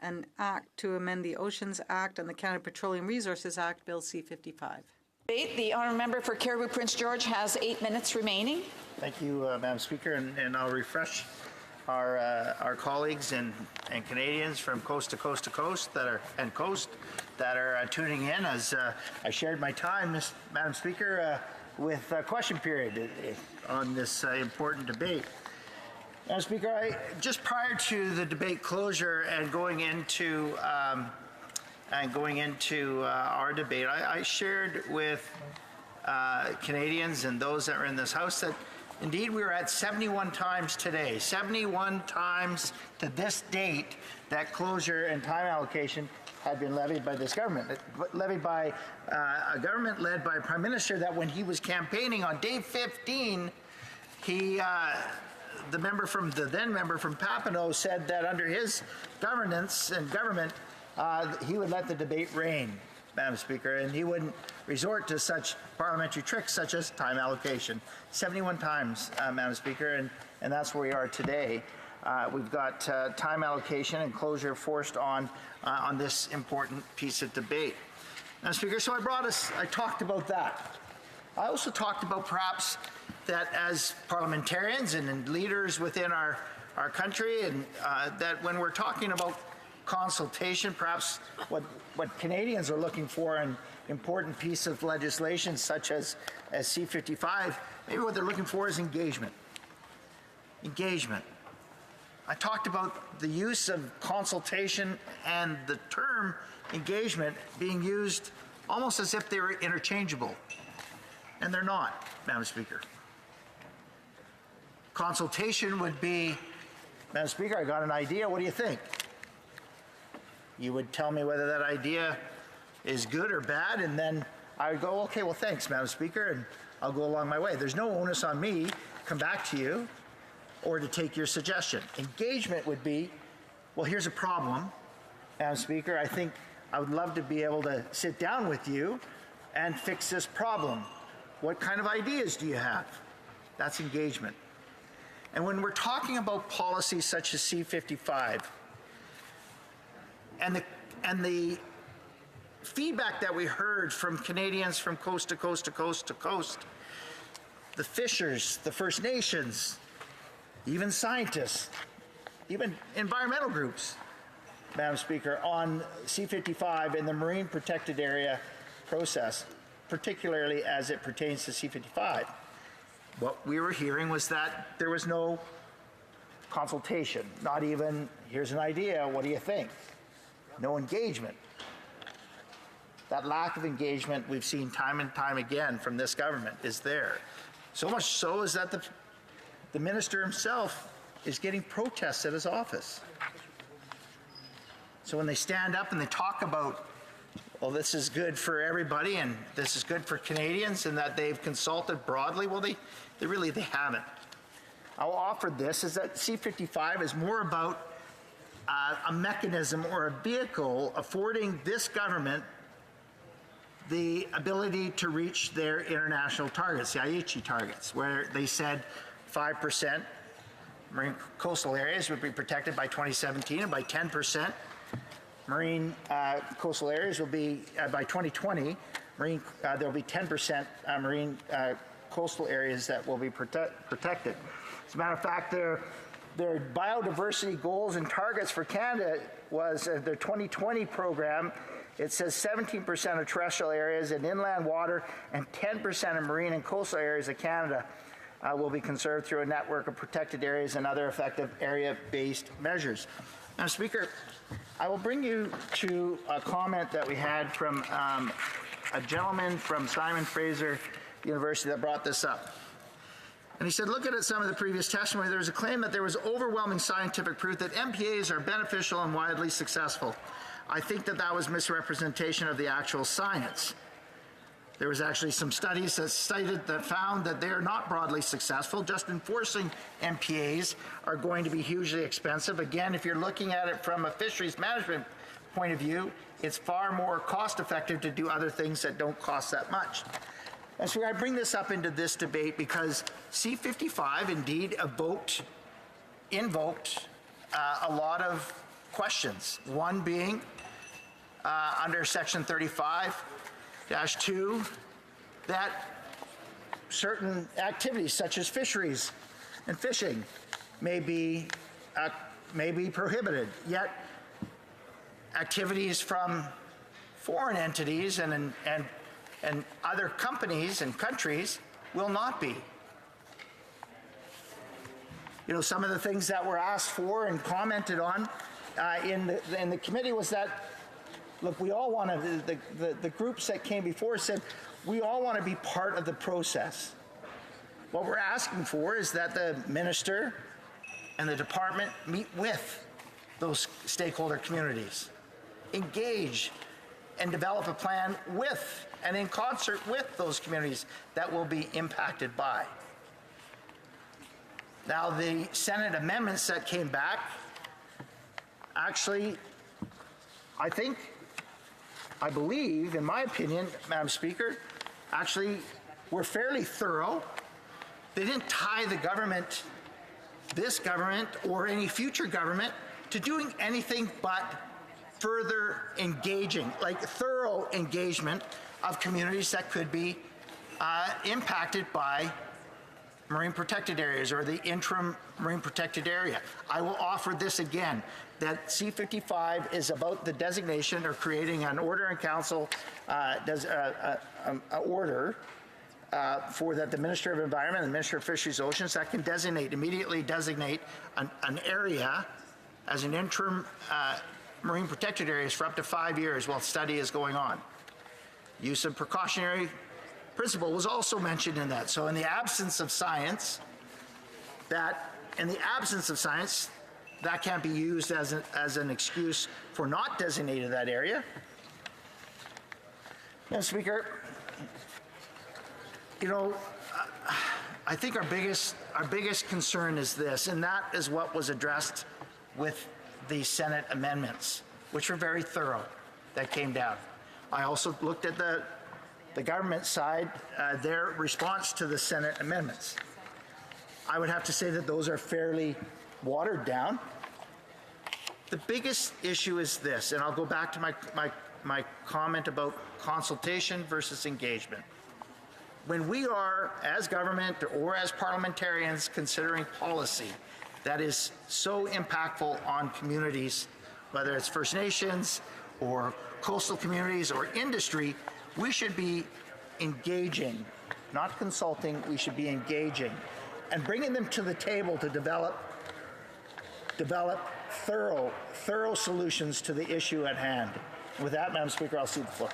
S8: an act to amend the Oceans Act and the Canada Petroleum Resources Act, Bill C-55.
S19: The Honourable Member for Cariboo Prince George has 8 minutes remaining.
S10: Thank you, Madam Speaker, and I'll refresh our colleagues and Canadians from coast to coast to coast that are tuning in as I shared my time, Madam Speaker, with question period on this important debate. Madam Speaker, just prior to the debate closure and going into our debate, I shared with Canadians and those that were in this House that indeed we were at 71 times today, 71 times to this date that closure and time allocation had been levied by this government, levied by a government led by a Prime Minister that when he was campaigning on day 15, the then member from Papineau said that under his governance and government, he would let the debate reign, Madam Speaker, and he wouldn't resort to such parliamentary tricks such as time allocation. 71 times, Madam Speaker, and that's where we are today. We've got time allocation and closure forced on this important piece of debate. Madam Speaker, so I talked about that. I also talked about perhaps that as parliamentarians and leaders within our country, and that when we're talking about consultation, perhaps what Canadians are looking for in important piece of legislation such as C-55, maybe what they're looking for is engagement. Engagement. I talked about the use of consultation and the term engagement being used almost as if they were interchangeable. And they're not, Madam Speaker. Consultation would be, Madam Speaker, I got an idea, what do you think? You would tell me whether that idea is good or bad, and then I would go, okay, well, thanks, Madam Speaker, and I'll go along my way. There's no onus on me to come back to you or to take your suggestion. Engagement would be, well, here's a problem, Madam Speaker. I think I would love to be able to sit down with you and fix this problem. What kind of ideas do you have? That's engagement. And when we're talking about policies such as C-55, and the feedback that we heard from Canadians from coast to coast to coast to coast, the fishers, the First Nations, even scientists, even environmental groups, Madam Speaker, on C-55 in the Marine Protected Area process, particularly as it pertains to C-55. What we were hearing was that there was no consultation, not even, here's an idea, what do you think? No engagement. That lack of engagement we've seen time and time again from this government is there. So much so is that the minister himself is getting protests at his office. So when they stand up and they talk about, well, this is good for everybody and this is good for Canadians and that they've consulted broadly, well, they haven't. I'll offer this is that C-55 is more about a mechanism or a vehicle affording this government the ability to reach their international targets, the Aichi targets, where they said 5% marine coastal areas would be protected by 2017 and by 10% marine coastal areas will be, by 2020, there'll be 10% marine coastal areas that will be protected. As a matter of fact, their biodiversity goals and targets for Canada was their 2020 program It says 17% of terrestrial areas and inland water and 10% of marine and coastal areas of Canada will be conserved through a network of protected areas and other effective area-based measures. Madam Speaker, I will bring you to a comment that we had from a gentleman from Simon Fraser University that brought this up. And he said, looking at some of the previous testimony, there was a claim that there was overwhelming scientific proof that MPAs are beneficial and widely successful. I think that was misrepresentation of the actual science. There was actually some studies that found that they are not broadly successful. Just enforcing MPAs are going to be hugely expensive. Again, if you're looking at it from a fisheries management point of view, it's far more cost effective to do other things that don't cost that much. And so I bring this up into this debate because C-55 indeed invoked a lot of questions. One being under Section 35-2 that certain activities such as fisheries and fishing may be prohibited, yet activities from foreign entities and other companies and countries will not be. You know, some of the things that were asked for and commented on in the committee was that, look, we all want to, the groups that came before said, we all want to be part of the process. What we're asking for is that the minister and the department meet with those stakeholder communities, engage and develop a plan with and in concert with those communities that will be impacted by. Now, the Senate amendments that came back, actually, I believe, in my opinion, Madam Speaker, actually were fairly thorough. They didn't tie the government, this government, or any future government to doing anything but further engaging, like thorough engagement of communities that could be impacted by marine protected areas or the interim marine protected area. I will offer this again, that C-55 is about the designation or creating an order in council, order for that the Minister of Environment and the Minister of Fisheries and Oceans that can immediately designate an area as an interim marine protected areas for up to 5 years while study is going on. Use of precautionary principle was also mentioned in that. So in the absence of science, that can't be used as an excuse for not designating that area. Madam Speaker, you know, I think our biggest concern is this, and that is what was addressed with the Senate amendments, which were very thorough, that came down. I also looked at the government side, their response to the Senate amendments. I would have to say that those are fairly watered down. The biggest issue is this, and I'll go back to my comment about consultation versus engagement. When we are, as government or as parliamentarians, considering policy that is so impactful on communities, whether it's First Nations or coastal communities or industry, we should be engaging, not consulting. We should be engaging and bringing them to the table to develop thorough solutions to the issue at hand. With that, Madam Speaker, I'll cede the floor.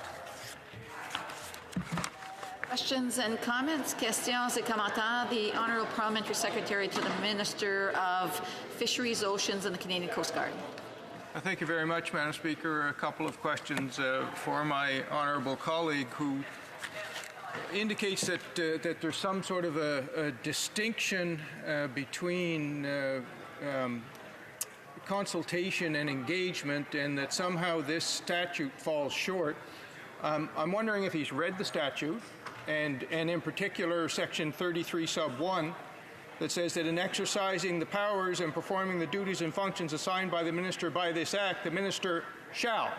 S19: Questions and comments? Questions et commentaires. The Honourable Parliamentary Secretary to the Minister of Fisheries, Oceans and the Canadian Coast Guard.
S1: Thank you very much, Madam Speaker. A couple of questions for my honourable colleague, who indicates that there's some sort of a distinction between consultation and engagement, and that somehow this statute falls short. I'm wondering if he's read the statute, and in particular Section 33 sub 1, that says that in exercising the powers and performing the duties and functions assigned by the Minister by this Act, the Minister shall,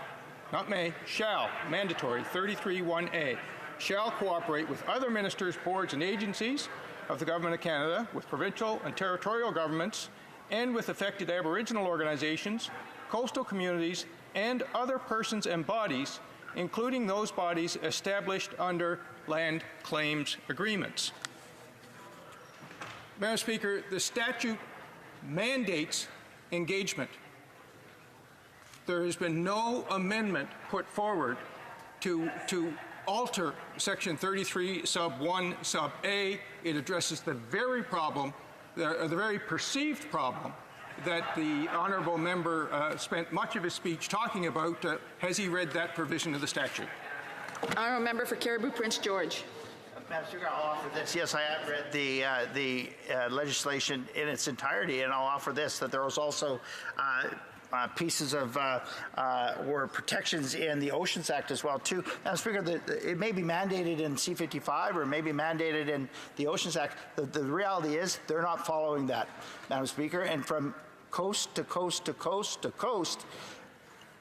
S1: not may, shall, mandatory, 33(1)(a), shall cooperate with other ministers, boards and agencies of the Government of Canada, with provincial and territorial governments, and with affected Aboriginal organizations, coastal communities, and other persons and bodies including those bodies established under land claims agreements. Madam Speaker, the statute mandates engagement. There has been no amendment put forward to alter Section 33 sub 1 sub A. It addresses the very problem, the very perceived problem that the honourable member spent much of his speech talking about. Has he read that provision of the statute?
S19: Honourable member for Caribou Prince George.
S10: Madam Speaker, I'll offer this. Yes, I have read the legislation in its entirety, and I'll offer this, that there was also pieces of or protections in the Oceans Act as well, too. Madam Speaker, it may be mandated in C-55 or it may be mandated in the Oceans Act. The reality is they're not following that, Madam Speaker, and from coast to coast to coast to coast,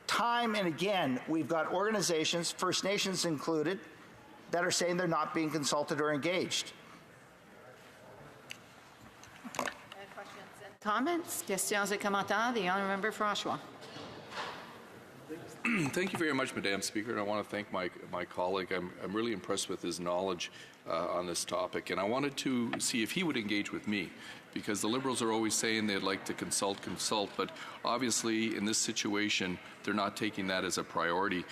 S10: time and again, we've got organizations, First Nations included, that are saying they're not being consulted or engaged.
S19: Comments, questions et commentaires. The honourable member for Oshawa.
S9: Thank you very much, Madam Speaker, and I want to thank my colleague. I'm really impressed with his knowledge on this topic, and I wanted to see if he would engage with me, because the Liberals are always saying they'd like to consult, but obviously in this situation they're not taking that as a priority.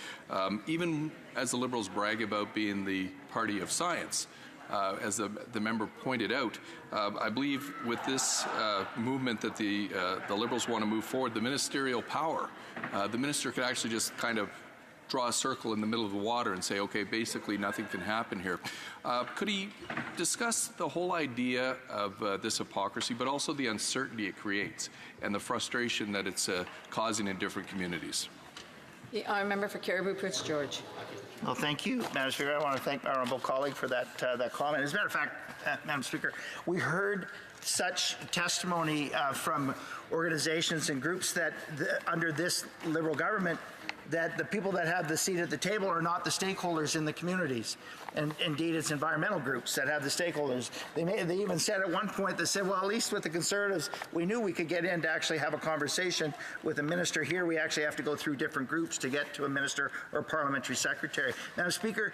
S9: Even as the Liberals brag about being the party of science, as the member pointed out, I believe with this movement that the Liberals want to move forward, the ministerial power, the minister could actually just kind of draw a circle in the middle of the water and say, okay, basically nothing can happen here. Could he discuss the whole idea of this hypocrisy, but also the uncertainty it creates and the frustration that it's causing in different communities?
S19: The honourable member for Caribou Prince George.
S10: Well, thank you, Madam Speaker. I want to thank my honourable colleague for that comment. As a matter of fact, Madam Speaker, we heard such testimony from organizations and groups that under this Liberal government, that the people that have the seat at the table are not the stakeholders in the communities. And indeed, it's environmental groups that have the stakeholders. They even said at one point, they said, well, at least with the Conservatives, we knew we could get in to actually have a conversation with a minister. Here, we actually have to go through different groups to get to a minister or a parliamentary secretary. Now, Speaker,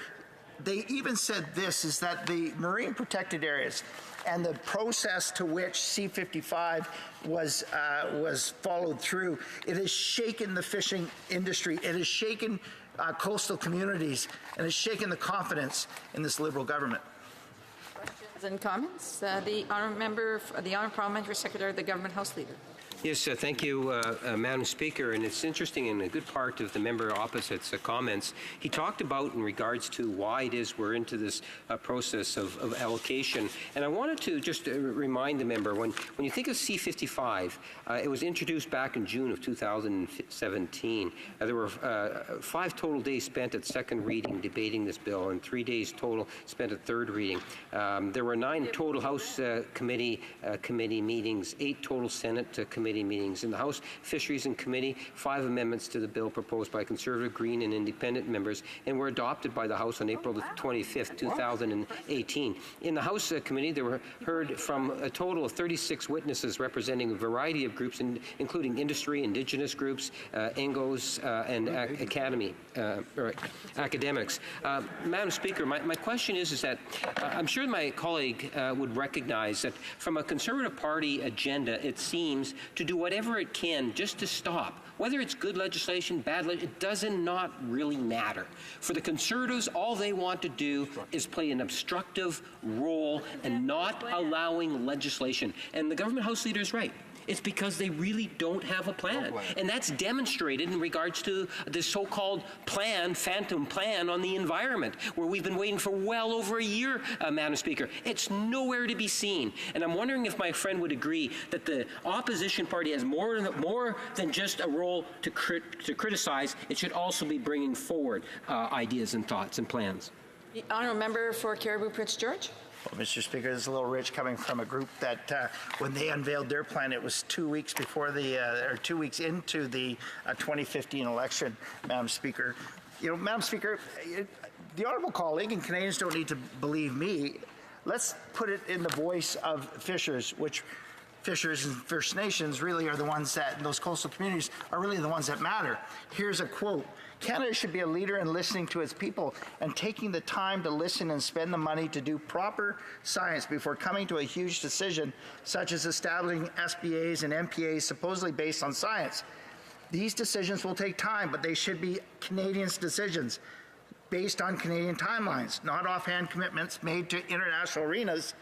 S10: they even said this, is that the marine protected areas and the process to which C-55 was followed through, it has shaken the fishing industry. It has shaken coastal communities, and has shaken the confidence in this Liberal government.
S19: Questions and comments? The honourable member, the honourable parliamentary secretary of the Government House Leader.
S2: Yes, thank you, Madam Speaker. And it's interesting, in a good part of the member opposite's comments, he talked about in regards to why it is we're into this process of allocation. And I wanted to just remind the member, when you think of C-55, it was introduced back in June of 2017. There were 5 total days spent at second reading debating this bill, and 3 days total spent at third reading. There were 9 total House committee meetings, 8 total Senate committee meetings. In the House Fisheries and Committee, 5 amendments to the bill proposed by Conservative, Green and Independent members and were adopted by the House on April the 25th, 2018. In the House Committee, there were heard from a total of 36 witnesses representing a variety of groups, including industry, Indigenous groups, NGOs, and academics. Madam Speaker, my question is that I'm sure my colleague would recognize that from a Conservative Party agenda, it seems to do whatever it can just to stop. Whether it's good legislation, bad legislation, it doesn't not really matter. For the Conservatives, all they want to do is play an obstructive role and not allowing legislation. And the Government House Leader is right. It's because they really don't have a plan. And that's demonstrated in regards to this so-called plan, phantom plan on the environment, where we've been waiting for well over a year, Madam Speaker. It's nowhere to be seen. And I'm wondering if my friend would agree that the opposition party has more than just a role to criticize. It should also be bringing forward ideas and thoughts and plans.
S19: The honourable member for Caribou Prince George.
S10: Well, Mr. Speaker, this is a little rich coming from a group that when they unveiled their plan, it was 2 weeks before or 2 weeks into the 2015 election, Madam Speaker. Madam Speaker, the honourable colleague, and Canadians don't need to believe me, let's put it in the voice of fishers, which fishers and First Nations really are the ones that, and those coastal communities are really the ones that matter. Here's a quote. Canada should be a leader in listening to its people and taking the time to listen and spend the money to do proper science before coming to a huge decision, such as establishing SBAs and MPAs supposedly based on science. These decisions will take time, but they should be Canadians' decisions based on Canadian timelines, not offhand commitments made to international arenas,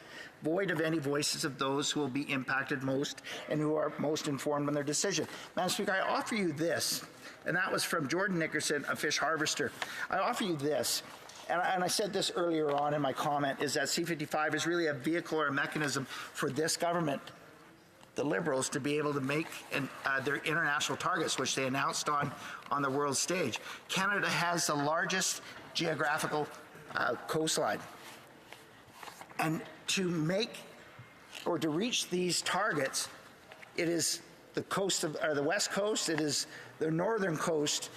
S10: void of any voices of those who will be impacted most and who are most informed on their decision. Madam Speaker, I offer you this, and that was from Jordan Nickerson, a fish harvester. I offer you this, and I said this earlier on in my comment, is that C-55 is really a vehicle or a mechanism for this government, the Liberals, to be able to make their international targets, which they announced on the world stage. Canada has the largest geographical coastline. And to make or to reach these targets, it is the coast of, or the west coast, it is the northern coast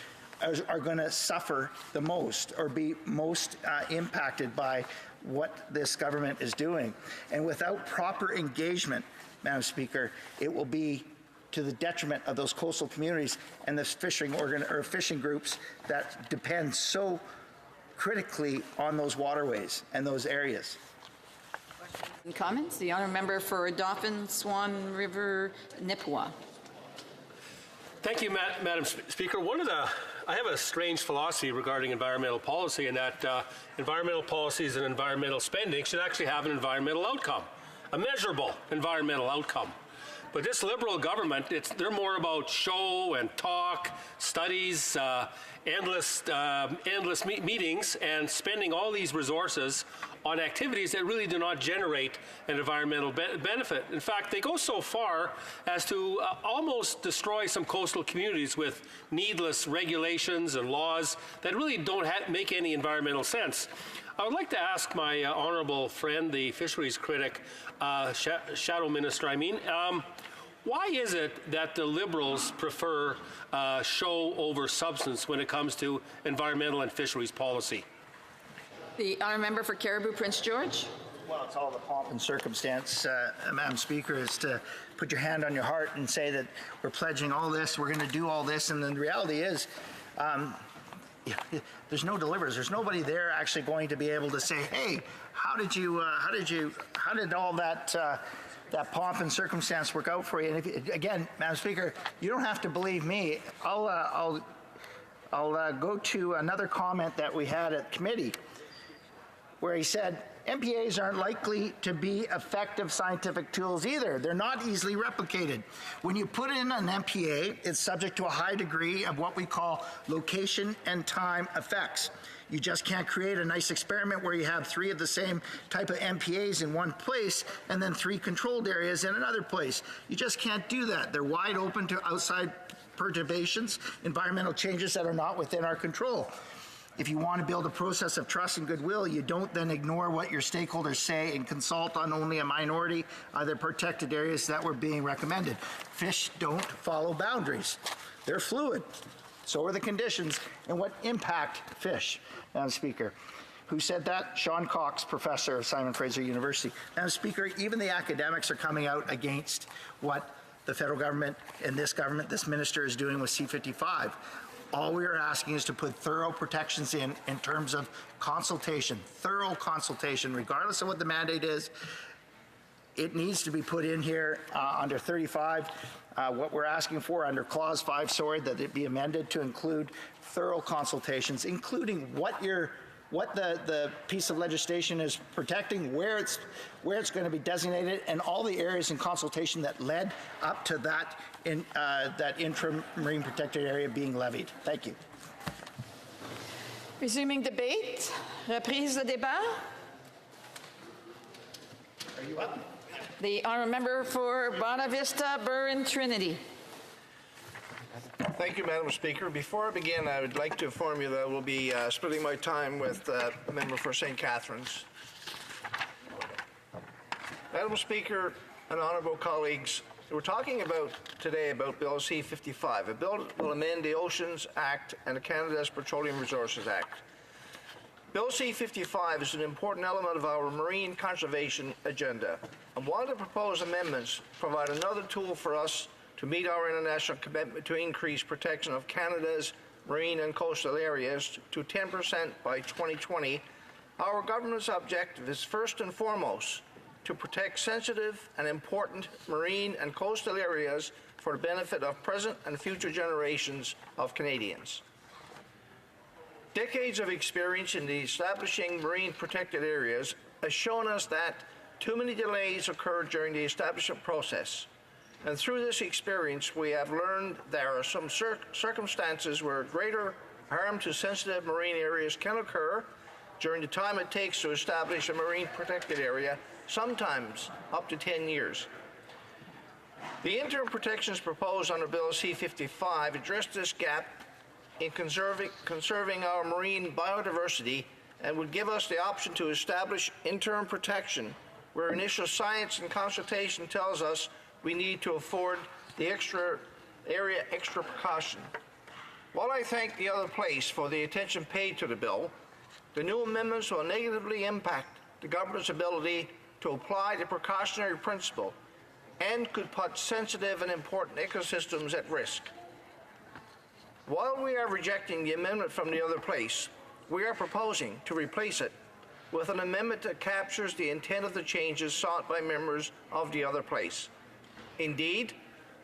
S10: are going to suffer the most or be most impacted by what this government is doing. And without proper engagement, Madam Speaker, it will be to the detriment of those coastal communities and the fishing groups that depend so critically on those waterways and those areas.
S19: Comments? The honourable member for Dauphin, Swan River, Nipawin.
S5: Thank you, Madam Speaker. I have a strange philosophy regarding environmental policy, in that environmental policies and environmental spending should actually have an environmental outcome, a measurable environmental outcome. But this Liberal government, they're more about show and talk, studies, endless meetings, and spending all these resources on activities that really do not generate an environmental benefit. In fact, they go so far as to almost destroy some coastal communities with needless regulations and laws that really don't make any environmental sense. I would like to ask my honourable friend, the fisheries critic, Shadow Minister, why is it that the Liberals prefer show over substance when it comes to environmental and fisheries policy?
S19: The honourable member for Caribou Prince George.
S10: Well, it's all the pomp and circumstance, Madam Speaker, is to put your hand on your heart and say that we're pledging all this, we're going to do all this, and then the reality is there's no delivers. There's nobody there actually going to be able to say, hey, how did all that that pomp and circumstance work out for you? And again, Madam Speaker, you don't have to believe me. I'll go to another comment that we had at committee, where he said, MPAs aren't likely to be effective scientific tools either. They're not easily replicated. When you put in an MPA, it's subject to a high degree of what we call location and time effects. You just can't create a nice experiment where you have 3 of the same type of MPAs in one place and then 3 controlled areas in another place. You just can't do that. They're wide open to outside perturbations, environmental changes that are not within our control. If you want to build a process of trust and goodwill, you don't then ignore what your stakeholders say and consult on only a minority of the protected areas that were being recommended. Fish don't follow boundaries. They're fluid. So are the conditions and what impact fish, Madam Speaker. Who said that? Sean Cox, professor of Simon Fraser University. Madam Speaker, even the academics are coming out against what the federal government and this minister is doing with C-55. All we are asking is to put thorough protections in terms of consultation, thorough consultation, regardless of what the mandate is. It needs to be put in here under 35. What we're asking for under Clause 5, that it be amended to include thorough consultations, including what the piece of legislation is protecting, where it's going to be designated, and all the areas in consultation that led up to that interim marine protected area being levied. Thank you.
S19: Resuming debate. Reprise de débat.
S10: Are you up?
S19: The honourable member for Bonavista, Burren, Trinity.
S11: Thank you, Madam Speaker. Before I begin, I would like to inform you that I will be splitting my time with the member for St. Catharines. Madam Speaker and honourable colleagues, we're talking today about Bill C-55. A bill will amend the Oceans Act and the Canada's Petroleum Resources Act. Bill C-55 is an important element of our marine conservation agenda, and one of the proposed amendments provide another tool for us to meet our international commitment to increase protection of Canada's marine and coastal areas to 10% by 2020, our government's objective is first and foremost to protect sensitive and important marine and coastal areas for the benefit of present and future generations of Canadians. Decades of experience in establishing marine protected areas has shown us that too many delays occurred during the establishment process. And through this experience, we have learned there are some circumstances where greater harm to sensitive marine areas can occur during the time it takes to establish a marine protected area, sometimes up to 10 years. The interim protections proposed under Bill C-55 address this gap in conserving our marine biodiversity and would give us the option to establish interim protection where initial science and consultation tells us we need to afford the extra precaution. While I thank the other place for the attention paid to the bill, the new amendments will negatively impact the government's ability to apply the precautionary principle and could put sensitive and important ecosystems at risk. While we are rejecting the amendment from the other place, we are proposing to replace it with an amendment that captures the intent of the changes sought by members of the other place. Indeed,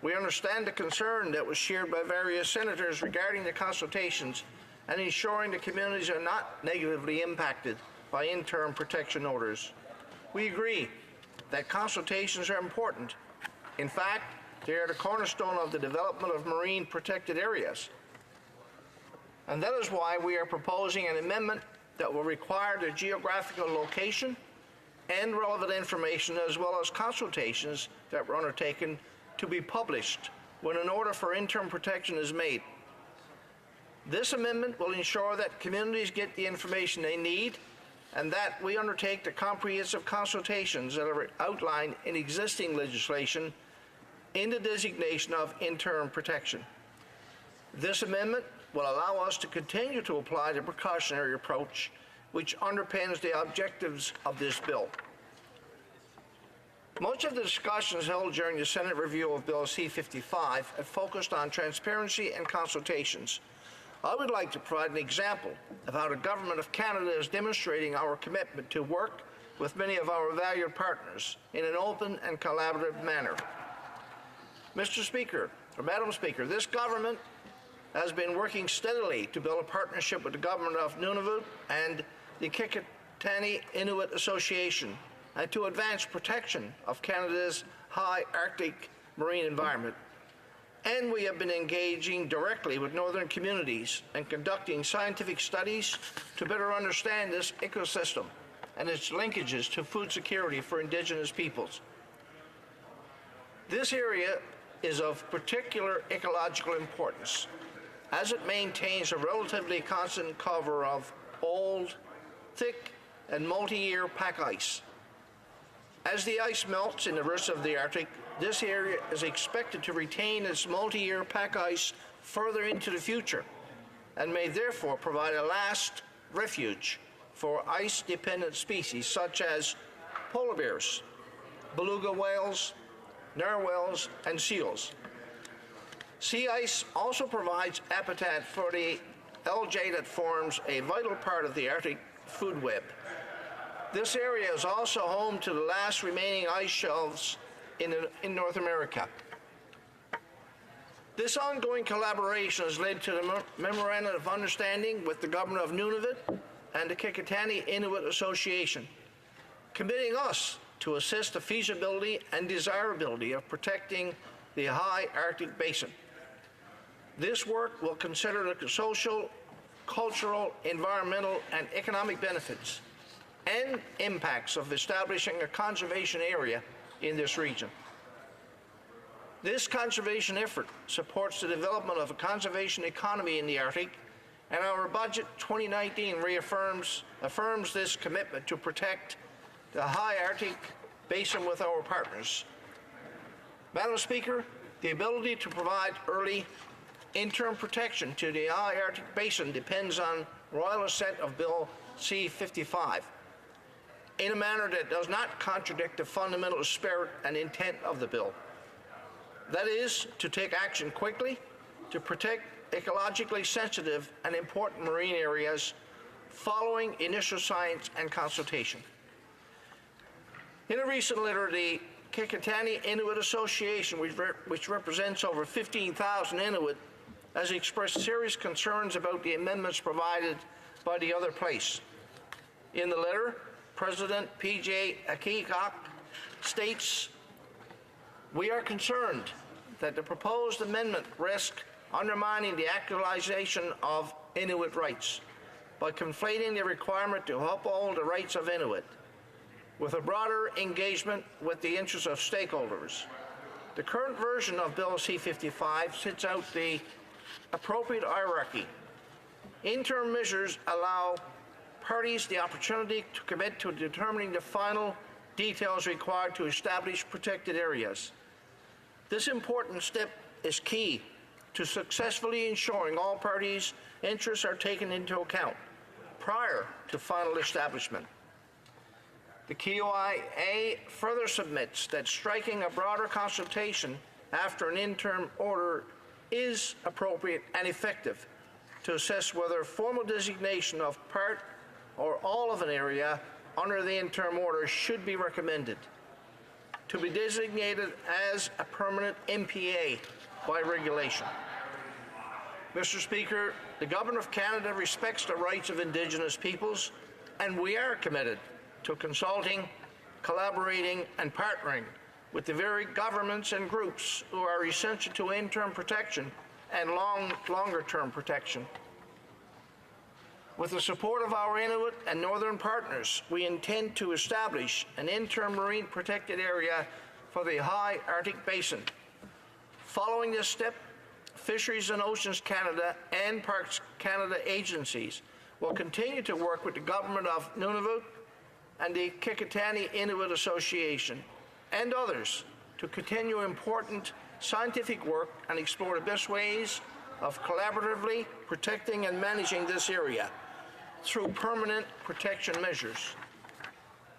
S11: we understand the concern that was shared by various senators regarding the consultations and ensuring the communities are not negatively impacted by interim protection orders. We agree that consultations are important. In fact, they are the cornerstone of the development of marine protected areas. And that is why we are proposing an amendment that will require the geographical location and relevant information as well as consultations that were undertaken to be published when an order for interim protection is made. This amendment will ensure that communities get the information they need and that we undertake the comprehensive consultations that are outlined in existing legislation in the designation of interim protection. This amendment will allow us to continue to apply the precautionary approach which underpins the objectives of this bill. Much of the discussions held during the Senate review of Bill C-55 have focused on transparency and consultations. I would like to provide an example of how the Government of Canada is demonstrating our commitment to work with many of our valued partners in an open and collaborative manner. Mr. Speaker, or Madam Speaker, this government has been working steadily to build a partnership with the Government of Nunavut and the Kekitani Inuit Association and to advance protection of Canada's high Arctic marine environment. And we have been engaging directly with northern communities and conducting scientific studies to better understand this ecosystem and its linkages to food security for Indigenous peoples. This area is of particular ecological importance as it maintains a relatively constant cover of old, thick, and multi-year pack ice. As the ice melts in the rest of the Arctic, this area is expected to retain its multi-year pack ice further into the future and may therefore provide a last refuge for ice-dependent species such as polar bears, beluga whales, narwhals, and seals. Sea ice also provides habitat for the algae that forms a vital part of the Arctic food web. This area is also home to the last remaining ice shelves in North America. This ongoing collaboration has led to the Memorandum of Understanding with the Government of Nunavut and the Kekitani Inuit Association, committing us to assist the feasibility and desirability of protecting the high Arctic basin. This work will consider the social, cultural, environmental, and economic benefits and impacts of establishing a conservation area in this region. This conservation effort supports the development of a conservation economy in the Arctic, and our budget 2019 affirms this commitment to protect the high Arctic basin with our partners. Madam Speaker, the ability to provide early interim protection to the high Arctic basin depends on royal assent of Bill C-55 in a manner that does not contradict the fundamental spirit and intent of the bill. That is, to take action quickly to protect ecologically sensitive and important marine areas following initial science and consultation. In a recent letter, the Kekitani Inuit Association, which represents over 15,000 Inuit, has expressed serious concerns about the amendments provided by the other place. In the letter, President P.J. Akikak states, "We are concerned that the proposed amendment risks undermining the actualization of Inuit rights by conflating the requirement to uphold the rights of Inuit with a broader engagement with the interests of stakeholders. The current version of Bill C-55 sets out the appropriate hierarchy. Interim measures allow parties the opportunity to commit to determining the final details required to establish protected areas. This important step is key to successfully ensuring all parties' interests are taken into account prior to final establishment. The KOIA further submits that striking a broader consultation after an interim order is appropriate and effective to assess whether formal designation of part or all of an area under the interim order should be recommended to be designated as a permanent MPA by regulation. Mr. Speaker, the Government of Canada respects the rights of Indigenous peoples, and we are committed to consulting, collaborating, and partnering with the very governments and groups who are essential to interim protection and longer-term protection. With the support of our Inuit and Northern partners, we intend to establish an interim marine protected area for the High Arctic Basin. Following this step, Fisheries and Oceans Canada and Parks Canada agencies will continue to work with the Government of Nunavut and the Kekitani Inuit Association and others to continue important scientific work and explore the best ways of collaboratively protecting and managing this area through permanent protection measures.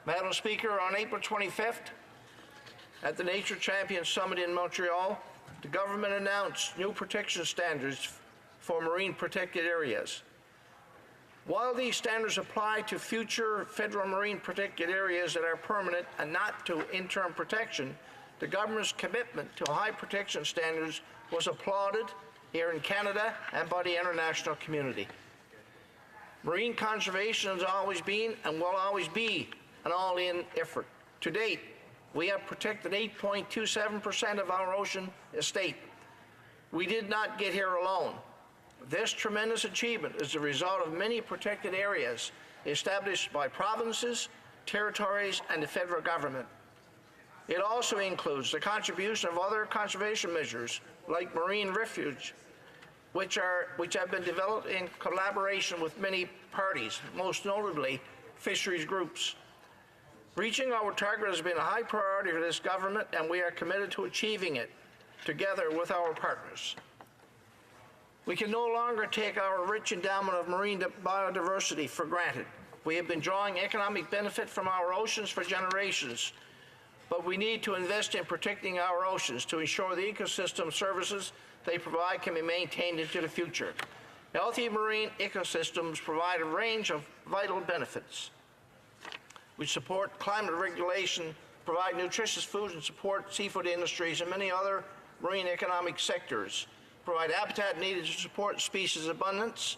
S11: Madam Speaker, on April 25th, at the Nature Champions Summit in Montreal, the government announced new protection standards for marine protected areas. While these standards apply to future federal marine protected areas that are permanent and not to interim protection, the government's commitment to high protection standards was applauded here in Canada and by the international community. Marine conservation has always been and will always be an all-in effort. To date, we have protected 8.27% of our ocean estate. We did not get here alone. This tremendous achievement is the result of many protected areas established by provinces, territories, and the federal government. It also includes the contribution of other conservation measures like marine refuge, which have been developed in collaboration with many parties, most notably fisheries groups. Reaching our target has been a high priority for this government, and we are committed to achieving it together with our partners. We can no longer take our rich endowment of marine biodiversity for granted. We have been drawing economic benefit from our oceans for generations, but we need to invest in protecting our oceans to ensure the ecosystem services they provide can be maintained into the future. Healthy marine ecosystems provide a range of vital benefits. We support climate regulation, provide nutritious food and support seafood industries and many other marine economic sectors, provide habitat needed to support species abundance.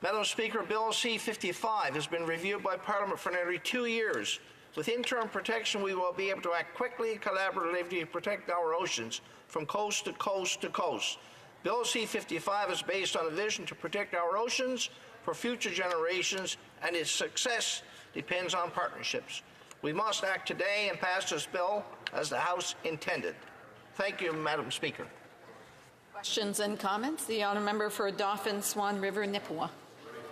S11: Madam Speaker, Bill C-55 has been reviewed by Parliament for nearly 2 years. With interim protection, we will be able to act quickly and collaboratively to protect our oceans from coast to coast to coast. Bill C-55 is based on a vision to protect our oceans for future generations, and its success depends on partnerships. We must act today and pass this bill as the House intended. Thank you, Madam Speaker.
S19: Questions and comments? The honourable member for Dauphin, Swan River, Nipawin.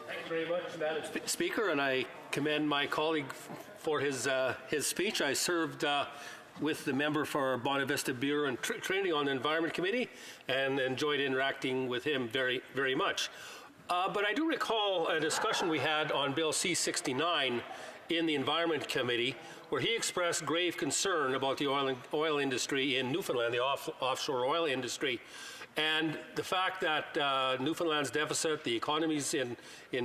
S5: Thank you very much, Madam Speaker, and I commend my colleague for his speech. I served with the member for Bonavista Vista Bureau and Training on the Environment Committee and enjoyed interacting with him very, very much. But I do recall a discussion we had on Bill C-69 in the Environment Committee where he expressed grave concern about the oil industry in Newfoundland, the offshore oil industry. And the fact that Newfoundland's deficit, the economy's in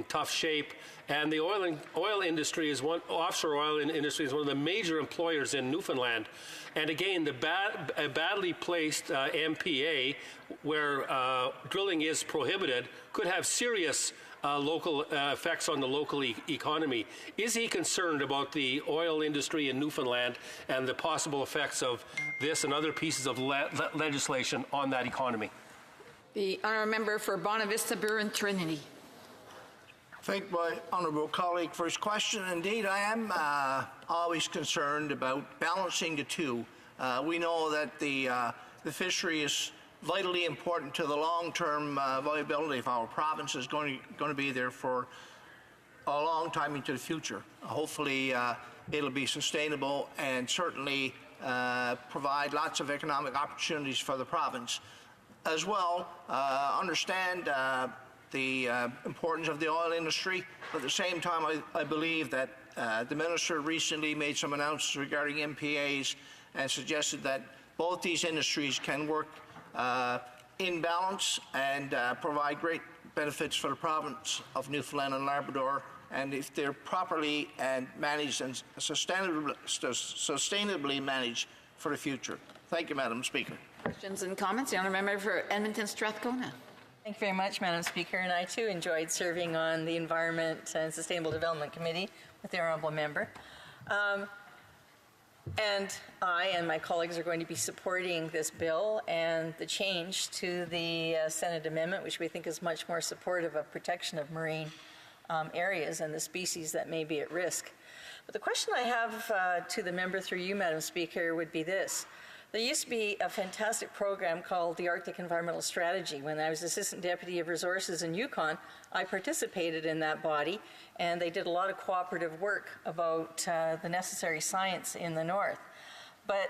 S5: tough shape, and the oil industry is offshore oil industry is one of the major employers in Newfoundland. And again, the badly placed MPA, where drilling is prohibited, could have serious local effects on the local economy. Is he concerned about the oil industry in Newfoundland and the possible effects of this and other pieces of legislation on that economy?
S19: The honourable member for Bonavista, Burin, Trinity.
S11: Thank my honourable colleague for his question. Indeed, I am always concerned about balancing the two. We know that the fishery is vitally important to the long-term viability of our province. Is going to be there for a long time into the future. Hopefully, it'll be sustainable and certainly provide lots of economic opportunities for the province. As well, understand the importance of the oil industry. But at the same time, I believe that the minister recently made some announcements regarding MPAs and suggested that both these industries can work in balance and provide great benefits for the province of Newfoundland and Labrador. And if they're properly and managed and sustainably managed for the future. Thank you, Madam Speaker.
S19: Questions and comments? The honourable member for Edmonton Strathcona.
S6: Thank you very much, Madam Speaker. And I too enjoyed serving on the Environment and Sustainable Development Committee with the honourable member. And I and my colleagues are going to be supporting this bill and the change to the Senate amendment, which we think is much more supportive of protection of marine areas and the species that may be at risk. But the question I have to the member through you, Madam Speaker, would be this. There used to be a fantastic program called the Arctic Environmental Strategy. When I was Assistant Deputy of Resources in Yukon, I participated in that body, and they did a lot of cooperative work about the necessary science in the north. But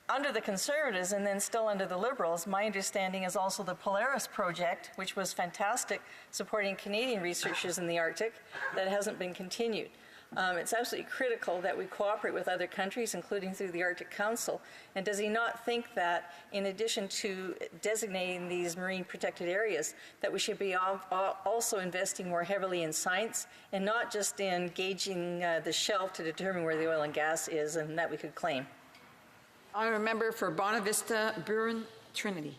S6: under the Conservatives and then still under the Liberals, my understanding is also the Polaris project, which was fantastic, supporting Canadian researchers in the Arctic, that hasn't been continued. It's absolutely critical that we cooperate with other countries, including through the Arctic Council. And does he not think that, in addition to designating these marine protected areas, that we should be also investing more heavily in science and not just in gauging the shelf to determine where the oil and gas is and that we could claim?
S19: Honourable member for Bonavista, Burin, Trinity.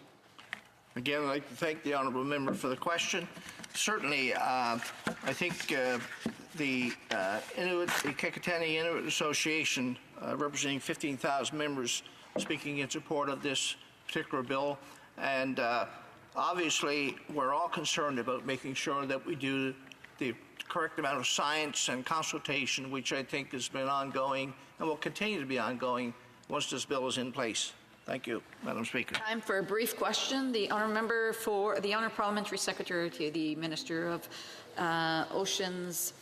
S11: Again, I'd like to thank the honourable member for the question. Certainly, I think the Kekatani Inuit Association, representing 15,000 members, speaking in support of this particular bill. And obviously, we're all concerned about making sure that we do the correct amount of science and consultation, which I think has been ongoing and will continue to be ongoing once this bill is in place. Thank you, Madam Speaker.
S19: Time for a brief question. The honourable member for the Honourable Parliamentary Secretary to the Minister of Oceans,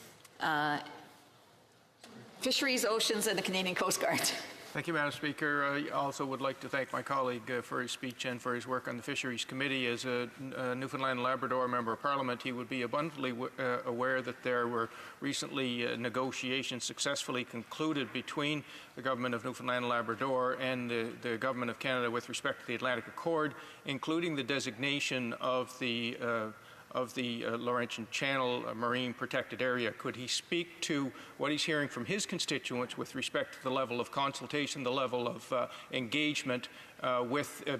S19: Fisheries, Oceans and the Canadian Coast Guard.
S1: Thank you, Madam Speaker. I also would like to thank my colleague for his speech and for his work on the Fisheries Committee. As a Newfoundland and Labrador Member of Parliament, he would be abundantly aware that there were recently negotiations successfully concluded between the Government of Newfoundland and Labrador and the Government of Canada with respect to the Atlantic Accord, including the designation of the Laurentian Channel Marine Protected Area. Could he speak to what he's hearing from his constituents with respect to the level of consultation, the level of engagement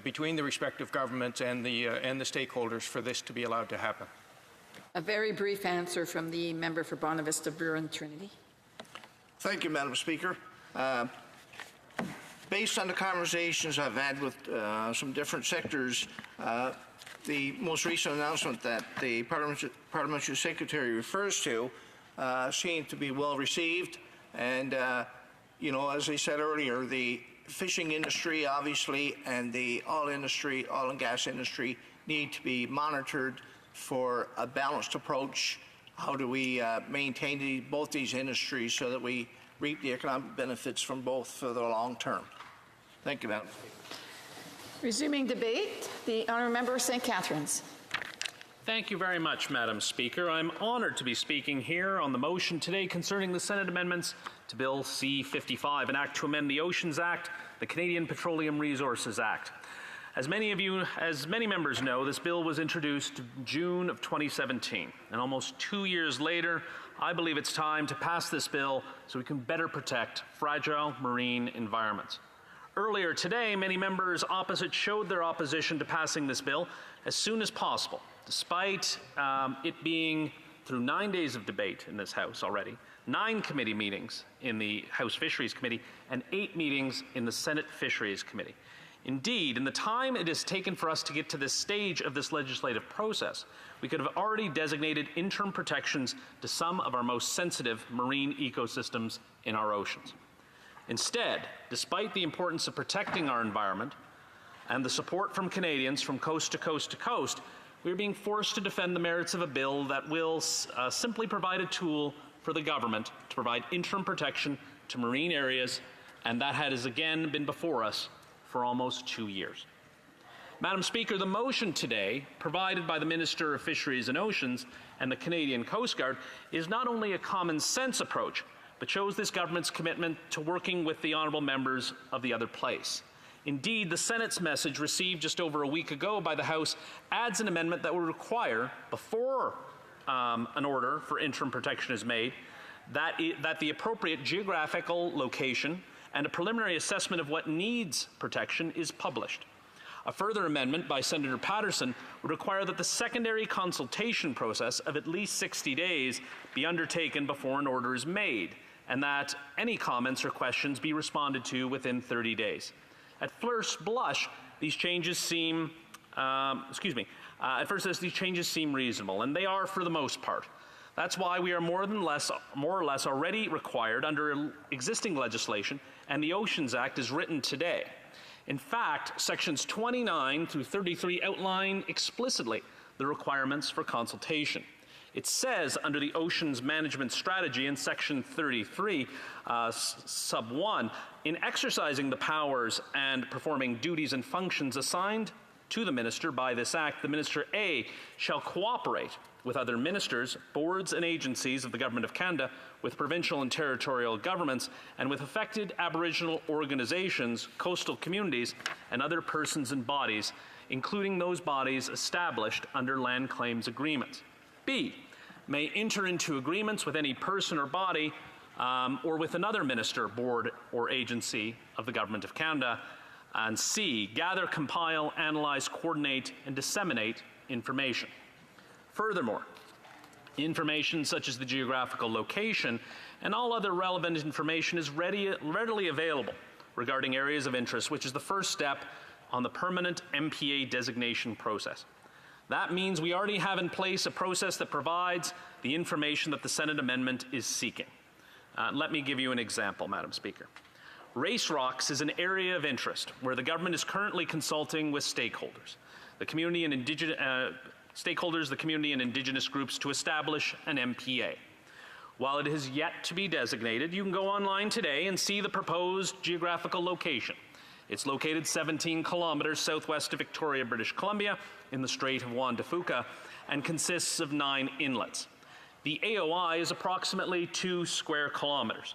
S1: between the respective governments and the stakeholders for this to be allowed to happen?
S19: A very brief answer from the member for Bonavista, Burin, Trinity.
S11: Thank you, Madam Speaker. Based on the conversations I've had with some different sectors, the most recent announcement that the Parliamentary Secretary refers to seemed to be well received. And, you know, as I said earlier, the fishing industry, obviously, and the oil and gas industry need to be monitored for a balanced approach. How do we maintain both these industries so that we reap the economic benefits from both for the long term? Thank you, Madam Speaker.
S19: Resuming debate, the honourable member of St. Catharines.
S13: Thank you very much, Madam Speaker. I'm honoured to be speaking here on the motion today concerning the Senate amendments to Bill C-55, an act to amend the Oceans Act, the Canadian Petroleum Resources Act. As many members know, this bill was introduced June of 2017, and almost 2 years later, I believe it's time to pass this bill so we can better protect fragile marine environments. Earlier today, many members opposite showed their opposition to passing this bill as soon as possible, despite it being through 9 days of debate in this House already, 9 committee meetings in the House Fisheries Committee, and 8 meetings in the Senate Fisheries Committee. Indeed, in the time it has taken for us to get to this stage of this legislative process, we could have already designated interim protections to some of our most sensitive marine ecosystems in our oceans. Instead, despite the importance of protecting our environment and the support from Canadians from coast to coast to coast, we are being forced to defend the merits of a bill that will simply provide a tool for the government to provide interim protection to marine areas, and that has again been before us for almost 2 years. Madam Speaker, the motion today, provided by the Minister of Fisheries and Oceans and the Canadian Coast Guard, is not only a common sense approach, but shows this government's commitment to working with the honourable members of the other place. Indeed, the Senate's message received just over a week ago by the House adds an amendment that will require, before an order for interim protection is made, that the appropriate geographical location and a preliminary assessment of what needs protection is published. A further amendment by Senator Patterson would require that the secondary consultation process of at least 60 days be undertaken before an order is made, and that any comments or questions be responded to within 30 days. At first blush, these changes seem, these changes seem reasonable, and they are for the most part. That's why we are more or less already required under existing legislation, and the Oceans Act is written today. In fact, sections 29 through 33 outline explicitly the requirements for consultation. It says under the Oceans Management Strategy in section 33, sub 1, in exercising the powers and performing duties and functions assigned to the minister by this act, the minister A shall cooperate with other ministers, boards and agencies of the Government of Canada, with provincial and territorial governments, and with affected Aboriginal organizations, coastal communities, and other persons and bodies, including those bodies established under land claims agreements. B, may enter into agreements with any person or body or with another minister, board, or agency of the Government of Canada. And C, gather, compile, analyze, coordinate, and disseminate information. Furthermore, information such as the geographical location and all other relevant information is readily available regarding areas of interest, which is the first step on the permanent MPA designation process. That means we already have in place a process that provides the information that the Senate amendment is seeking. Let me give you an example, Madam Speaker. Race Rocks is an area of interest where the government is currently consulting with stakeholders, the community and Indigenous groups to establish an MPA. While it is yet to be designated, you can go online today and see the proposed geographical location. It's located 17 kilometers southwest of Victoria, British Columbia, in the Strait of Juan de Fuca, and consists of 9 inlets. The AOI is approximately 2 square kilometers.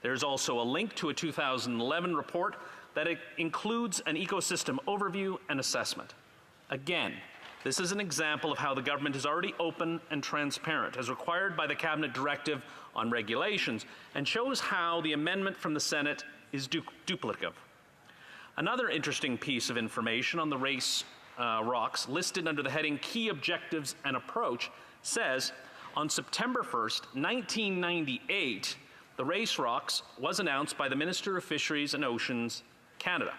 S13: There's also a link to a 2011 report that includes an ecosystem overview and assessment. Again, this is an example of how the government is already open and transparent, as required by the Cabinet Directive on Regulations, and shows how the amendment from the Senate is duplicative. Another interesting piece of information on the Race Rocks, listed under the heading Key Objectives and Approach, says, on September 1st, 1998, the Race Rocks was announced by the Minister of Fisheries and Oceans, Canada.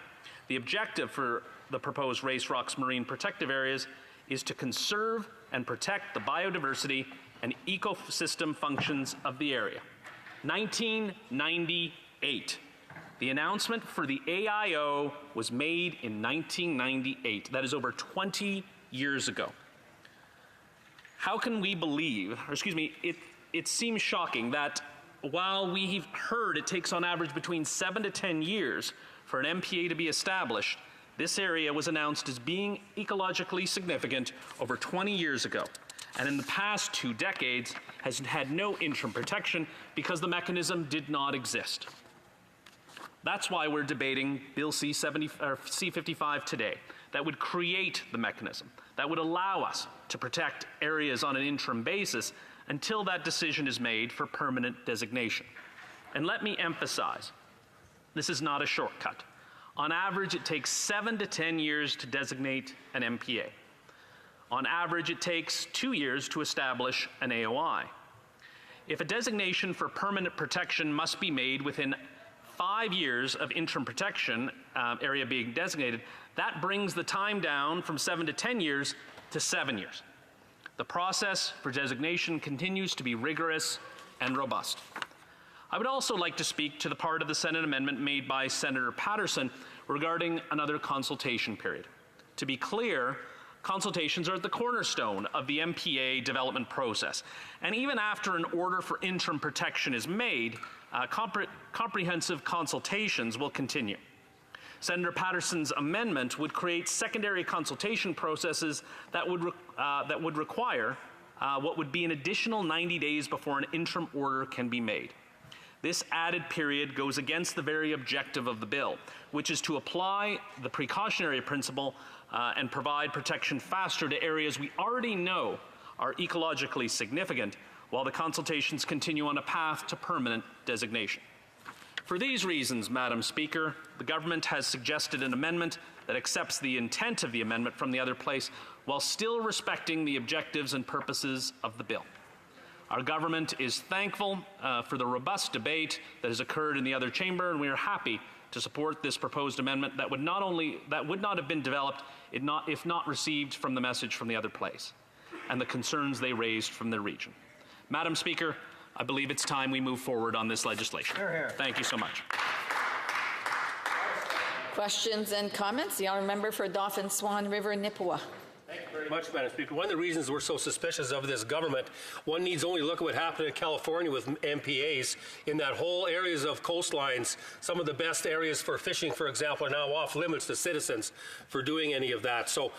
S13: The objective for the proposed Race Rocks marine protective areas is to conserve and protect the biodiversity and ecosystem functions of the area. 1998. The announcement for the AIO was made in 1998. That is over 20 years ago. How can we believe, it seems shocking that while we've heard it takes on average between 7 to 10 years for an MPA to be established, this area was announced as being ecologically significant over 20 years ago, and in the past 2 decades has had no interim protection because the mechanism did not exist. That's why we're debating Bill C-55 today. that would create the mechanism that would allow us to protect areas on an interim basis until that decision is made for permanent designation. And let me emphasize, this is not a shortcut. On average, it takes 7 to 10 years to designate an MPA. On average, it takes 2 years to establish an AOI. If a designation for permanent protection must be made within 5 years of interim protection area being designated, that brings the time down from 7 to 10 years to 7 years. The process for designation continues to be rigorous and robust. I would also like to speak to the part of the Senate amendment made by Senator Patterson regarding another consultation period. To be clear, consultations are at the cornerstone of the MPA development process. And even after an order for interim protection is made, comprehensive consultations will continue. Senator Patterson's amendment would create secondary consultation processes that would require what would be an additional 90 days before an interim order can be made. This added period goes against the very objective of the bill, which is to apply the precautionary principle and provide protection faster to areas we already know are ecologically significant, while the consultations continue on a path to permanent designation. For these reasons, Madam Speaker, the government has suggested an amendment that accepts the intent of the amendment from the other place while still respecting the objectives and purposes of the bill. Our government is thankful for the robust debate that has occurred in the other chamber, and we are happy to support this proposed amendment that would not have been developed if not received from the message from the other place and the concerns they raised from the region. Madam Speaker, I believe it's time we move forward on this legislation.
S10: Hear, hear.
S13: Thank you so much.
S19: Questions and comments? The honourable member for Dauphin Swan River Nipawin.
S5: Thank you very much, Madam Speaker. One of the reasons we're so suspicious of this government, one needs only look at what happened in California with MPAs in that whole areas of coastlines. Some of the best areas for fishing, for example, are now off limits to citizens for doing any of that. So,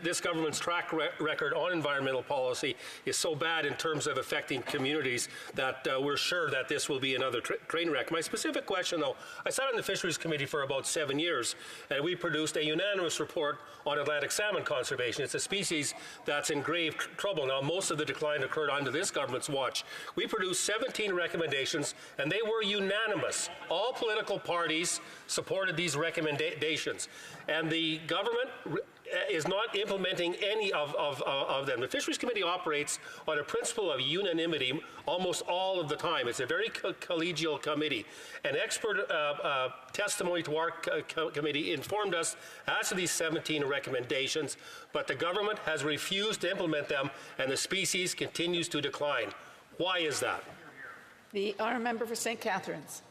S5: this government's track record on environmental policy is so bad in terms of affecting communities that we're sure that this will be another train wreck. My specific question, though, I sat on the Fisheries Committee for about 7 years, and we produced a unanimous report on Atlantic salmon conservation. It's a species that's in grave trouble. Now, most of the decline occurred under this government's watch. We produced 17 recommendations, and they were unanimous. All political parties supported these recommendations, and the government is not implementing any of them. The Fisheries Committee operates on a principle of unanimity almost all of the time. It's a very collegial committee. An expert testimony to our committee informed us as to these 17 recommendations, but the government has refused to implement them, and the species continues to decline. Why is that?
S19: The honourable member for St. Catharines.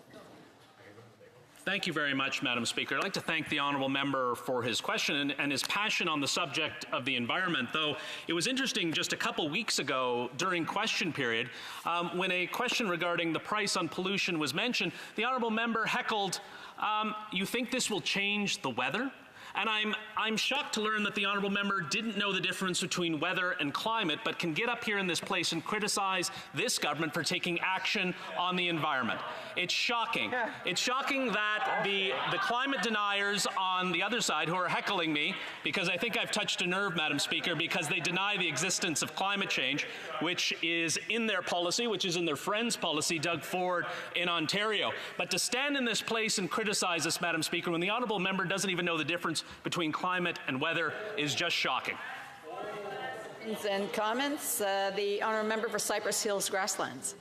S13: Thank you very much, Madam Speaker. I'd like to thank the honourable member for his question and his passion on the subject of the environment, though it was interesting just a couple weeks ago during question period when a question regarding the price on pollution was mentioned, the honourable member heckled, you think this will change the weather? And I'm shocked to learn that the honourable member didn't know the difference between weather and climate, but can get up here in this place and criticize this government for taking action on the environment. It's shocking. It's shocking that the climate deniers on the other side who are heckling me, because I think I've touched a nerve, Madam Speaker, because they deny the existence of climate change, which is in their policy, which is in their friend's policy, Doug Ford, in Ontario. But to stand in this place and criticize us, Madam Speaker, when the honourable member doesn't even know the difference between climate and weather is just shocking.
S19: And comments? The honourable member for Cypress Hills Grasslands.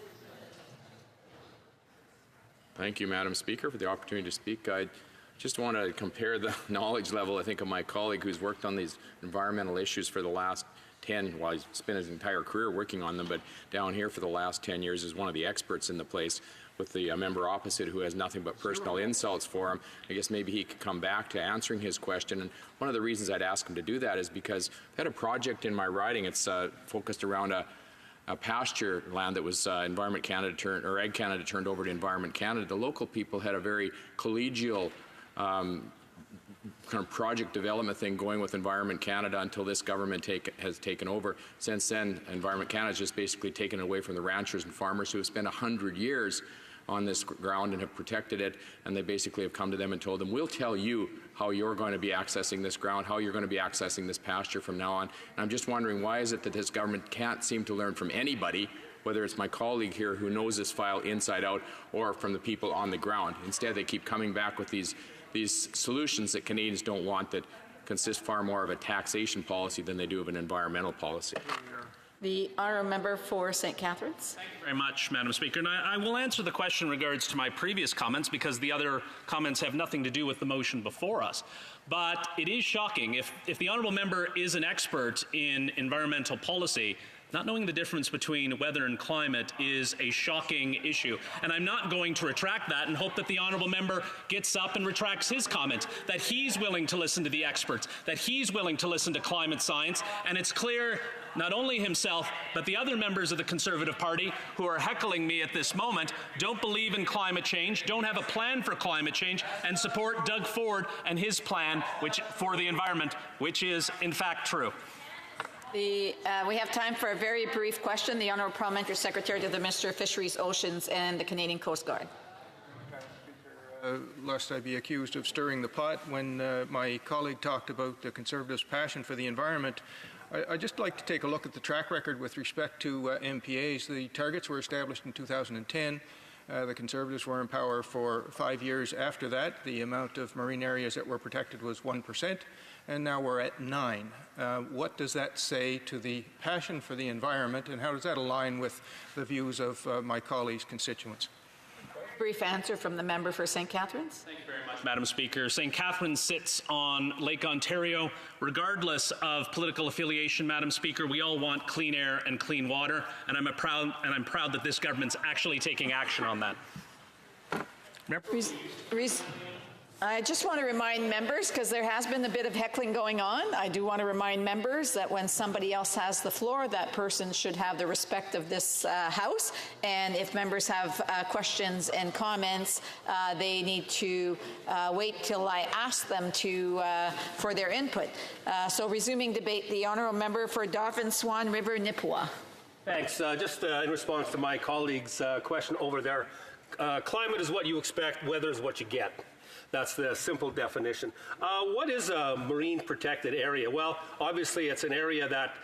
S3: Thank you, Madam Speaker, for the opportunity to speak. I just want to compare the knowledge level, I think, of my colleague who's worked on these environmental issues for the last 10, well, he's spent his entire career working on them, but down here for the last 10 years is one of the experts in the place, with the member opposite who has nothing but personal insults for him. I guess maybe he could come back to answering his question. And one of the reasons I'd ask him to do that is because I had a project in my riding. It's focused around a pasture land that was Environment Canada or Ag Canada turned over to Environment Canada. The local people had a very collegial kind of project development thing going with Environment Canada until this government has taken over. Since then, Environment Canada has just basically taken it away from the ranchers and farmers who have spent 100 years on this ground and have protected it, and they basically have come to them and told them, we'll tell you how you're going to be accessing this ground, how you're going to be accessing this pasture from now on. And I'm just wondering, why is it that this government can't seem to learn from anybody, whether it's my colleague here who knows this file inside out or from the people on the ground? Instead, they keep coming back with these solutions that Canadians don't want that consist far more of a taxation policy than they do of an environmental policy.
S19: The honourable member for St. Catharines.
S13: Thank you very much, Madam Speaker. And I will answer the question in regards to my previous comments because the other comments have nothing to do with the motion before us. But it is shocking if the honourable member is an expert in environmental policy, not knowing the difference between weather and climate is a shocking issue. And I'm not going to retract that and hope that the honourable member gets up and retracts his comment, that he's willing to listen to the experts, that he's willing to listen to climate science. And it's clear not only himself, but the other members of the Conservative Party who are heckling me at this moment don't believe in climate change, don't have a plan for climate change, and support Doug Ford and his plan for the environment, which is in fact true.
S19: We have time for a very brief question. The Honourable Parliamentary Secretary to the Minister of Fisheries, Oceans and the Canadian Coast Guard.
S1: Lest I be accused of stirring the pot, when my colleague talked about the Conservatives' passion for the environment, I'd just like to take a look at the track record with respect to MPAs. The targets were established in 2010. The Conservatives were in power for 5 years after that. The amount of marine areas that were protected was 1%, and now we're at 9. What does that say to the passion for the environment, and how does that align with the views of my colleagues' constituents?
S19: Brief answer from the member for St. Catharines.
S13: Thank you very much, Madam Speaker. St. Catharines sits on Lake Ontario. Regardless of political affiliation, Madam Speaker, we all want clean air and clean water, and I'm proud that this government's actually taking action on that.
S19: I just want to remind members, because there has been a bit of heckling going on, I do want to remind members that when somebody else has the floor, that person should have the respect of this House. And if members have questions and comments, they need to wait till I ask them for their input. So resuming debate, the honourable member for Dauphin, Swan River, Nipawin.
S5: Thanks. Just in response to my colleague's question over there, climate is what you expect, weather is what you get. That's the simple definition. What is a marine protected area? Well, obviously it's an area that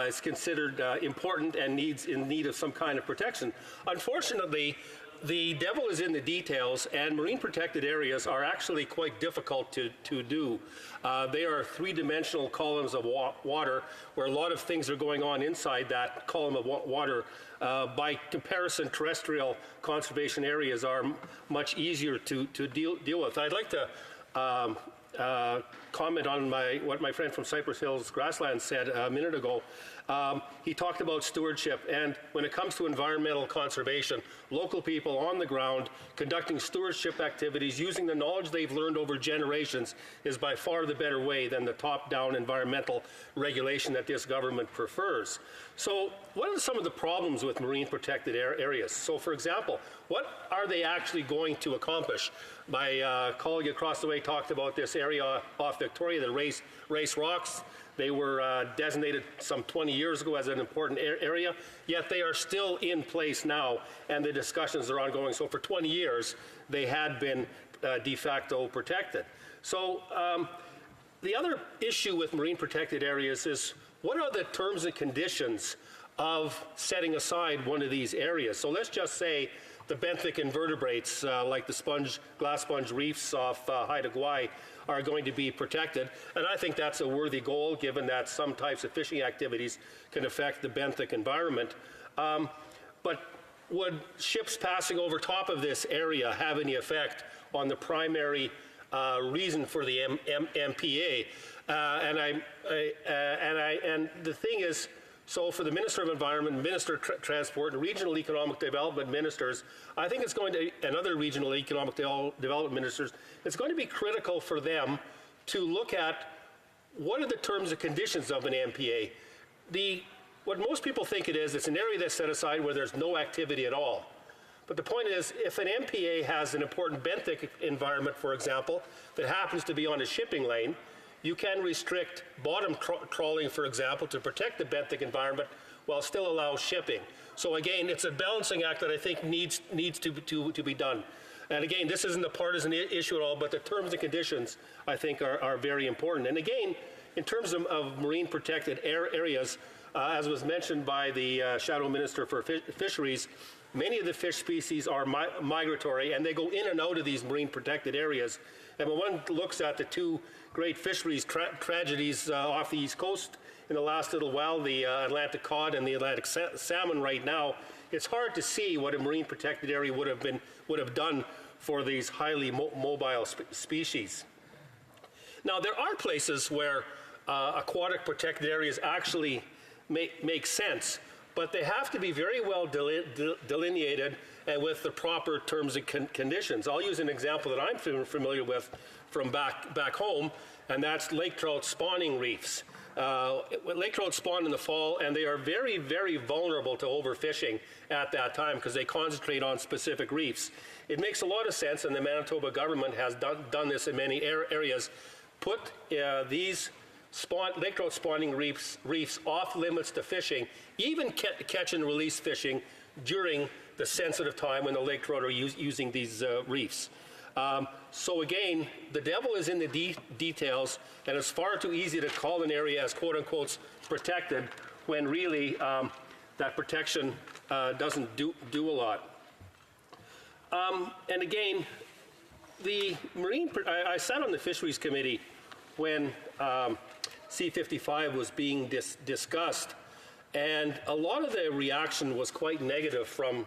S5: is considered important and in need of some kind of protection. Unfortunately, the devil is in the details, and marine protected areas are actually quite difficult to do. They are three-dimensional columns of water where a lot of things are going on inside that column of water. By comparison, terrestrial conservation areas are much easier to deal with. I'd like to comment on what my friend from Cypress Hills Grasslands said a minute ago. He talked about stewardship, and when it comes to environmental conservation, local people on the ground conducting stewardship activities using the knowledge they've learned over generations is by far the better way than the top-down environmental regulation that this government prefers. So what are some of the problems with marine protected areas? So for example, what are they actually going to accomplish? My colleague across the way talked about this area off Victoria, the Race Rocks. They were designated some 20 years ago as an important area, yet they are still in place now, and the discussions are ongoing. So for 20 years, they had been de facto protected. So the other issue with marine protected areas is, what are the terms and conditions of setting aside one of these areas? So let's just say the benthic invertebrates, like the glass sponge reefs off Haida Gwaii, are going to be protected. And I think that's a worthy goal, given that some types of fishing activities can affect the benthic environment. But would ships passing over top of this area have any effect on the primary reason for the MPA? And the thing is, so for the Minister of Environment, Minister of Transport, and Regional Economic Development Ministers, I think it's going to, and other Regional Economic Development Ministers, it's going to be critical for them to look at what are the terms and conditions of an MPA. What most people think it is, it's an area that's set aside where there's no activity at all. But the point is, if an MPA has an important benthic environment, for example, that happens to be on a shipping lane, you can restrict bottom trawling, for example, to protect the benthic environment while still allow shipping. So again, it's a balancing act that I think needs to be done. And again, this isn't a partisan issue at all, but the terms and conditions, I think, are very important. And again, in terms of marine protected areas, as was mentioned by the Shadow Minister for Fisheries, many of the fish species are migratory, and they go in and out of these marine protected areas. And when one looks at the two great fisheries tragedies off the East Coast in the last little while, the Atlantic cod and the Atlantic salmon right now, it's hard to see what a marine protected area would have done for these highly mobile species. Now, there are places where aquatic protected areas actually make sense, but they have to be very well delineated and with the proper terms and conditions. I'll use an example that I'm familiar with from back home, and that's lake trout spawning reefs. Lake trout spawn in the fall, and they are very, very vulnerable to overfishing at that time because they concentrate on specific reefs. It makes a lot of sense, and the Manitoba government has done this in many areas. Put these lake trout spawning reefs off limits to fishing, even catch and release fishing during the sensitive time when the lake trout are using these reefs. So again, the devil is in the details, and it's far too easy to call an area as quote-unquote protected when really that protection doesn't do a lot. And again, the I sat on the Fisheries Committee when C-55 was being discussed, and a lot of the reaction was quite negative from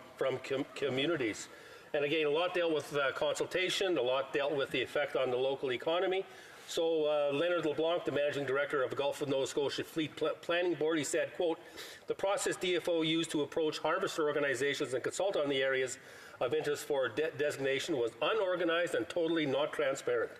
S5: communities. And again, a lot dealt with consultation, a lot dealt with the effect on the local economy. So Leonard LeBlanc, the managing director of the Gulf of Nova Scotia Fleet Planning Board, he said, quote, "The process DFO used to approach harvester organizations and consult on the areas of interest for designation was unorganized and totally not transparent.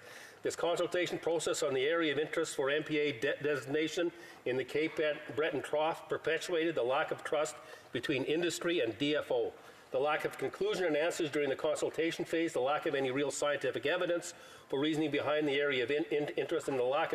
S5: This consultation process on the area of interest for MPA designation in the Cape Breton Trough perpetuated the lack of trust between industry and DFO. The lack of conclusion and answers during the consultation phase, the lack of any real scientific evidence for reasoning behind the area of interest, and the lack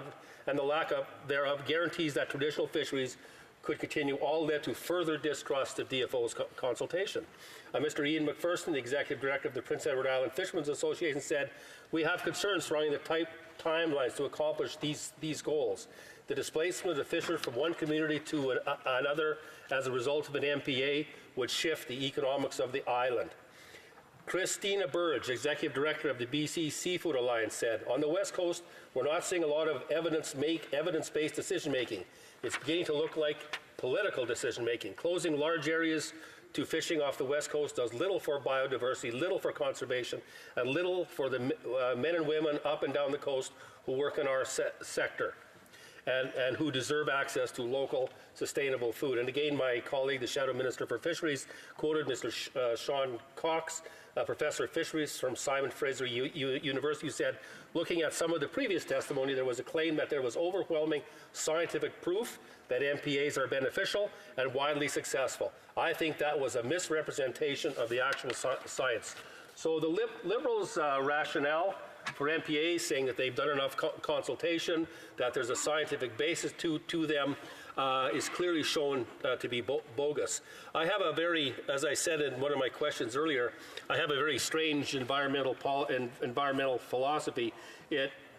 S5: of thereof guarantees that traditional fisheries could continue, all led to further distrust of DFO's consultation." Mr. Ian McPherson, the executive director of the Prince Edward Island Fishermen's Association, said, "We have concerns surrounding the timelines to accomplish these goals. The displacement of the fishers from one community to another as a result of an MPA would shift the economics of the island." Christina Burge, executive director of the BC Seafood Alliance, said, "On the West Coast, we're not seeing a lot of evidence-based decision-making. It's beginning to look like political decision-making. Closing large areas to fishing off the West Coast does little for biodiversity, little for conservation, and little for the men and women up and down the coast who work in our sector and who deserve access to local, sustainable food." And again, my colleague, the Shadow Minister for Fisheries, quoted Mr. Sean Cox, a professor of fisheries from Simon Fraser University, who said, "Looking at some of the previous testimony, there was a claim that there was overwhelming scientific proof that MPAs are beneficial and widely successful. I think that was a misrepresentation of the actual science." So the Liberals' rationale for MPAs, saying that they've done enough consultation, that there's a scientific basis to them, is clearly shown to be bogus. I have a very, as I said in one of my questions earlier, I have a very strange environmental philosophy.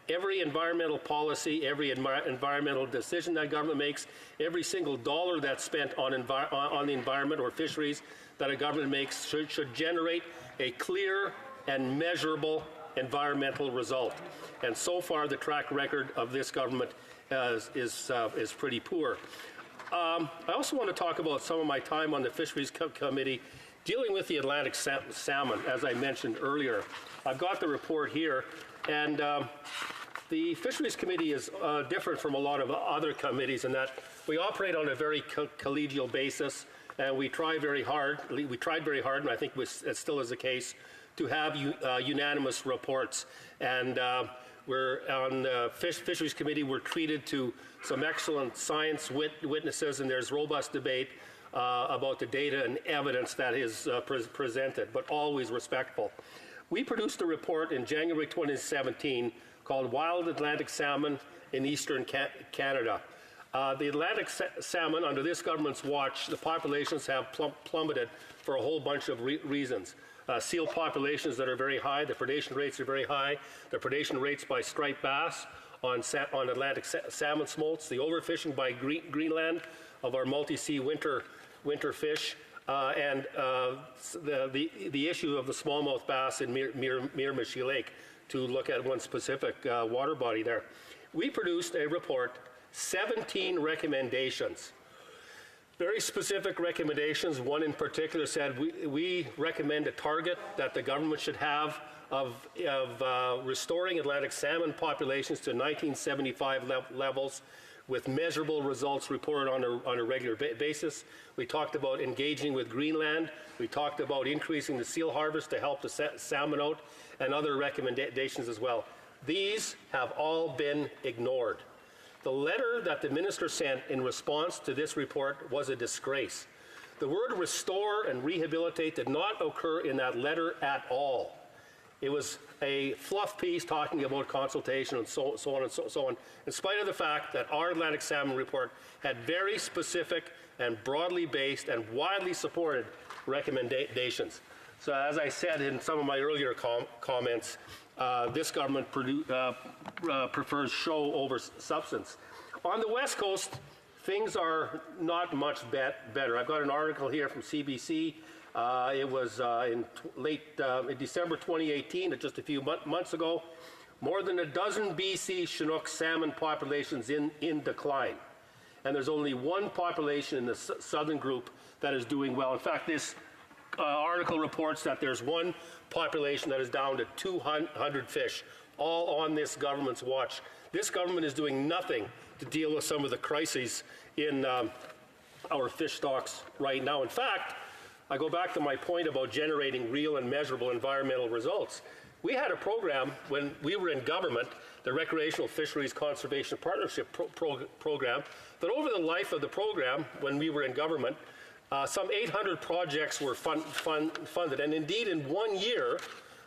S5: Every environmental policy, every environmental decision that government makes, every single dollar that's spent on the environment or fisheries that a government makes should generate a clear and measurable environmental result. And so far, the track record of this government is pretty poor. I also want to talk about some of my time on the Fisheries Committee dealing with the Atlantic salmon, as I mentioned earlier. I've got the report here, and the Fisheries Committee is different from a lot of other committees in that we operate on a very collegial basis, and we try very hard. We tried very hard, and I think it still is the case, to have unanimous reports. And we're on the Fisheries Committee, we're treated to some excellent science witnesses, and there's robust debate about the data and evidence that is presented, but always respectful. We produced a report in January 2017 called Wild Atlantic Salmon in Eastern Canada. The Atlantic salmon, under this government's watch, the populations have plummeted for a whole bunch of reasons. Seal populations that are very high, the predation rates are very high, the predation rates by striped bass on Atlantic salmon smolts, the overfishing by Greenland of our multi-sea winter fish, and the issue of the smallmouth bass in Miramichi Lake, to look at one specific water body there. We produced a report, 17 recommendations. Very specific recommendations. One in particular said we recommend a target that the government should have of restoring Atlantic salmon populations to 1975 levels with measurable results reported on a regular basis. We talked about engaging with Greenland. We talked about increasing the seal harvest to help the salmon out, and other recommendations as well. These have all been ignored. The letter that the minister sent in response to this report was a disgrace. The word restore and rehabilitate did not occur in that letter at all. It was a fluff piece talking about consultation and so on and so on, in spite of the fact that our Atlantic salmon report had very specific and broadly based and widely supported recommendations. So as I said in some of my earlier comments, this government prefers show over substance. On the West Coast, things are not much better. I've got an article here from CBC. It was in December 2018, just a few months ago. More than a dozen BC Chinook salmon populations in decline. And there's only one population in the southern group that is doing well. In fact, this article reports that there's one population that is down to 200 fish, all on this government's watch. This government is doing nothing to deal with some of the crises in our fish stocks right now. In fact, I go back to my point about generating real and measurable environmental results. We had a program when we were in government, the Recreational Fisheries Conservation Partnership program, that over the life of the program, when we were in government, some 800 projects were funded. And indeed, in 1 year,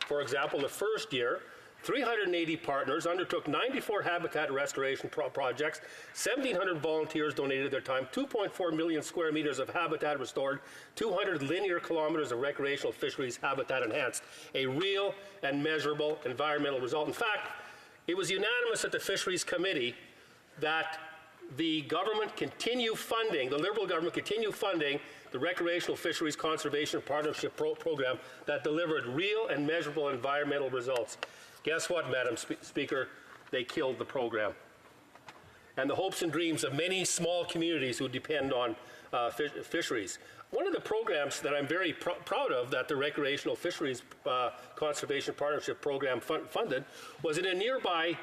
S5: for example, the first year, 380 partners undertook 94 habitat restoration projects, 1,700 volunteers donated their time, 2.4 million square meters of habitat restored, 200 linear kilometers of recreational fisheries habitat enhanced, a real and measurable environmental result. In fact, it was unanimous at the Fisheries Committee that the government continue funding, the Liberal government continue funding the Recreational Fisheries Conservation Partnership program that delivered real and measurable environmental results. Guess what, Madam Speaker? They killed the program. And the hopes and dreams of many small communities who depend on fisheries. One of the programs that I'm very proud of that the Recreational Fisheries Conservation Partnership program funded was in a nearby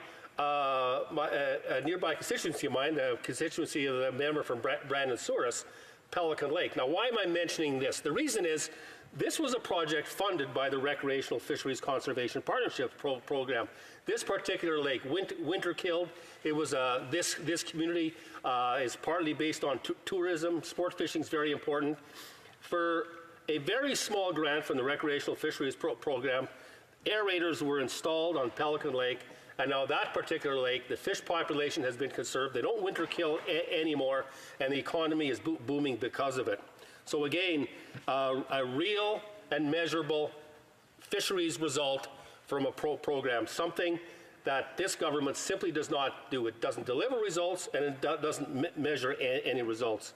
S5: constituency of mine, the constituency of the member from Brandon Souris, Pelican Lake. Now, why am I mentioning this? The reason is this was a project funded by the Recreational Fisheries Conservation Partnership program. This particular lake, winter killed, it was this community is partly based on tourism. Sport fishing is very important. For a very small grant from the Recreational Fisheries program, aerators were installed on Pelican Lake. And now that particular lake, the fish population has been conserved. They don't winter kill anymore, and the economy is booming because of it. So again, a real and measurable fisheries result from a program, something that this government simply does not do. It doesn't deliver results, and it doesn't measure any results.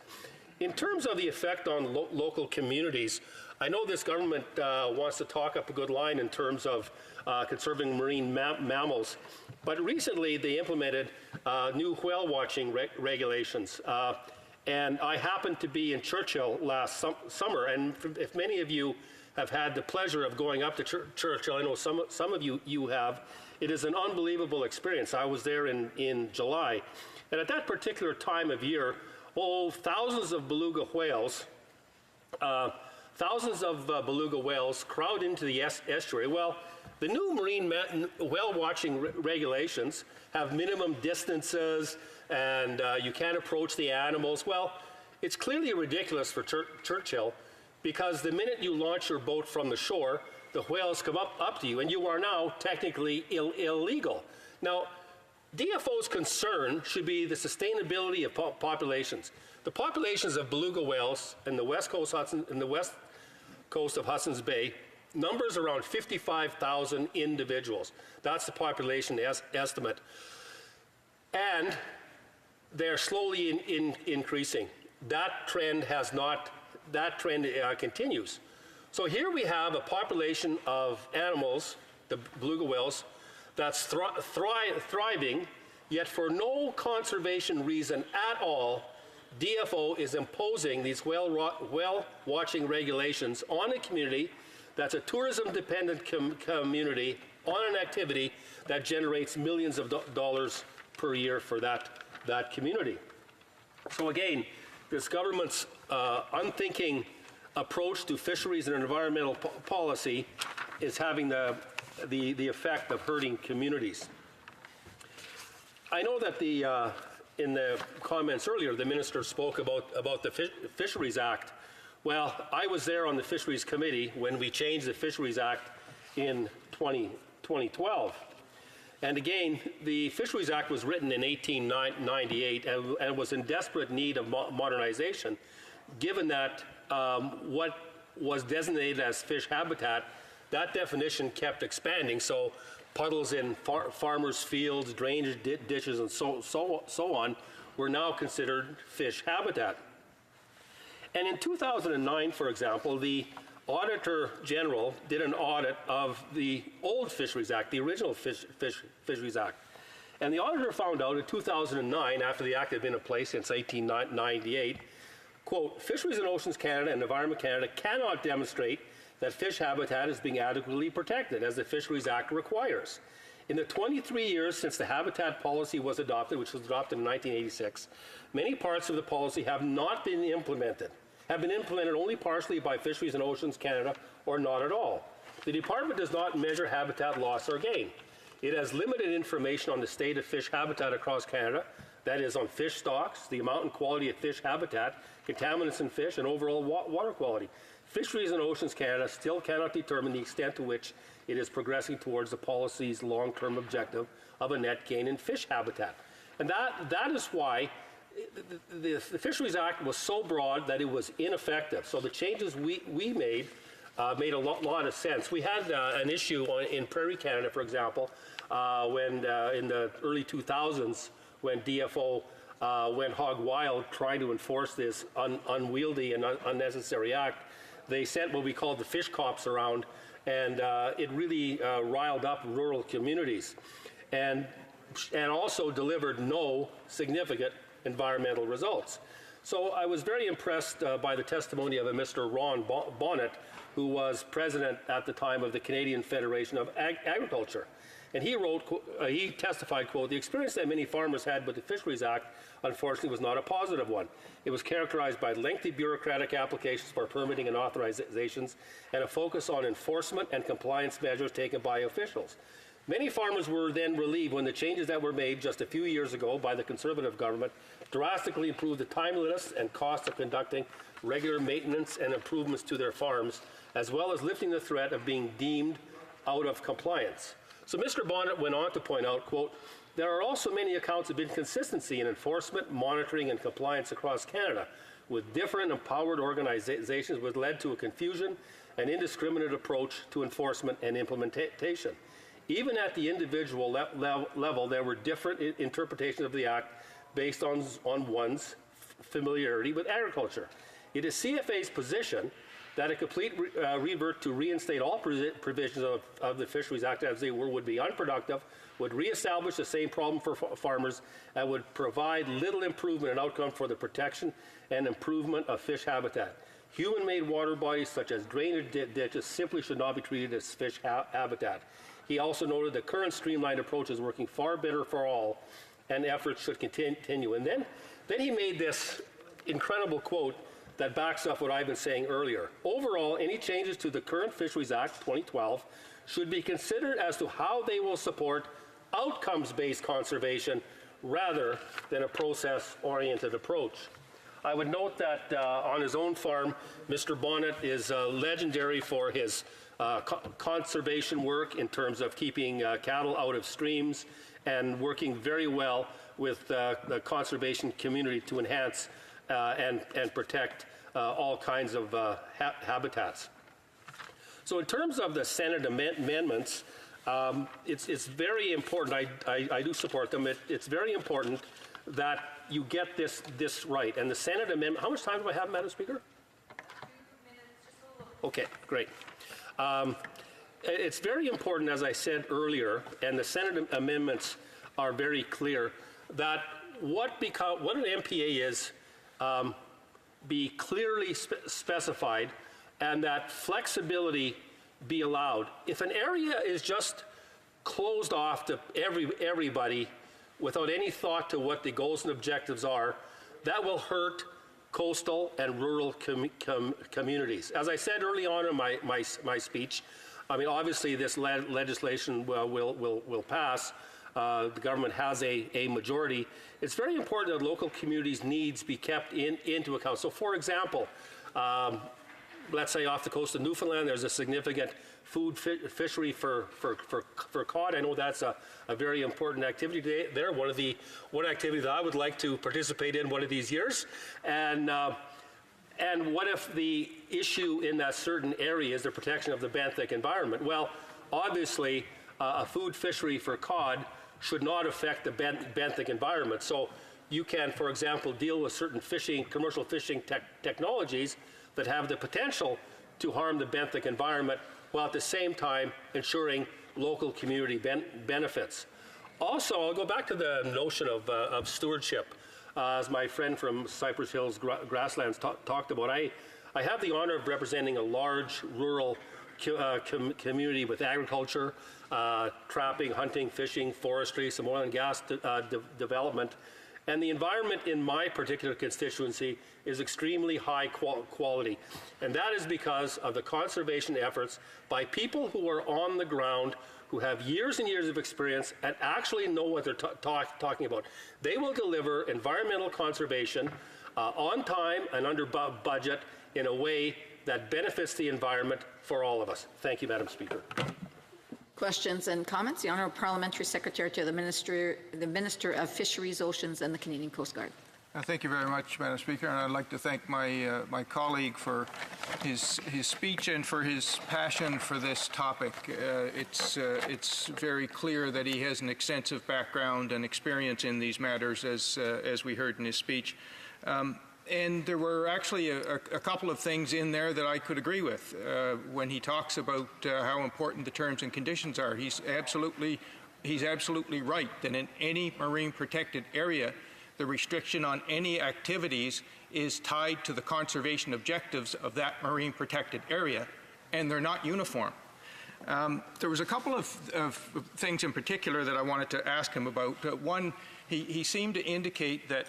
S5: In terms of the effect on local communities, I know this government wants to talk up a good line in terms of conserving marine mammals, but recently they implemented new whale watching regulations. And I happened to be in Churchill last summer, and if many of you have had the pleasure of going up to Churchill, I know some of you have, it is an unbelievable experience. I was there in July, and at that particular time of year, thousands of beluga whales crowd into the estuary. Well, the new marine whale watching regulations have minimum distances, and you can't approach the animals. Well, it's clearly ridiculous for Churchill, because the minute you launch your boat from the shore, the whales come up to you, and you are now technically illegal. Now, DFO's concern should be the sustainability of populations. The populations of beluga whales in the west coast of Hudson's Bay numbers around 55,000 individuals. That's the population estimate. And they're slowly increasing. That trend continues. So here we have a population of animals, the beluga whales, that's thriving, yet for no conservation reason at all, DFO is imposing these whale watching regulations on a community that's a tourism-dependent community on an activity that generates millions of dollars per year for that community. So again, this government's unthinking approach to fisheries and environmental policy is having the effect of hurting communities. I know that in the comments earlier, the minister spoke about the Fisheries Act. Well, I was there on the Fisheries Committee when we changed the Fisheries Act in 2012. And again, the Fisheries Act was written in 1898 and was in desperate need of modernization, given that what was designated as fish habitat, that definition kept expanding. So puddles in farmers' fields, drainage ditches, and so on were now considered fish habitat. And in 2009, for example, the Auditor General did an audit of the old Fisheries Act, the original Fisheries Act. And the auditor found out in 2009, after the act had been in place since 1898, quote, Fisheries and Oceans Canada and Environment Canada cannot demonstrate that fish habitat is being adequately protected, as the Fisheries Act requires. In the 23 years since the habitat policy was adopted, which was adopted in 1986, many parts of the policy have not been implemented, have been implemented only partially by Fisheries and Oceans Canada or not at all. The department does not measure habitat loss or gain. It has limited information on the state of fish habitat across Canada, that is on fish stocks, the amount and quality of fish habitat, contaminants in fish, and overall water quality. Fisheries and Oceans Canada still cannot determine the extent to which it is progressing towards the policy's long-term objective of a net gain in fish habitat. And that is why the Fisheries Act was so broad that it was ineffective. So the changes we made made a lot of sense. We had an issue in Prairie Canada, for example, when in the early 2000s, when DFO went hog wild trying to enforce this unwieldy and unnecessary act. They sent what we called the fish cops around, and it really riled up rural communities, and also delivered no significant environmental results. So I was very impressed by the testimony of a Mr. Ron Bonnet, who was president at the time of the Canadian Federation of Agriculture. And he testified, quote, the experience that many farmers had with the Fisheries Act, unfortunately, was not a positive one. It was characterized by lengthy bureaucratic applications for permitting and authorizations and a focus on enforcement and compliance measures taken by officials. Many farmers were then relieved when the changes that were made just a few years ago by the Conservative government drastically improved the timeliness and cost of conducting regular maintenance and improvements to their farms, as well as lifting the threat of being deemed out of compliance. So Mr. Bonnet went on to point out, quote, there are also many accounts of inconsistency in enforcement, monitoring, and compliance across Canada, with different empowered organizations, which led to a confusion and indiscriminate approach to enforcement and implementation. Even at the individual level, there were different interpretations of the Act based on one's familiarity with agriculture. It is CFA's position that a complete revert to reinstate all provisions of the Fisheries Act as they were would be unproductive, would reestablish the same problem for farmers, and would provide little improvement in outcome for the protection and improvement of fish habitat. Human-made water bodies such as drainage ditches simply should not be treated as fish habitat. He also noted the current streamlined approach is working far better for all, and efforts should continue. And then he made this incredible quote that backs up what I've been saying earlier. Overall, any changes to the current Fisheries Act 2012 should be considered as to how they will support outcomes-based conservation rather than a process-oriented approach. I would note that on his own farm, Mr. Bonnet is legendary for his conservation work in terms of keeping cattle out of streams, and working very well with the conservation community to enhance and protect all kinds of habitats. So in terms of the Senate amendments, it's very important. I do support them. It's very important that you get this right. And the Senate amendment, how much time do I have, Madam Speaker? 2 minutes, just a little. Okay, great. It's very important, as I said earlier, and the Senate amendments are very clear, that what an MPA is be clearly specified, and that flexibility be allowed. If an area is just closed off to everybody without any thought to what the goals and objectives are, that will hurt coastal and rural communities. As I said early on in my speech, I mean, obviously this legislation will pass. The government has a majority. It's very important that local communities' needs be kept into account. So, for example, let's say off the coast of Newfoundland, there's a significant food fishery for cod. I know that's a very important activity there. One activity that I would like to participate in one of these years. And what if the issue in that certain area is the protection of the benthic environment? Well, obviously, a food fishery for cod should not affect the benthic environment. So you can, for example, deal with certain commercial fishing technologies that have the potential to harm the benthic environment, while at the same time ensuring local community benefits. Also, I'll go back to the notion of stewardship. As my friend from Cypress Hills Grasslands talked about, I have the honor of representing a large rural community with agriculture, trapping, hunting, fishing, forestry, some oil and gas development. And the environment in my particular constituency is extremely high quality. And that is because of the conservation efforts by people who are on the ground, who have years and years of experience and actually know what they're talking about. They will deliver environmental conservation on time and under budget in a way that benefits the environment for all of us. Thank you, Madam Speaker.
S19: Questions and comments? The Honourable Parliamentary Secretary to the Minister of Fisheries, Oceans and the Canadian Coast Guard.
S1: Thank you very much, Madam Speaker, and I'd like to thank my colleague for his speech and for his passion for this topic. It's very clear that he has an extensive background and experience in these matters, as we heard in his speech. And there were actually a couple of things in there that I could agree with. When he talks about how important the terms and conditions are, he's absolutely right that in any marine protected area, the restriction on any activities is tied to the conservation objectives of that marine protected area, and they're not uniform. There was a couple of things in particular that I wanted to ask him about. One, he seemed to indicate that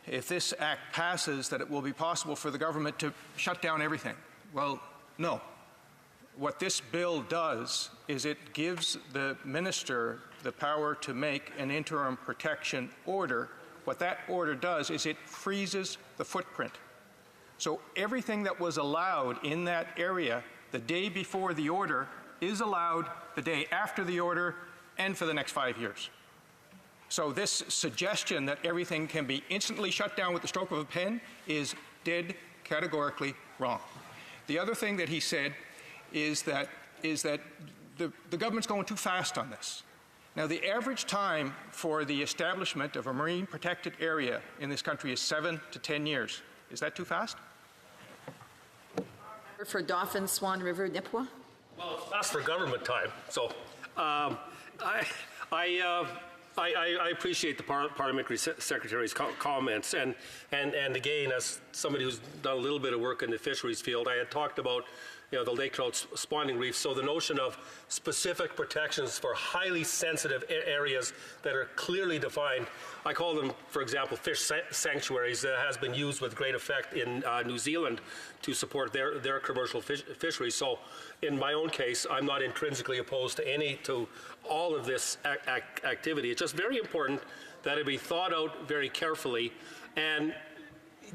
S1: if this act passes, that it will be possible for the government to shut down everything. Well, no. What this bill does is it gives the minister the power to make an interim protection order. What that order does is it freezes the footprint. So everything that was allowed in that area the day before the order is allowed the day after the order and for the next 5 years. So this suggestion that everything can be instantly shut down with the stroke of a pen is dead categorically wrong. The other thing that he said is that the government's going too fast on this. Now, the average time for the establishment of a marine protected area in this country is 7 to 10 years. Is that too fast?
S19: For Dauphin, Swan River, Nipawin?
S5: Well, it's fast for government time. So I appreciate the Parliamentary Secretary's comments, and again, as somebody who's done a little bit of work in the fisheries field, I had talked about the lake trout spawning reefs. So the notion of specific protections for highly sensitive areas that are clearly defined, I call them, for example, fish sanctuaries, that has been used with great effect in New Zealand to support their commercial fisheries. So in my own case, I'm not intrinsically opposed to all of this activity. It's just very important that it be thought out very carefully, and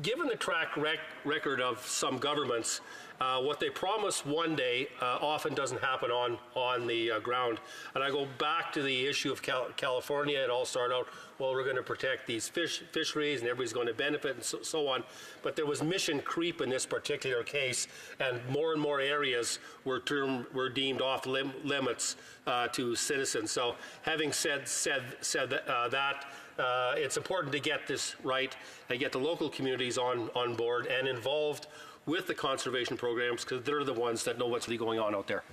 S5: given the track record of some governments. What they promise one day often doesn't happen on the ground. And I go back to the issue of California. It all started out, well, we're going to protect these fisheries and everybody's going to benefit and so on. But there was mission creep in this particular case, and more areas were deemed off limits to citizens. So having said that, it's important to get this right and get the local communities on board and involved with the conservation programs, because they're the ones that know what's really going on out there.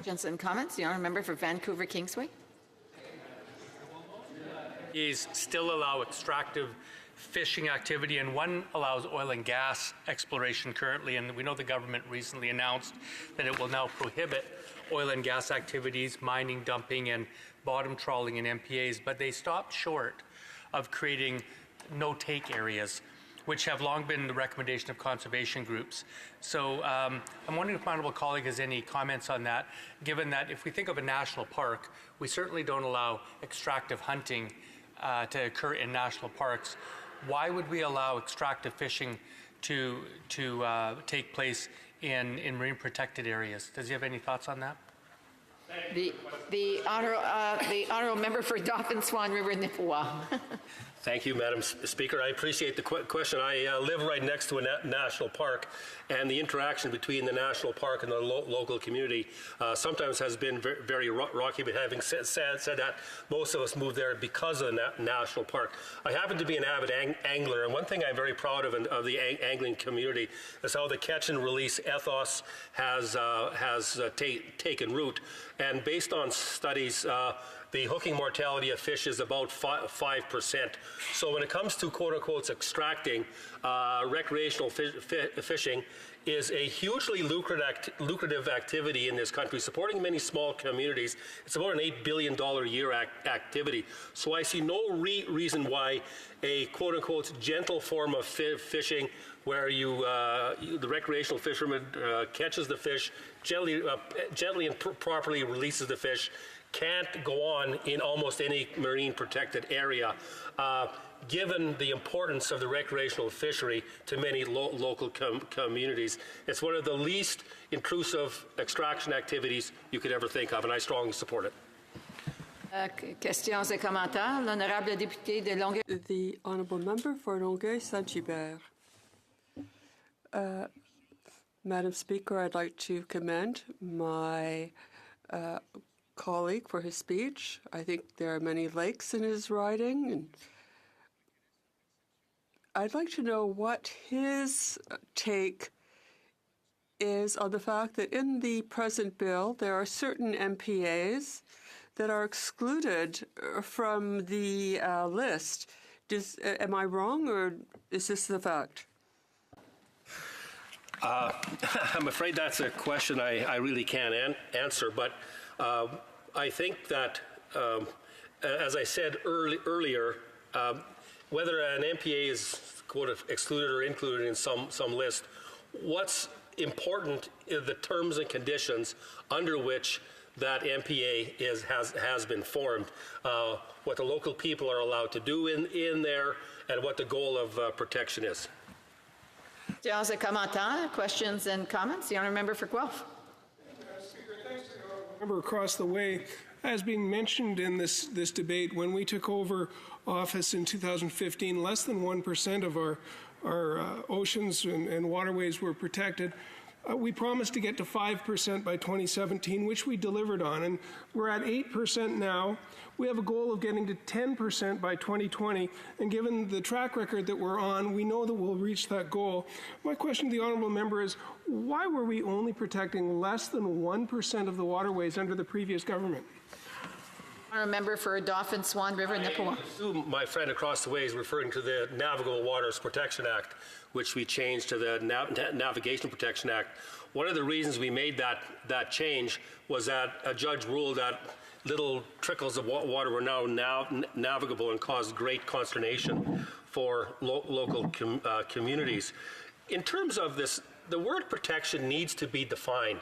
S19: Jensen, comments? The honourable member for Vancouver Kingsway.
S17: Is still allow extractive fishing activity, and one allows oil and gas exploration currently, and we know the government recently announced that it will now prohibit oil and gas activities, mining, dumping, and bottom trawling in MPAs, but they stopped short of creating no-take areas, which have long been the recommendation of conservation groups. So I'm wondering if my honourable colleague has any comments on that, given that if we think of a national park, we certainly don't allow extractive hunting to occur in national parks. Why would we allow extractive fishing to take place in marine protected areas? Does he have any thoughts on that?
S19: The honourable member for Dauphin Swan River Nipawin.
S5: Thank you, Madam Speaker. I appreciate the question. I live right next to a national park, and the interaction between the national park and the local community sometimes has been very rocky, but having said that, most of us moved there because of the national park. I happen to be an avid angler, and one thing I'm very proud of the angling community is how the catch and release ethos has taken root. And based on studies, the hooking mortality of fish is about 5%. So when it comes to quote-unquote extracting, recreational fishing is a hugely lucrative activity in this country, supporting many small communities. It's about an $8 billion a year activity. So I see no reason why a quote-unquote gentle form of fishing, where the recreational fisherman catches the fish, gently and properly releases the fish, can't go on in almost any marine protected area, given the importance of the recreational fishery to many local communities. It's one of the least intrusive extraction activities you could ever think of, and I strongly support it.
S19: Questions et commentaires. L'honorable député de Longueuil.
S20: The honourable member for Longueuil-Saint-Hubert. Madam Speaker, I'd like to commend my colleague for his speech. I think there are many lakes in his riding, and I'd like to know what his take is on the fact that in the present bill there are certain MPAs that are excluded from the list. Am I wrong, or is this the fact?
S5: I'm afraid that's a question I really can't answer, but I think that, as I said earlier, whether an MPA is quote excluded or included in some list, what's important is the terms and conditions under which that MPA has been formed, what the local people are allowed to do in there, and what the goal of protection is.
S19: Questions and comments? The honourable member for Guelph.
S21: Member across the way, as being mentioned in this debate, when we took over office in 2015, less than 1% of our oceans and waterways were protected. We promised to get to 5% by 2017, which we delivered on, and we're at 8% now. We have a goal of getting to 10% by 2020, and given the track record that we're on, we know that we'll reach that goal. My question to the honourable member is, why were we only protecting less than 1% of the waterways under the previous government?
S19: Honourable member for Dauphin Swan River Nipawin.
S5: I assume my friend across the way is referring to the Navigable Waters Protection Act, which we changed to the Navigation Protection Act. One of the reasons we made that change was that a judge ruled that little trickles of water were now navigable and caused great consternation for local communities. In terms of this, the word protection needs to be defined.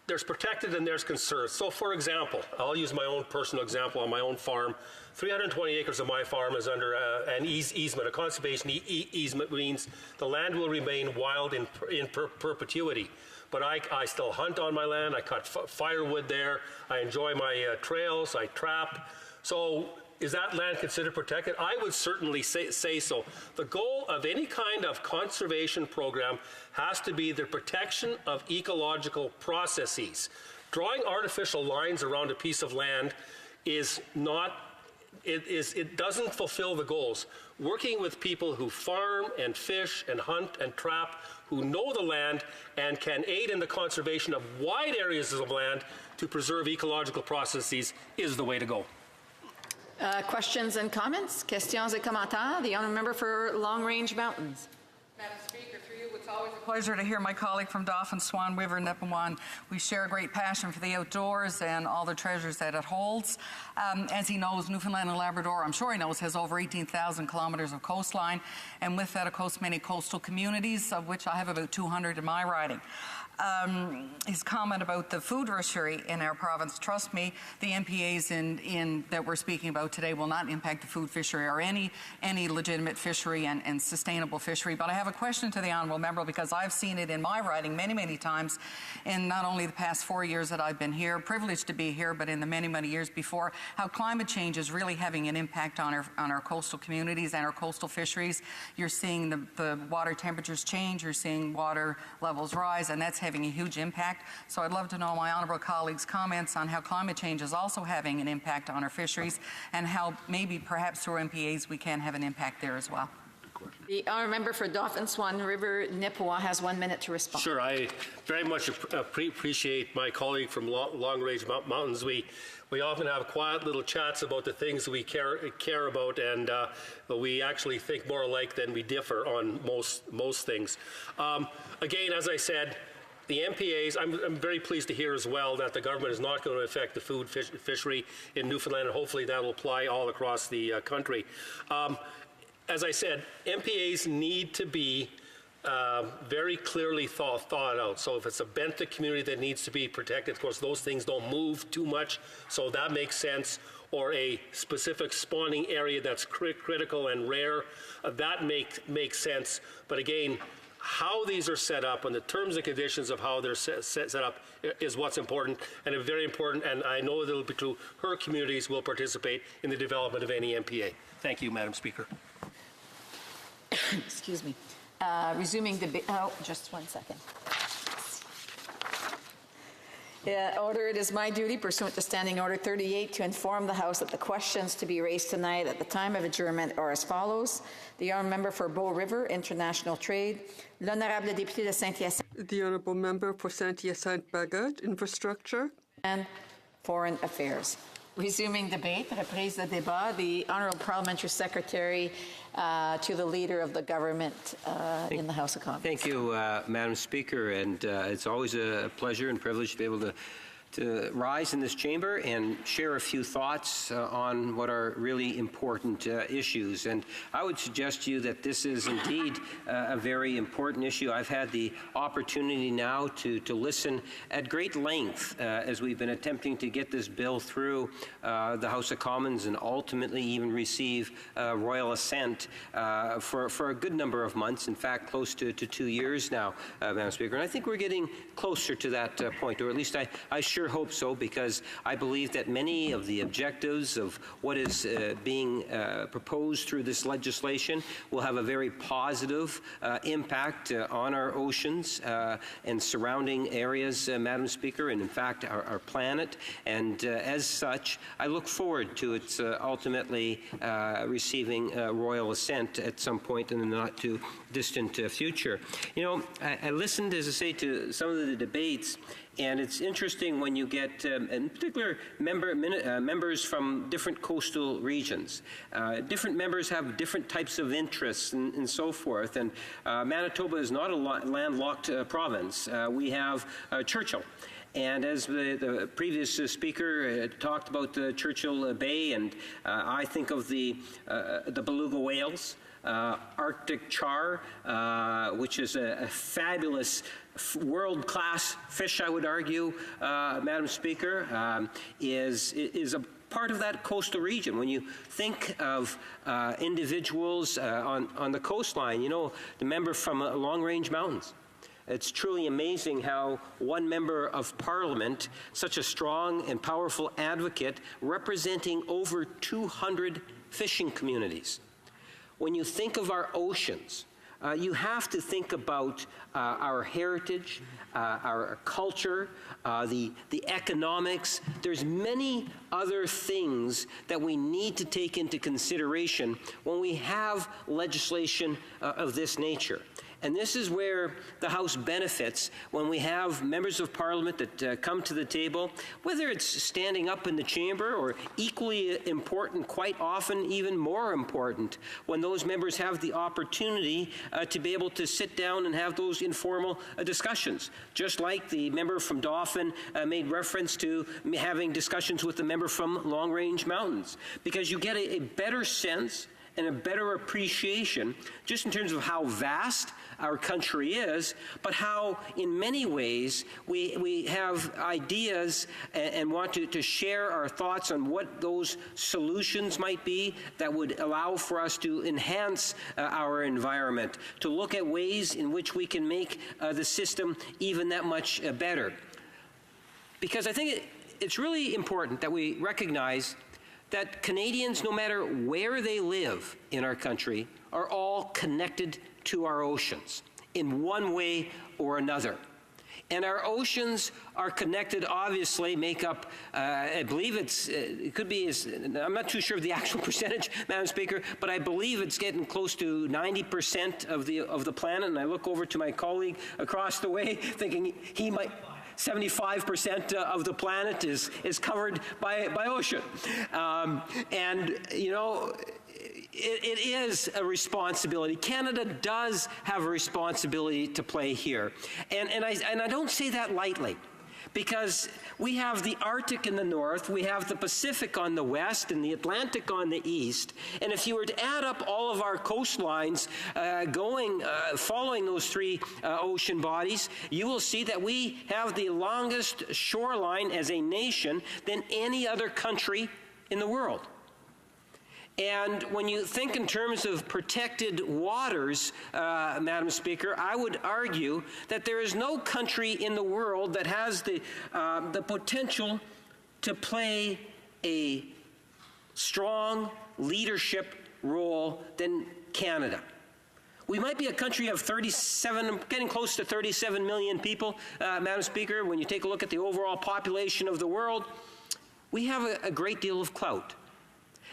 S5: there's protected and there's conserved. So for example, I'll use my own personal example on my own farm. 320 acres of my farm is under an easement. A conservation easement means the land will remain wild in perpetuity. But I still hunt on my land, I cut firewood there, I enjoy my trails, I trap. So is that land considered protected? I would certainly say so. The goal of any kind of conservation program has to be the protection of ecological processes. Drawing artificial lines around a piece of land is not, it doesn't fulfill the goals. Working with people who farm and fish and hunt and trap, who know the land and can aid in the conservation of wide areas of land to preserve ecological processes is the way to go.
S19: Questions and comments? Questions et commentaires? The honourable member for Long Range Mountains.
S12: Madam Speaker, through you, it's always a pleasure to hear my colleague from Dauphin, Swan River, Nipawin. We share a great passion for the outdoors and all the treasures that it holds. As he knows, Newfoundland and Labrador, I'm sure he knows, has over 18,000 kilometres of coastline, and with that, of course, many coastal communities, of which I have about 200 in my riding. His comment about the food fishery in our province, trust me, the MPAs that we're speaking about today will not impact the food fishery or any legitimate fishery and sustainable fishery. But I have a question to the honourable member, because I've seen it in my riding many, many times in not only the past 4 years that I've been here, privileged to be here, but in the many, many years before, how climate change is really having an impact on our coastal communities and our coastal fisheries. You're seeing the water temperatures change, you're seeing water levels rise, and that's having a huge impact. So I'd love to know my honourable colleagues' comments on how climate change is also having an impact on our fisheries, and how maybe perhaps through MPAs we can have an impact there as well.
S19: The honourable member for Dauphin, Swan River, Nipawin has 1 minute to respond.
S5: Sure, I very much appreciate my colleague from Long Range Mountains. We often have quiet little chats about the things we care about, and we actually think more alike than we differ on most things. Again, as I said, the MPAs, I'm very pleased to hear as well that the government is not going to affect the food fishery in Newfoundland, and hopefully that will apply all across the country. As I said, MPAs need to be very clearly thought out. So if it's a benthic community that needs to be protected, of course, those things don't move too much, so that makes sense. Or a specific spawning area that's critical and rare, that makes sense. But again, how these are set up and the terms and conditions of how they're set up is what's important, and very important, and I know that it'll be true. Her communities will participate in the development of any MPA. Thank you, Madam Speaker.
S19: Excuse me. Resuming debate. Oh, just 1 second. Order, it is my duty, pursuant to Standing Order 38, to inform the House that the questions to be raised tonight at the time of adjournment are as follows. The honourable member for Bow River, International Trade, l'honorable député de Saint-Hyacinthe.
S20: The honourable member for Saint-Hyacinthe-Bagotte, Infrastructure.
S19: And Foreign Affairs. Resuming debate, reprise de débat, the Honourable Parliamentary Secretary to the Leader of the Government in the House of Commons.
S2: Thank you, Madam Speaker, and it's always a pleasure and privilege to be able to rise in this chamber and share a few thoughts on what are really important issues. And I would suggest to you that this is indeed a very important issue. I've had the opportunity now to listen at great length as we've been attempting to get this bill through the House of Commons and ultimately even receive royal assent for a good number of months, in fact, close to 2 years now, Madam Speaker. And I think we're getting closer to that point, or at least I sure hope so, because I believe that many of the objectives of what is being proposed through this legislation will have a very positive impact on our oceans and surrounding areas, Madam Speaker, and in fact our planet. And as such, I look forward to its ultimately receiving royal assent at some point in the not too distant future. You know, I listened, as I say, to some of the debates, and it's interesting when you get, in particular, members from different coastal regions. Different members have different types of interests and so forth. And Manitoba is not a landlocked province. We have Churchill. And as the previous speaker talked about Churchill Bay, and I think of the beluga whales. Arctic char, which is a fabulous world-class fish, I would argue, Madam Speaker, is a part of that coastal region. When you think of individuals on the coastline, you know, the member from Long Range Mountains. It's truly amazing how one member of Parliament, such a strong and powerful advocate, representing over 200 fishing communities. When you think of our oceans, you have to think about our heritage, our culture, the economics. There's many other things that we need to take into consideration when we have legislation of this nature. And this is where the House benefits when we have members of Parliament that come to the table, whether it's standing up in the chamber or equally important, quite often even more important, when those members have the opportunity to be able to sit down and have those informal discussions. Just like the member from Dauphin made reference to having discussions with the member from Long Range Mountains, because you get a better sense and a better appreciation just in terms of how vast our country is, but how in many ways we have ideas and want to share our thoughts on what those solutions might be that would allow for us to enhance our environment, to look at ways in which we can make the system even that much better. Because I think it's really important that we recognize that Canadians, no matter where they live in our country, are all connected to our oceans in one way or another. And our oceans are connected, obviously, make up, I believe it could be, I'm not too sure of the actual percentage, Madam Speaker, but I believe it's getting close to 90% of the planet. And I look over to my colleague across the way, thinking he might, 75% of the planet is covered by ocean. And, you know, it is a responsibility. Canada does have a responsibility to play here. And I don't say that lightly, because we have the Arctic in the north, we have the Pacific on the west, and the Atlantic on the east. And if you were to add up all of our coastlines following those three ocean bodies, you will see that we have the longest shoreline as a nation than any other country in the world. And when you think in terms of protected waters, Madam Speaker, I would argue that there is no country in the world that has the potential to play a strong leadership role than Canada. We might be a country of 37, getting close to 37 million people, Madam Speaker. When you take a look at the overall population of the world, we have a great deal of clout.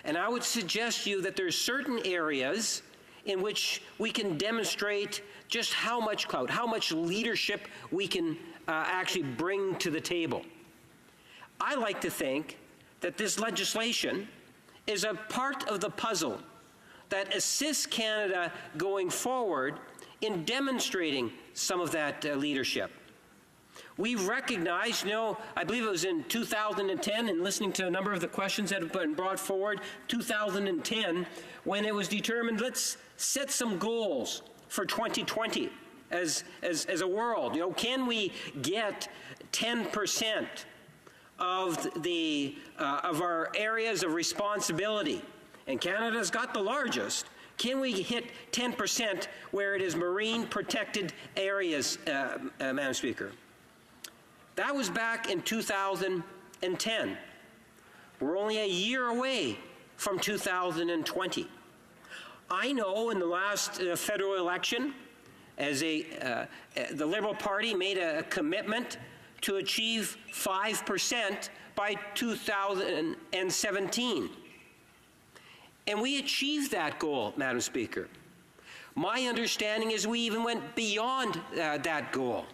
S2: And I would suggest to you that there's certain areas in which we can demonstrate just how much clout, how much leadership we can actually bring to the table. I like to think that this legislation is a part of the puzzle that assists Canada going forward in demonstrating some of that leadership. We recognize, I believe it was in 2010, and listening to a number of the questions that have been brought forward, 2010, when it was determined, let's set some goals for 2020 as a world. Can we get 10% of our areas of responsibility? And Canada's got the largest. Can we hit 10% where it is marine protected areas, Madam Speaker? That was back in 2010. We're only a year away from 2020. I know in the last federal election, as the Liberal Party made a commitment to achieve 5% by 2017. And we achieved that goal, Madam Speaker. My understanding is we even went beyond that goal.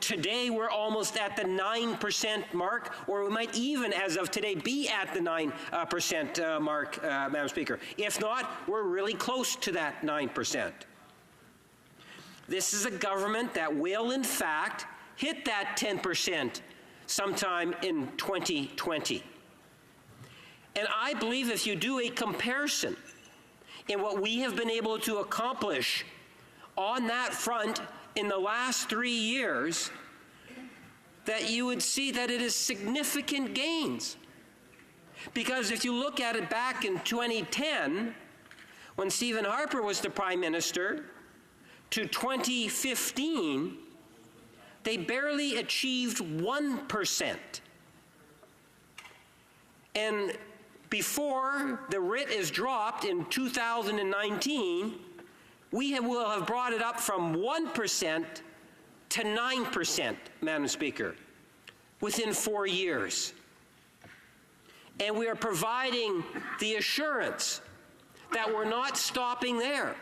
S2: Today we're almost at the 9% mark, or we might even, as of today, be at the 9% mark, Madam Speaker. If not, we're really close to that 9%. This is a government that will, in fact, hit that 10% sometime in 2020. And I believe if you do a comparison, in what we have been able to accomplish on that front in the last 3 years, that you would see that it is significant gains. Because if you look at it back in 2010, when Stephen Harper was the Prime Minister, to 2015, they barely achieved 1%. And before the writ is dropped in 2019, we will have brought it up from 1% to 9%, Madam Speaker, within 4 years. And we are providing the assurance that we're not stopping there,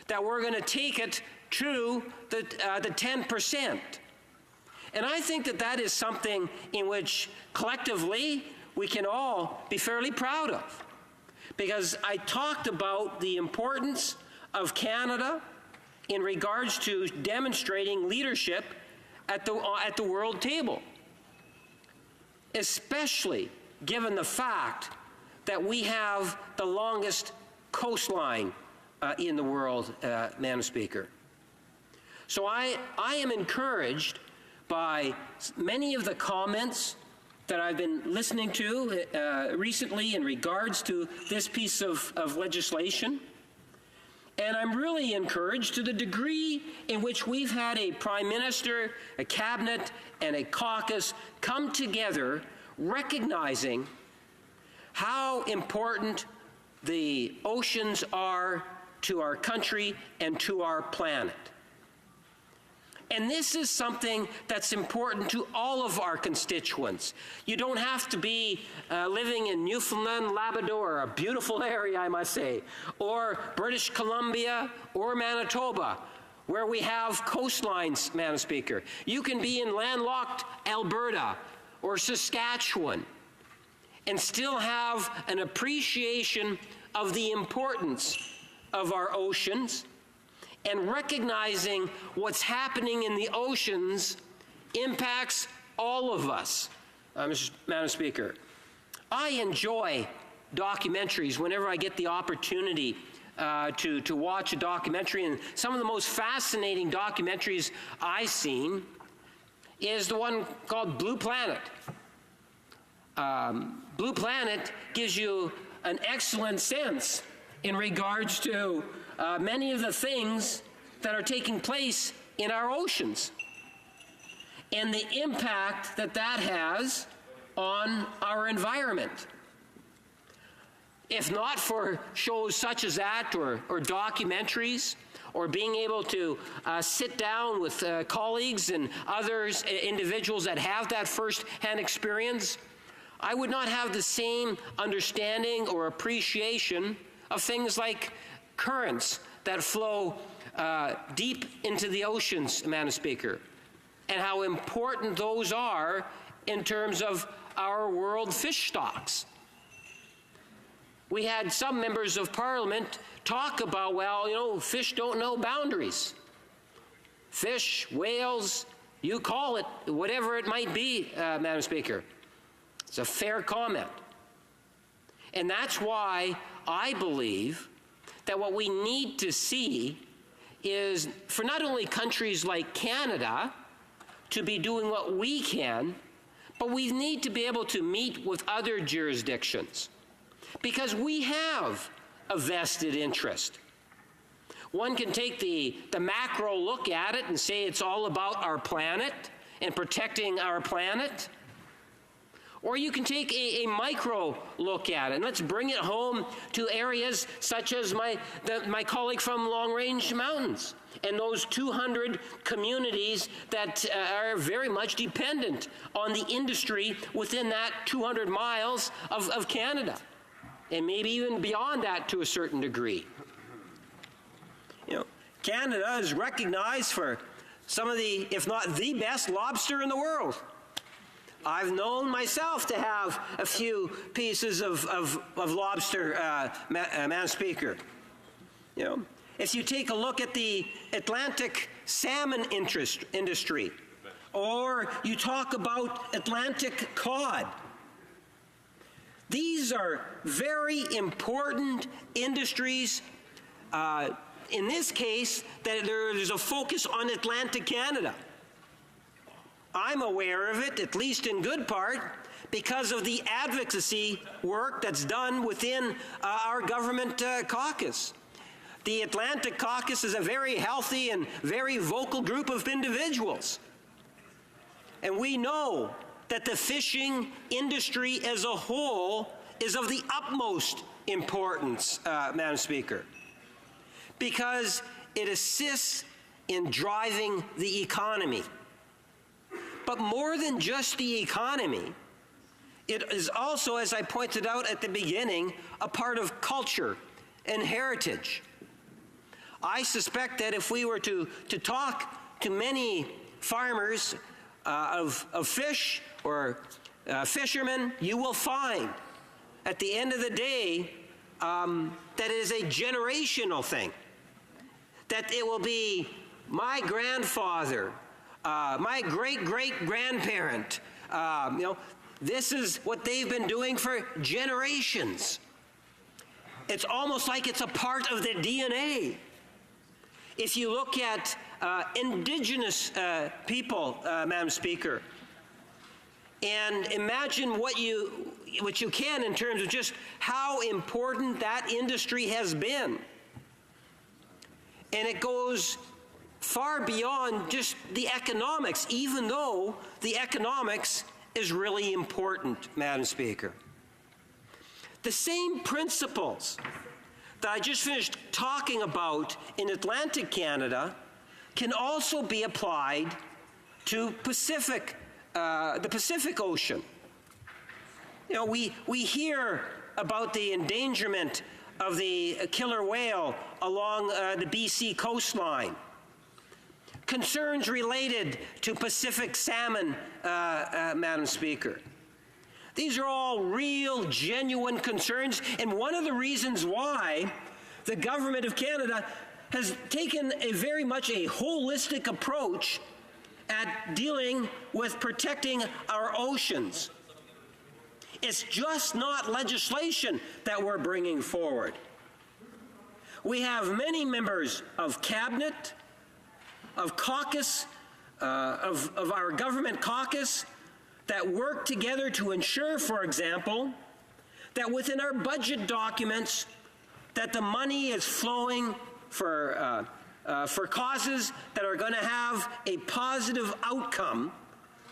S2: that we're going to take it to the 10%. And I think that that is something in which collectively we can all be fairly proud of. Because I talked about the importance of Canada in regards to demonstrating leadership at the world table, especially given the fact that we have the longest coastline in the world, Madam Speaker. So I am encouraged by many of the comments that I've been listening to recently in regards to this piece of legislation. And I'm really encouraged to the degree in which we've had a Prime Minister, a Cabinet, and a caucus come together recognizing how important the oceans are to our country and to our planet. And this is something that's important to all of our constituents. You don't have to be living in Newfoundland, Labrador, a beautiful area, I must say, or British Columbia or Manitoba, where we have coastlines, Madam Speaker. You can be in landlocked Alberta or Saskatchewan and still have an appreciation of the importance of our oceans, and recognizing what's happening in the oceans impacts all of us. Madam Speaker, I enjoy documentaries whenever I get the opportunity to watch a documentary, and some of the most fascinating documentaries I've seen is the one called Blue Planet. Blue Planet gives you an excellent sense in regards to many of the things that are taking place in our oceans and the impact that that has on our environment. If not for shows such as that or documentaries or being able to sit down with colleagues and others, individuals that have that first-hand experience, I would not have the same understanding or appreciation of things like currents that flow deep into the oceans, Madam Speaker, and how important those are in terms of our world fish stocks. We had some members of Parliament talk about, well, you know, fish don't know boundaries. Fish, whales, you call it whatever it might be, Madam Speaker. It's a fair comment. And that's why I believe that what we need to see is for not only countries like Canada to be doing what we can, but we need to be able to meet with other jurisdictions because we have a vested interest. One can take the macro look at it and say it's all about our planet and protecting our planet. Or you can take a micro look at it, and let's bring it home to areas such as my colleague from Long Range Mountains and those 200 communities that are very much dependent on the industry within that 200 miles of Canada, and maybe even beyond that to a certain degree. You know, Canada is recognized for some of the, if not the best lobster in the world. I've known myself to have a few pieces of lobster, Madam Speaker. You know, if you take a look at the Atlantic salmon industry, or you talk about Atlantic cod, these These are very important industries. In this case, that there is a focus on Atlantic Canada. I'm aware of it, at least in good part, because of the advocacy work that's done within our government caucus. The Atlantic Caucus is a very healthy and very vocal group of individuals. And we know that the fishing industry as a whole is of the utmost importance, Madam Speaker, because it assists in driving the economy. But more than just the economy, it is also, as I pointed out at the beginning, a part of culture and heritage. I suspect that if we were to talk to many farmers of fish or fishermen, you will find at the end of the day that it is a generational thing. That it will be my grandfather, my great-great-grandparent, this is what they've been doing for generations. It's almost like it's a part of their DNA. If you look at Indigenous people, Madam Speaker, and imagine what you can in terms of just how important that industry has been. And it goes far beyond just the economics, even though the economics is really important, Madam Speaker. The same principles that I just finished talking about in Atlantic Canada can also be applied to the Pacific Ocean. You know, we hear about the endangerment of the killer whale along the BC coastline. Concerns related to Pacific salmon, Madam Speaker. These are all real, genuine concerns, and one of the reasons why the Government of Canada has taken very much a holistic approach at dealing with protecting our oceans. It's just not legislation that we're bringing forward. We have many members of Cabinet, of caucus, of our government caucus, that work together to ensure, for example, that within our budget documents, that the money is flowing for causes that are going to have a positive outcome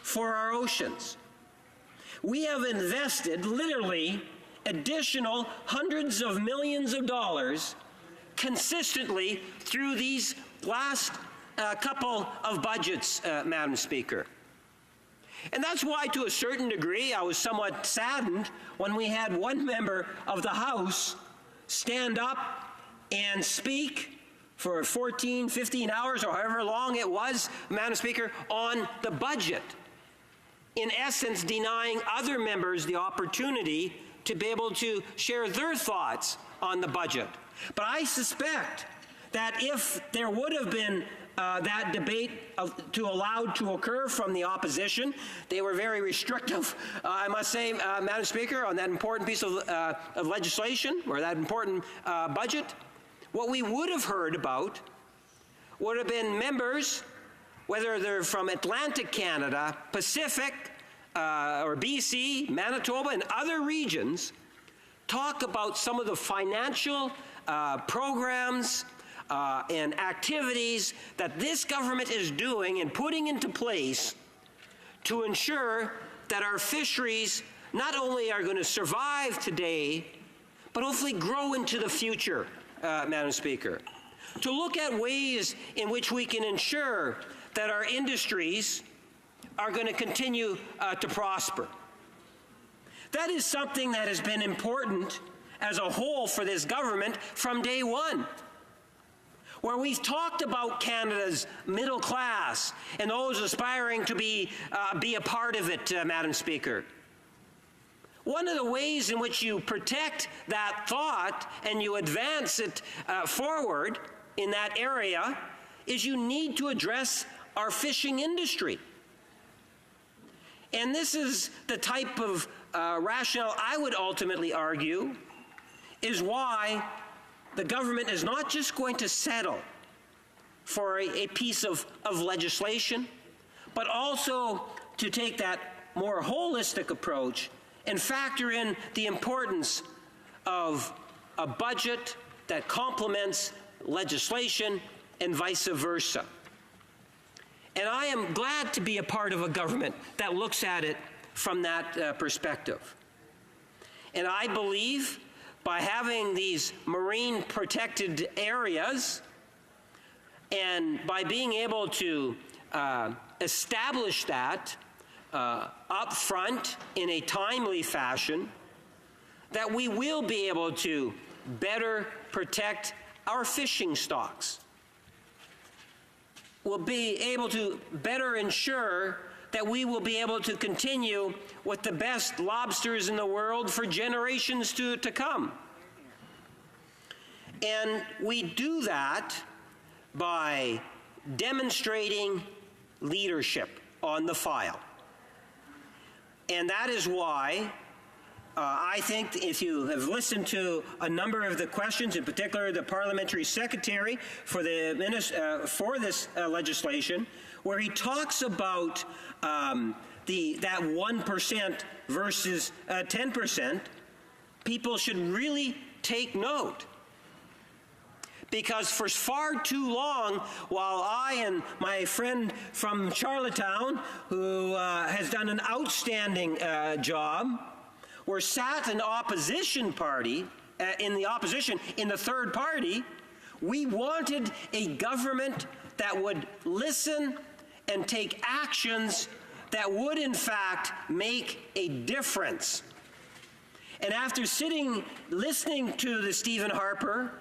S2: for our oceans. We have invested literally additional hundreds of millions of dollars consistently through these last couple of budgets, Madam Speaker. And that's why, to a certain degree, I was somewhat saddened when we had one member of the House stand up and speak for 14, 15 hours, or however long it was, Madam Speaker, on the budget. In essence, denying other members the opportunity to be able to share their thoughts on the budget. But I suspect that if there would have been that debate allowed to occur from the opposition, they were very restrictive, I must say, Madam Speaker, on that important piece of legislation, or that important budget. What we would have heard about would have been members, whether they're from Atlantic Canada, Pacific, or BC, Manitoba, and other regions, talk about some of the financial programs and activities that this government is doing and putting into place to ensure that our fisheries not only are going to survive today, but hopefully grow into the future, Madam Speaker. To look at ways in which we can ensure that our industries are going to continue to prosper. That is something that has been important as a whole for this government from day one, where we've talked about Canada's middle class and those aspiring to be a part of it, Madam Speaker. One of the ways in which you protect that thought and you advance it forward in that area is you need to address our fishing industry. And this is the type of rationale I would ultimately argue is why the government is not just going to settle for a piece of legislation, but also to take that more holistic approach and factor in the importance of a budget that complements legislation and vice versa. And I am glad to be a part of a government that looks at it from that perspective. And I believe by having these marine protected areas and by being able to establish that up front in a timely fashion, that we will be able to better protect our fishing stocks. We'll be able to better ensure that we will be able to continue with the best lobsters in the world for generations to come. And we do that by demonstrating leadership on the file. And that is why I think if you have listened to a number of the questions, in particular the parliamentary secretary for this legislation, where he talks about that 1% versus 10%, people should really take note. Because for far too long, while I and my friend from Charlottetown, who has done an outstanding job, were sat in opposition party, in the third party, we wanted a government that would listen and take actions that would in fact make a difference. And after listening to the Stephen Harper,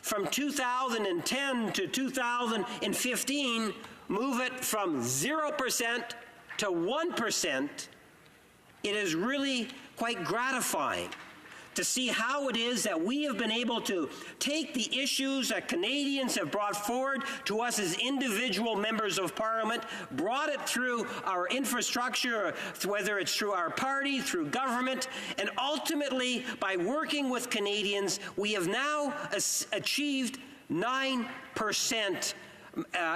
S2: from 2010 to 2015, move it from 0% to 1%, it is really quite gratifying to see how it is that we have been able to take the issues that Canadians have brought forward to us as individual members of Parliament, brought it through our infrastructure, whether it's through our party, through government, and ultimately, by working with Canadians, we have now achieved 9%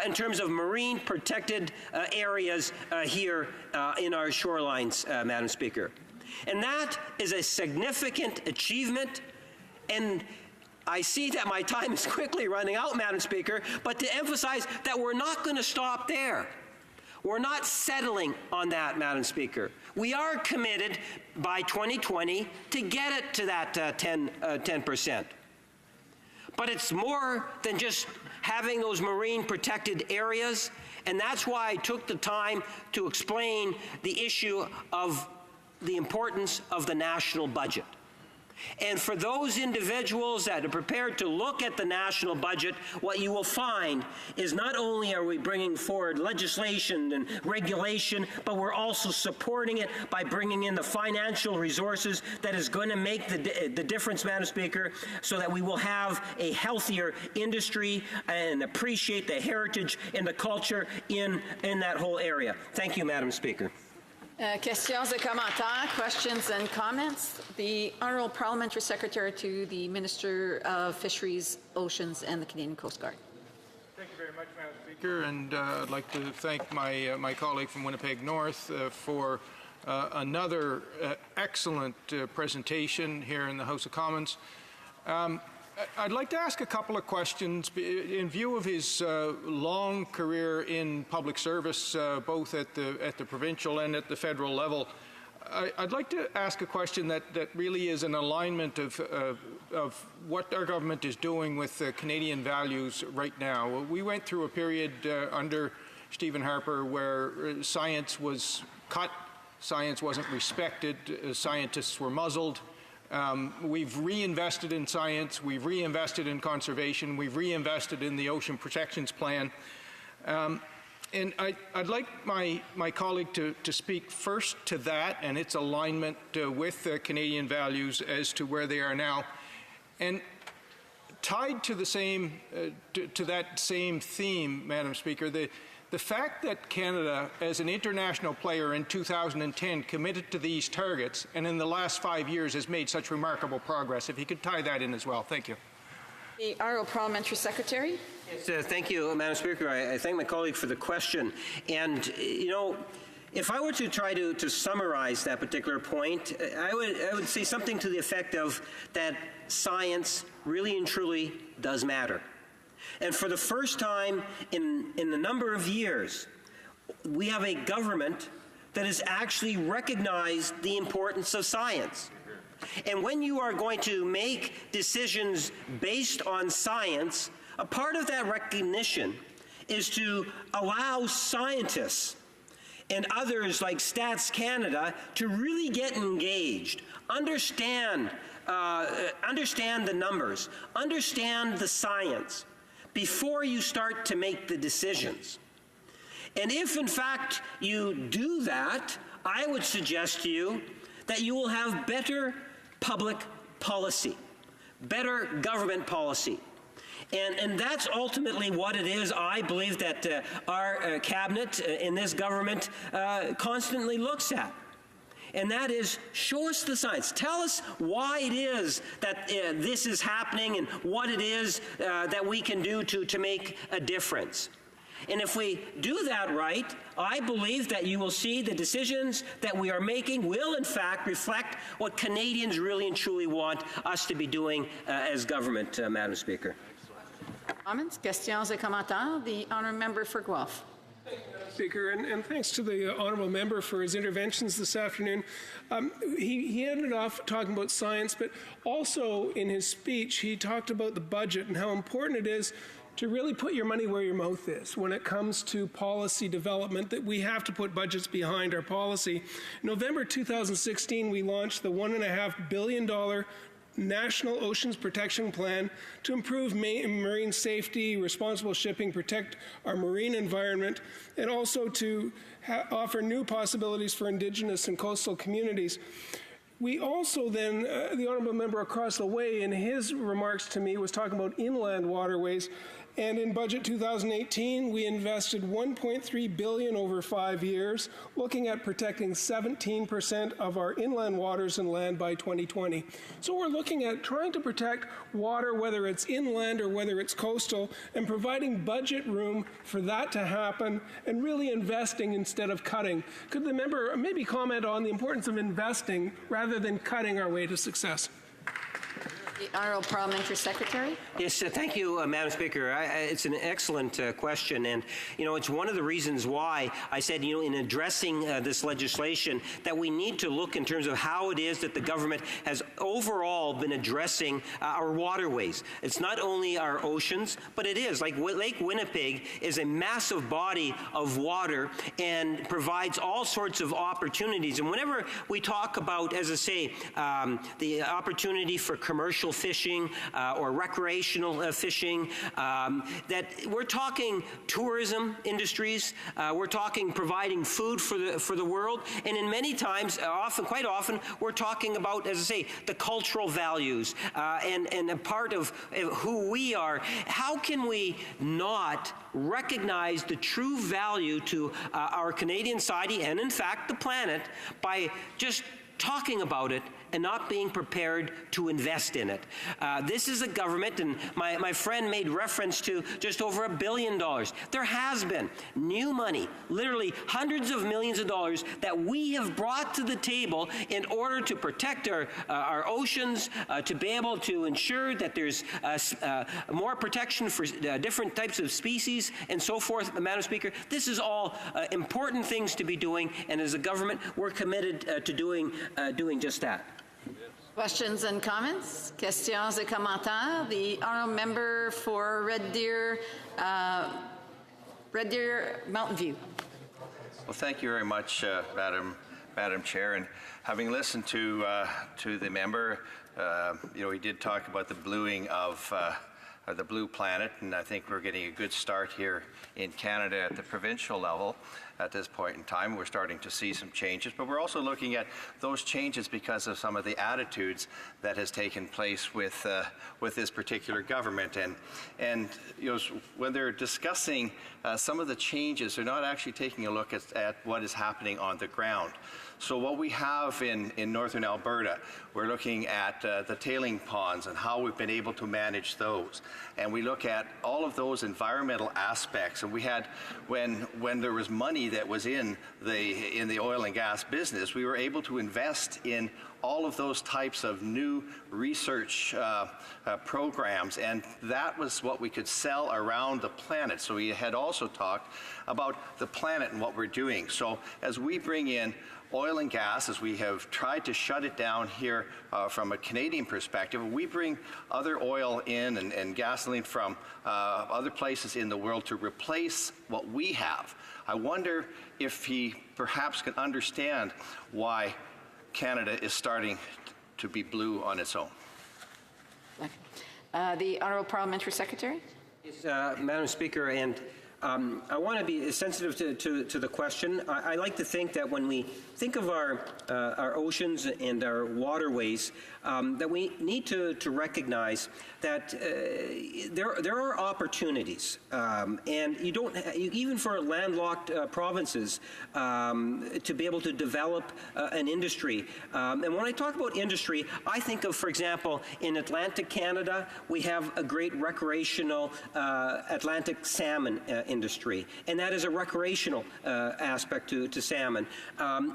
S2: in terms of marine protected areas here in our shorelines, Madam Speaker. And that is a significant achievement, and I see that my time is quickly running out, Madam Speaker, but to emphasize that we're not going to stop there. We're not settling on that, Madam Speaker. We are committed by 2020 to get it to that 10%. But it's more than just having those marine protected areas, and that's why I took the time to explain the issue of the importance of the national budget. And for those individuals that are prepared to look at the national budget, what you will find is not only are we bringing forward legislation and regulation, but we're also supporting it by bringing in the financial resources that is going to make the difference, Madam Speaker, so that we will have a healthier industry and appreciate the heritage and the culture in that whole area. Thank you, Madam Speaker.
S19: Questions et commentaires, questions and comments. The Honourable Parliamentary Secretary to the Minister of Fisheries, Oceans and the Canadian Coast Guard.
S1: Thank you very much, Madam Speaker, and I'd like to thank my colleague from Winnipeg North for another excellent presentation here in the House of Commons. I'd like to ask a couple of questions in view of his long career in public service, both at the provincial and at the federal level. I'd like to ask a question that really is an alignment of what our government is doing with Canadian values right now. We went through a period under Stephen Harper where science was cut, science wasn't respected, scientists were muzzled. We've reinvested in science, we've reinvested in conservation, we've reinvested in the Ocean Protections Plan. And I'd like my colleague to speak first to that and its alignment with Canadian values as to where they are now. And tied to the same to that same theme, Madam Speaker, The fact that Canada, as an international player in 2010, committed to these targets and in the last 5 years has made such remarkable progress, if you could tie that in as well. Thank you.
S19: The Honourable Parliamentary Secretary.
S2: Yes, thank you, Madam Speaker. I thank my colleague for the question. And, you know, if I were to try to summarize that particular point, I would say something to the effect of that science really and truly does matter. And for the first time in a number of years, we have a government that has actually recognized the importance of science. And when you are going to make decisions based on science, a part of that recognition is to allow scientists and others like Stats Canada to really get engaged, understand the numbers, understand the science before you start to make the decisions. And if, in fact, you do that, I would suggest to you that you will have better public policy, better government policy. And that's ultimately what it is, I believe, that our cabinet in this government constantly looks at. And that is, show us the science. Tell us why it is that this is happening and what it is that we can do to make a difference. And if we do that right, I believe that you will see the decisions that we are making will, in fact, reflect what Canadians really and truly want us to be doing as government, Madam Speaker.
S19: Comments, questions, et commentaires. The honourable member for Guelph.
S21: Speaker, and thanks to the honourable member for his interventions this afternoon. He ended off talking about science, but also in his speech he talked about the budget and how important it is to really put your money where your mouth is when it comes to policy development, that we have to put budgets behind our policy. In November 2016, we launched the $1.5 billion National Oceans Protection Plan to improve marine safety, responsible shipping, protect our marine environment, and also to offer new possibilities for Indigenous and coastal communities. We also then, the honourable member across the way in his remarks to me was talking about inland waterways. And in Budget 2018, we invested $1.3 billion over 5 years, looking at protecting 17% of our inland waters and land by 2020. So we're looking at trying to protect water, whether it's inland or whether it's coastal, and providing budget room for that to happen, and really investing instead of cutting. Could the member maybe comment on the importance of investing rather than cutting our way to success?
S19: The Honourable Parliamentary Secretary.
S2: Yes, thank you, Madam Speaker. It's an excellent question, and it's one of the reasons why I said, in addressing this legislation, that we need to look in terms of how it is that the government has overall been addressing our waterways. It's not only our oceans, but it is like Lake Winnipeg is a massive body of water and provides all sorts of opportunities. And whenever we talk about, as I say, the opportunity for commercial fishing or recreational fishing, that we're talking tourism industries, we're talking providing food for the world, and in many times, quite often, we're talking about, as I say, the cultural values and a part of who we are. How can we not recognize the true value to our Canadian society and, in fact, the planet by just talking about it and not being prepared to invest in it? This is a government, and my friend made reference to just over $1 billion. There has been new money, literally hundreds of millions of dollars, that we have brought to the table in order to protect our oceans, to be able to ensure that there's more protection for different types of species and so forth. Madam Speaker, this is all important things to be doing, and as a government, we're committed to doing just that.
S19: Questions and comments? Questions et commentaires. The honourable member for Red Deer, Mountain View.
S16: Well, thank you very much, Madam Chair. And having listened to the member, he did talk about the bluing of the blue planet, and I think we're getting a good start here in Canada at the provincial level. at this point in time. We're starting to see some changes, but we're also looking at those changes because of some of the attitudes that has taken place with this particular government. And you know, when they're discussing some of the changes, they're not actually taking a look at what is happening on the ground. So what we have in northern Alberta, we're looking at the tailing ponds and how we've been able to manage those. And we look at all of those environmental aspects. And we had, when there was money that was in the oil and gas business, we were able to invest in all of those types of new research programs, and that was what we could sell around the planet. So we had also talked about the planet and what we're doing. So as we bring in oil and gas, as we have tried to shut it down here from a Canadian perspective, we bring other oil in and gasoline from other places in the world to replace what we have. I wonder if he perhaps can understand why Canada is starting to be blue on its own.
S19: The Honourable Parliamentary Secretary.
S2: Yes, Madam Speaker, and I want to be sensitive to the question. I like to think that when we think of our oceans and our waterways, that we need to recognize that there are opportunities, and you don't even for landlocked provinces to be able to develop an industry. And when I talk about industry, I think of, for example, in Atlantic Canada, we have a great recreational Atlantic salmon industry, and that is a recreational aspect to salmon.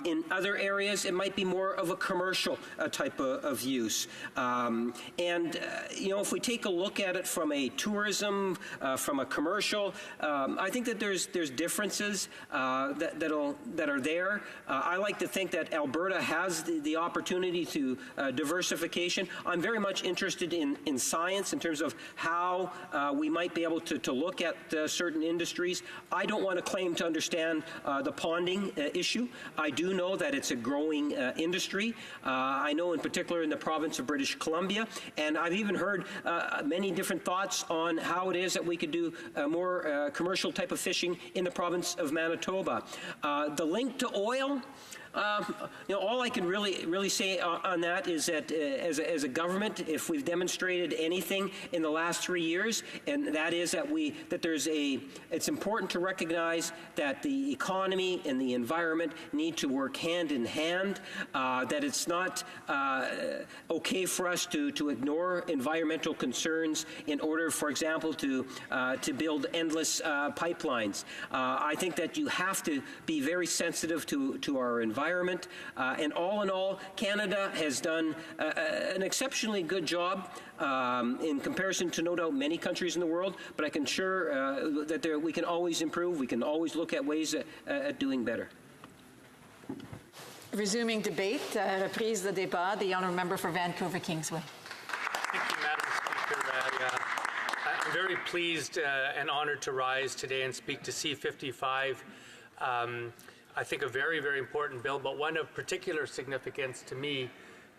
S2: In other areas, it might be more of a commercial type of use. You know, if we take a look at it from a tourism, from a commercial, I think that there's differences that are there. I like to think that Alberta has the opportunity to diversification. I'm very much interested in science in terms of how we might be able to look at certain industries. I don't want to claim to understand the ponding issue. I do know that it's a growing industry. I know in particular in the province of British Columbia, and I've even heard many different thoughts on how it is that we could do more commercial type of fishing in the province of Manitoba. The link to oil, you know, all I can really say on that is that as a government, if we've demonstrated anything in the last 3 years, and that is that it's important to recognize that the economy and the environment need to work hand in hand, that it's not okay for us to ignore environmental concerns in order, for example, to build endless pipelines. I think that you have to be very sensitive to our environment, and all in all, Canada has done an exceptionally good job in comparison to no doubt many countries in the world, but I can assure that we can always improve. We can always look at ways at doing better.
S19: Resuming debate, reprise de débat, the Honourable Member for Vancouver Kingsway.
S17: Thank you, Madam Speaker. I'm very pleased and honoured to rise today and speak to C-55. I think a very, very important bill, but one of particular significance to me,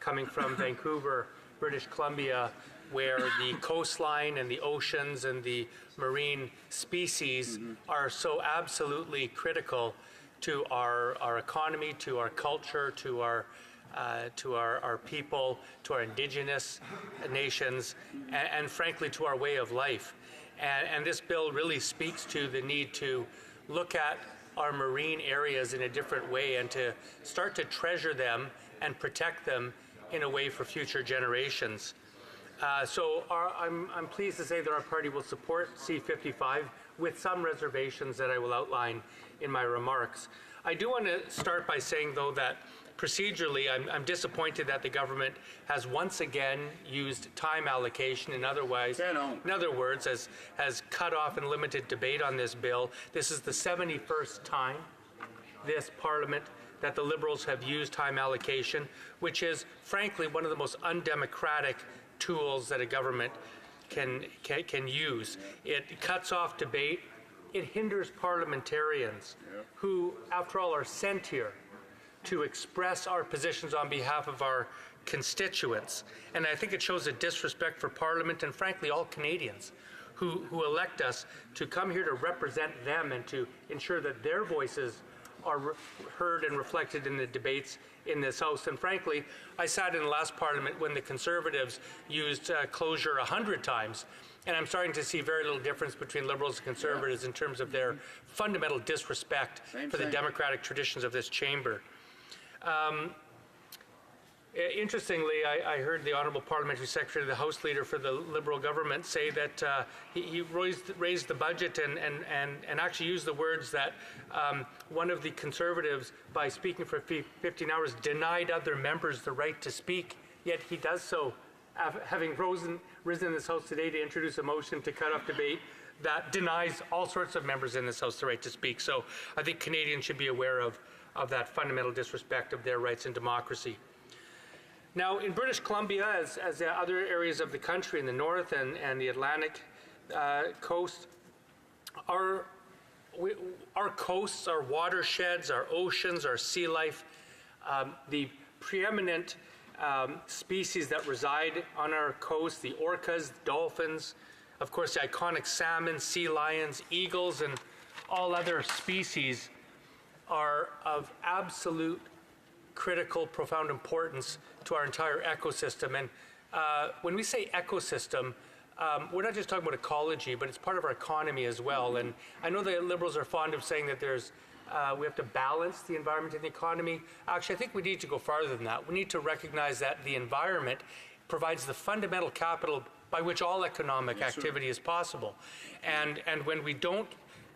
S17: coming from Vancouver, British Columbia, where the coastline and the oceans and the marine species are so absolutely critical to our economy, to our culture, to our people, to our indigenous nations, and frankly to our way of life. And this bill really speaks to the need to look at our marine areas in a different way and to start to treasure them and protect them in a way for future generations. I'm pleased to say that our party will support C-55 with some reservations that I will outline in my remarks. I do want to start by saying, though, that procedurally, I'm disappointed that the government has once again used time allocation. In other words, has cut off and limited debate on this bill. This is the 71st time this Parliament that the Liberals have used time allocation, which is, frankly, one of the most undemocratic tools that a government can use. It cuts off debate. It hinders parliamentarians who, after all, are sent here to express our positions on behalf of our constituents. And I think it shows a disrespect for Parliament and, frankly, all Canadians who elect us to come here to represent them and to ensure that their voices are heard and reflected in the debates in this House. And frankly, I sat in the last Parliament when the Conservatives used closure 100 times. And I'm starting to see very little difference between Liberals and Conservatives in terms of their fundamental disrespect for the democratic traditions of this chamber. Interestingly, I heard the Honourable Parliamentary Secretary, the House Leader for the Liberal government, say that he raised the budget and actually used the words that one of the Conservatives, by speaking for 15 hours, denied other members the right to speak, yet he does so having risen in this House today to introduce a motion to cut off debate that denies all sorts of members in this House the right to speak. So I think Canadians should be aware of that fundamental disrespect of their rights and democracy. Now, in British Columbia, as other areas of the country in the north and the Atlantic coast, our coasts, our watersheds, our oceans, our sea life, the preeminent species that reside on our coast, the orcas, dolphins, of course the iconic salmon, sea lions, eagles, and all other species are of absolute critical, profound importance to our entire ecosystem. And when we say ecosystem, we're not just talking about ecology, but it's part of our economy as well. And I know the Liberals are fond of saying that we have to balance the environment and the economy. Actually, I think we need to go farther than that. We need to recognize that the environment provides the fundamental capital by which all economic activity is possible. And when we don't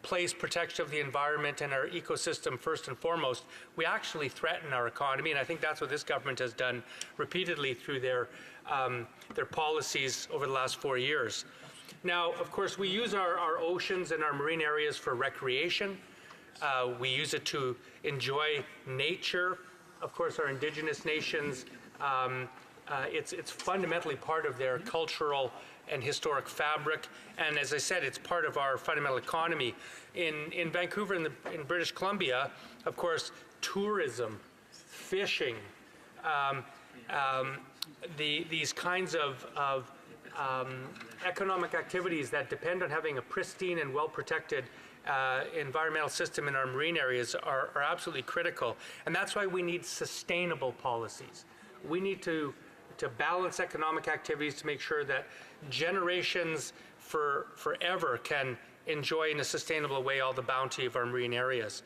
S17: place protection of the environment and our ecosystem first and foremost, we actually threaten our economy, and I think that's what this government has done repeatedly through their policies over the last 4 years. Now, of course, we use our oceans and our marine areas for recreation. We use it to enjoy nature. Of course, our Indigenous nations, it's fundamentally part of their cultural and historic fabric, and as I said, it's part of our fundamental economy. In Vancouver, in British Columbia, of course, tourism, fishing, these kinds of economic activities that depend on having a pristine and well-protected environmental system in our marine areas are absolutely critical, and that's why we need sustainable policies. We need to balance economic activities to make sure that generations forever can enjoy in a sustainable way all the bounty of our marine areas.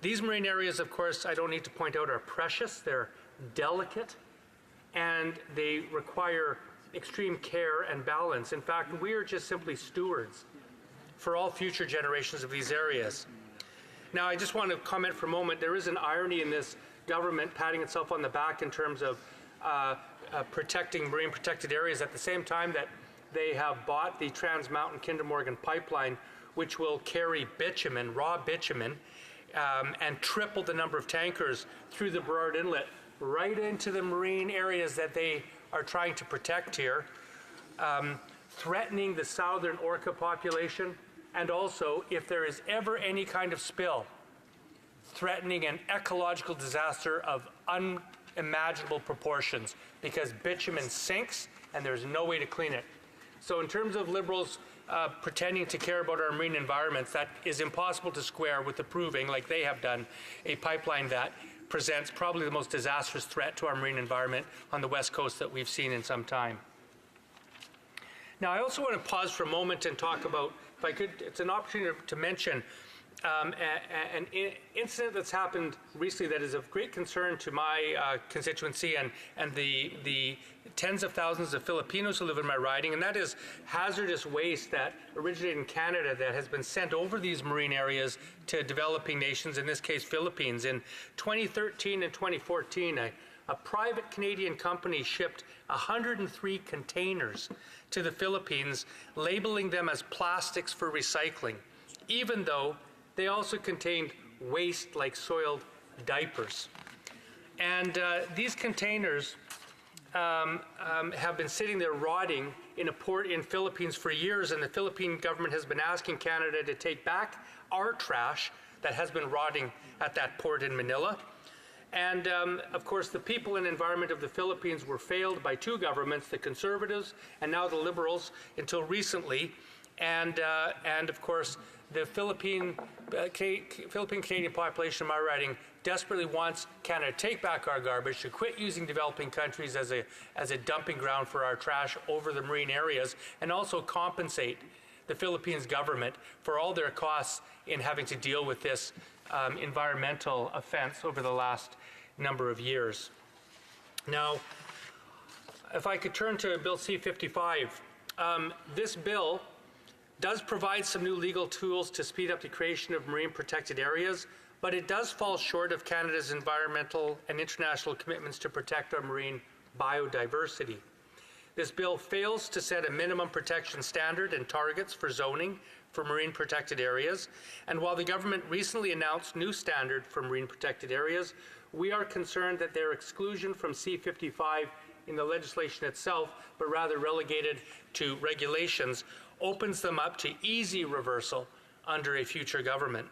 S17: These marine areas, of course, I don't need to point out, are precious, they're delicate, and they require extreme care and balance. In fact, we are just simply stewards for all future generations of these areas. Now, I just want to comment for a moment. There is an irony in this government patting itself on the back in terms of protecting marine protected areas at the same time that they have bought the Trans Mountain Kinder Morgan pipeline, which will carry bitumen, raw bitumen, and triple the number of tankers through the Burrard Inlet right into the marine areas that they are trying to protect here, threatening the southern orca population, and also, if there is ever any kind of spill, threatening an ecological disaster of unimaginable proportions, because bitumen sinks and there's no way to clean it. So in terms of Liberals pretending to care about our marine environments, that is impossible to square with approving, like they have done, a pipeline that presents probably the most disastrous threat to our marine environment on the West Coast that we've seen in some time. Now, I also want to pause for a moment and talk about, if I could, it's an opportunity to mention an incident that's happened recently that is of great concern to my constituency and the tens of thousands of Filipinos who live in my riding, and that is hazardous waste that originated in Canada that has been sent over these marine areas to developing nations, in this case Philippines. In 2013 and 2014, a private Canadian company shipped 103 containers to the Philippines, labeling them as plastics for recycling, even though they also contained waste like soiled diapers. And these containers have been sitting there rotting in a port in Philippines for years, and the Philippine government has been asking Canada to take back our trash that has been rotting at that port in Manila. And of course, the people and environment of the Philippines were failed by two governments, the Conservatives and now the Liberals, until recently. And of course, the Philippine-Canadian population of my riding desperately wants Canada to take back our garbage, to quit using developing countries as a dumping ground for our trash over the marine areas, and also compensate the Philippines government for all their costs in having to deal with this environmental offense over the last number of years. Now, if I could turn to Bill C-55, this bill does provide some new legal tools to speed up the creation of marine protected areas, but it does fall short of Canada's environmental and international commitments to protect our marine biodiversity. This bill fails to set a minimum protection standard and targets for zoning for marine protected areas, and while the government recently announced new standard for marine protected areas, we are concerned that their exclusion from C-55 in the legislation itself, but rather relegated to regulations, opens them up to easy reversal under a future government.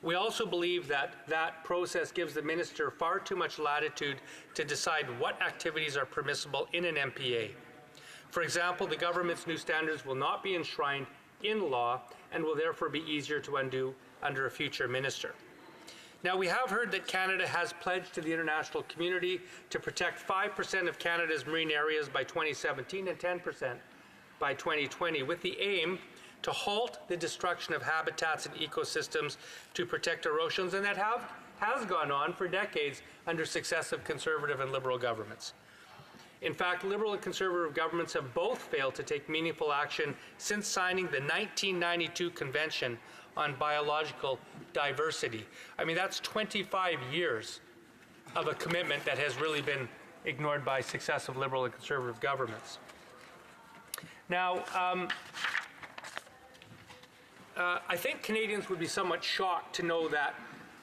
S17: We also believe that that process gives the minister far too much latitude to decide what activities are permissible in an MPA. For example, the government's new standards will not be enshrined in law and will therefore be easier to undo under a future minister. Now, we have heard that Canada has pledged to the international community to protect 5% of Canada's marine areas by 2017 and 10% by 2020, with the aim to halt the destruction of habitats and ecosystems to protect our oceans, and that has gone on for decades under successive Conservative and Liberal governments. In fact, Liberal and Conservative governments have both failed to take meaningful action since signing the 1992 Convention on Biological Diversity. I mean, that's 25 years of a commitment that has really been ignored by successive Liberal and Conservative governments. Now, I think Canadians would be somewhat shocked to know that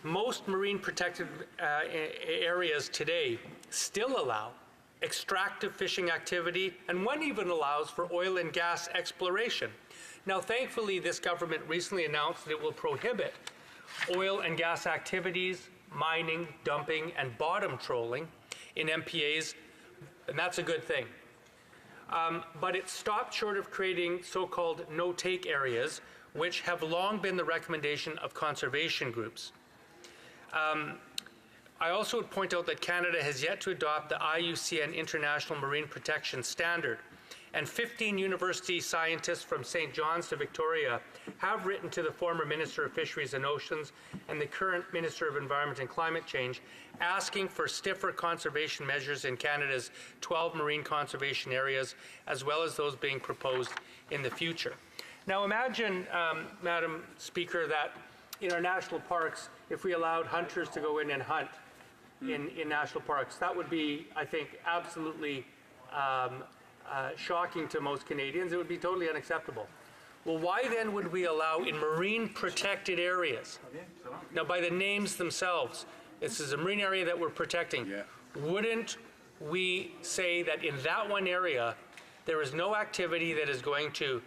S17: most marine protected areas today still allow extractive fishing activity, and one even allows for oil and gas exploration. Now, thankfully, this government recently announced that it will prohibit oil and gas activities, mining, dumping, and bottom trolling in MPAs, and that's a good thing. But it stopped short of creating so-called no-take areas, which have long been the recommendation of conservation groups. I also would point out that Canada has yet to adopt the IUCN International Marine Protection Standard, and 15 university scientists from St. John's to Victoria have written to the former Minister of Fisheries and Oceans and the current Minister of Environment and Climate Change, asking for stiffer conservation measures in Canada's 12 marine conservation areas, as well as those being proposed in the future. Now imagine, Madam Speaker, that in our national parks, if we allowed hunters to go in and hunt in national parks, that would be, I think, absolutely shocking to most Canadians. It would be totally unacceptable. Well, why then would we allow in marine protected areas? Now, by the names themselves, this is a marine area that we're protecting. Yeah. Wouldn't we say that in that one area, there is no activity that is going to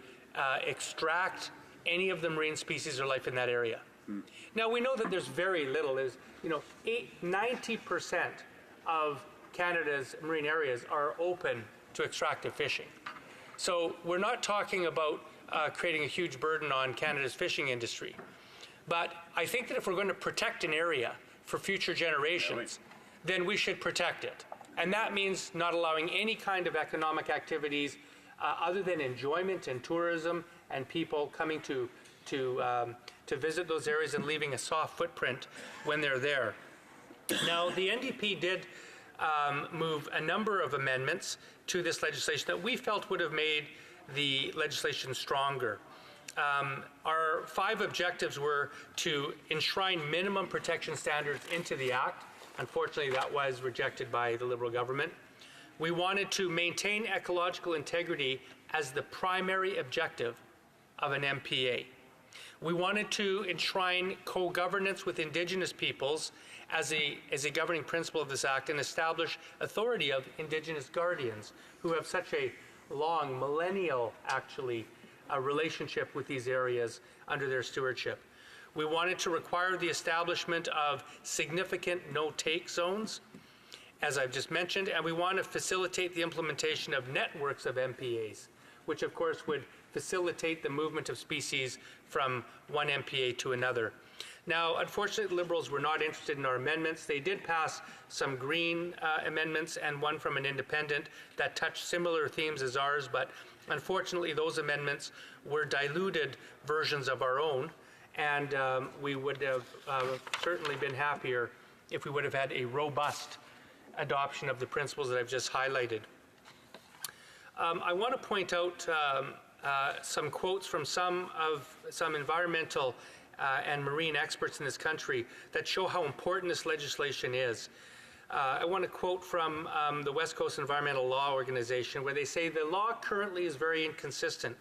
S17: extract any of the marine species or life in that area? Now, we know that there's very little. There's, 90% of Canada's marine areas are open to extractive fishing. So we're not talking about creating a huge burden on Canada's fishing industry. But I think that if we're going to protect an area for future generations, then we should protect it. And that means not allowing any kind of economic activities other than enjoyment and tourism and people coming to visit those areas and leaving a soft footprint when they're there. Now, the NDP did move a number of amendments to this legislation that we felt would have made the legislation stronger. Our 5 objectives were to enshrine minimum protection standards into the Act. Unfortunately, that was rejected by the Liberal government. We wanted to maintain ecological integrity as the primary objective of an MPA. We wanted to enshrine co-governance with Indigenous peoples as a governing principle of this Act and establish authority of Indigenous guardians who have such a long, millennial, actually, relationship with these areas under their stewardship. We wanted to require the establishment of significant no-take zones, as I've just mentioned, and we want to facilitate the implementation of networks of MPAs which of course would facilitate the movement of species from one MPA to another. Now, unfortunately, Liberals were not interested in our amendments. They did pass some Green amendments and one from an independent that touched similar themes as ours, but unfortunately, those amendments were diluted versions of our own, and we would have certainly been happier if we would have had a robust adoption of the principles that I've just highlighted. I want to point out some quotes from some environmental and marine experts in this country that show how important this legislation is. I want to quote from the West Coast Environmental Law Organization, where they say the law currently is very inconsistent.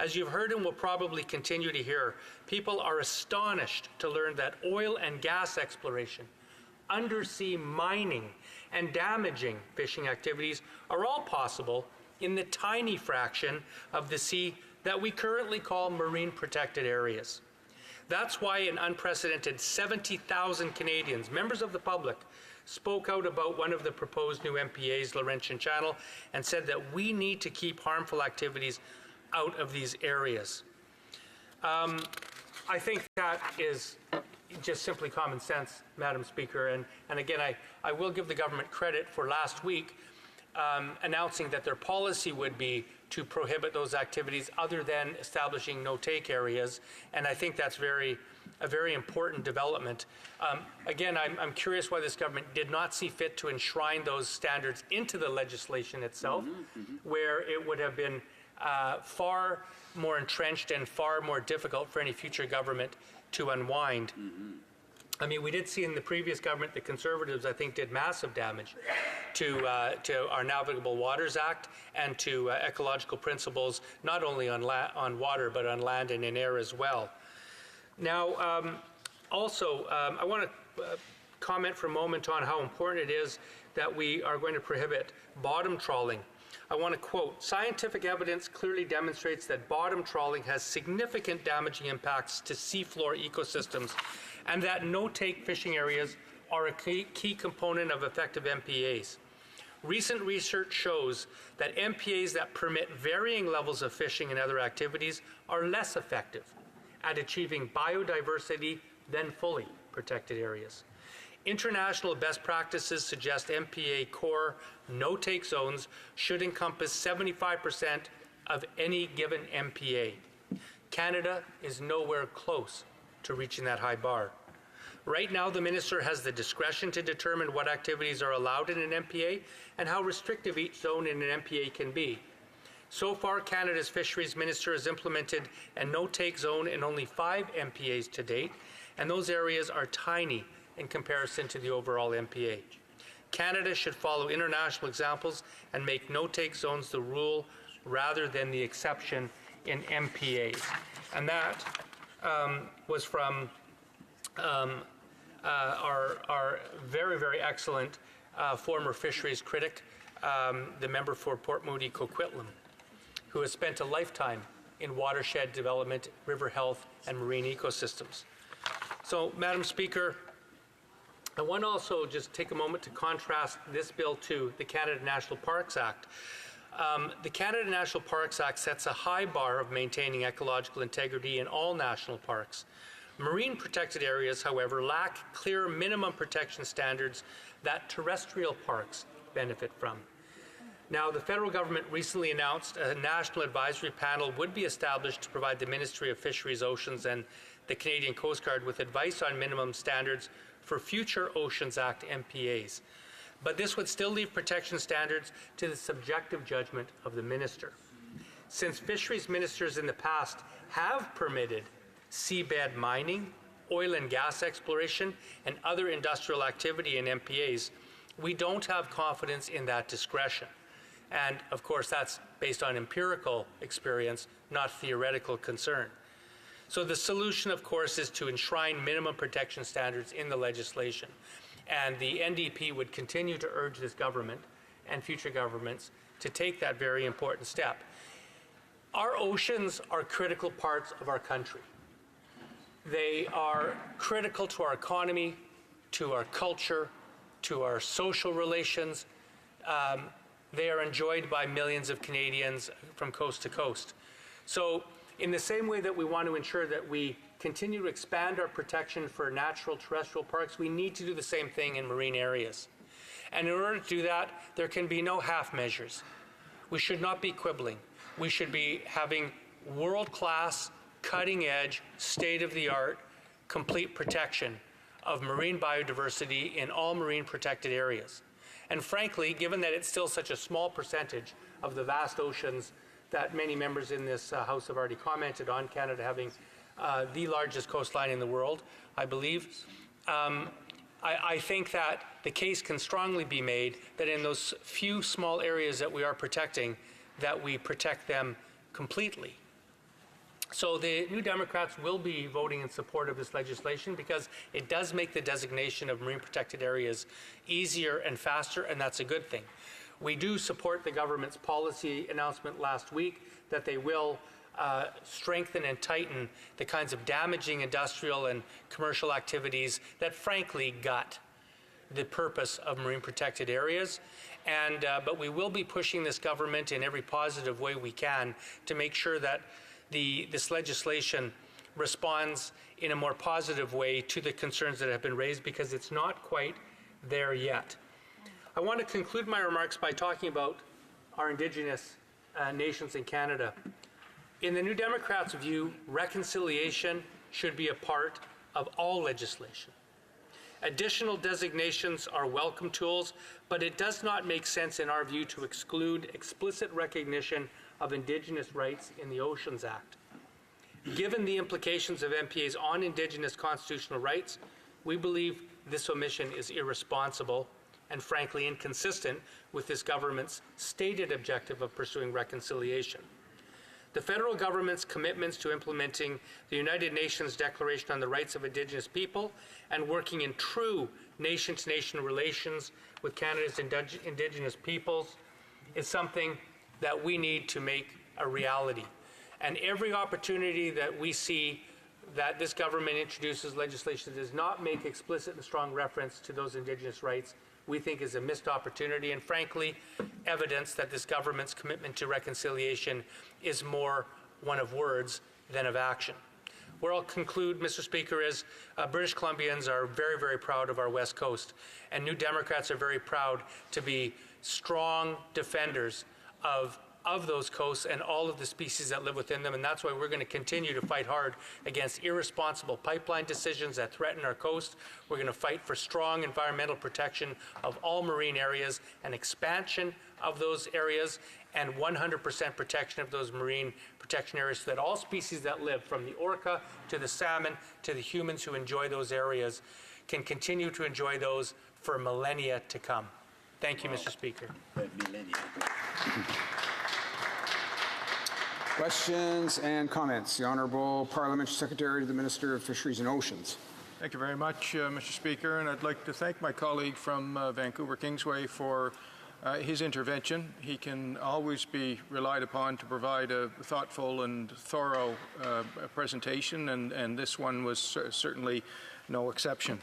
S17: As you've heard and will probably continue to hear, people are astonished to learn that oil and gas exploration, undersea mining, and damaging fishing activities are all possible in the tiny fraction of the sea that we currently call marine protected areas. That's why an unprecedented 70,000 Canadians, members of the public, spoke out about one of the proposed new MPAs, Laurentian Channel, and said that we need to keep harmful activities out of these areas. I think that is just simply common sense, Madam Speaker. And again, I will give the government credit for last week announcing that their policy would be to prohibit those activities other than establishing no-take areas. And I think that's a very important development. Again, I'm curious why this government did not see fit to enshrine those standards into the legislation itself, where it would have been far more entrenched and far more difficult for any future government to unwind. I mean, we did see in the previous government, the Conservatives, I think, did massive damage to our Navigable Waters Act and to ecological principles, not only on water, but on land and in air as well. Now, also, I want to comment for a moment on how important it is that we are going to prohibit bottom trawling. I want to quote, "Scientific evidence clearly demonstrates that bottom trawling has significant damaging impacts to seafloor ecosystems and that no-take fishing areas are a key component of effective MPAs. Recent research shows that MPAs that permit varying levels of fishing and other activities are less effective at achieving biodiversity than fully protected areas. International best practices suggest MPA core no-take zones should encompass 75% of any given MPA. Canada is nowhere close to reaching that high bar. Right now, the minister has the discretion to determine what activities are allowed in an MPA and how restrictive each zone in an MPA can be. So far, Canada's fisheries minister has implemented a no-take zone in only 5 MPAs to date, and those areas are tiny in comparison to the overall MPA. Canada should follow international examples and make no-take zones the rule rather than the exception in MPAs. And that was from our very, very excellent former fisheries critic, the member for Port Moody Coquitlam, who has spent a lifetime in watershed development, river health, and marine ecosystems. So, Madam Speaker, I want to also just take a moment to contrast this bill to the Canada National Parks Act. The Canada National Parks Act sets a high bar of maintaining ecological integrity in all national parks. Marine protected areas, however, lack clear minimum protection standards that terrestrial parks benefit from. Now, the federal government recently announced a national advisory panel would be established to provide the Ministry of Fisheries, Oceans, and the Canadian Coast Guard with advice on minimum standards for future Oceans Act MPAs. But this would still leave protection standards to the subjective judgment of the minister. Since fisheries ministers in the past have permitted seabed mining, oil and gas exploration, and other industrial activity in MPAs, we don't have confidence in that discretion. And of course, that's based on empirical experience, not theoretical concern. So the solution, of course, is to enshrine minimum protection standards in the legislation. And the NDP would continue to urge this government and future governments to take that very important step. Our oceans are critical parts of our country. They are critical to our economy, to our culture, to our social relations. they are enjoyed by millions of Canadians from coast to coast. So in the same way that we want to ensure that we continue to expand our protection for natural terrestrial parks, we need to do the same thing in marine areas. And in order to do that, there can be no half measures. We should not be quibbling. We should be having world-class, cutting-edge, state-of-the-art, complete protection of marine biodiversity in all marine protected areas. And frankly, given that it's still such a small percentage of the vast oceans that many members in this House have already commented on, Canada having the largest coastline in the world, I believe, I think that the case can strongly be made that in those few small areas that we are protecting, that we protect them completely. So the New Democrats will be voting in support of this legislation because it does make the designation of marine protected areas easier and faster, and that's a good thing. We do support the government's policy announcement last week that they will strengthen and tighten the kinds of damaging industrial and commercial activities that frankly gut the purpose of marine protected areas. But we will be pushing this government in every positive way we can to make sure that this legislation responds in a more positive way to the concerns that have been raised, because it's not quite there yet. I want to conclude my remarks by talking about our Indigenous nations in Canada. In the New Democrats' view, reconciliation should be a part of all legislation. Additional designations are welcome tools, but it does not make sense in our view to exclude explicit recognition of Indigenous rights in the Oceans Act. Given the implications of MPAs on Indigenous constitutional rights, we believe this omission is irresponsible and frankly inconsistent with this government's stated objective of pursuing reconciliation. The federal government's commitments to implementing the United Nations Declaration on the Rights of Indigenous People and working in true nation-to-nation relations with Canada's Indigenous peoples is something that we need to make a reality. And every opportunity that we see that this government introduces legislation that does not make explicit and strong reference to those Indigenous rights, we think is a missed opportunity, and frankly, evidence that this government's commitment to reconciliation is more one of words than of action. Where I'll conclude, Mr. Speaker, is British Columbians are very, very proud of our West Coast, and New Democrats are very proud to be strong defenders of those coasts and all of the species that live within them, and that's why we're going to continue to fight hard against irresponsible pipeline decisions that threaten our coast. We're going to fight for strong environmental protection of all marine areas and expansion of those areas and 100% protection of those marine protection areas so that all species that live, from the orca to the salmon to the humans who enjoy those areas, can continue to enjoy those for millennia to come. Thank you, Mr. Speaker.
S7: Questions and comments? The Honourable Parliamentary Secretary to the Minister of Fisheries and Oceans.
S1: Thank you very much, Mr. Speaker, and I'd like to thank my colleague from Vancouver Kingsway for his intervention. He can always be relied upon to provide a thoughtful and thorough presentation, and this one was certainly no exception.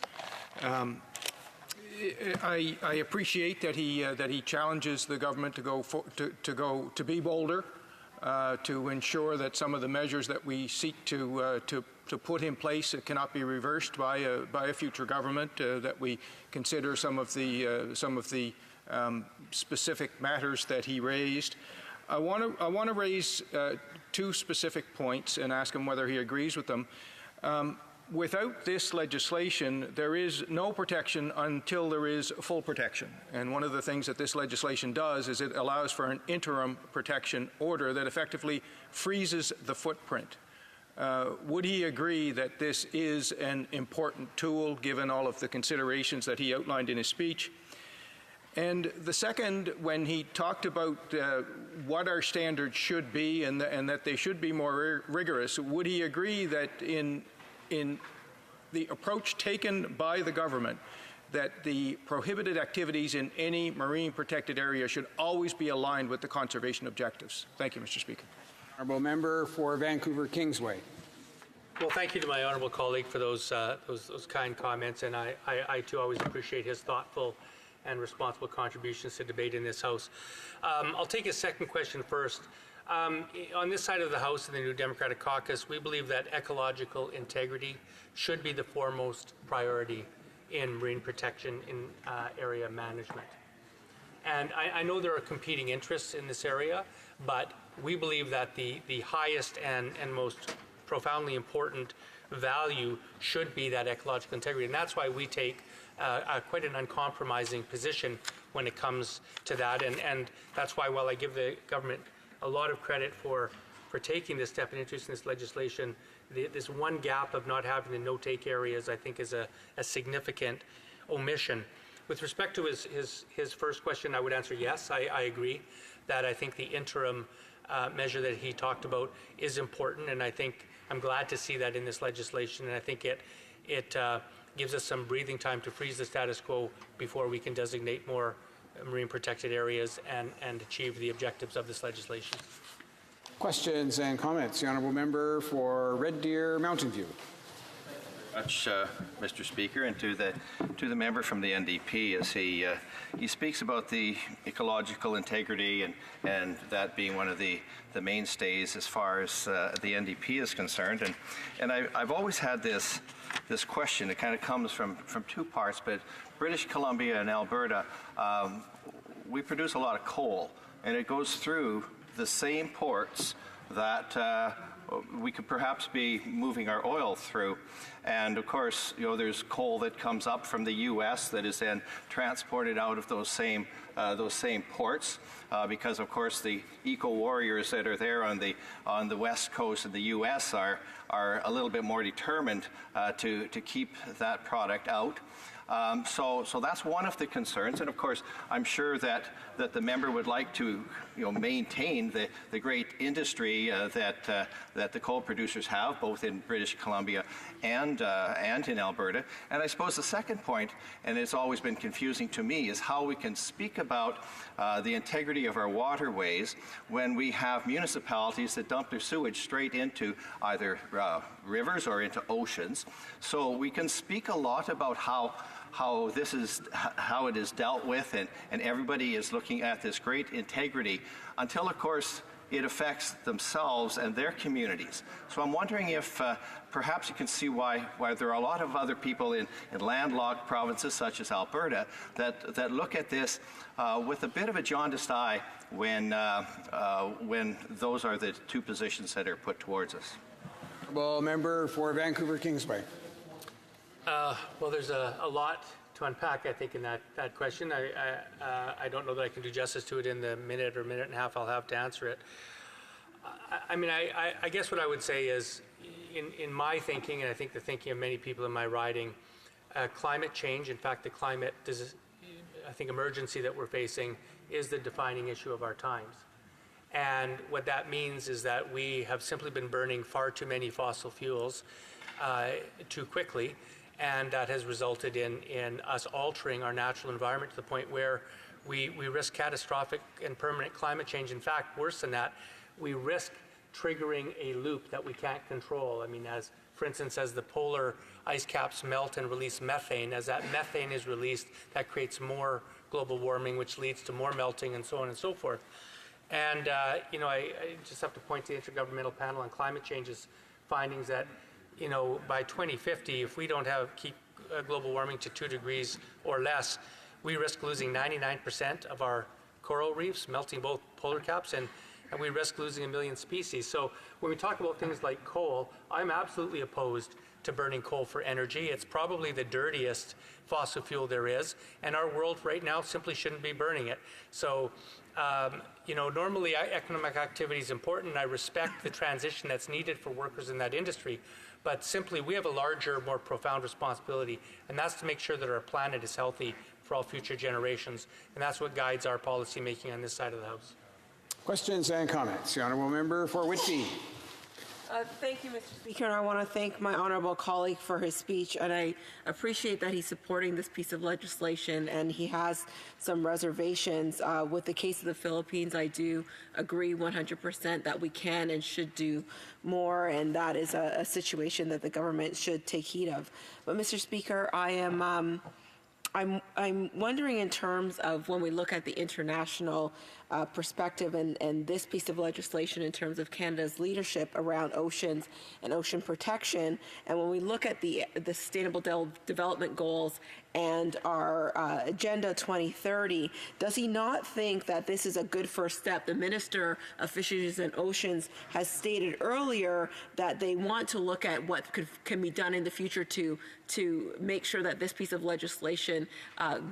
S1: I appreciate that he challenges the government to be bolder, to ensure that some of the measures that we seek to put in place cannot be reversed by a future government. That we consider some of the specific matters that he raised. I want to raise two specific points and ask him whether he agrees with them. Without this legislation, there is no protection until there is full protection. And one of the things that this legislation does is it allows for an interim protection order that effectively freezes the footprint. Would he agree that this is an important tool, given all of the considerations that he outlined in his speech? And the second, when he talked about what our standards should be and that they should be more rigorous, would he agree that in the approach taken by the government, that the prohibited activities in any marine protected area should always be aligned with the conservation objectives? Thank you, Mr. Speaker.
S7: Honourable Member for Vancouver Kingsway.
S17: Well, thank you to my honourable colleague for those kind comments, and I too always appreciate his thoughtful and responsible contributions to debate in this House. I'll take a second question first. On this side of the House in the New Democratic Caucus, we believe that ecological integrity should be the foremost priority in marine protection in area management. And I know there are competing interests in this area, but we believe that the highest and most profoundly important value should be that ecological integrity. And that's why we take quite an uncompromising position when it comes to that. And that's why, while I give the government a lot of credit for taking this step and introducing this legislation, this one gap of not having the no-take areas, I think, is a significant omission. With respect to his first question, I would answer yes, I agree that I think the interim measure that he talked about is important, and I think I'm glad to see that in this legislation, and I think it gives us some breathing time to freeze the status quo before we can designate more marine protected areas and achieve the objectives of this legislation.
S7: Questions and comments? The Honourable Member for Red Deer Mountain View.
S16: Much, Mr. Speaker, and to the member from the NDP, as he speaks about the ecological integrity and that being one of the mainstays as far as the NDP is concerned, and I've always had this question. It kind of comes from two parts, but British Columbia and Alberta, we produce a lot of coal, and it goes through the same ports that we could perhaps be moving our oil through. And of course, there's coal that comes up from the U.S. that is then transported out of those same ports, because of course the eco-warriors that are there on the west coast of the U.S. are a little bit more determined to keep that product out. So that's one of the concerns, and of course, I'm sure that the member would like to, maintain the great industry that the coal producers have, both in British Columbia and in Alberta. And I suppose the second point, and it's always been confusing to me, is how we can speak about the integrity of our waterways when we have municipalities that dump their sewage straight into either rivers or into oceans. So we can speak a lot about how it is dealt with, and everybody is looking at this great integrity until, of course, it affects themselves and their communities. So I'm wondering if perhaps you can see why there are a lot of other people in landlocked provinces such as Alberta that look at this with a bit of a jaundiced eye when those are the two positions that are put towards us.
S7: Well, member for Vancouver Kingsway.
S17: Well, there's a lot to unpack, I think, in that question. I don't know that I can do justice to it in the minute or minute and a half I'll have to answer it. I guess what I would say is, in my thinking, and I think the thinking of many people in my riding, climate change, in fact, the climate, emergency that we're facing is the defining issue of our times. And what that means is that we have simply been burning far too many fossil fuels too quickly, and that has resulted in us altering our natural environment to the point where we risk catastrophic and permanent climate change. In fact, worse than that, we risk triggering a loop that we can't control. As, for instance, as the polar ice caps melt and release methane, as that methane is released, that creates more global warming, which leads to more melting and so on and so forth. And, I just have to point to the Intergovernmental Panel on Climate Change's findings that, by 2050, if we don't keep global warming to 2 degrees or less, we risk losing 99% of our coral reefs, melting both polar caps, and we risk losing 1 million species. So when we talk about things like coal, I'm absolutely opposed to burning coal for energy. It's probably the dirtiest fossil fuel there is, and our world right now simply shouldn't be burning it. So, normally economic activity is important, and I respect the transition that's needed for workers in that industry. But simply, we have a larger, more profound responsibility, and that's to make sure that our planet is healthy for all future generations. And that's what guides our policy making on this side of the House.
S7: Questions and comments? The Honourable Member for Whitby.
S14: Thank you, Mr. Speaker, and I want to thank my honourable colleague for his speech, and I appreciate that he's supporting this piece of legislation, and he has some reservations. With the case of the Philippines, I do agree 100% that we can and should do more, and that is a situation that the government should take heed of. But, Mr. Speaker, I am I'm wondering in terms of when we look at the international perspective and this piece of legislation in terms of Canada's leadership around oceans and ocean protection, and when we look at the Sustainable Development Goals and our Agenda 2030, does he not think that this is a good first step? The Minister of Fisheries and Oceans has stated earlier that they want to look at what can be done in the future to make sure that this piece of legislation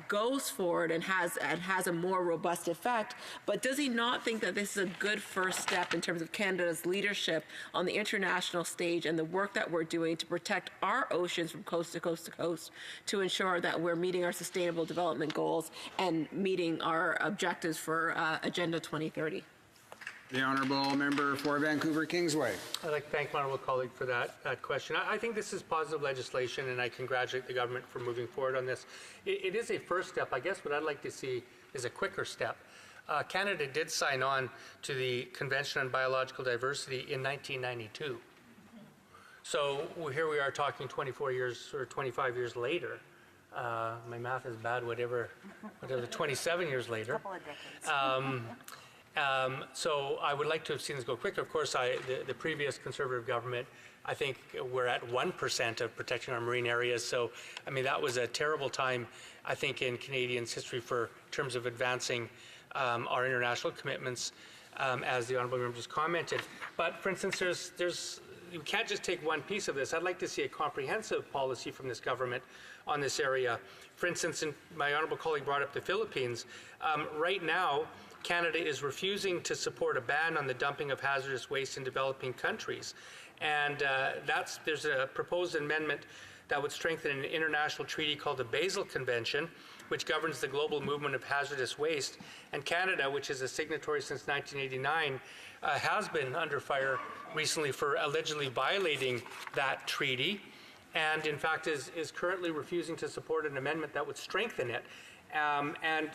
S14: goes forward and has a more robust effect. But does he not think that this is a good first step in terms of Canada's leadership on the international stage and the work that we're doing to protect our oceans from coast to coast to coast to ensure that we're meeting our Sustainable Development Goals and meeting our objectives for Agenda 2030?
S7: The Honourable Member for Vancouver Kingsway.
S17: I'd like to thank my honourable colleague for that question. I think this is positive legislation, and I congratulate the government for moving forward on this. It is a first step. I guess what I'd like to see is a quicker step. Canada did sign on to the Convention on Biological Diversity in 1992. So here we are talking 24 years or 25 years later. My math is bad, whatever 27 years later.
S6: A couple of decades.
S17: So I would like to have seen this go quicker. Of course, the previous Conservative government, I think we're at 1% of protecting our marine areas. So, I mean, that was a terrible time, I think, in Canadians' history in terms of advancing our international commitments, as the Honourable Member just commented. But, for instance, you can't just take one piece of this. I'd like to see a comprehensive policy from this government on this area. For instance, my honourable colleague brought up the Philippines. Right now, Canada is refusing to support a ban on the dumping of hazardous waste in developing countries. And there's a proposed amendment that would strengthen an international treaty called the Basel Convention, which governs the global movement of hazardous waste. And Canada, which is a signatory since 1989, has been under fire recently for allegedly violating that treaty, and in fact is currently refusing to support an amendment that would strengthen it. And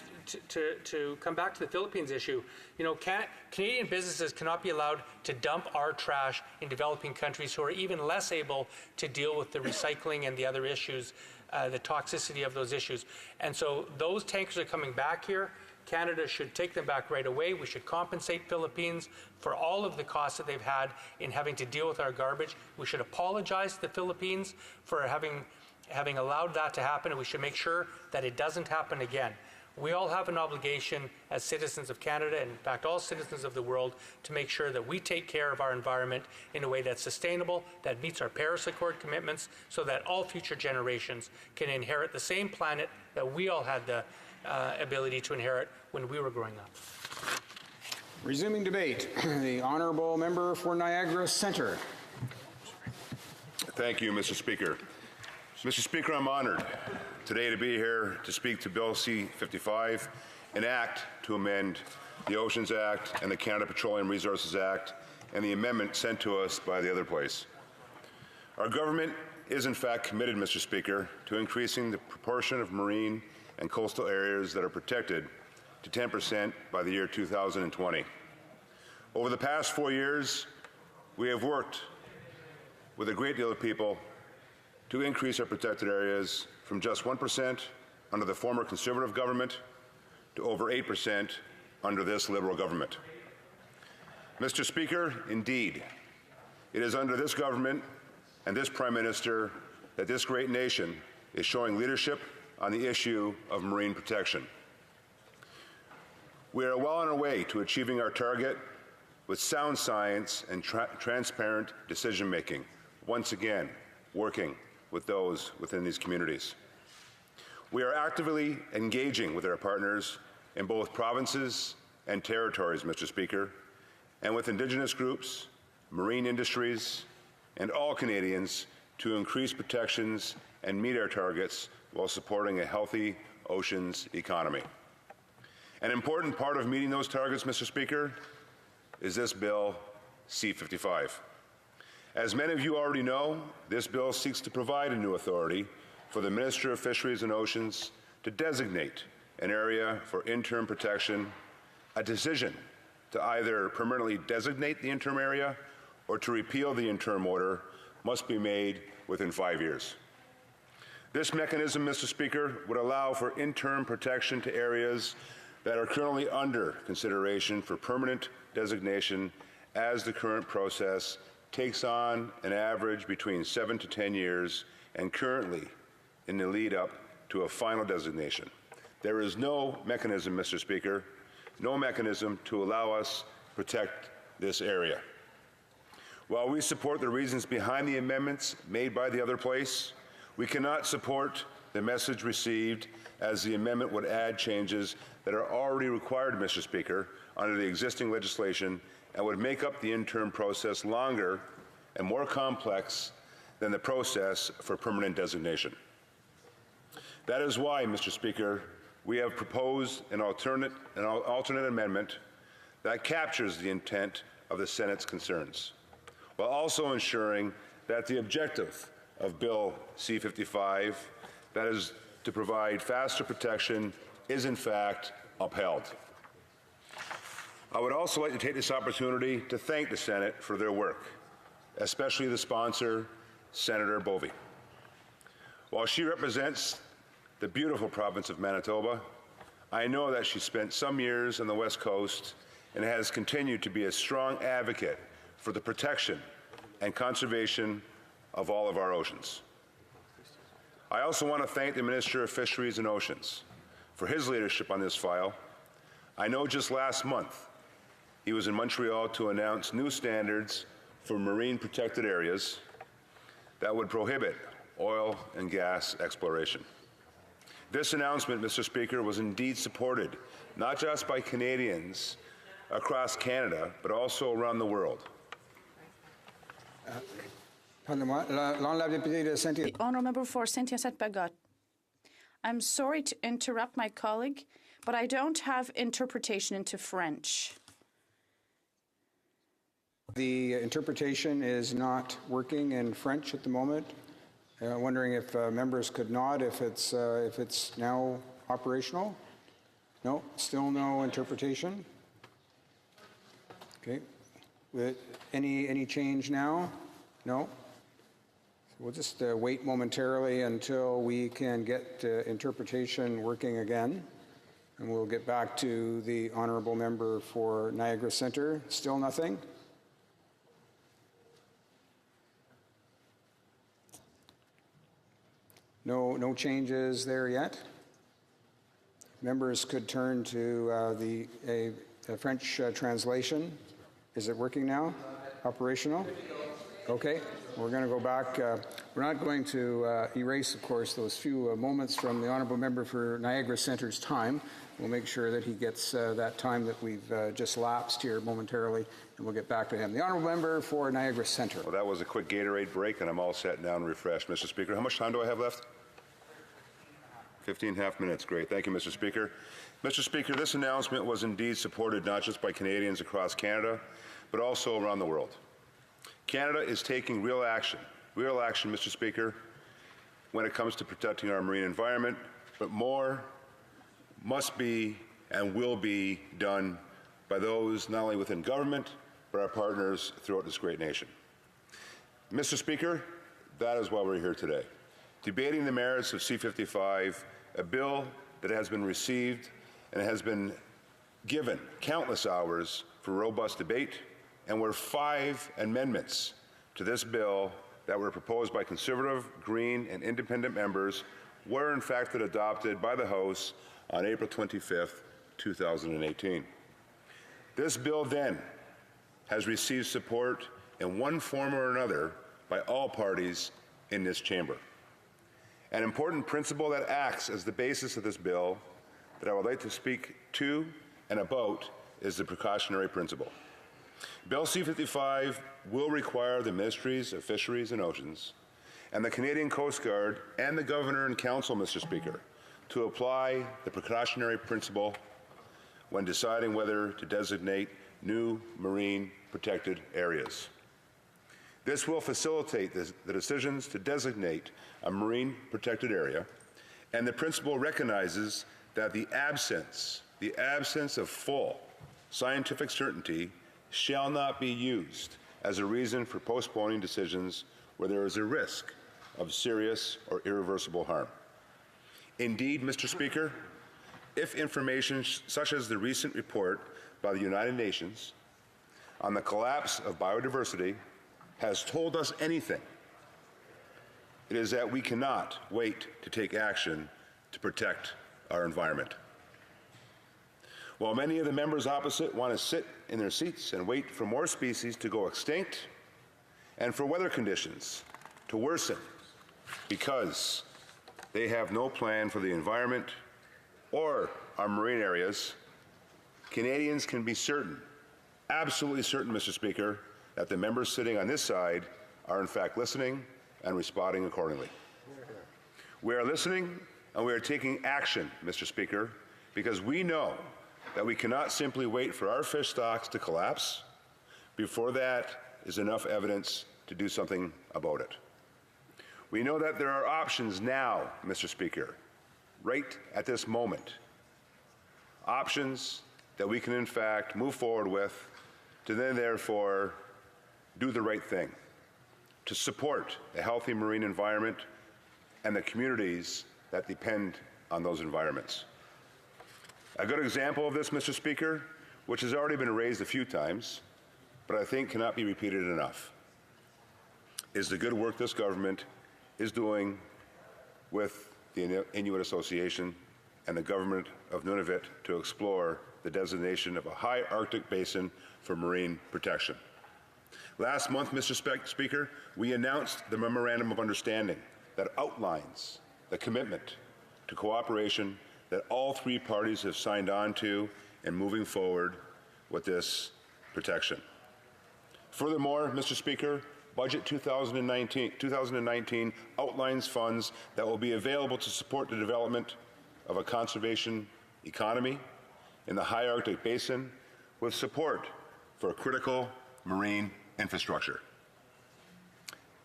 S17: to come back to the Philippines issue, you know, Canadian businesses cannot be allowed to dump our trash in developing countries who are even less able to deal with the recycling and the other issues, the toxicity of those issues. And so those tankers are coming back here. Canada should take them back right away. We should compensate Philippines for all of the costs that they've had in having to deal with our garbage. We should apologize to the Philippines for having allowed that to happen, and we should make sure that it doesn't happen again. We all have an obligation as citizens of Canada, and in fact all citizens of the world, to make sure that we take care of our environment in a way that's sustainable, that meets our Paris Accord commitments, so that all future generations can inherit the same planet that we all had the ability to inherit when we were growing up.
S7: Resuming debate, the Honourable Member for Niagara Centre.
S15: Thank you, Mr. Speaker. Mr. Speaker, I'm honored today to be here to speak to Bill C-55, an act to amend the Oceans Act and the Canada Petroleum Resources Act, and the amendment sent to us by the other place. Our government is in fact committed, Mr. Speaker, to increasing the proportion of marine and coastal areas that are protected to 10% by the year 2020. Over the past 4 years, we have worked with a great deal of people to increase our protected areas from just 1% under the former Conservative government to over 8% under this Liberal government. Mr. Speaker, indeed, it is under this government and this Prime Minister that this great nation is showing leadership on the issue of marine protection. We are well on our way to achieving our target with sound science and transparent decision-making, once again working with those within these communities. We are actively engaging with our partners in both provinces and territories, Mr. Speaker, and with Indigenous groups, marine industries, and all Canadians to increase protections and meet our targets while supporting a healthy oceans economy. An important part of meeting those targets, Mr. Speaker, is this Bill C-55. As many of you already know, this bill seeks to provide a new authority for the Minister of Fisheries and Oceans to designate an area for interim protection. A decision to either permanently designate the interim area or to repeal the interim order must be made within 5 years. This mechanism, Mr. Speaker, would allow for interim protection to areas that are currently under consideration for permanent designation, as the current process takes on an average between 7 to 10 years and currently in the lead up to a final designation. There is no mechanism, Mr. Speaker, no mechanism to allow us to protect this area. While we support the reasons behind the amendments made by the other place, we cannot support the message received, as the amendment would add changes that are already required, Mr. Speaker, under the existing legislation, and would make up the interim process longer and more complex than the process for permanent designation. That is why, Mr. Speaker, we have proposed an alternate amendment that captures the intent of the Senate's concerns, while also ensuring that the objective of Bill C-55, that is to provide faster protection, is in fact upheld. I would also like to take this opportunity to thank the Senate for their work, especially the sponsor, Senator Bovey. While she represents the beautiful province of Manitoba, I know that she spent some years on the West Coast and has continued to be a strong advocate for the protection and conservation of all of our oceans. I also want to thank the Minister of Fisheries and Oceans for his leadership on this file. I know just last month he was in Montreal to announce new standards for marine protected areas that would prohibit oil and gas exploration. This announcement, Mr. Speaker, was indeed supported not just by Canadians across Canada, but also around the world.
S18: The honourable member for Saint-Hyacinthe-Bagotte. I'm sorry to interrupt my colleague, but I don't have interpretation into French.
S7: The interpretation is not working in French at the moment. Wondering if members could nod if it's now operational. No, still no interpretation. Okay. Any change now? No. So we'll just wait momentarily until we can get interpretation working again, and we'll get back to the honourable member for Niagara Centre. Still nothing. No changes there yet. Members could turn to a French translation. Is it working now? Operational? Okay. We're going to go back. We're not going to erase, of course, those few moments from the honourable member for Niagara Centre's time. We'll make sure that he gets that time that we've just lapsed here momentarily, and we'll get back to him. The honourable member for Niagara Centre.
S15: Well, that was a quick Gatorade break, and I'm all set now and refreshed, Mr. Speaker. How much time do I have left? 15.5 minutes. Great. Thank you, Mr. Speaker. Mr. Speaker, this announcement was indeed supported not just by Canadians across Canada, but also around the world. Canada is taking real action, Mr. Speaker, when it comes to protecting our marine environment, but more must be and will be done by those not only within government, but our partners throughout this great nation. Mr. Speaker, that is why we're here today, debating the merits of C-55, a bill that has been received and has been given countless hours for robust debate, and were 5 amendments to this bill that were proposed by Conservative, Green, and Independent members were in fact adopted by the House on April 25th, 2018. This bill then has received support in one form or another by all parties in this chamber. An important principle that acts as the basis of this bill that I would like to speak to and about is the precautionary principle. Bill C-55 will require the Ministries of Fisheries and Oceans and the Canadian Coast Guard and the Governor and Council, Mr. Speaker, to apply the precautionary principle when deciding whether to designate new marine protected areas. This will facilitate the decisions to designate a marine protected area, and the principle recognizes that the absence of full scientific certainty shall not be used as a reason for postponing decisions where there is a risk of serious or irreversible harm. Indeed, Mr. Speaker, if information such as the recent report by the United Nations on the collapse of biodiversity has told us anything, it is that we cannot wait to take action to protect our environment. While many of the members opposite want to sit in their seats and wait for more species to go extinct and for weather conditions to worsen because they have no plan for the environment or our marine areas, Canadians can be certain, absolutely certain, Mr. Speaker, that the members sitting on this side are in fact listening and responding accordingly. We are listening and we are taking action, Mr. Speaker, because we know that we cannot simply wait for our fish stocks to collapse before that is enough evidence to do something about it. We know that there are options now, Mr. Speaker, right at this moment, options that we can in fact move forward with to then therefore do the right thing, to support a healthy marine environment and the communities that depend on those environments. A good example of this, Mr. Speaker, which has already been raised a few times, but I think cannot be repeated enough, is the good work this government is doing with the Inuit Association and the government of Nunavut to explore the designation of a high Arctic basin for marine protection. Last month, Mr. Speaker, we announced the Memorandum of Understanding that outlines the commitment to cooperation that all three parties have signed on to in moving forward with this protection. Furthermore, Mr. Speaker, Budget 2019 outlines funds that will be available to support the development of a conservation economy in the high Arctic basin with support for critical marine infrastructure.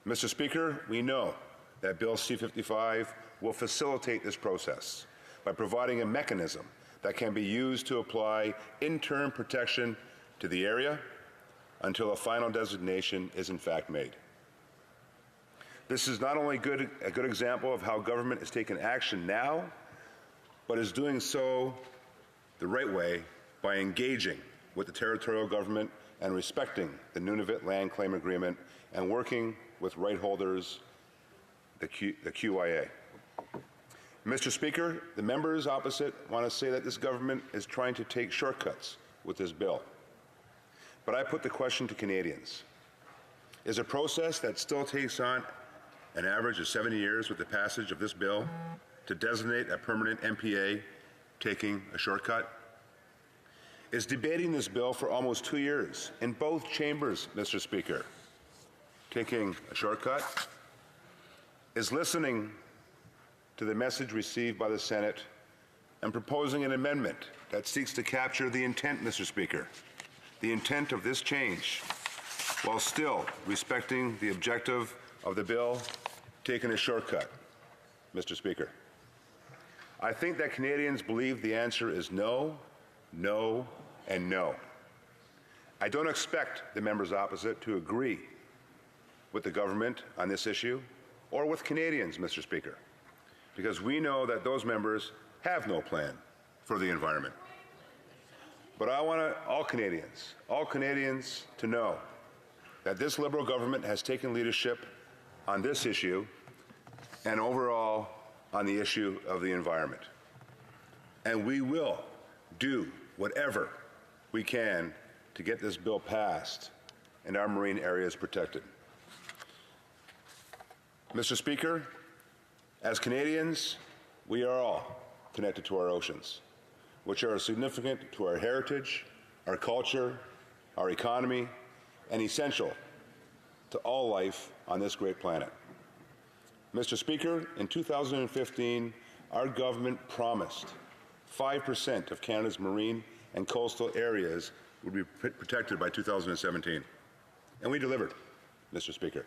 S15: Mr. Speaker, we know that Bill C-55 will facilitate this process by providing a mechanism that can be used to apply interim protection to the area until a final designation is in fact made. This is not only a good example of how government is taking action now, but is doing so the right way by engaging with the territorial government and respecting the Nunavut Land Claim Agreement and working with right holders, the QIA. Mr. Speaker, the members opposite want to say that this government is trying to take shortcuts with this bill. But I put the question to Canadians. Is a process that still takes on an average of 70 years with the passage of this bill to designate a permanent MPA taking a shortcut? Is debating this bill for almost 2 years in both chambers, Mr. Speaker, taking a shortcut? Is listening to the message received by the Senate and proposing an amendment that seeks to capture the intent, Mr. Speaker, the intent of this change, while still respecting the objective of the bill, taking a shortcut, Mr. Speaker? I think that Canadians believe the answer is no, no, and no. I don't expect the members opposite to agree with the government on this issue or with Canadians, Mr. Speaker, because we know that those members have no plan for the environment. But I want all Canadians to know that this Liberal government has taken leadership on this issue and overall on the issue of the environment. And we will do whatever we can to get this bill passed and our marine areas protected. Mr. Speaker, as Canadians, we are all connected to our oceans, which are significant to our heritage, our culture, our economy, and essential to all life on this great planet. Mr. Speaker, in 2015, our government promised 5% of Canada's marine and coastal areas would be protected by 2017. And we delivered, Mr. Speaker.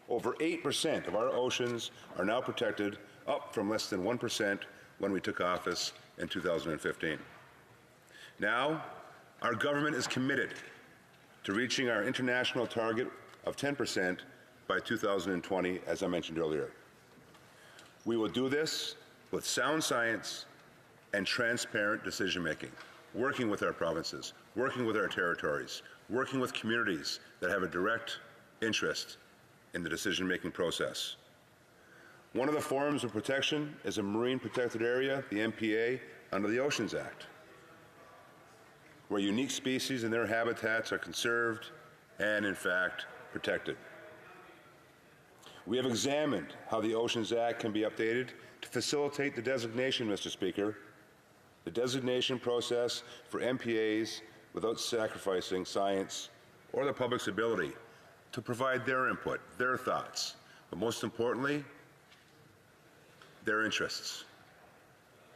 S15: Over 8% of our oceans are now protected, up from less than 1% when we took office in 2015. Now, our government is committed to reaching our international target of 10% by 2020, as I mentioned earlier. We will do this with sound science and transparent decision-making, working with our provinces, working with our territories, working with communities that have a direct interest in the decision-making process. One of the forms of protection is a marine protected area, the MPA, under the Oceans Act, where unique species and their habitats are conserved and, in fact, protected. We have examined how the Oceans Act can be updated to facilitate the designation, Mr. Speaker, the designation process for MPAs without sacrificing science or the public's ability to provide their input, their thoughts, but most importantly, their interests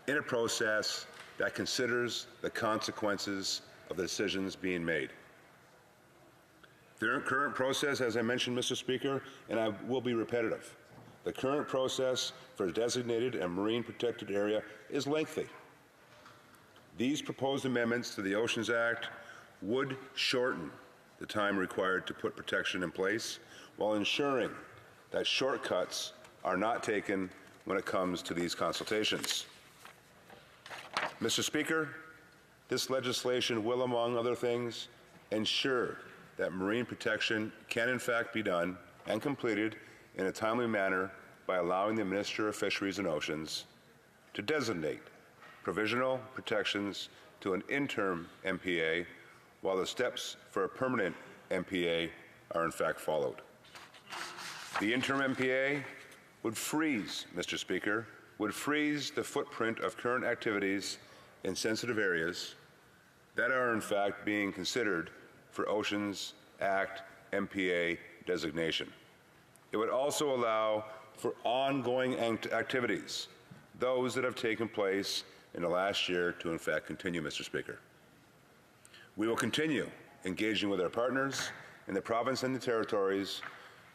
S15: in a process that considers the consequences of the decisions being made. The current process, as I mentioned, Mr. Speaker, and I will be repetitive, the current process for a designated and marine protected area is lengthy. These proposed amendments to the Oceans Act would shorten the time required to put protection in place while ensuring that shortcuts are not taken when it comes to these consultations. Mr. Speaker, this legislation will, among other things, ensure that marine protection can in fact be done and completed in a timely manner by allowing the Minister of Fisheries and Oceans to designate provisional protections to an interim MPA while the steps for a permanent MPA are in fact followed. The interim MPA would freeze, Mr. Speaker, would freeze the footprint of current activities in sensitive areas that are in fact being considered for Oceans Act MPA designation. It would also allow for ongoing activities, those that have taken place in the last year, to in fact continue, Mr. Speaker. We will continue engaging with our partners in the province and the territories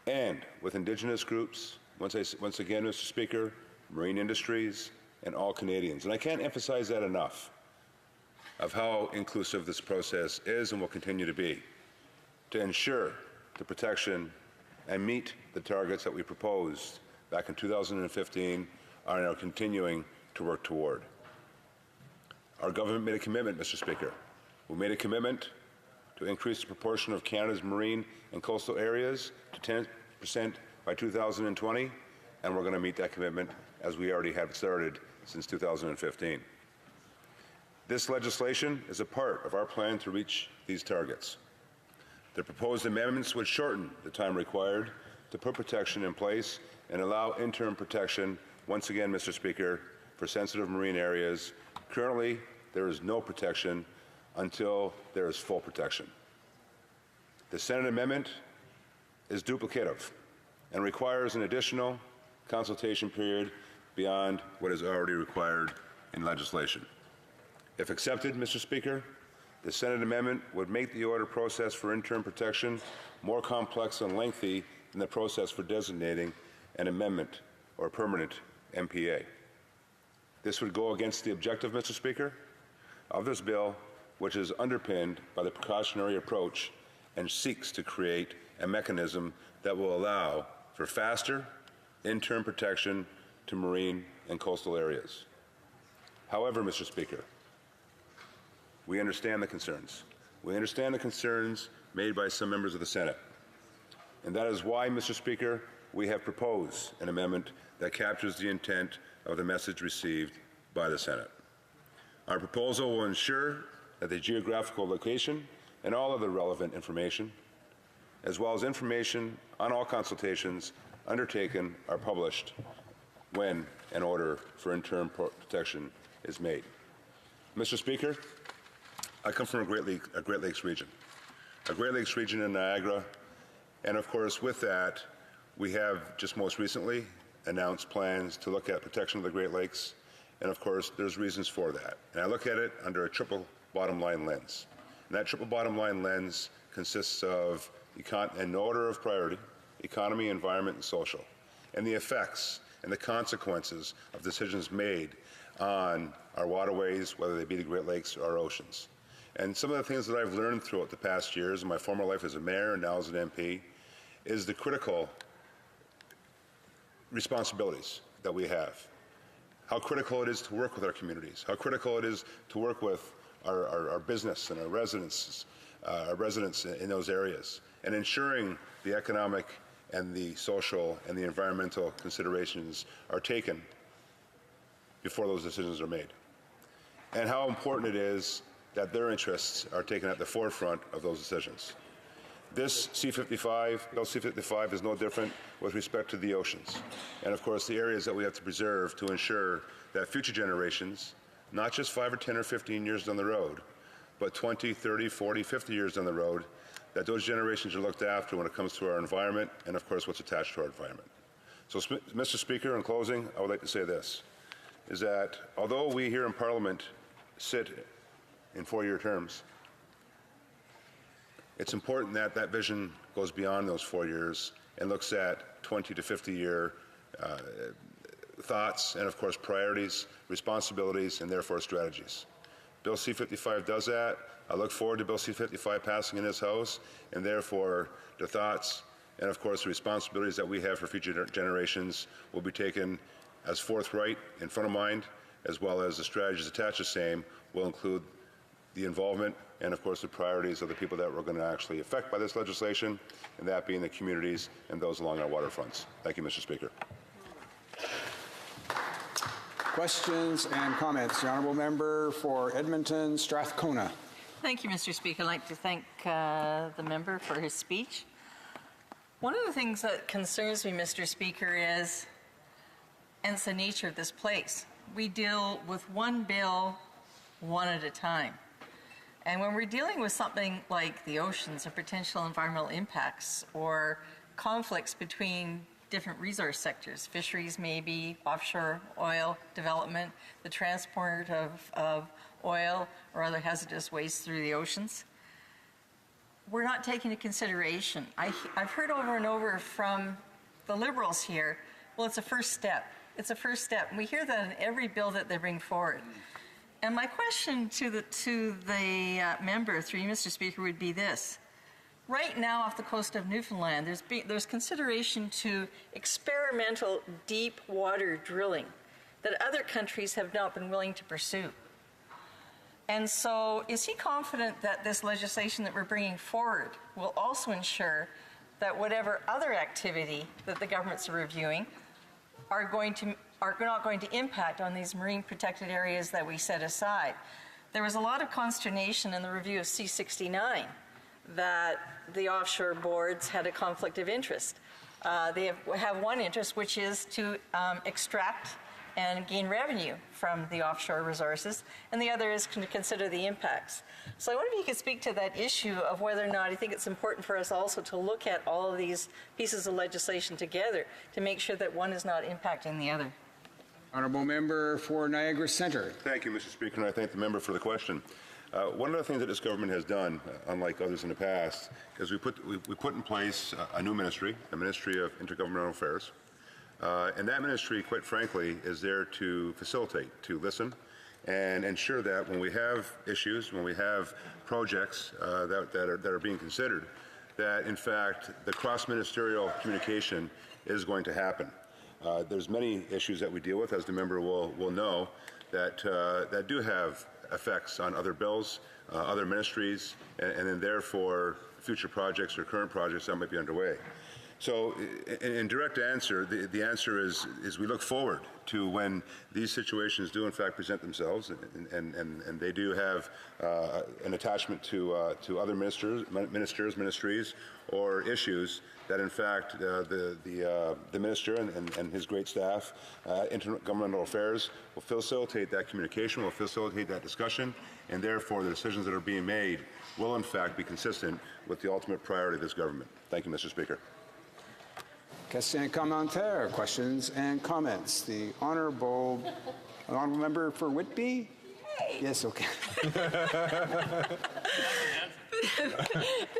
S15: and with Indigenous groups, once again, Mr. Speaker, marine industries, and all Canadians. And I can't emphasize that enough of how inclusive this process is and will continue to be to ensure the protection and meet the targets that we proposed back in 2015 and are continuing to work toward. Our government made a commitment, Mr. Speaker. We made a commitment to increase the proportion of Canada's marine and coastal areas to 10% by 2020, and we're going to meet that commitment as we already have started since 2015. This legislation is a part of our plan to reach these targets. The proposed amendments would shorten the time required to put protection in place and allow interim protection, once again, Mr. Speaker, for sensitive marine areas. Currently, there is no protection until there is full protection. The Senate amendment is duplicative and requires an additional consultation period beyond what is already required in legislation. If accepted, Mr. Speaker, the Senate amendment would make the order process for interim protection more complex and lengthy than the process for designating an amendment or permanent MPA. This would go against the objective, Mr. Speaker, of this bill, which is underpinned by the precautionary approach and seeks to create a mechanism that will allow for faster interim protection to marine and coastal areas. However, Mr. Speaker, we understand the concerns. We understand the concerns made by some members of the Senate. And that is why, Mr. Speaker, we have proposed an amendment that captures the intent of the message received by the Senate. Our proposal will ensure that the geographical location and all other relevant information, as well as information on all consultations undertaken, are published when an order for interim protection is made. Mr. Speaker, I come from a Great Lakes region in Niagara, and of course with that, we have just most recently announced plans to look at protection of the Great Lakes, and of course there's reasons for that. And I look at it under a triple bottom line lens. And that triple bottom line lens consists of, in order of priority, economy, environment, and social, and the effects and the consequences of decisions made on our waterways, whether they be the Great Lakes or our oceans. And some of the things that I've learned throughout the past years in my former life as a mayor and now as an MP is the critical responsibilities that we have. How critical it is to work with our communities, how critical it is to work with our business and our residents in those areas, and ensuring the economic and the social and the environmental considerations are taken before those decisions are made. And how important it is that their interests are taken at the forefront of those decisions. This C-55, Bill C-55, is no different with respect to the oceans. And of course, the areas that we have to preserve to ensure that future generations, not just 5 or 10 or 15 years down the road, but 20, 30, 40, 50 years down the road, that those generations are looked after when it comes to our environment and, of course, what's attached to our environment. So, Mr. Speaker, in closing, I would like to say this, is that although we here in Parliament sit in 4-year terms, it's important that that vision goes beyond those 4 years and looks at 20 to 50-year thoughts and, of course, priorities, responsibilities, and therefore strategies. Bill C-55 does that. I look forward to Bill C-55 passing in this House, and therefore the thoughts and, of course, the responsibilities that we have for future generations will be taken as forthright in front of mind, as well as the strategies attached to the same will include the involvement and, of course, the priorities of the people that we're going to actually affect by this legislation, and that being the communities and those along our waterfronts. Thank you, Mr. Speaker.
S7: Questions and comments. The Honourable Member for Edmonton Strathcona.
S6: Thank you, Mr. Speaker. I'd like to thank the member for his speech. One of the things that concerns me, Mr. Speaker, is, and it's the nature of this place, we deal with one bill one at a time. And when we're dealing with something like the oceans or potential environmental impacts or conflicts between different resource sectors, fisheries maybe, offshore oil development, the transport of oil or other hazardous waste through the oceans, we're not taking into consideration. I've heard over and over from the Liberals here, well, it's a first step. It's a first step. And we hear that in every bill that they bring forward. And my question to the member, through you, Mr. Speaker, would be this. Right now off the coast of Newfoundland, there's consideration to experimental deep water drilling that other countries have not been willing to pursue. And so is he confident that this legislation that we're bringing forward will also ensure that whatever other activity that the governments are reviewing are not going to impact on these marine protected areas that we set aside? There was a lot of consternation in the review of C-69 that the offshore boards had a conflict of interest. They have one interest, which is to extract and gain revenue from the offshore resources, and the other is to consider the impacts. So I wonder if you could speak to that issue of whether or not I think it's important for us also to look at all of these pieces of legislation together to make sure that one is not impacting the other.
S7: Honourable Member for Niagara Centre.
S15: Thank you, Mr. Speaker, and I thank the member for the question. One of the things that this government has done, unlike others in the past, is we put in place a new ministry, the Ministry of Intergovernmental Affairs. And that ministry, quite frankly, is there to facilitate, to listen, and ensure that when we have issues, when we have projects that are being considered, that in fact the cross-ministerial communication is going to happen. There's many issues that we deal with, as the member will know, that do have effects on other bills, other ministries, and then therefore future projects or current projects that might be underway. So in direct answer, the answer is we look forward to when these situations do in fact present themselves, and they do have an attachment to other ministries, or issues that in fact the minister and his great staff, Intergovernmental Affairs, will facilitate that communication, will facilitate that discussion, and therefore the decisions that are being made will in fact be consistent with the ultimate priority of this government. Thank you, Mr. Speaker.
S7: Questions and commentaires. Questions and comments. The honourable member for Whitby.
S6: Hey.
S7: Yes, okay.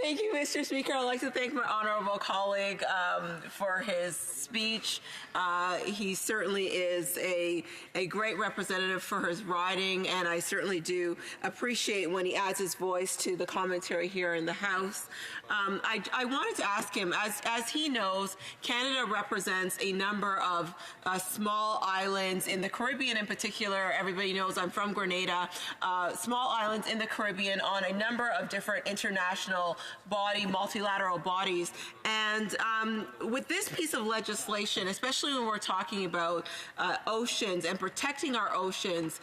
S14: Thank you, Mr. Speaker. I'd like to thank my honorable colleague for his speech. He certainly is a great representative for his riding, and I certainly do appreciate when he adds his voice to the commentary here in the House. I wanted to ask him, as he knows, Canada represents a number of small islands in the Caribbean in particular. Everybody knows I'm from Grenada. Small islands in the Caribbean on a number of different international multilateral bodies. And with this piece of legislation, especially when we're talking about oceans and protecting our oceans,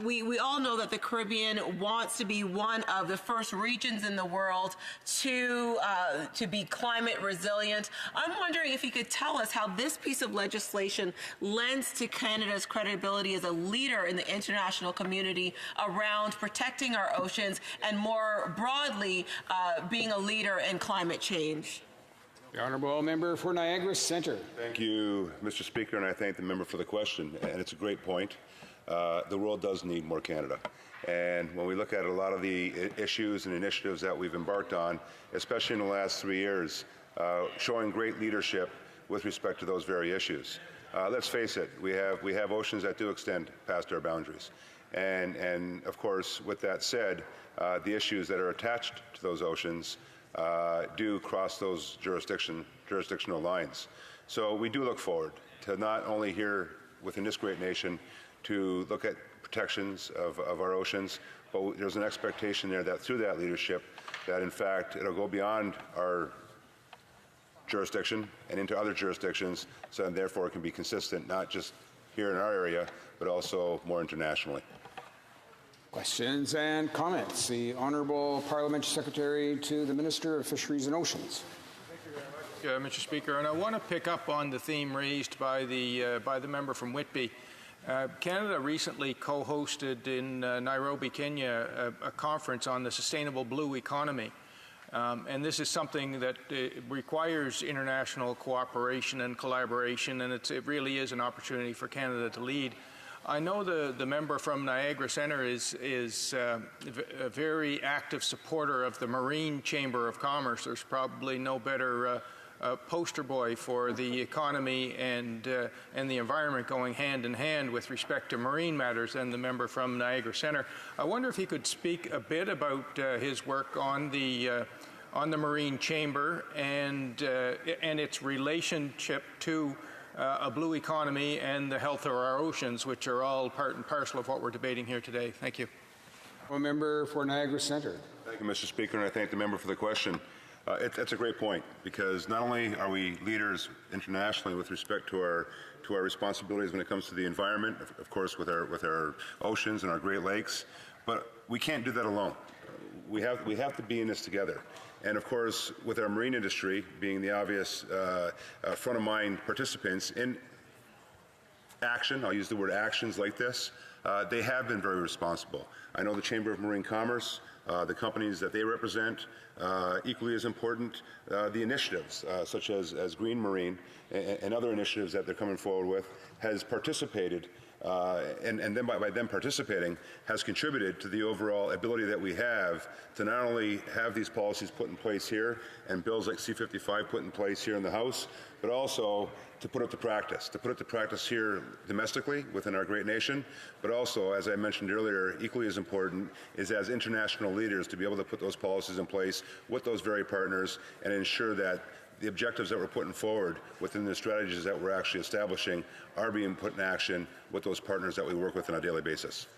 S14: we all know that the Caribbean wants to be one of the first regions in the world to be climate resilient. I'm wondering if you could tell us how this piece of legislation lends to Canada's credibility as a leader in the international community around protecting our oceans and more broadly being a leader in climate change.
S7: The honourable member for Niagara Centre.
S15: Thank you, Mr. Speaker, and I thank the member for the question. And it's a great point. The world does need more Canada. And when we look at a lot of the issues and initiatives that we've embarked on, especially in the last 3 years, showing great leadership with respect to those very issues. Let's face it, we have oceans that do extend past our boundaries. And of course, with that said, the issues that are attached to those oceans do cross those jurisdictional lines. So we do look forward to not only here within this great nation to look at protections of our oceans, but there's an expectation there that through that leadership, that in fact it'll go beyond our jurisdiction and into other jurisdictions, so and therefore it can be consistent not just here in our area, but also more internationally.
S7: Questions and comments. The Honourable Parliamentary Secretary to the Minister of Fisheries and Oceans.
S1: Mr. Speaker, and I want to pick up on the theme raised by the member from Whitby. Canada recently co-hosted in Nairobi, Kenya, a conference on the sustainable blue economy. And this is something that requires international cooperation and collaboration, and it really is an opportunity for Canada to lead. I know the member from Niagara Centre is a very active supporter of the Marine Chamber of Commerce. There's probably no better poster boy for the economy and the environment going hand in hand with respect to marine matters than the member from Niagara Centre. I wonder if he could speak a bit about his work on the Marine Chamber and its relationship to a blue economy and the health of our oceans, which are all part and parcel of what we're debating here today. Thank you.
S7: One member for Niagara Centre.
S15: Thank you, Mr. Speaker, and I thank the member for the question. That's a great point, because not only are we leaders internationally with respect to our responsibilities when it comes to the environment, of course, with our oceans and our Great Lakes, but we can't do that alone. We have to be in this together. And of course, with our marine industry being the obvious front of mind participants in action, I'll use the word actions like this, they have been very responsible. I know the Chamber of Marine Commerce, the companies that they represent, equally as important, the initiatives such as Green Marine and other initiatives that they're coming forward with, has participated and then by them participating has contributed to the overall ability that we have to not only have these policies put in place here and bills like C-55 put in place here in the House, but also to put it to practice here domestically within our great nation, but also, as I mentioned earlier, equally as important is as international leaders to be able to put those policies in place with those very partners and ensure that the objectives that we're putting forward within the strategies that we're actually establishing are being put in action with those partners that we work with on a daily basis.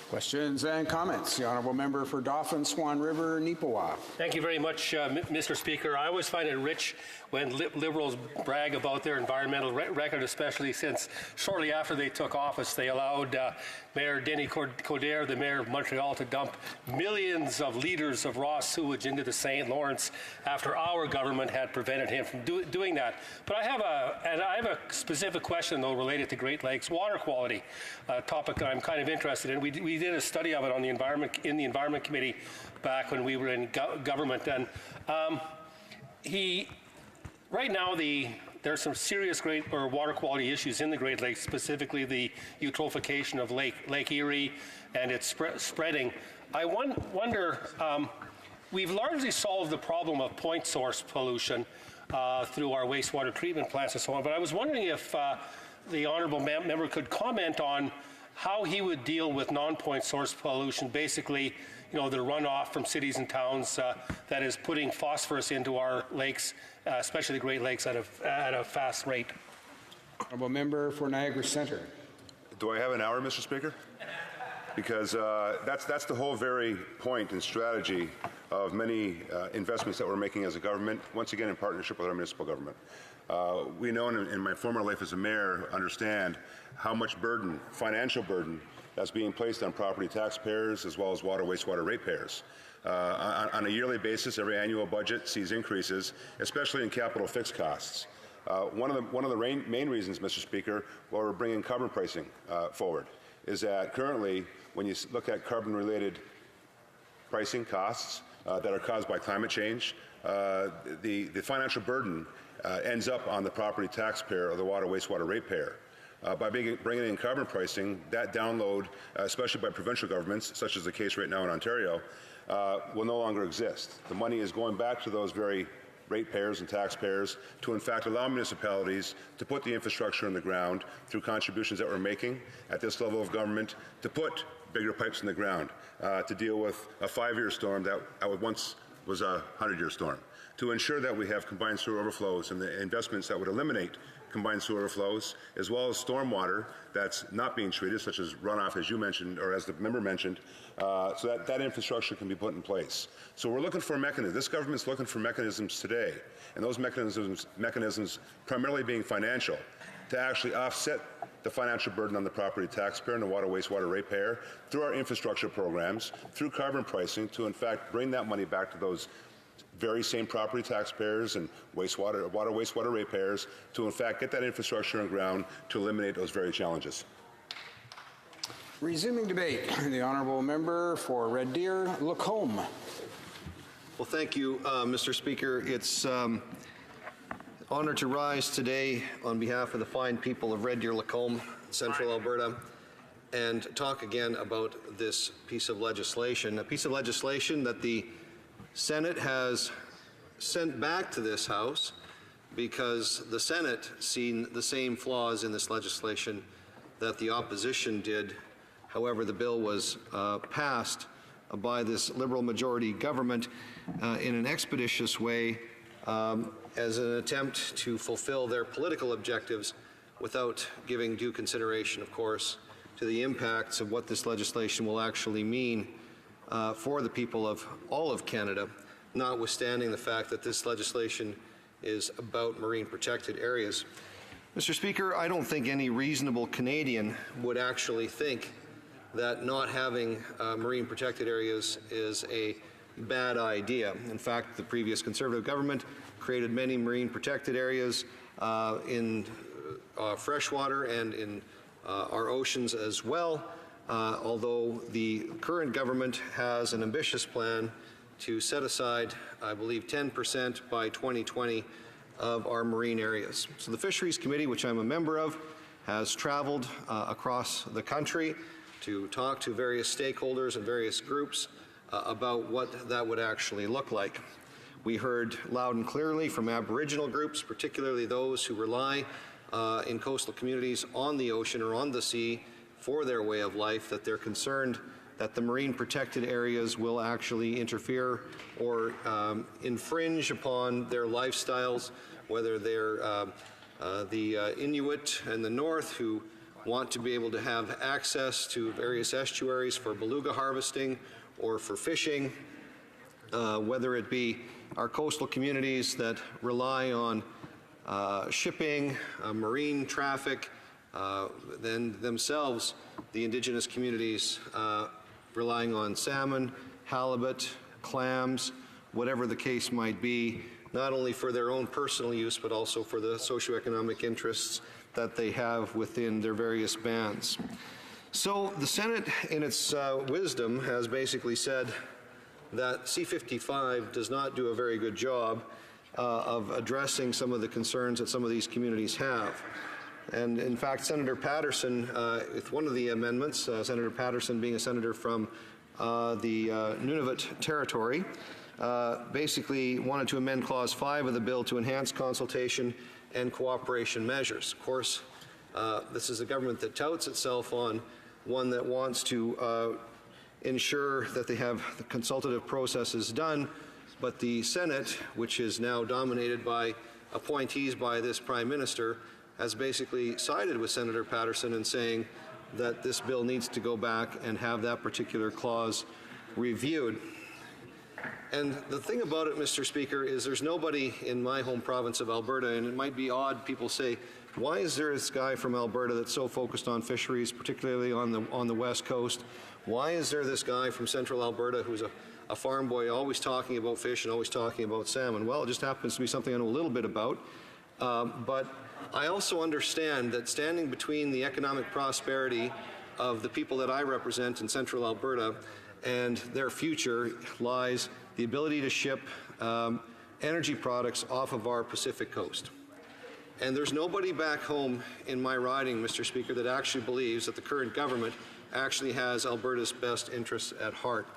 S7: Questions and comments. The Honourable Member for Dauphin, Swan River, Neepawa.
S5: Thank you very much, Mr. Speaker. I always find it rich when Liberals brag about their environmental record, especially since shortly after they took office, they allowed Mayor Denis Coderre, the mayor of Montreal, to dump millions of litres of raw sewage into the St. Lawrence after our government had prevented him from doing that. But I have a specific question, though, related to Great Lakes water quality, a topic that I'm kind of interested in. We did a study of it on the Environment Committee back when we were in government, and right now there's some serious water quality issues in the Great Lakes, specifically the eutrophication of Lake Erie and its spreading. I wonder, we've largely solved the problem of point source pollution through our wastewater treatment plants and so on. But I was wondering if the honourable member could comment on how he would deal with non-point source pollution, basically, the runoff from cities and towns that is putting phosphorus into our lakes, especially the Great Lakes, at a fast rate.
S7: Honourable member for Niagara Centre.
S15: Do I have an hour, Mr. Speaker? Because that's the whole very point and strategy of many investments that we're making as a government, once again in partnership with our municipal government. We know in my former life as a mayor understand how much burden, financial burden, that's being placed on property taxpayers as well as water, wastewater ratepayers. On a yearly basis, every annual budget sees increases, especially in capital fixed costs. One of the main reasons, Mr. Speaker, why we're bringing carbon pricing forward is that currently, when you look at carbon-related pricing costs that are caused by climate change, the financial burden ends up on the property taxpayer or the water, wastewater ratepayer. By bringing in carbon pricing, that download, especially by provincial governments, such as the case right now in Ontario, will no longer exist. The money is going back to those very ratepayers and taxpayers to in fact allow municipalities to put the infrastructure in the ground through contributions that we're making at this level of government to put bigger pipes in the ground to deal with a 5-year storm that once was a 100-year storm, to ensure that we have combined sewer overflows and the investments that would eliminate combined sewer overflows, as well as stormwater that's not being treated, such as runoff, as you mentioned, or as the member mentioned, so that infrastructure can be put in place. So we're looking for mechanisms. This government's looking for mechanisms today, and those mechanisms primarily being financial, to actually offset the financial burden on the property taxpayer and the water, wastewater ratepayer through our infrastructure programs, through carbon pricing, to in fact bring that money back to those very same property taxpayers and wastewater, wastewater ratepayers to in fact get that infrastructure on ground to eliminate those very challenges.
S7: Resuming debate, the honourable member for Red Deer, Lacombe.
S4: Well, thank you, Mr. Speaker. It's honor to rise today on behalf of the fine people of Red Deer, Lacombe, Central Alberta, and talk again about this piece of legislation, a piece of legislation that the Senate has sent back to this House because the Senate seen the same flaws in this legislation that the opposition did. However, the bill was passed by this Liberal majority government in an expeditious way as an attempt to fulfill their political objectives without giving due consideration, of course, to the impacts of what this legislation will actually mean for the people of all of Canada, notwithstanding the fact that this legislation is about marine protected areas. Mr. Speaker, I don't think any reasonable Canadian would actually think that not having marine protected areas is a bad idea. In fact, the previous Conservative government created many marine protected areas in freshwater and in our oceans as well. Although the current government has an ambitious plan to set aside, I believe, 10% by 2020 of our marine areas. So the Fisheries Committee, which I'm a member of, has traveled across the country to talk to various stakeholders and various groups about what that would actually look like. We heard loud and clearly from Aboriginal groups, particularly those who rely in coastal communities on the ocean or on the sea for their way of life, that they're concerned that the marine protected areas will actually interfere or infringe upon their lifestyles, whether they're the Inuit in the north who want to be able to have access to various estuaries for beluga harvesting or for fishing, whether it be our coastal communities that rely on shipping, marine traffic, then themselves, the Indigenous communities relying on salmon, halibut, clams, whatever the case might be, not only for their own personal use, but also for the socioeconomic interests that they have within their various bands. So the Senate, in its wisdom, has basically said that C-55 does not do a very good job of addressing some of the concerns that some of these communities have. And in fact, Senator Patterson, with one of the amendments, Senator Patterson being a senator from the Nunavut territory, basically wanted to amend Clause 5 of the bill to enhance consultation and cooperation measures. Of course, this is a government that touts itself on one that wants to ensure that they have the consultative processes done, but the Senate, which is now dominated by appointees by this Prime Minister, has basically sided with Senator Patterson in saying that this bill needs to go back and have that particular clause reviewed. And the thing about it, Mr. Speaker, is there's nobody in my home province of Alberta, and it might be odd, people say, why is there this guy from Alberta that's so focused on fisheries, particularly on the West Coast? Why is there this guy from Central Alberta who's a farm boy always talking about fish and always talking about salmon? Well, it just happens to be something I know a little bit about. But I also understand that standing between the economic prosperity of the people that I represent in Central Alberta and their future lies the ability to ship energy products off of our Pacific coast. And there's nobody back home in my riding, Mr. Speaker, that actually believes that the current government actually has Alberta's best interests at heart,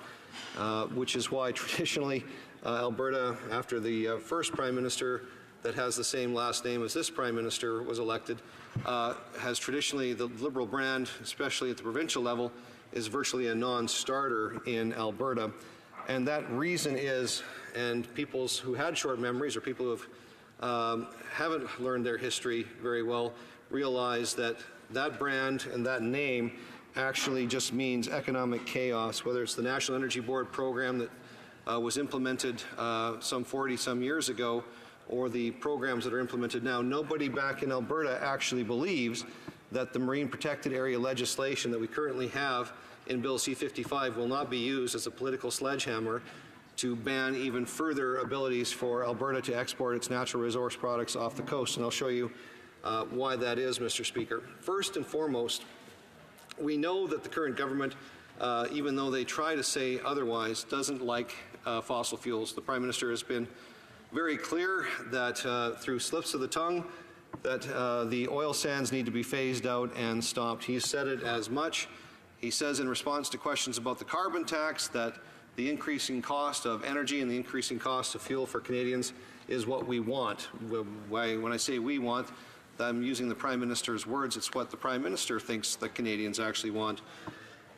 S4: which is why traditionally Alberta, after the first Prime Minister that has the same last name as this Prime Minister was elected, has traditionally, the Liberal brand, especially at the provincial level, is virtually a non-starter in Alberta. And that reason is, and people who had short memories or people who haven't learned their history very well realize that that brand and that name actually just means economic chaos, whether it's the National Energy Board program that was implemented some 40-some years ago, or the programs that are implemented now. Nobody back in Alberta actually believes that the marine protected area legislation that we currently have in Bill C-55 will not be used as a political sledgehammer to ban even further abilities for Alberta to export its natural resource products off the coast. And I'll show you why that is, Mr. Speaker. First and foremost, we know that the current government, even though they try to say otherwise, doesn't like fossil fuels. The Prime Minister has been very clear that through slips of the tongue that the oil sands need to be phased out and stopped. He's said it as much. He says in response to questions about the carbon tax that the increasing cost of energy and the increasing cost of fuel for Canadians is what we want. When I say we want, I'm using the Prime Minister's words. It's what the Prime Minister thinks that Canadians actually want.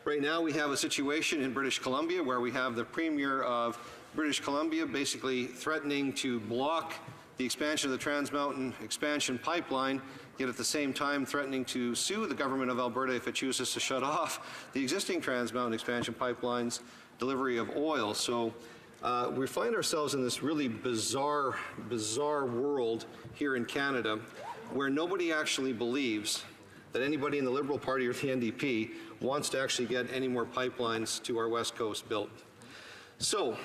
S4: Right now we have a situation in British Columbia where we have the Premier of British Columbia basically threatening to block the expansion of the Trans Mountain Expansion Pipeline, yet at the same time threatening to sue the government of Alberta if it chooses to shut off the existing Trans Mountain Expansion Pipeline's delivery of oil. So we find ourselves in this really bizarre world here in Canada where nobody actually believes that anybody in the Liberal Party or the NDP wants to actually get any more pipelines to our West Coast built. So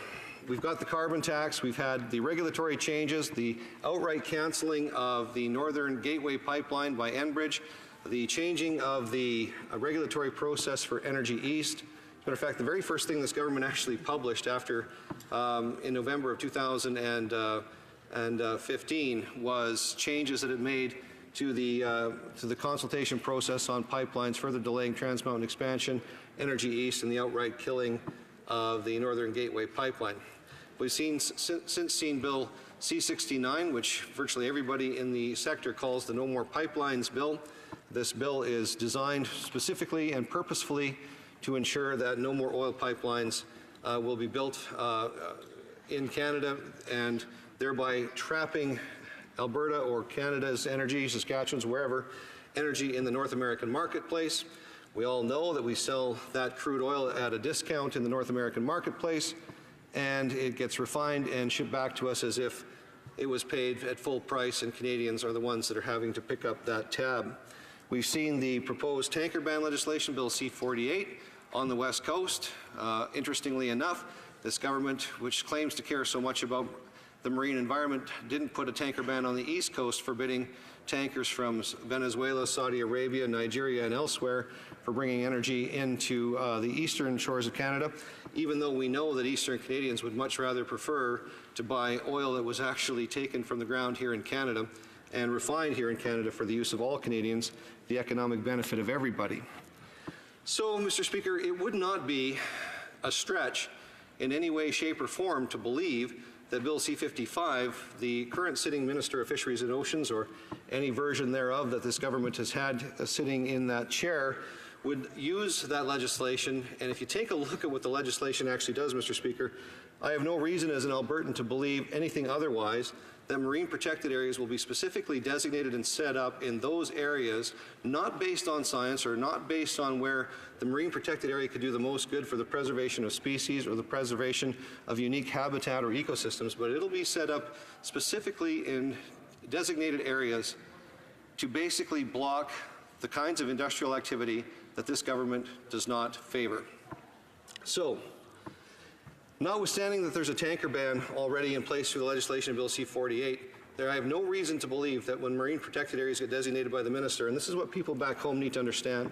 S4: we've got the carbon tax, we've had the regulatory changes, the outright cancelling of the Northern Gateway Pipeline by Enbridge, the changing of the regulatory process for Energy East. As a matter of fact, the very first thing this government actually published after, in November of 2015, was changes that it made to the consultation process on pipelines, further delaying Trans Mountain expansion, Energy East, and the outright killing of the Northern Gateway Pipeline. We've since seen Bill C-69, which virtually everybody in the sector calls the No More Pipelines bill. This bill is designed specifically and purposefully to ensure that no more oil pipelines will be built in Canada, and thereby trapping Alberta or Canada's energy, Saskatchewan's, wherever, energy in the North American marketplace. We all know that we sell that crude oil at a discount in the North American marketplace, and it gets refined and shipped back to us as if it was paid at full price, and Canadians are the ones that are having to pick up that tab. We've seen the proposed tanker ban legislation, Bill C-48, on the West Coast. Interestingly enough, this government, which claims to care so much about the marine environment, didn't put a tanker ban on the East Coast, forbidding tankers from Venezuela, Saudi Arabia, Nigeria, and elsewhere for bringing energy into the eastern shores of Canada, even though we know that Eastern Canadians would much rather prefer to buy oil that was actually taken from the ground here in Canada and refined here in Canada for the use of all Canadians, the economic benefit of everybody. So, Mr. Speaker, it would not be a stretch in any way, shape, or form to believe that Bill C-55, the current sitting Minister of Fisheries and Oceans, or any version thereof that this government has had sitting in that chair, would use that legislation. And if you take a look at what the legislation actually does, Mr. Speaker, I have no reason as an Albertan to believe anything otherwise, that marine protected areas will be specifically designated and set up in those areas, not based on science or not based on where the marine protected area could do the most good for the preservation of species or the preservation of unique habitat or ecosystems, but it'll be set up specifically in designated areas to basically block the kinds of industrial activity that this government does not favor. So, notwithstanding that there's a tanker ban already in place through the legislation of Bill C-48, I have no reason to believe that when marine protected areas get designated by the minister, and this is what people back home need to understand,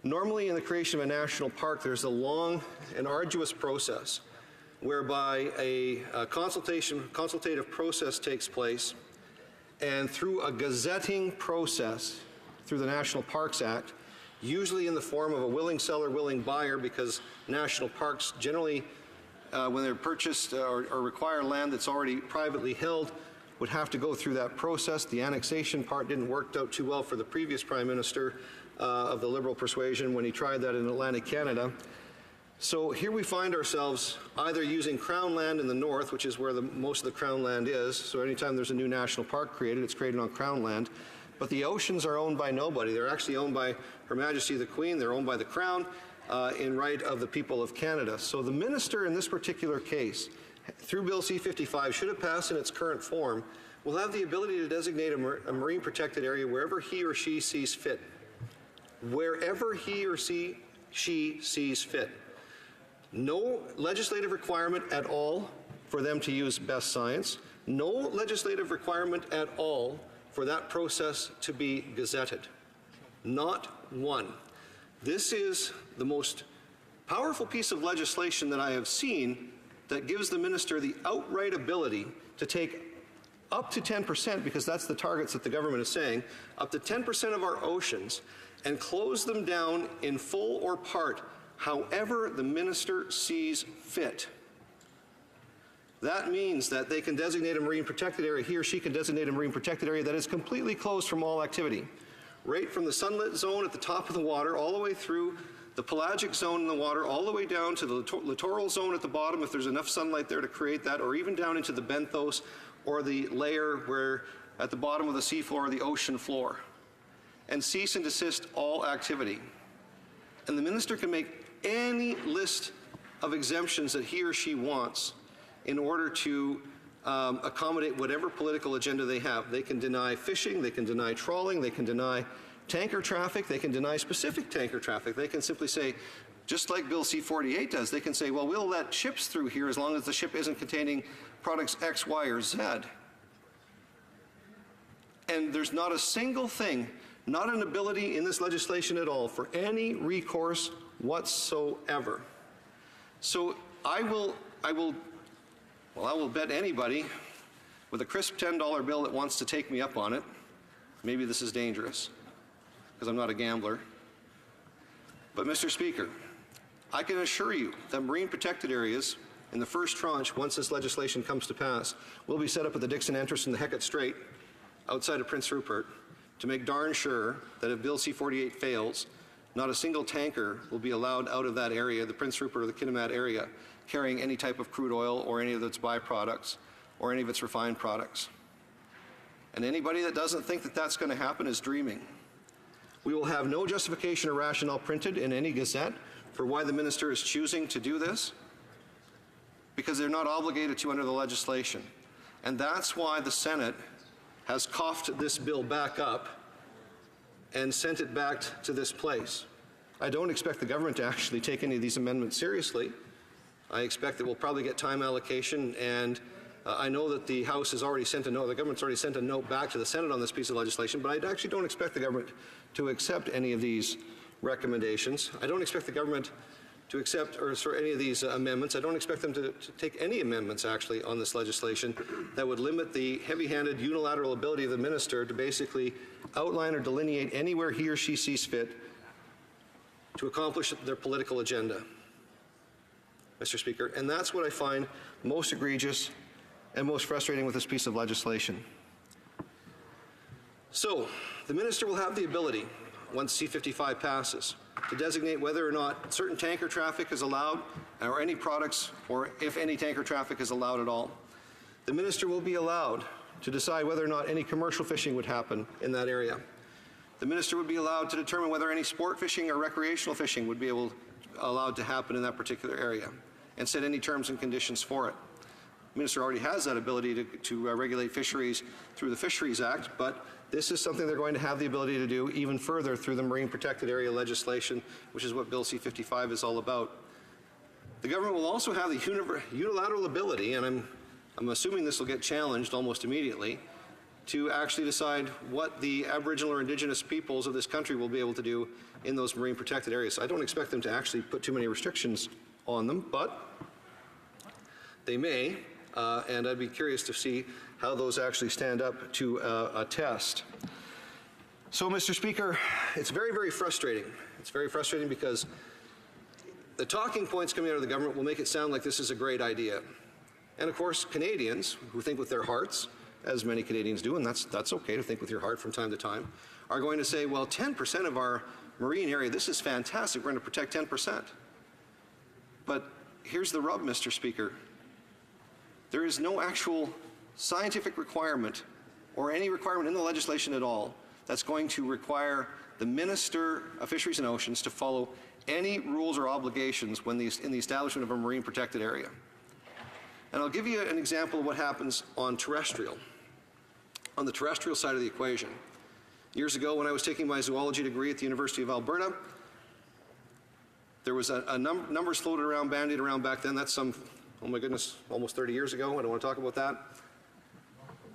S4: normally in the creation of a national park, there's a long and arduous process whereby a consultative process takes place, and through a gazetting process through the National Parks Act, usually in the form of a willing seller, willing buyer, because national parks generally when they're purchased or require land that's already privately held, would have to go through that process. The annexation part didn't work out too well for the previous Prime Minister of the Liberal persuasion when he tried that in Atlantic Canada. So here we find ourselves either using Crown land in the north, which is where most of the Crown land is. So anytime there's a new national park created, it's created on Crown land. But the oceans are owned by nobody. They're actually owned by Her Majesty the Queen. They're owned by the Crown. In right of the people of Canada. So the minister in this particular case, through Bill C-55, should it pass in its current form, will have the ability to designate a marine protected area wherever he or she sees fit. Wherever he or she sees fit. No legislative requirement at all for them to use best science. No legislative requirement at all for that process to be gazetted. Not one. This is the most powerful piece of legislation that I have seen that gives the minister the outright ability to take up to 10%, because that's the targets that the government is saying, up to 10% of our oceans and close them down in full or part, however the minister sees fit. That means that they can designate a marine protected area, he or she can designate a marine protected area that is completely closed from all activity. Right from the sunlit zone at the top of the water, all the way through the pelagic zone in the water, all the way down to the littoral zone at the bottom, if there's enough sunlight there to create that, or even down into the benthos or the layer where at the bottom of the seafloor or the ocean floor. And cease and desist all activity. And the minister can make any list of exemptions that he or she wants in order to accommodate whatever political agenda they have. They can deny fishing, they can deny trawling, they can deny tanker traffic, they can deny specific tanker traffic. They can simply say, just like Bill C-48 does, they can say, well, we'll let ships through here as long as the ship isn't containing products X, Y, or Z. And there's not a single thing, not an ability in this legislation at all for any recourse whatsoever. So I will bet anybody with a crisp $10 bill that wants to take me up on it. Maybe this is dangerous, because I'm not a gambler. But Mr. Speaker, I can assure you that marine protected areas in the first tranche, once this legislation comes to pass, will be set up at the Dixon Entrance and the Hecate Strait outside of Prince Rupert to make darn sure that if Bill C-48 fails, not a single tanker will be allowed out of that area, the Prince Rupert or the Kitimat area, carrying any type of crude oil or any of its byproducts or any of its refined products. And anybody that doesn't think that that's going to happen is dreaming. We will have no justification or rationale printed in any gazette for why the minister is choosing to do this, because they're not obligated to under the legislation. And that's why the Senate has coughed this bill back up and sent it back to this place. I don't expect the government to actually take any of these amendments seriously. I expect that we'll probably get time allocation, and I know that the House has already sent a note, the government's already sent a note back to the Senate on this piece of legislation, but I actually don't expect the government to accept any of these recommendations. I don't expect the government to accept any of these amendments. I don't expect them to take any amendments actually on this legislation that would limit the heavy-handed unilateral ability of the minister to basically outline or delineate anywhere he or she sees fit to accomplish their political agenda. Mr. Speaker, and that's what I find most egregious and most frustrating with this piece of legislation. So, the minister will have the ability, once C-55 passes, to designate whether or not certain tanker traffic is allowed, or any products, or if any tanker traffic is allowed at all. The minister will be allowed to decide whether or not any commercial fishing would happen in that area. The minister would be allowed to determine whether any sport fishing or recreational fishing would be allowed to happen in that particular area, and set any terms and conditions for it. The minister already has that ability to regulate fisheries through the Fisheries Act, but this is something they're going to have the ability to do even further through the Marine Protected Area legislation, which is what Bill C-55 is all about. The government will also have the unilateral ability, and I'm assuming this will get challenged almost immediately, to actually decide what the Aboriginal or Indigenous peoples of this country will be able to do in those marine protected areas. I don't expect them to actually put too many restrictions on them, but they may, and I'd be curious to see how those actually stand up to a test. So, Mr. Speaker, it's very, very frustrating. It's very frustrating because the talking points coming out of the government will make it sound like this is a great idea. And of course, Canadians who think with their hearts, as many Canadians do, and that's okay to think with your heart from time to time, are going to say, well, 10% of our marine area, this is fantastic, we're going to protect 10%. But here's the rub, Mr. Speaker. There is no actual scientific requirement or any requirement in the legislation at all that's going to require the Minister of Fisheries and Oceans to follow any rules or obligations in the establishment of a marine protected area. And I'll give you an example of what happens on terrestrial. On the terrestrial side of the equation. Years ago, when I was taking my zoology degree at the University of Alberta, there was numbers floated around, bandied around back then. That's some, oh my goodness, almost 30 years ago. I don't want to talk about that.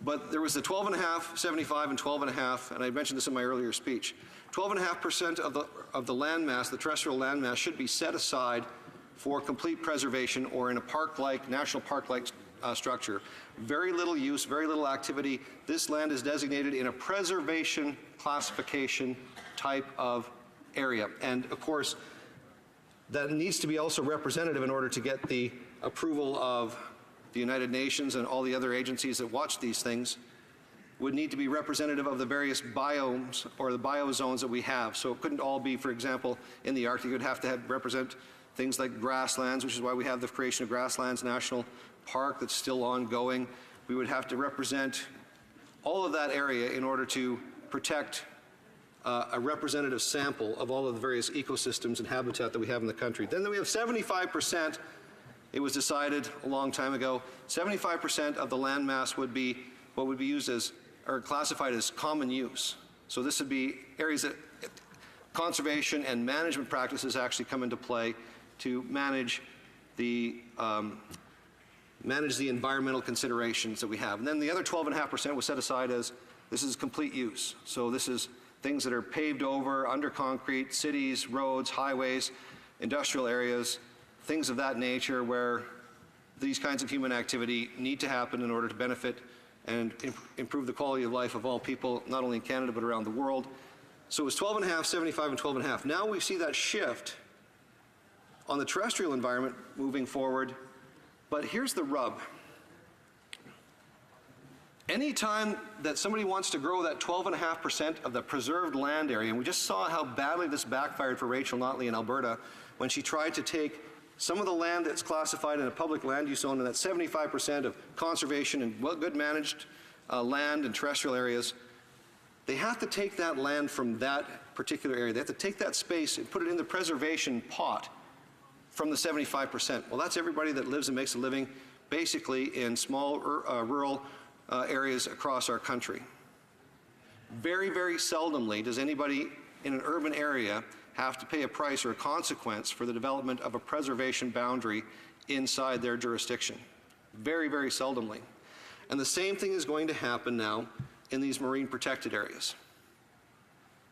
S4: But there was the 12.5, 75, and 12.5, and I mentioned this in my earlier speech. 12.5% of the landmass, the terrestrial landmass, should be set aside for complete preservation or in a park-like, national park-like structure. Very little use, very little activity. This land is designated in a preservation classification type of area. And of course, that needs to be also representative in order to get the approval of the United Nations and all the other agencies that watch these things. Would need to be representative of the various biomes or the biozones that we have. So it couldn't all be, for example, in the Arctic. It would have to represent things like grasslands, which is why we have the creation of Grasslands National Park that's still ongoing. We would have to represent all of that area in order to protect a representative sample of all of the various ecosystems and habitat that we have in the country. Then we have 75%. It was decided a long time ago, 75% of the landmass would be what would be used as, or classified as common use. So this would be areas that conservation and management practices actually come into play to manage the environmental considerations that we have. And then the other 12.5% was set aside as this is complete use. So this is things that are paved over, under concrete, cities, roads, highways, industrial areas, things of that nature where these kinds of human activity need to happen in order to benefit and improve the quality of life of all people, not only in Canada but around the world. So it was 12.5, 75, and 12.5. Now we see that shift on the terrestrial environment moving forward, but here's the rub. Anytime that somebody wants to grow that 12.5% of the preserved land area, and we just saw how badly this backfired for Rachel Notley in Alberta when she tried to take some of the land that's classified in a public land use zone and that 75% of conservation and good managed land and terrestrial areas, they have to take that land from that particular area. They have to take that space and put it in the preservation pot from the 75%. Well, that's everybody that lives and makes a living basically in small rural areas across our country. Very, very seldomly does anybody in an urban area have to pay a price or a consequence for the development of a preservation boundary inside their jurisdiction. Very, very seldomly. And the same thing is going to happen now in these marine protected areas.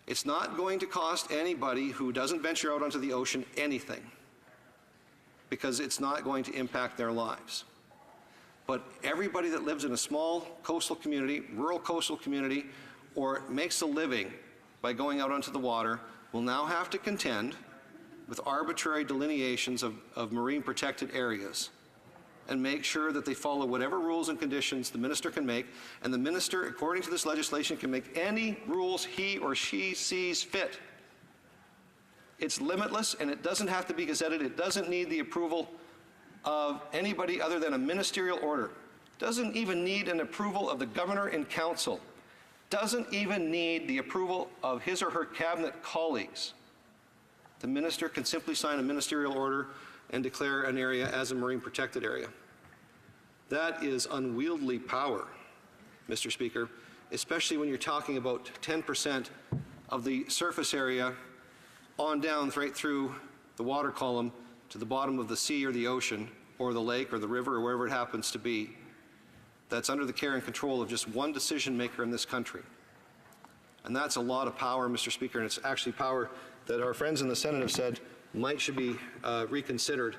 S4: It's not going to cost anybody who doesn't venture out onto the ocean anything, because it's not going to impact their lives. But everybody that lives in a small coastal community, rural coastal community, or makes a living by going out onto the water will now have to contend with arbitrary delineations of marine protected areas and make sure that they follow whatever rules and conditions the minister can make, and the minister, according to this legislation, can make any rules he or she sees fit. It's limitless, and it doesn't have to be gazetted. It doesn't need the approval of anybody other than a ministerial order. Doesn't even need an approval of the governor in council. Doesn't even need the approval of his or her cabinet colleagues. The minister can simply sign a ministerial order and declare an area as a marine protected area. That is unwieldy power, Mr. Speaker, especially when you're talking about 10% of the surface area on down right through the water column to the bottom of the sea or the ocean or the lake or the river or wherever it happens to be. That's under the care and control of just one decision maker in this country. And that's a lot of power, Mr. Speaker, and it's actually power that our friends in the Senate have said should be reconsidered,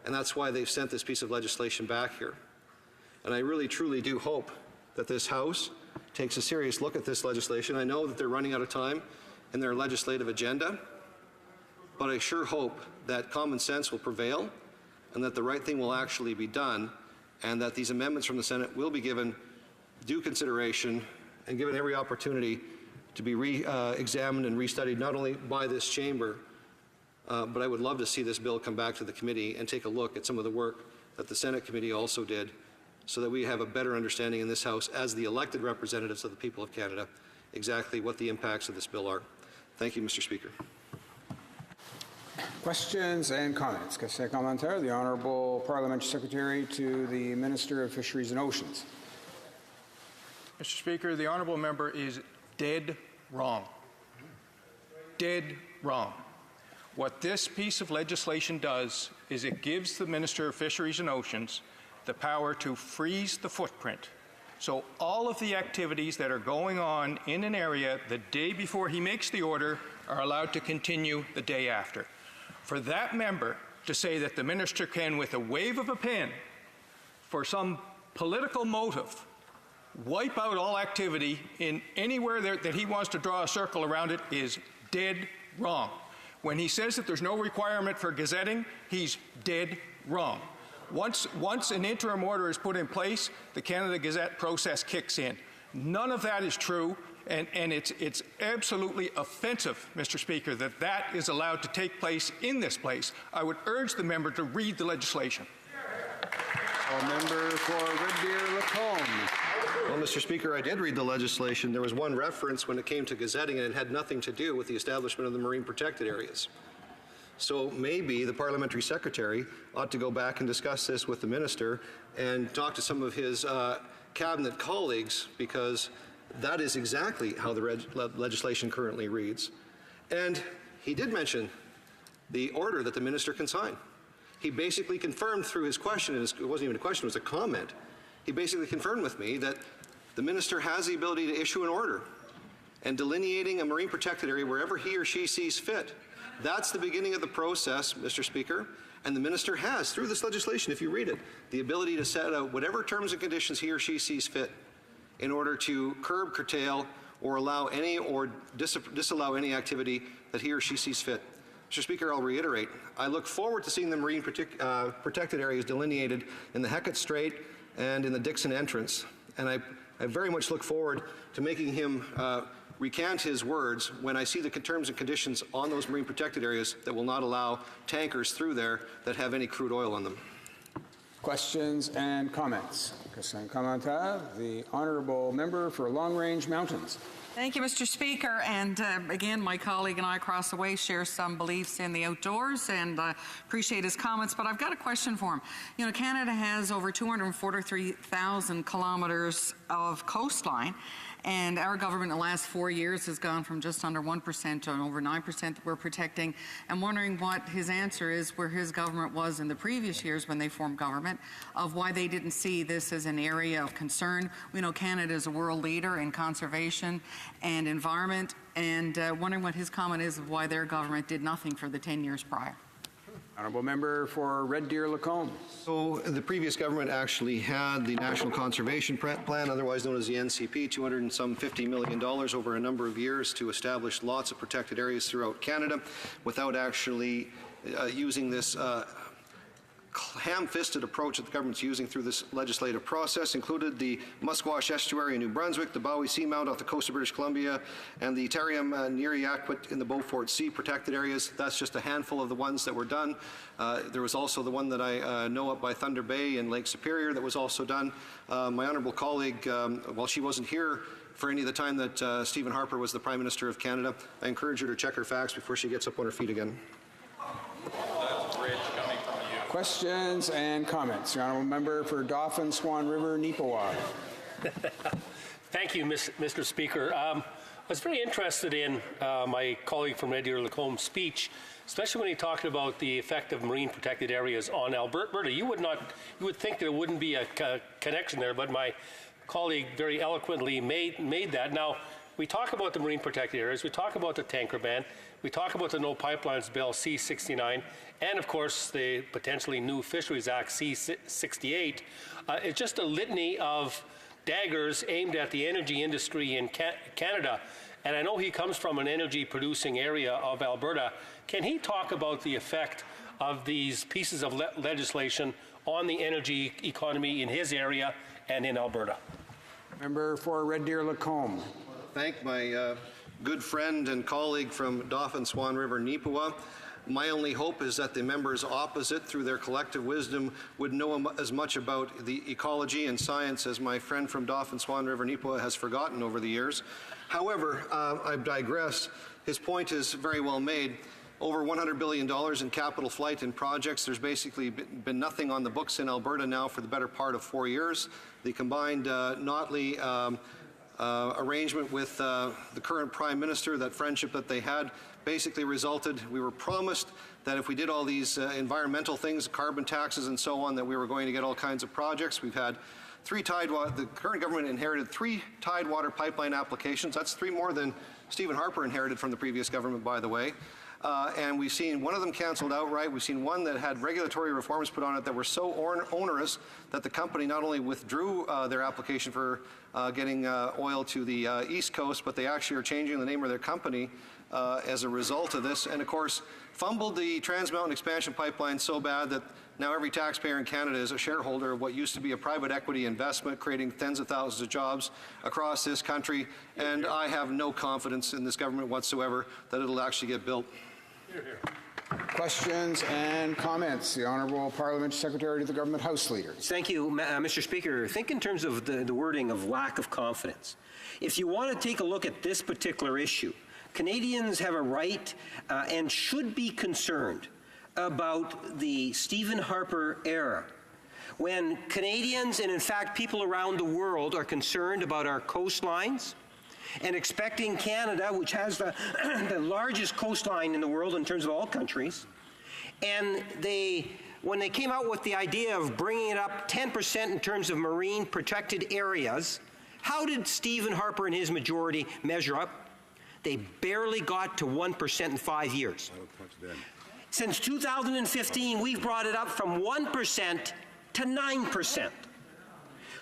S4: and that's why they've sent this piece of legislation back here. And I really, truly do hope that this House takes a serious look at this legislation. I know that they're running out of time in their legislative agenda, but I sure hope that common sense will prevail and that the right thing will actually be done, and that these amendments from the Senate will be given due consideration and given every opportunity to be re-examined and restudied, not only by this chamber, but I would love to see this bill come back to the committee and take a look at some of the work that the Senate committee also did, so that we have a better understanding in this House as the elected representatives of the people of Canada exactly what the impacts of this bill are. Thank you, Mr. Speaker.
S7: Questions and comments? Question commentaire. The Honourable Parliamentary Secretary to the Minister of Fisheries and Oceans.
S1: Mr. Speaker, the honourable member is dead wrong. Dead wrong. What this piece of legislation does is it gives the Minister of Fisheries and Oceans the power to freeze the footprint. So all of the activities that are going on in an area the day before he makes the order are allowed to continue the day after. For that member to say that the minister can, with a wave of a pen, for some political motive, wipe out all activity in anywhere that he wants to draw a circle around it is dead wrong. When he says that there's no requirement for gazetting, he's dead wrong. Once an interim order is put in place, the Canada Gazette process kicks in. None of that is true, and it's absolutely offensive, Mr. Speaker, that that is allowed to take place in this place. I would urge the member to read the legislation.
S7: Member for Red Deer Lacombe.
S4: Well, Mr. Speaker, I did read the legislation. There was one reference when it came to gazetting, and it had nothing to do with the establishment of the marine protected areas. So maybe the parliamentary secretary ought to go back and discuss this with the minister and talk to some of his cabinet colleagues, because that is exactly how the legislation currently reads. And he did mention the order that the minister can sign. He basically confirmed through his question, and it wasn't even a question, it was a comment. He basically confirmed with me that the minister has the ability to issue an order and delineating a marine protected area wherever he or she sees fit. That's the beginning of the process, Mr. Speaker, and the minister has, through this legislation, if you read it, the ability to set out whatever terms and conditions he or she sees fit in order to curb, curtail, or allow any or disallow any activity that he or she sees fit. Mr. Speaker, I'll reiterate, I look forward to seeing the marine protected areas delineated in the Hecate Strait and in the Dixon entrance, and I very much look forward to making him recant his words when I see the terms and conditions on those marine protected areas that will not allow tankers through there that have any crude oil on them.
S7: Questions and comments? Question commentaire. The Honourable Member for Long Range Mountains.
S12: Thank you, Mr. Speaker. And again, my colleague and I across the way share some beliefs in the outdoors, and appreciate his comments. But I've got a question for him. You know, Canada has over 243,000 kilometres of coastline, and our government in the last 4 years has gone from just under 1% to over 9% that we're protecting. I'm wondering what his answer is, where his government was in the previous years when they formed government, of why they didn't see this as an area of concern. We know Canada is a world leader in conservation and environment, and wondering what his comment is of why their government did nothing for the 10 years prior.
S7: Honourable member for Red Deer Lacombe.
S4: So the previous government actually had the National Conservation Plan, otherwise known as the NCP, $250 million over a number of years to establish lots of protected areas throughout Canada without actually using this ham-fisted approach that the government's using through this legislative process. Included the Musquash Estuary in New Brunswick, the Bowie Seamount off the coast of British Columbia, and the Tarium near Yaquit in the Beaufort Sea protected areas. That's just a handful of the ones that were done. There was also the one that I know up by Thunder Bay in Lake Superior that was also done. My honourable colleague, while she wasn't here for any of the time that Stephen Harper was the Prime Minister of Canada, I encourage her to check her facts before she gets up on her feet again.
S7: Questions and comments. The honourable member for Dauphin, Swan River, Neepawa.
S5: Thank you, Mr. Speaker. I was very interested in my colleague from Red Deer Lacombe's speech, especially when he talked about the effect of marine protected areas on Alberta. You would think there wouldn't be a connection there, but my colleague very eloquently made that. Now, we talk about the marine protected areas, we talk about the tanker ban, we talk about the No Pipelines Bill C-69, and of course the potentially new Fisheries Act C-68. It's just a litany of daggers aimed at the energy industry in Canada. And I know he comes from an energy producing area of Alberta. Can he talk about the effect of these pieces of legislation on the energy economy in his area and in Alberta?
S7: Member for Red Deer Lacombe.
S4: Thank my good friend and colleague from Dauphin, Swan River, Neepawa. My only hope is that the members opposite, through their collective wisdom, would know as much about the ecology and science as my friend from Dauphin, Swan River, Neepawa has forgotten over the years. However, I digress. His point is very well made. Over $100 billion in capital flight and projects. There's basically been nothing on the books in Alberta now for the better part of 4 years. The combined Notley arrangement with the current Prime Minister, that friendship that they had, basically resulted, we were promised that if we did all these environmental things, carbon taxes and so on, that we were going to get all kinds of projects. We've had the current government inherited 3 Tidewater pipeline applications. That's 3 more than Stephen Harper inherited from the previous government, by the way. And we've seen one of them canceled outright. We've seen one that had regulatory reforms put on it that were so onerous that the company not only withdrew their application for getting oil to the East Coast, but they actually are changing the name of their company as a result of this. And of course, fumbled the Trans Mountain Expansion Pipeline so bad that now every taxpayer in Canada is a shareholder of what used to be a private equity investment, creating tens of thousands of jobs across this country. And I have no confidence in this government whatsoever that it'll actually get built.
S7: Questions and comments. The Honourable Parliamentary Secretary to the Government House Leader.
S2: Thank you, Mr. Speaker. Think in terms of the wording of lack of confidence. If you want to take a look at this particular issue, Canadians have a right and should be concerned about the Stephen Harper era, when Canadians and in fact people around the world are concerned about our coastlines and expecting Canada, which has the largest coastline in the world in terms of all countries, and when they came out with the idea of bringing it up 10% in terms of marine protected areas, how did Stephen Harper and his majority measure up? They barely got to 1% in 5 years. Since 2015, we've brought it up from 1% to 9%.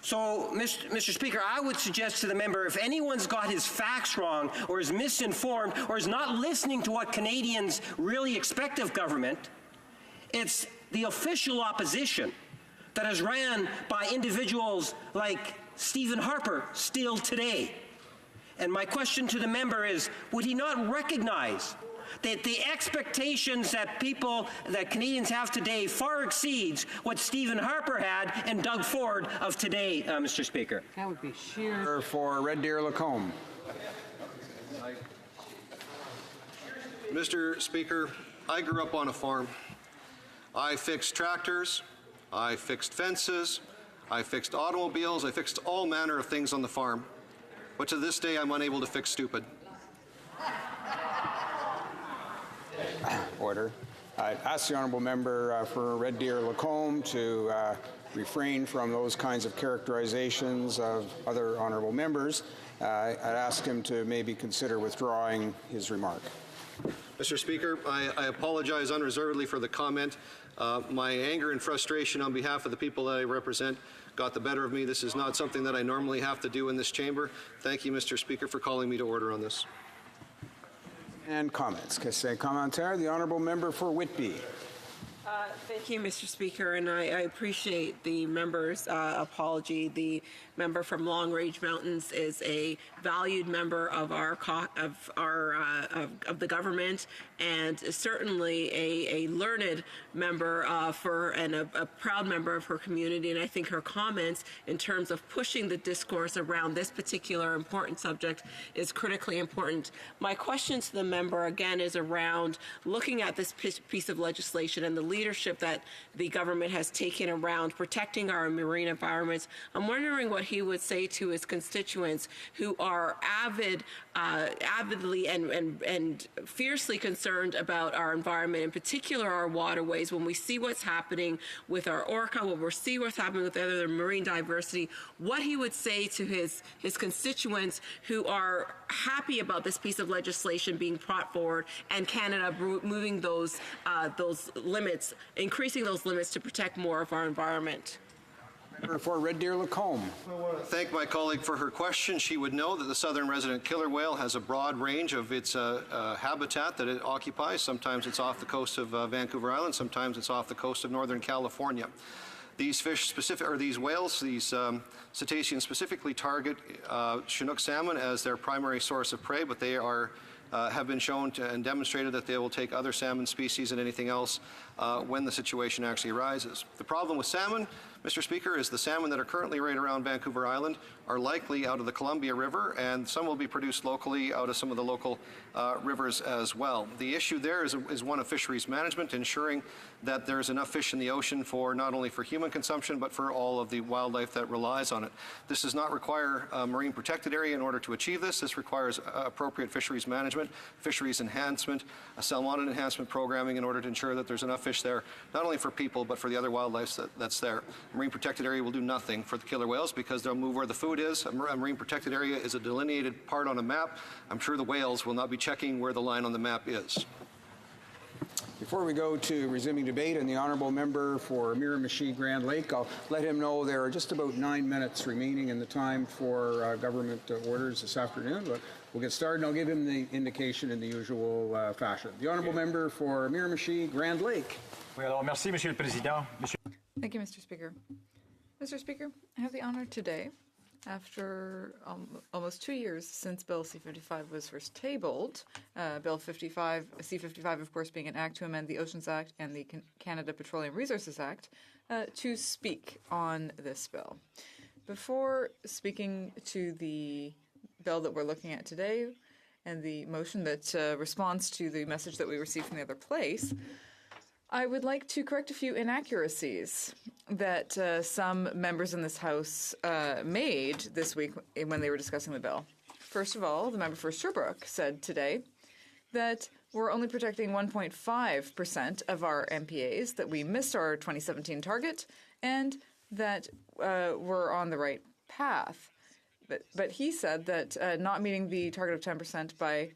S2: So, Mr. Speaker, I would suggest to the member, if anyone's got his facts wrong or is misinformed or is not listening to what Canadians really expect of government, it's the official opposition that is ran by individuals like Stephen Harper still today. And my question to the member is, would he not recognize that the expectations that Canadians have today far exceeds what Stephen Harper had and Doug Ford of today, Mr. Speaker?
S7: That would be sheer. For Red Deer Lacombe.
S4: Mr. Speaker, I grew up on a farm. I fixed tractors, I fixed fences, I fixed automobiles, I fixed all manner of things on the farm. But to this day, I'm unable to fix stupid.
S7: Order. I ask the honourable member for Red Deer Lacombe to refrain from those kinds of characterizations of other honourable members. I'd ask him to maybe consider withdrawing his remark.
S4: Mr. Speaker, I apologize unreservedly for the comment. My anger and frustration on behalf of the people that I represent got the better of me. This is not something that I normally have to do in this chamber. Thank you, Mr. Speaker, for calling me to order on this.
S7: And comments. Question commentaire. The honourable member for Whitby.
S14: Thank you, Mr. Speaker, and I appreciate the member's apology. The member from Long Range Mountains is a valued member of the government, and certainly a learned member and a proud member of her community. And I think her comments in terms of pushing the discourse around this particular important subject is critically important. My question to the member again is around looking at this piece of legislation and the leadership that the government has taken around protecting our marine environments. I'm wondering what he would say to his constituents who are avidly and fiercely concerned about our environment, in particular our waterways, when we see what's happening with our orca, when we see what's happening with other marine diversity, what he would say to his constituents who are happy about this piece of legislation being brought forward and Canada moving those limits, increasing those limits to protect more of our environment.
S7: For Red Deer Lacombe.
S4: I want to thank my colleague for her question. She would know that the southern resident killer whale has a broad range of its habitat that it occupies. Sometimes it's off the coast of Vancouver Island, sometimes it's off the coast of Northern California. These fish these whales, these cetaceans specifically target Chinook salmon as their primary source of prey, but they have been shown and demonstrated that they will take other salmon species and anything else when the situation actually arises. The problem with salmon, Mr. Speaker, is the salmon that are currently right around Vancouver Island are likely out of the Columbia River, and some will be produced locally out of some of the local rivers as well. The issue there is one of fisheries management, ensuring that there's enough fish in the ocean for not only for human consumption, but for all of the wildlife that relies on it. This does not require a marine protected area in order to achieve this. This requires appropriate fisheries management, fisheries enhancement, a salmonid enhancement programming in order to ensure that there's enough fish there, not only for people, but for the other wildlife that's there. A marine protected area will do nothing for the killer whales because they'll move where the food is. A marine protected area is a delineated part on a map. I'm sure the whales will not be checking where the line on the map is.
S7: Before we go to resuming debate and the honourable member for Miramichi Grand Lake, I'll let him know there are just about 9 minutes remaining in the time for government orders this afternoon. But we'll get started and I'll give him the indication in the usual fashion. The honourable member for Miramichi Grand Lake.
S8: Merci, Monsieur le Président.
S22: Thank you, Mr. Speaker. Mr. Speaker, I have the honor today, after almost 2 years since Bill C-55 was first tabled, Bill 55, C-55, of course, being an act to amend the Oceans Act and the Canada Petroleum Resources Act, to speak on this bill. Before speaking to the bill that we're looking at today and the motion that responds to the message that we received from the other place, I would like to correct a few inaccuracies that some members in this House made this week when they were discussing the bill. First of all, the member for Sherbrooke said today that we're only protecting 1.5% of our MPAs, that we missed our 2017 target, and that we're on the right path. But he said that not meeting the target of 10%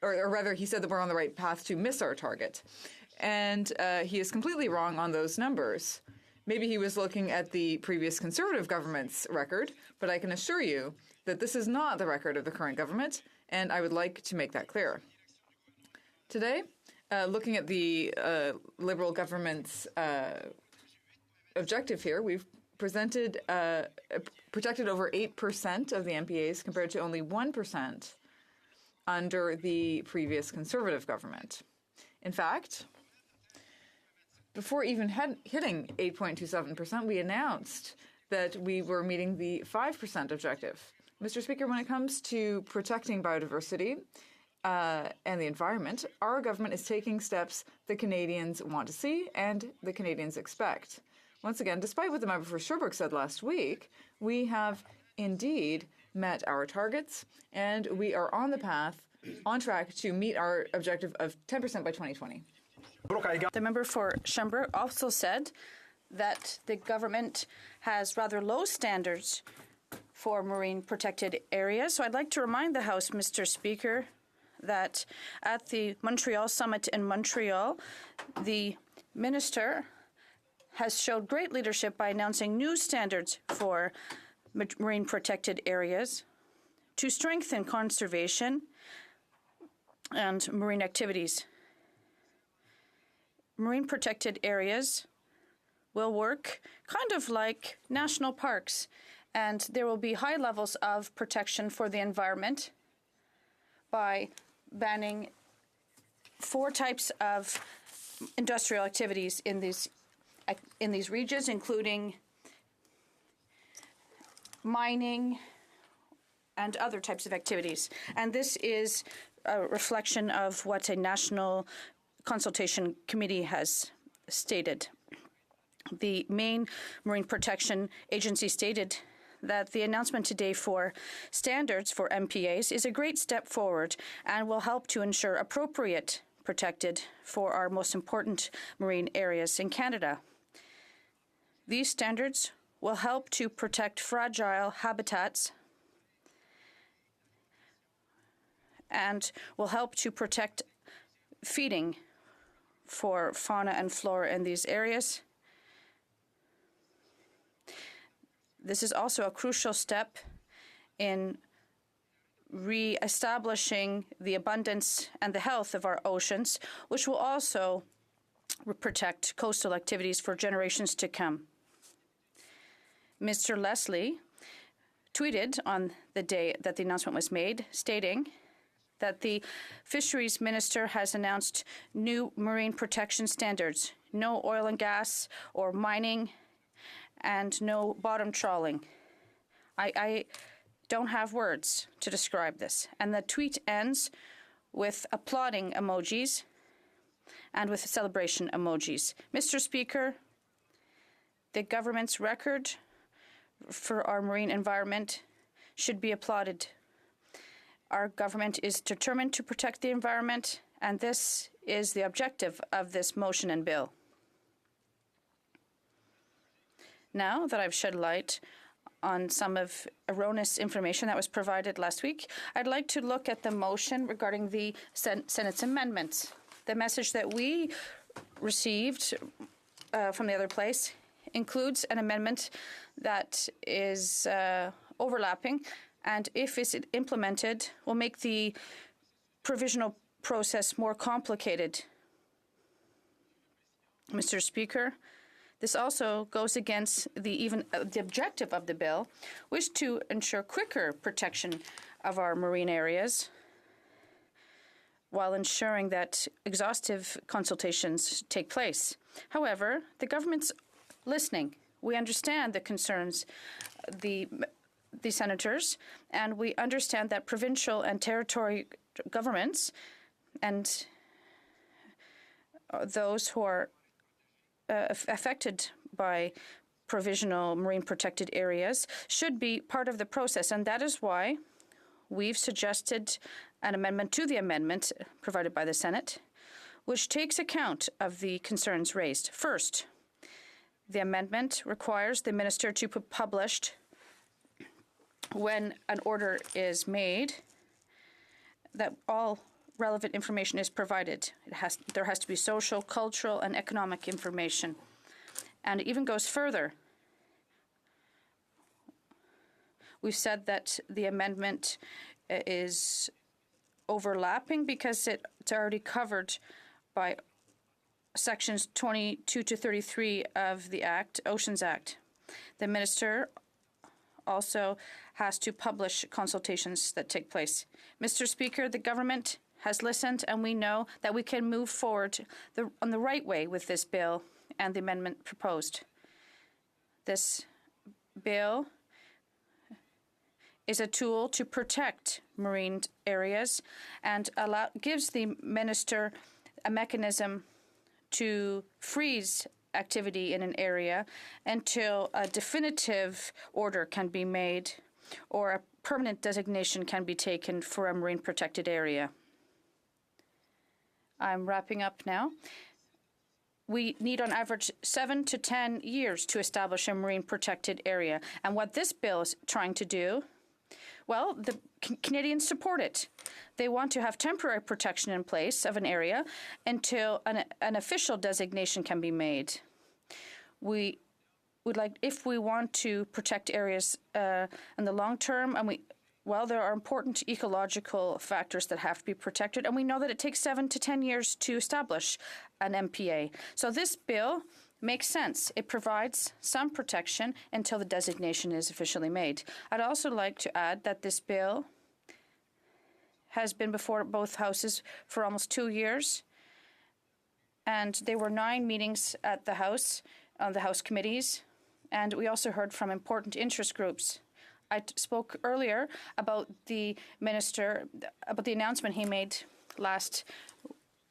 S22: or rather, he said that we're on the right path to miss our target. And he is completely wrong on those numbers. Maybe he was looking at the previous Conservative government's record, but I can assure you that this is not the record of the current government, and I would like to make that clear. Today, looking at the Liberal government's objective here, we've protected over 8% of the MPAs compared to only 1% under the previous Conservative government. In fact, before even hitting 8.27%, we announced that we were meeting the 5% objective. Mr. Speaker, when it comes to protecting biodiversity and the environment, our government is taking steps the Canadians want to see and the Canadians expect. Once again, despite what the member for Sherbrooke said last week, we have indeed met our targets, and we are on track to meet our objective of 10% by 2020.
S18: The member for Sherbrooke also said that the government has rather low standards for marine protected areas. So I'd like to remind the House, Mr. Speaker, that at the Montreal Summit in Montreal, the minister has showed great leadership by announcing new standards for marine protected areas to strengthen conservation and marine activities. Marine protected areas will work kind of like national parks, and there will be high levels of protection for the environment by banning 4 types of industrial activities in these regions, including mining and other types of activities. And this is a reflection of what a national consultation committee has stated. The Maine Marine Protection Agency stated that the announcement today for standards for MPAs is a great step forward and will help to ensure appropriate protected for our most important marine areas in Canada. These standards will help to protect fragile habitats and will help to protect feeding for fauna and flora in these areas. This is also a crucial step in re-establishing the abundance and the health of our oceans, which will also protect coastal activities for generations to come. Mr. Leslie tweeted on the day that the announcement was made, stating that the fisheries minister has announced new marine protection standards, no oil and gas or mining, and no bottom trawling. I don't have words to describe this. And the tweet ends with applauding emojis and with celebration emojis. Mr. Speaker, the government's record for our marine environment should be applauded. Our government is determined to protect the environment, and this is the objective of this motion and bill. Now that I've shed light on some of erroneous information that was provided last week, I'd like to look at the motion regarding the Senate's amendments. The message that we received from the other place includes an amendment that is overlapping, and if it's implemented, will make the provisional process more complicated. Mr. Speaker, this also goes against the objective of the bill, which is to ensure quicker protection of our marine areas while ensuring that exhaustive consultations take place. However, the government's listening. We understand the concerns the senators, and we understand that provincial and territory governments and those who are affected by provisional marine protected areas should be part of the process, and that is why we've suggested an amendment to the amendment provided by the Senate, which takes account of the concerns raised. First, the amendment requires the minister to be published when an order is made, that all relevant information is provided. There has to be social, cultural, and economic information. And it even goes further. We've said that the amendment is overlapping because it's already covered by sections 22 to 33 of the Act, Oceans Act. The minister also has to publish consultations that take place. Mr. Speaker, the government has listened, and we know that we can move forward on the right way with this bill and the amendment proposed. This bill is a tool to protect marine areas and gives the minister a mechanism to freeze activity in an area until a definitive order can be made or a permanent designation can be taken for a marine protected area. I'm wrapping up now. We need on average 7 to 10 years to establish a marine protected area. And what this bill is trying to do Well, the Canadians support it. They want to have temporary protection in place of an area until an official designation can be made. We would like, if we want to protect areas in the long term, and there are important ecological factors that have to be protected, and we know that it takes 7 to 10 years to establish an MPA. So this bill makes sense. It provides some protection until the designation is officially made. I'd also like to add that this bill has been before both houses for almost 2 years, and there were 9 meetings at the House, on the House committees, and we also heard from important interest groups. I spoke earlier about the minister, about the announcement he made last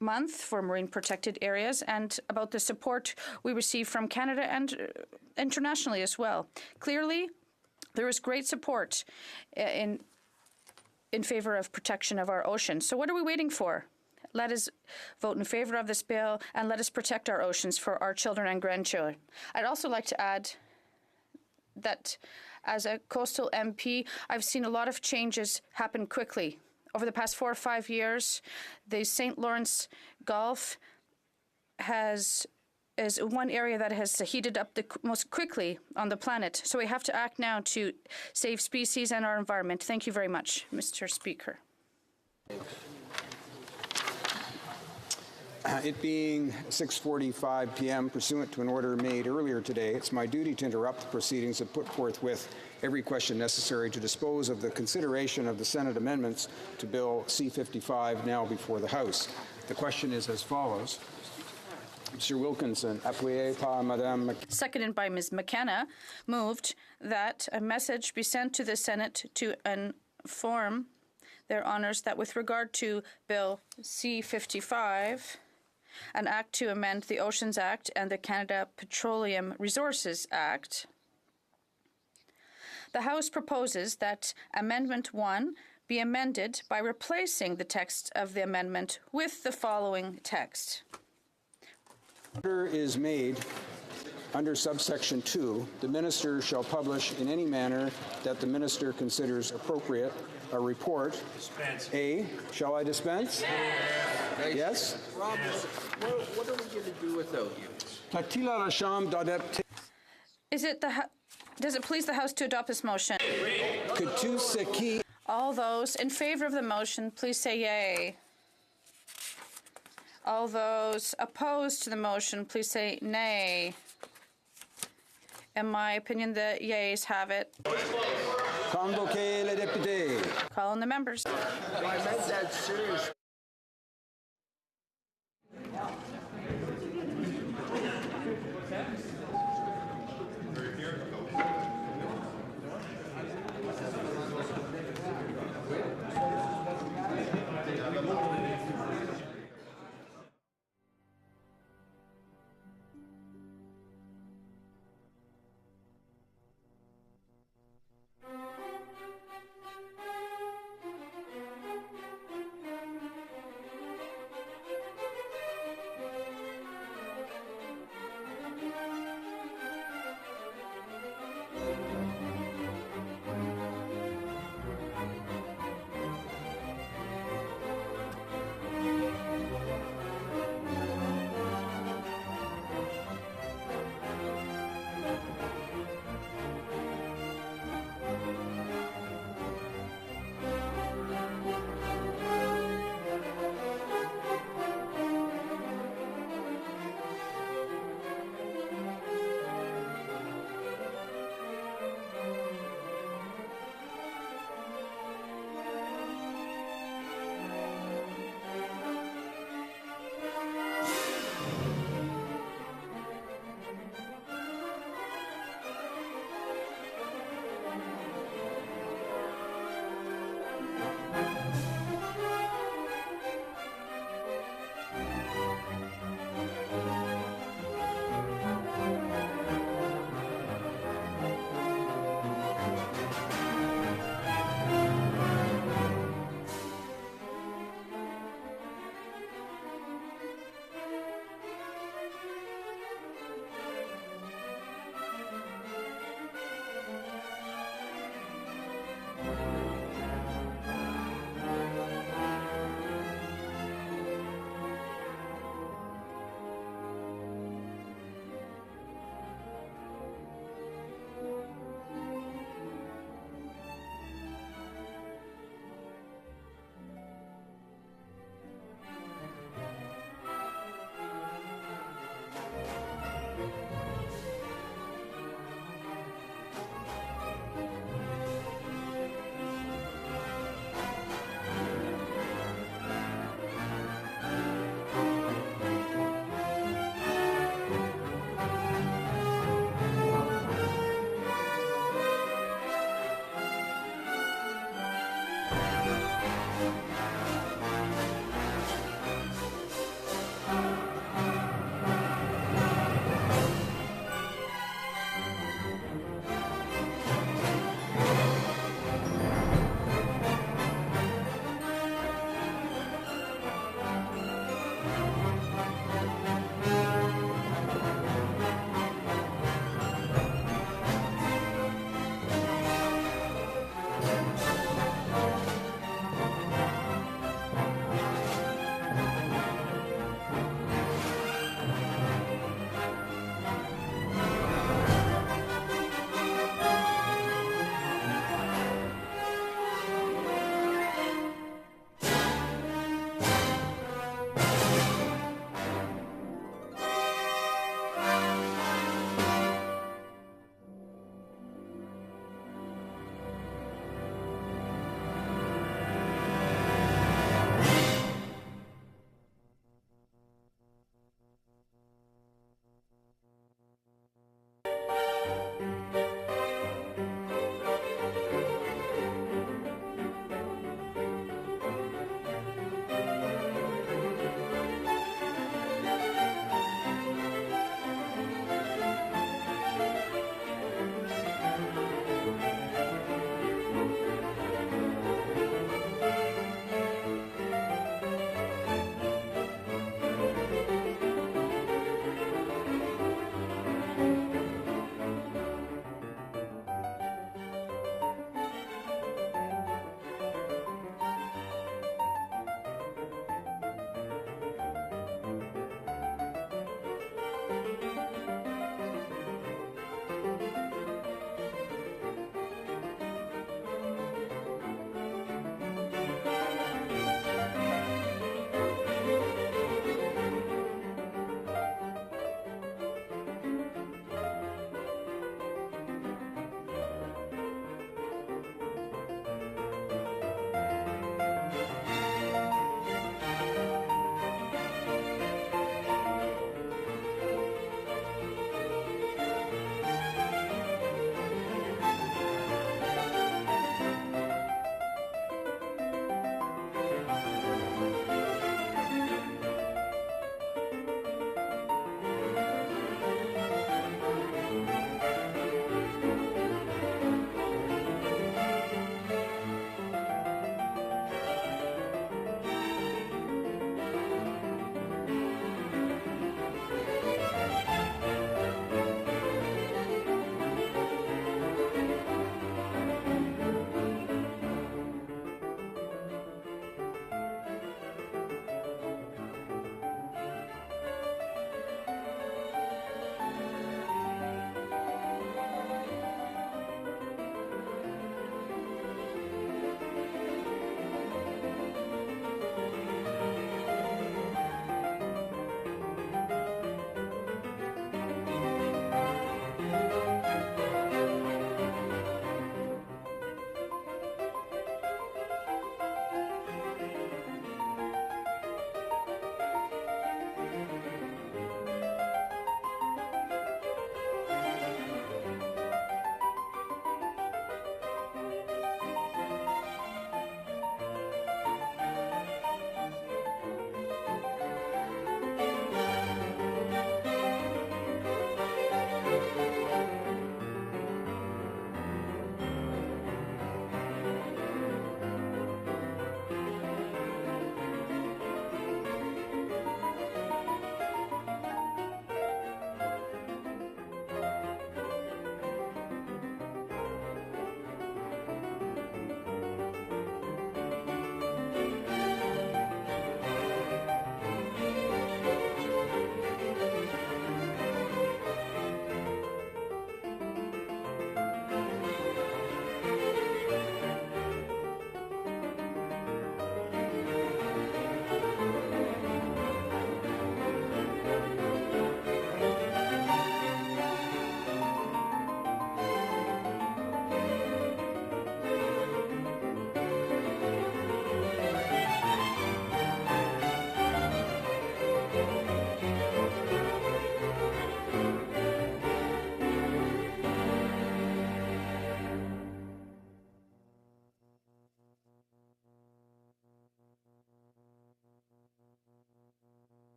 S18: month for marine protected areas, and about the support we receive from Canada and internationally as well. Clearly, there is great support in favor of protection of our oceans. So what are we waiting for? Let us vote in favor of this bill, and let us protect our oceans for our children and grandchildren. I'd also like to add that as a coastal MP, I've seen a lot of changes happen quickly. Over the past 4 or 5 years, the St. Lawrence Gulf is one area that has heated up the most quickly on the planet. So we have to act now to save species and our environment. Thank you very much, Mr. Speaker.
S7: It being 6:45 p.m., pursuant to an order made earlier today, it's my duty to interrupt the proceedings and put forth with every question necessary to dispose of the consideration of the Senate amendments to Bill C-55 now before the House. The question is as follows. Mr. Wilkinson, appuyé par Madame.
S18: Seconded by Ms. McKenna, moved that a message be sent to the Senate to inform their honours that with regard to Bill C-55, an act to amend the Oceans Act and the Canada Petroleum Resources Act, the House proposes that Amendment 1 be amended by replacing the text of the amendment with the following text.
S7: Order is made under subsection 2. The minister shall publish in any manner that the minister considers appropriate a report.
S9: Dispense.
S7: A. Shall I dispense?
S9: Yes.
S7: Yes?
S9: Rob, what are we going to do without you?
S18: Does it please the House to adopt this motion? All those in favor of the motion, please say yay. All those opposed to the motion, please say nay. In my opinion, the yeas have it.
S7: Convoquez les députés.
S18: Call on the members.
S9: I meant that seriously.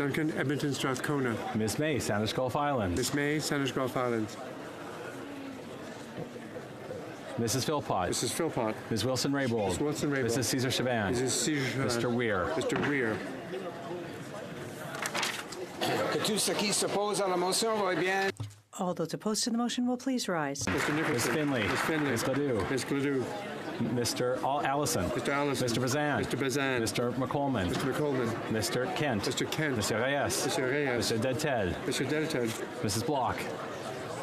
S9: Duncan, Edmonton, Strathcona.
S8: Ms. May, Sandwich Gulf Islands.
S9: Miss May, Sandwich Gulf Islands.
S8: Mrs. Philpott.
S9: Mrs. Philpott.
S8: Ms. Wilson-Raybould.
S9: Ms. Wilson-Raybould.
S8: Mrs. Cesar Chaban.
S9: Mrs. Cesar Chaban.
S8: Mr. Weir.
S9: Mr. Weir.
S7: Que tous ceux qui s'opposent à la motion veuillent bien.
S10: All those opposed to the motion will please rise.
S9: Mr. Nicholson.
S8: Ms. Finley.
S9: Ms. Finley.
S8: Ms. Gladue.
S9: Ms. Gladue.
S8: Mr. Allison.
S9: Mr. Allison.
S8: Mr. Bazan.
S9: Mr. Bazan.
S8: Mr. McColeman.
S9: Mr. McColeman.
S8: Mr. Kent.
S9: Mr. Kent.
S8: Mr. Reyes.
S9: Mr. Reyes.
S8: Mr. Dead Ted.
S9: Mr. Delted.
S8: Mrs. Block.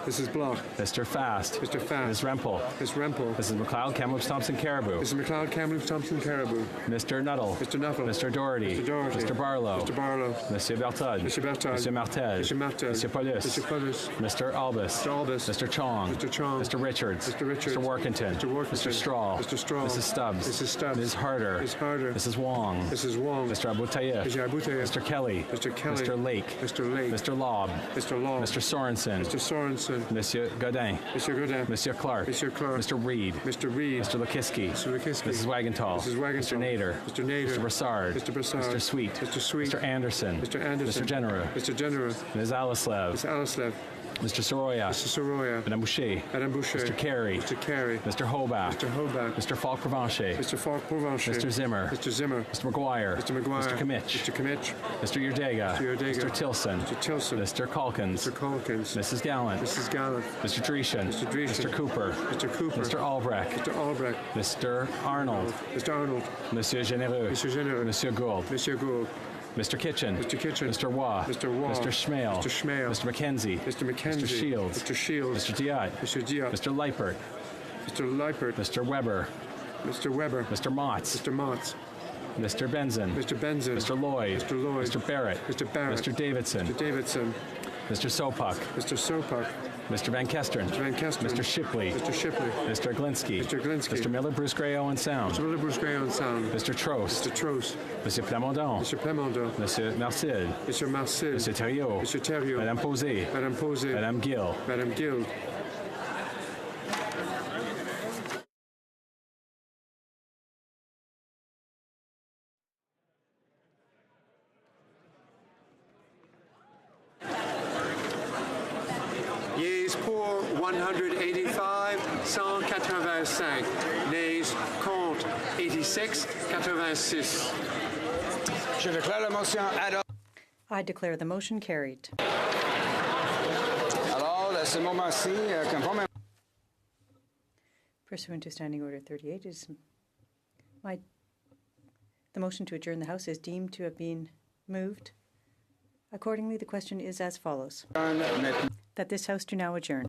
S9: Mrs. Block.
S8: Mr. Fast.
S9: Mr. Fast.
S8: Ms. Rempel.
S9: Ms. Rempel.
S8: Mrs. McLeod, Kamloops, Thompson, Caribou.
S9: Mrs. McLeod, Kamloops, Thompson, Caribou.
S8: Mr. Nuttall.
S9: Mr. Nuttall.
S8: Mr. Doherty.
S9: Mr. Doherty.
S8: Mr. Barlow.
S9: Mr. Barlow.
S8: Monsieur Berthold.
S9: Mr. Berthold.
S8: Monsieur Martel.
S9: Mr. Martel.
S8: Monsieur Paulus.
S9: Mr. Paulus.
S8: Mr. Albus.
S9: Mr. Albus.
S8: Mr. Chong.
S9: Mr. Chong.
S8: Mr. Richards.
S9: Mr. Richards.
S8: Mr. Workington.
S9: Mr. Workington.
S8: Mr. Straw.
S9: Mr. Straw.
S8: Mrs. Stubbs.
S9: Mrs. Stubbs.
S8: Ms. Harder.
S9: Ms. Harder.
S8: Mrs. Wong.
S9: Mrs. Wong.
S8: Mr. Abutayef.
S9: Mr. Abutayef.
S8: Mr. Kelly.
S9: Mr. Kelly.
S8: Mr. Lake.
S9: Mr. Lake.
S8: Mr. Lobb.
S9: Mr. Law.
S8: Mr. Sorensen.
S9: Mr. Sorensen.
S8: Monsieur Godin.
S9: Mr. Godin.
S8: Monsieur Clark.
S9: Mr. Clark.
S8: Mr. Reed.
S9: Mr. Reed.
S8: Mr. Lukiski.
S9: Mr. Lukiski.
S8: Mrs. Wagenthal.
S9: Mrs. Wagenthal.
S8: Mr. Nader.
S9: Mr. Nader.
S8: Mr. Brassard.
S9: Mr. Brassard.
S8: Mr. Sweet.
S9: Mr. Sweet.
S8: Mr. Anderson.
S9: Mr. Anderson.
S8: Mr. General.
S9: Mr. General.
S8: Ms. Alislev.
S9: Mr. Alislev.
S8: Mr. Soroya.
S9: Mr. Soroya.
S8: Madame Boucher.
S9: Madame Boucher.
S8: Mr. Carey.
S9: Mr. Carey.
S8: Mr. Hobach.
S9: Mr. Hobach.
S8: Mr. Falk Provencher.
S9: Mr. Falk Provencher.
S8: Mr. Zimmer.
S9: Mr. Zimmer.
S8: Mr. McGuire.
S9: Mr. McGuire.
S8: Mr. Kimmich.
S9: Mr. Kimmich.
S8: Mr. Yurdega.
S9: Mr. Yurdega.
S8: Mr. Tilson.
S9: Mr. Tilson.
S8: Mr. Calkins.
S9: Mr. Calkins.
S8: Mrs. Gallant.
S9: Mrs. Gallant.
S8: Mr. Dreeshen.
S9: Mr. Dreeshen.
S8: Mr. Cooper.
S9: Mr. Cooper.
S8: Mr. Albrecht.
S9: Mr. Albrecht.
S8: Mr. Arnold.
S9: Mr. Arnold.
S8: Monsieur Généreux.
S9: Mr. Généreux.
S8: Monsieur Gould.
S9: Monsieur Gould.
S8: Mr. Kitchen.
S9: Mr. Kitchen.
S8: Mr. Waugh.
S9: Mr. Waugh.
S8: Mr. Schmale.
S9: Mr. Schmale.
S8: Mr. McKenzie.
S9: Mr. McKenzie.
S8: Mr. Shields.
S9: Mr. Shields.
S8: Mr. Diot.
S9: Mr. Diot.
S8: Mr. Leipert.
S9: Mr. Leipert.
S8: Mr. Weber.
S9: Mr. Weber.
S8: Mr. Motz.
S9: Mr. Motz.
S8: Mr. Benson.
S9: Mr. Benson.
S8: Mr. Lloyd.
S9: Mr. Lloyd.
S8: Mr. Barrett.
S9: Mr. Barrett.
S8: Mr. Davidson.
S9: Mr. Davidson.
S8: Mr. Sopuck.
S9: Mr. Sopuck.
S8: Mr. Van Kesteren.
S9: Mr. Van Kesteren.
S8: Mr. Shipley.
S9: Mr. Shipley.
S8: Mr. Glinsky.
S9: Mr. Glinsky.
S8: Mr. Miller, Bruce Gray, Owen Sound.
S9: Mr. Miller, Bruce Gray, Owen Sound.
S8: Mr. Trost.
S9: Mr. Trost.
S8: Monsieur Plamondon.
S9: Mr. Plamondon.
S8: Monsieur Marcel.
S9: Mr. Marcel.
S8: Monsieur Thériault.
S9: Mr. Thériault.
S8: Madame Posé.
S9: Madame Posé.
S8: Madame Gill.
S9: Madame Gill. Yeas pour 185, 185. Nays contre 86, 86.
S7: Je déclare la motion adoptée.
S10: I declare the motion carried.
S7: Alors, à ce moment-ci, conformément.
S10: Pursuant to Standing Order 38, the motion to adjourn the House is deemed to have been moved. Accordingly, the question is as follows. That this House do now adjourn.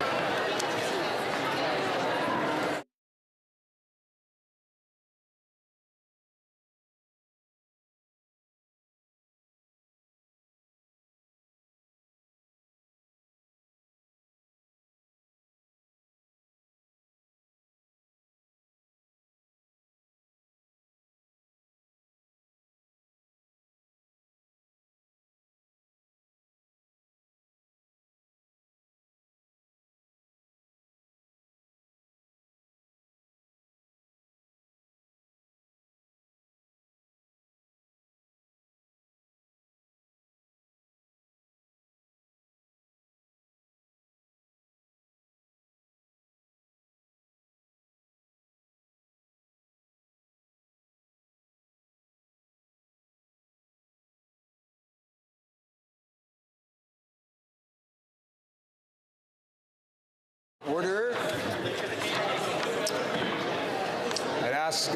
S7: Order. I'd ask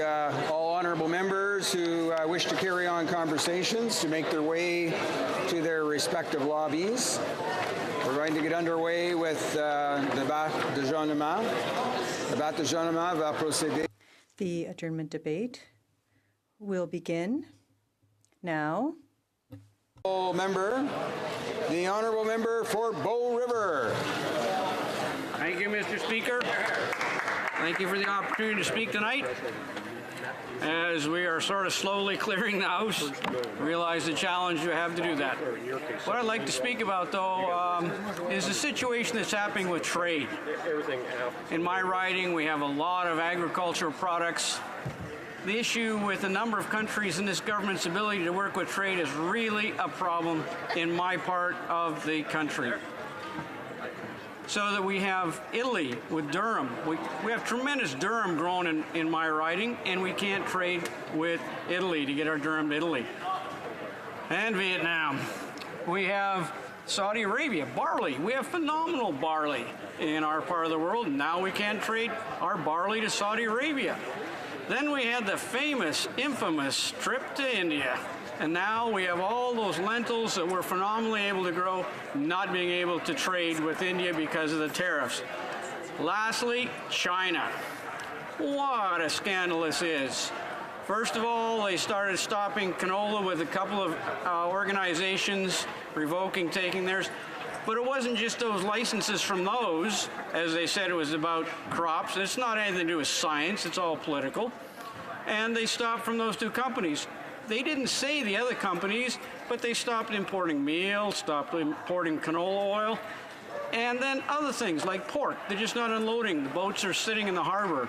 S7: all honorable members who wish to carry on conversations to make their way to their respective lobbies. We're going to get underway with the débat d'adjournement. Le débat d'adjournement va procéder.
S10: The adjournment debate will begin now.
S7: Member, the honorable member for Bow River.
S11: Thank you, Mr. Speaker. Thank you for the opportunity to speak tonight. As we are sort of slowly clearing the House, realize the challenge you have to do that. What I'd like to speak about, though, is the situation that's happening with trade. In my riding, we have a lot of agricultural products. The issue with a number of countries in this government's ability to work with trade is really a problem in my part of the country. So that we have Italy with durum. We have tremendous durum grown in my riding, and we can't trade with Italy to get our durum to Italy. And Vietnam. We have Saudi Arabia, barley. We have phenomenal barley in our part of the world. Now we can't trade our barley to Saudi Arabia. Then we had the famous, infamous trip to India. And now we have all those lentils that we're phenomenally able to grow, not being able to trade with India because of the tariffs. Lastly, China. What a scandal this is. First of all, they started stopping canola with a couple of organizations revoking, taking theirs. But it wasn't just those licenses from those, as they said it was about crops. It's not anything to do with science, it's all political. And they stopped from those two companies. They didn't say the other companies, but they stopped importing meal, stopped importing canola oil, and then other things like pork. They're just not unloading. The boats are sitting in the harbor.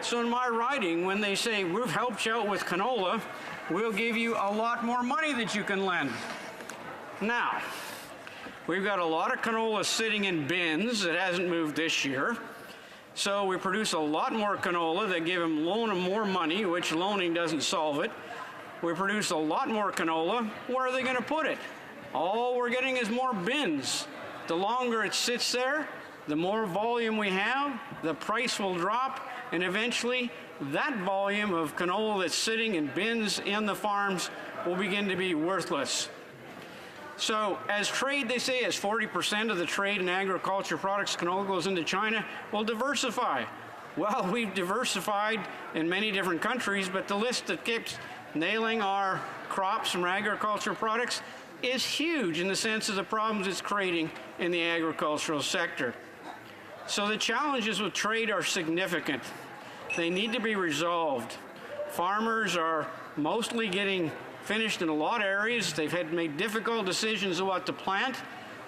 S11: So in my writing, when they say, we've helped you out with canola, we'll give you a lot more money that you can lend. Now, we've got a lot of canola sitting in bins that hasn't moved this year. So we produce a lot more canola. They loan them more money, which loaning doesn't solve it. We produce a lot more canola. Where are they going to put it? All we're getting is more bins. The longer it sits there, the more volume we have, the price will drop, and eventually that volume of canola that's sitting in bins in the farms will begin to be worthless. So as trade, they say, as 40% of the trade in agriculture products, canola goes into China, we'll diversify. Well, we've diversified in many different countries, but the list that keeps nailing our crops from agriculture products is huge in the sense of the problems it's creating in the agricultural sector. So the challenges with trade are significant. They need to be resolved. Farmers are mostly getting finished in a lot of areas. They've had to make difficult decisions of what to plant.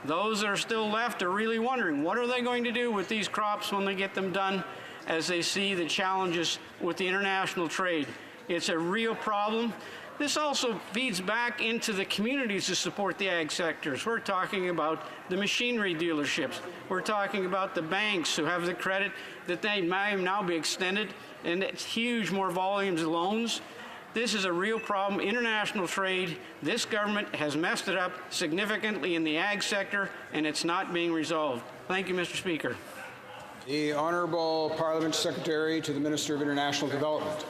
S11: Those that are still left are really wondering, what are they going to do with these crops when they get them done, as they see the challenges with the international trade. It's a real problem. This also feeds back into the communities to support the ag sectors. We're talking about the machinery dealerships. We're talking about the banks who have the credit that they may now be extended, and it's huge, more volumes of loans. This is a real problem. International trade, this government has messed it up significantly in the ag sector, and it's not being resolved. Thank you, Mr. Speaker.
S7: The Honourable Parliament Secretary to the Minister of International Development.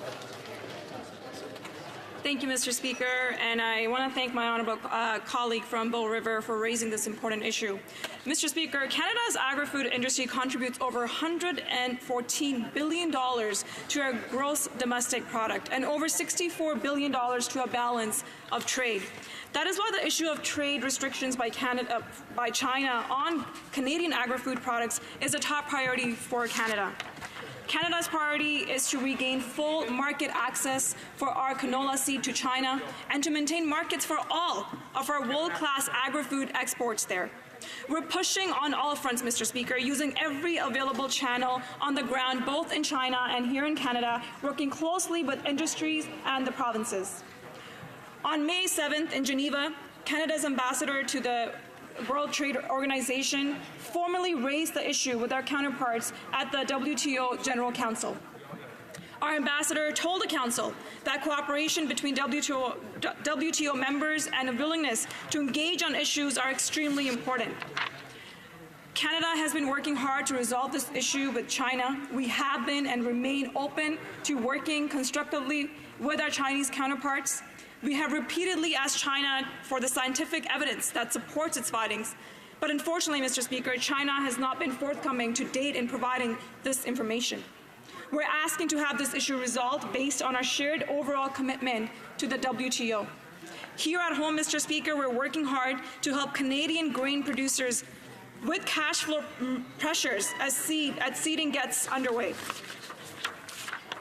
S3: Thank you, Mr. Speaker, and I want to thank my honourable colleague from Bow River for raising this important issue. Mr. Speaker, Canada's agri-food industry contributes over $114 billion to our gross domestic product and over $64 billion to a balance of trade. That is why the issue of trade restrictions by China on Canadian agri-food products is a top priority for Canada. Canada's priority is to regain full market access for our canola seed to China and to maintain markets for all of our world-class agri-food exports there. We're pushing on all fronts, Mr. Speaker, using every available channel on the ground, both in China and here in Canada, working closely with industries and the provinces. On May 7th in Geneva, Canada's ambassador to the World Trade Organization formally raised the issue with our counterparts at the WTO General Council. Our ambassador told the Council that cooperation between WTO members and a willingness to engage on issues are extremely important. Canada has been working hard to resolve this issue with China. We have been and remain open to working constructively with our Chinese counterparts. We have repeatedly asked China for the scientific evidence that supports its findings. But unfortunately, Mr. Speaker, China has not been forthcoming to date in providing this information. We're asking to have this issue resolved based on our shared overall commitment to the WTO. Here at home, Mr. Speaker, we're working hard to help Canadian grain producers with cash flow pressures as seeding gets underway.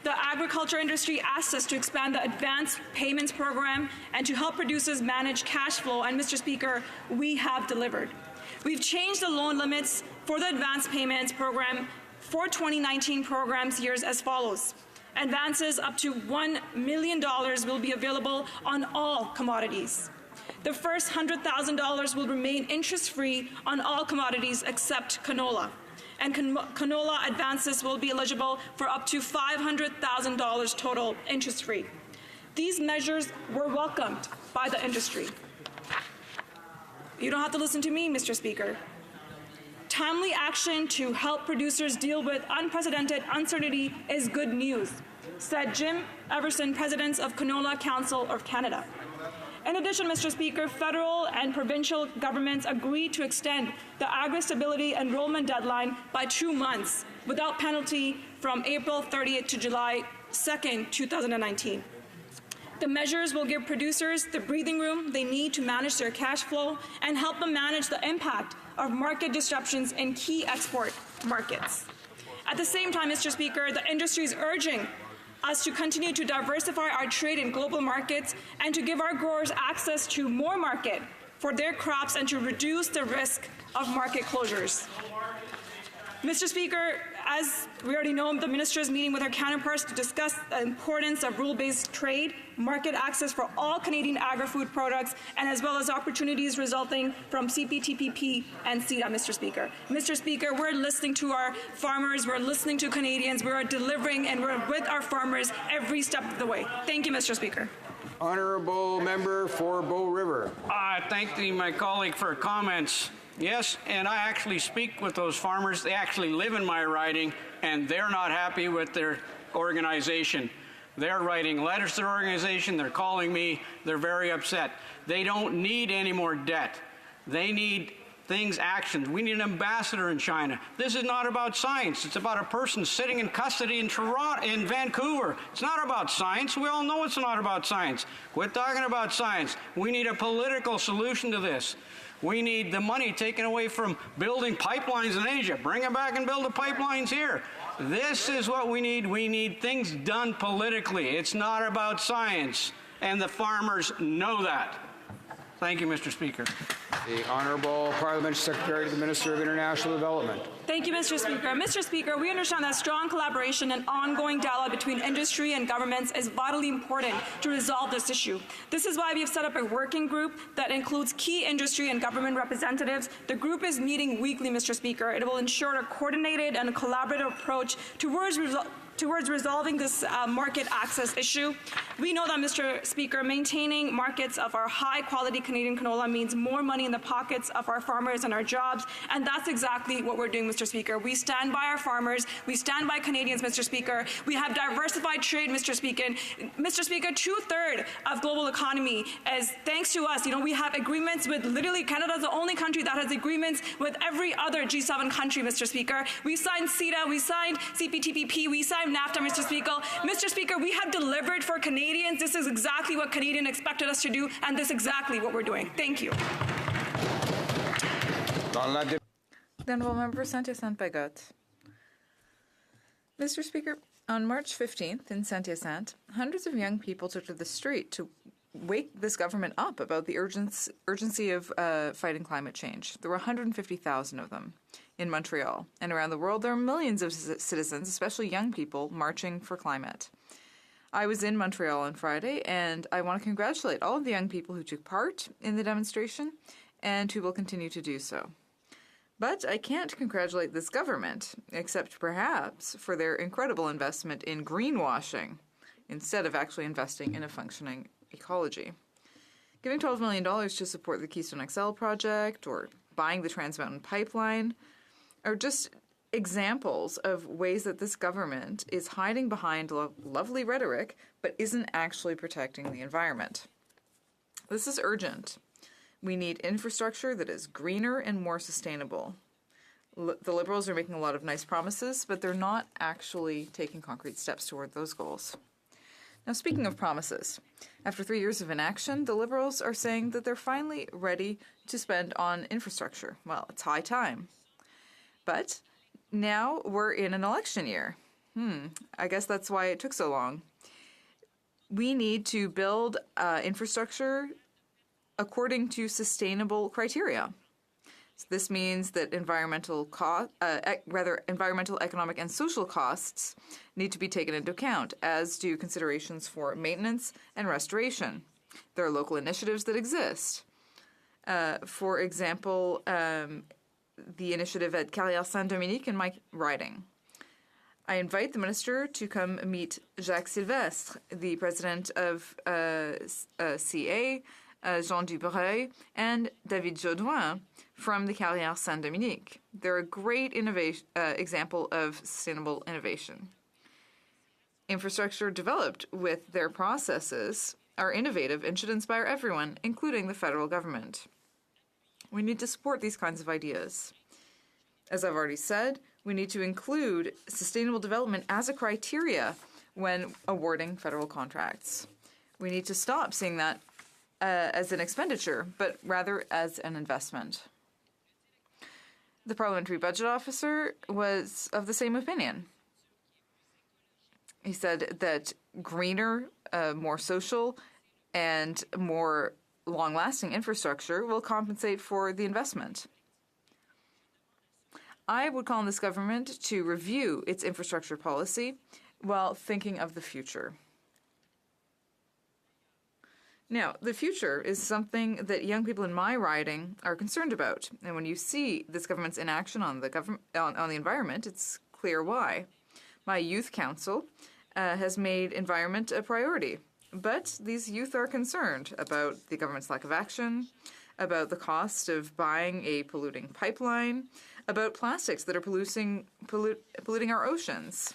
S3: The agriculture industry asked us to expand the advance payments program and to help producers manage cash flow, and Mr. Speaker, we have delivered. We've changed the loan limits for the advance payments program for 2019 programs years as follows. Advances up to $1 million will be available on all commodities. The first $100,000 will remain interest-free on all commodities except canola. And canola advances will be eligible for up to $500,000 total interest-free. These measures were welcomed by the industry. You don't have to listen to me, Mr. Speaker. Timely action to help producers deal with unprecedented uncertainty is good news, said Jim Everson, President of Canola Council of Canada. In addition, Mr. Speaker, federal and provincial governments agreed to extend the agri-stability enrollment deadline by 2 months without penalty from April 30th to July 2nd, 2019. The measures will give producers the breathing room they need to manage their cash flow and help them manage the impact of market disruptions in key export markets. At the same time, Mr. Speaker, the industry is urging us to continue to diversify our trade in global markets and to give our growers access to more market for their crops and to reduce the risk of market closures. Mr. Speaker, as we already know, the minister is meeting with her counterparts to discuss the importance of rule-based trade, market access for all Canadian agri-food products, and as well as opportunities resulting from CPTPP and CETA, Mr. Speaker. Mr. Speaker, we're listening to our farmers, we're listening to Canadians, we're delivering, and we're with our farmers every step of the way. Thank you, Mr. Speaker.
S7: Honourable member for Bow River.
S11: I thank my colleague for her comments. Yes, and I actually speak with those farmers. They actually live in my riding, and they're not happy with their organization. They're writing letters to their organization. They're calling me. They're very upset. They don't need any more debt. They need actions. We need an ambassador in China. This is not about science. It's about a person sitting in custody in Toronto, in Vancouver. It's not about science. We all know it's not about science. Quit talking about science. We need a political solution to this. We need the money taken away from building pipelines in Asia. Bring it back and build the pipelines here. This is what we need. We need things done politically. It's not about science, and the farmers know that. Thank you, Mr. Speaker.
S7: The Honourable Parliamentary Secretary to the Minister of International Development.
S3: Thank you, Mr. Speaker. Mr. Speaker, we understand that strong collaboration and ongoing dialogue between industry and governments is vitally important to resolve this issue. This is why we have set up a working group that includes key industry and government representatives. The group is meeting weekly, Mr. Speaker. It will ensure a coordinated and a collaborative approach towards resolving this market access issue. We know that, Mr. Speaker, maintaining markets of our high-quality Canadian canola means more money in the pockets of our farmers and our jobs, and that's exactly what we're doing, Mr. Speaker. We stand by our farmers. We stand by Canadians, Mr. Speaker. We have diversified trade, Mr. Speaker. Mr. Speaker, 2/3 of global economy is thanks to us. You know, we have agreements with literally Canada is the only country that has agreements with every other G7 country, Mr. Speaker. We signed CETA, we signed CPTPP, we signed NAFTA, Mr. Speaker. Mr. Speaker, we have delivered for Canadians. This is exactly what Canadians expected us to do, and this is exactly what we're doing. Thank you.
S22: The Honourable Member Saint-Hyacinthe-Bagotte. Mr. Speaker, on March 15th in Saint-Hyacinthe, hundreds of young people took to the street to wake this government up about the urgency of fighting climate change. There were 150,000 of them in Montreal. And around the world, there are millions of citizens, especially young people, marching for climate. I was in Montreal on Friday, and I want to congratulate all of the young people who took part in the demonstration and who will continue to do so. But I can't congratulate this government, except perhaps for their incredible investment in greenwashing, instead of actually investing in a functioning ecology. Giving $12 million to support the Keystone XL project or buying the Trans Mountain Pipeline are just examples of ways that this government is hiding behind lovely rhetoric but isn't actually protecting the environment. This is urgent. We need infrastructure that is greener and more sustainable. The Liberals are making a lot of nice promises, but they're not actually taking concrete steps toward those goals. Now, speaking of promises, after 3 years of inaction, the Liberals are saying that they're finally ready to spend on infrastructure. Well, it's high time. But now we're in an election year. I guess that's why it took so long. We need to build infrastructure according to sustainable criteria. So this means that environmental, economic, and social costs need to be taken into account, as do considerations for maintenance and restoration. There are local initiatives that exist. For example, the initiative at Carrière-Saint-Dominique in my riding. I invite the minister to come meet Jacques Sylvestre, the president of CA, Jean Dubreuil, and David Jodoin from the Carrière Saint-Dominique. They're a great example of sustainable innovation. Infrastructure developed with their processes are innovative and should inspire everyone, including the federal government. We need to support these kinds of ideas. As I've already said, we need to include sustainable development as a criteria when awarding federal contracts. We need to stop seeing that as an expenditure, but rather as an investment. The Parliamentary Budget Officer was of the same opinion. He said that greener, more social, and more long-lasting infrastructure will compensate for the investment. I would call on this government to review its infrastructure policy while thinking of the future. Now, the future is something that young people in my riding are concerned about, and when you see this government's inaction on the environment, it's clear why. My youth council has made environment a priority, but these youth are concerned about the government's lack of action, about the cost of buying a polluting pipeline, about plastics that are polluting our oceans.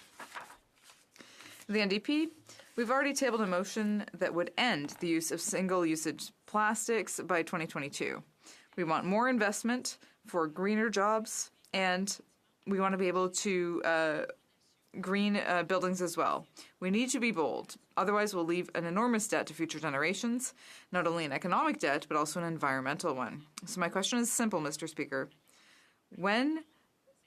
S22: The NDP, we've already tabled a motion that would end the use of single-usage plastics by 2022. We want more investment for greener jobs, and we want to be able to green buildings as well. We need to be bold. Otherwise, we'll leave an enormous debt to future generations, not only an economic debt, but also an environmental one. So my question is simple, Mr. Speaker. When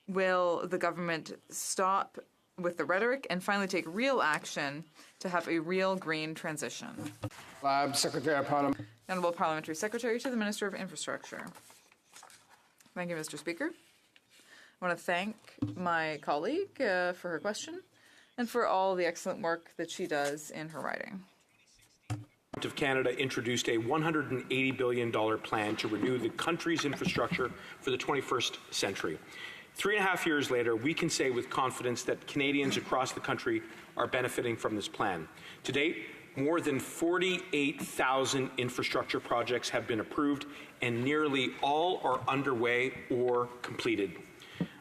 S22: will the government stop with the rhetoric and finally take real action to have a real green transition?
S7: Secretary of Parliament.
S22: Honourable Parliamentary Secretary to the Minister of Infrastructure. Thank you, Mr. Speaker. I want to thank my colleague for her question and for all the excellent work that she does in her riding.
S13: Of Canada introduced a $180 billion plan to renew the country's infrastructure for the 21st century. 3.5 years later, we can say with confidence that Canadians across the country are benefiting from this plan. To date, more than 48,000 infrastructure projects have been approved, and nearly all are underway or completed.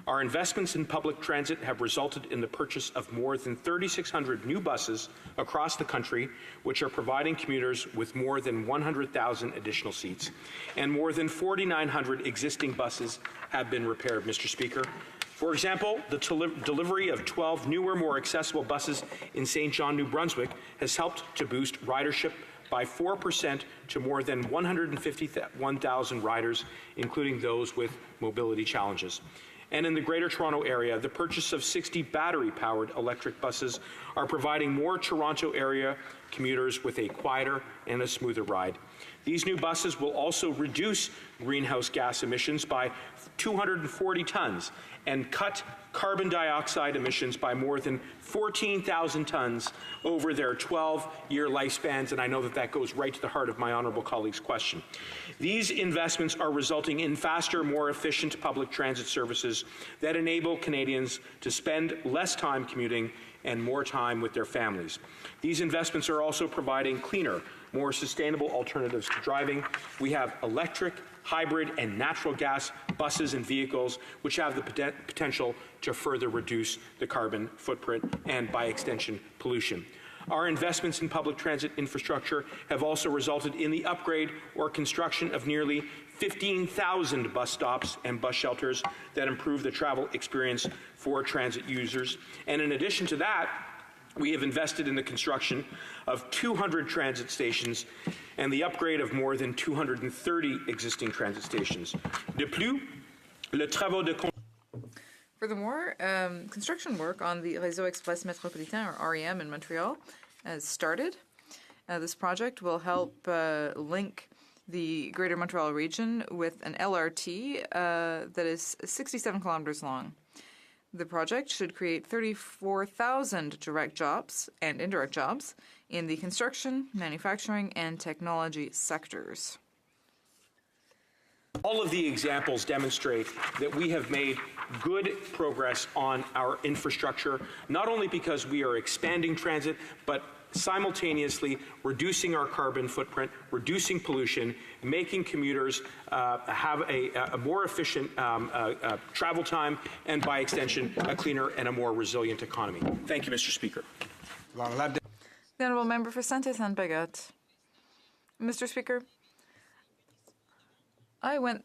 S13: Our investments in public transit have resulted in the purchase of more than 3,600 new buses across the country, which are providing commuters with more than 100,000 additional seats. And more than 4,900 existing buses have been repaired, Mr. Speaker. For example, the delivery of 12 newer, more accessible buses in St. John, New Brunswick has helped to boost ridership by 4% to more than 151,000 riders, including those with mobility challenges. And in the Greater Toronto Area, the purchase of 60 battery-powered electric buses are providing more Toronto area commuters with a quieter and a smoother ride. These new buses will also reduce greenhouse gas emissions by 240 tons and cut carbon dioxide emissions by more than 14,000 tons over their 12-year lifespans, and I know that that goes right to the heart of my honourable colleague's question. These investments are resulting in faster, more efficient public transit services that enable Canadians to spend less time commuting and more time with their families. These investments are also providing cleaner, more sustainable alternatives to driving. We have electric, hybrid, and natural gas buses and vehicles which have the potential to further reduce the carbon footprint and, by extension, pollution. Our investments in public transit infrastructure have also resulted in the upgrade or construction of nearly 15,000 bus stops and bus shelters that improve the travel experience for transit users. And in addition to that, we have invested in the construction of 200 transit stations and the upgrade of more than 230 existing transit stations. De plus, le travaux de
S22: Furthermore, construction work on the Réseau Express Métropolitain, or REM, in Montreal has started. This project will help link the Greater Montreal region with an LRT that is 67 kilometers long. The project should create 34,000 direct jobs and indirect jobs in the construction, manufacturing, and technology sectors.
S13: All of the examples demonstrate that we have made good progress on our infrastructure, not only because we are expanding transit, but simultaneously reducing our carbon footprint, reducing pollution, making commuters have a more efficient travel time, and by extension, a cleaner and a more resilient economy. Thank you, Mr. Speaker.
S22: The Honourable Member for Saint-Hyacinthe-Bagotte. Mr. Speaker, I went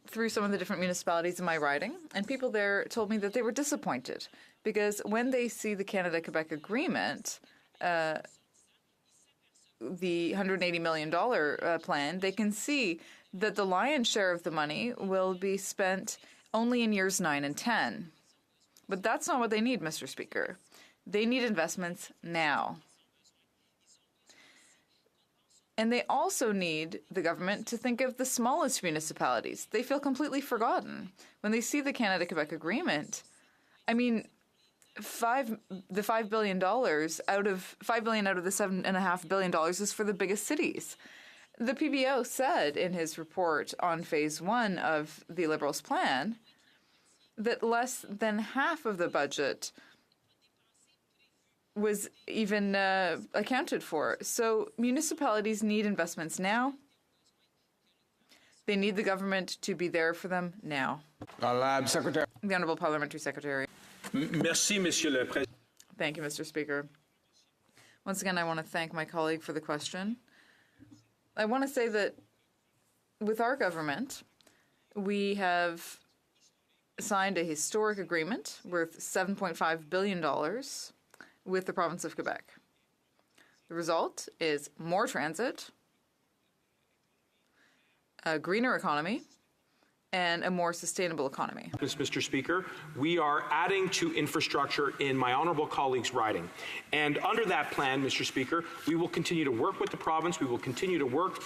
S22: through some of the different municipalities in my riding, and people there told me that they were disappointed because when they see the Canada-Quebec agreement, the $180 million plan, they can see that the lion's share of the money will be spent only in years 9 and 10. But that's not what they need, Mr. Speaker. They need investments now. And they also need the government to think of the smallest municipalities. They feel completely forgotten. When they see the Canada-Quebec agreement, I mean, the $5 billion out of the $7.5 billion is for the biggest cities. The PBO said in his report on Phase 1 of the Liberals' plan that less than half of the budget was even accounted for. So municipalities need investments now. They need the government to be there for them now.
S7: Secretary.
S22: The Honourable Parliamentary Secretary.
S13: Merci, Monsieur le Président.
S22: Thank you, Mr. Speaker. Once again, I want to thank my colleague for the question. I want to say that with our government, we have signed a historic agreement worth $7.5 billion with the province of Quebec. The result is more transit, a greener economy, and a more sustainable economy.
S13: Mr. Speaker, we are adding to infrastructure in my honourable colleague's riding. And under that plan, Mr. Speaker, we will continue to work with the province, we will continue to work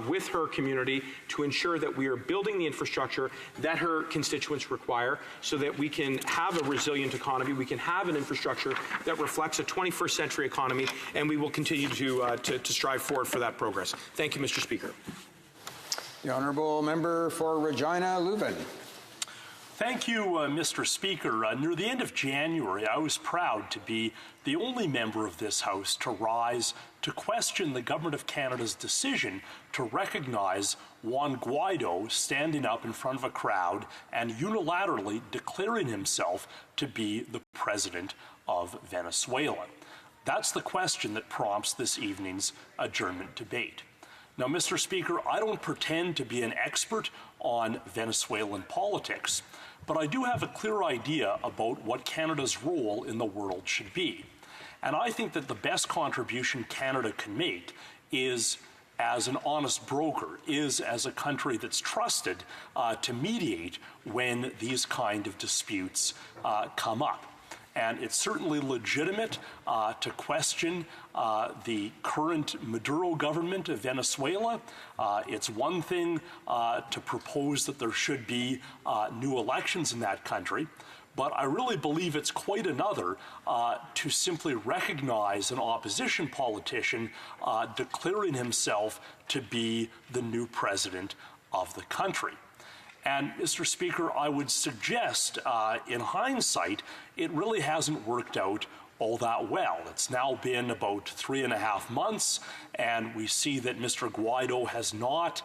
S13: with her community to ensure that we are building the infrastructure that her constituents require so that we can have a resilient economy, we can have an infrastructure that reflects a 21st century economy, and we will continue to strive forward for that progress. Thank you, Mr. Speaker.
S7: The Honourable Member for Regina Leuven.
S20: Thank you, Mr. Speaker. Near the end of January, I was proud to be the only member of this House to rise to question the Government of Canada's decision to recognize Juan Guaido standing up in front of a crowd and unilaterally declaring himself to be the President of Venezuela. That's the question that prompts this evening's adjournment debate. Now, Mr. Speaker, I don't pretend to be an expert on Venezuelan politics, but I do have a clear idea about what Canada's role in the world should be. And I think that the best contribution Canada can make is as an honest broker, is as a country that's trusted to mediate when these kind of disputes come up. And it's certainly legitimate to question the current Maduro government of Venezuela. It's one thing to propose that there should be new elections in that country, but I really believe it's quite another to simply recognize an opposition politician declaring himself to be the new president of the country. And, Mr. Speaker, I would suggest, in hindsight, it really hasn't worked out all that well. It's now been about 3.5 months, and we see that Mr. Guaido has not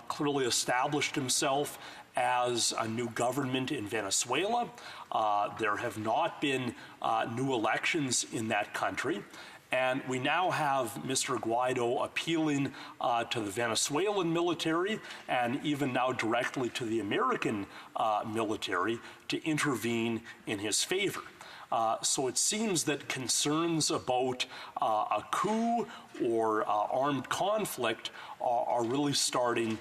S20: clearly established himself as a new government in Venezuela. There have not been new elections in that country. And we now have Mr. Guaido appealing to the Venezuelan military and even now directly to the American military to intervene in his favor. So it seems that concerns about a coup or armed conflict are really starting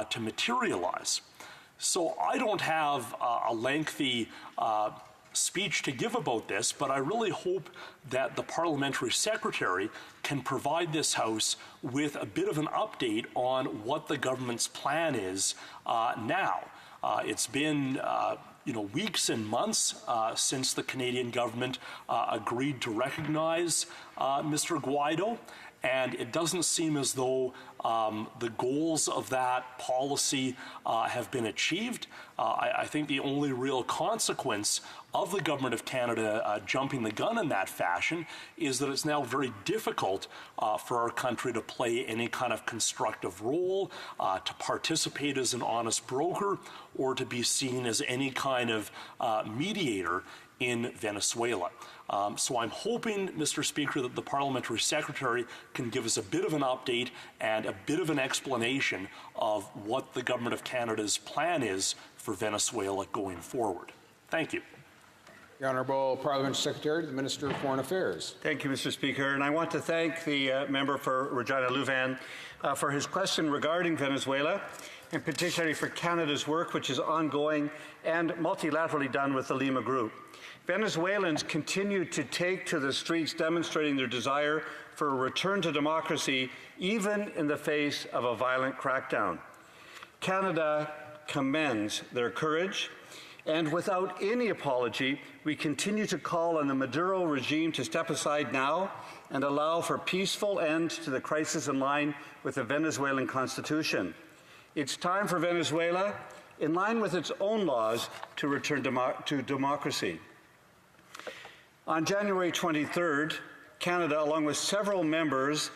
S20: to materialize. So I don't have a lengthy speech to give about this, but I really hope that the parliamentary secretary can provide this House with a bit of an update on what the government's plan is now. It's been weeks and months since the Canadian government agreed to recognize Mr. Guaido. and it doesn't seem as though the goals of that policy have been achieved. I think the only real consequence of the Government of Canada jumping the gun in that fashion is that it's now very difficult for our country to play any kind of constructive role, to participate as an honest broker, or to be seen as any kind of mediator in Venezuela. So I'm hoping, Mr. Speaker, that the Parliamentary Secretary can give us a bit of an update and a bit of an explanation of what the Government of Canada's plan is for Venezuela going forward. Thank you.
S7: The Honourable Parliamentary Secretary to the Minister of Foreign Affairs.
S19: Thank you, Mr. Speaker. And I want to thank the member for Regina Louvain for his question regarding Venezuela, and particularly for Canada's work, which is ongoing and multilaterally done with the Lima Group. Venezuelans continue to take to the streets demonstrating their desire for a return to democracy, even in the face of a violent crackdown. Canada commends their courage, and without any apology, we continue to call on the Maduro regime to step aside now and allow for peaceful end to the crisis in line with the Venezuelan Constitution. It's time for Venezuela, in line with its own laws, to return to democracy. On January 23rd, Canada, along with several members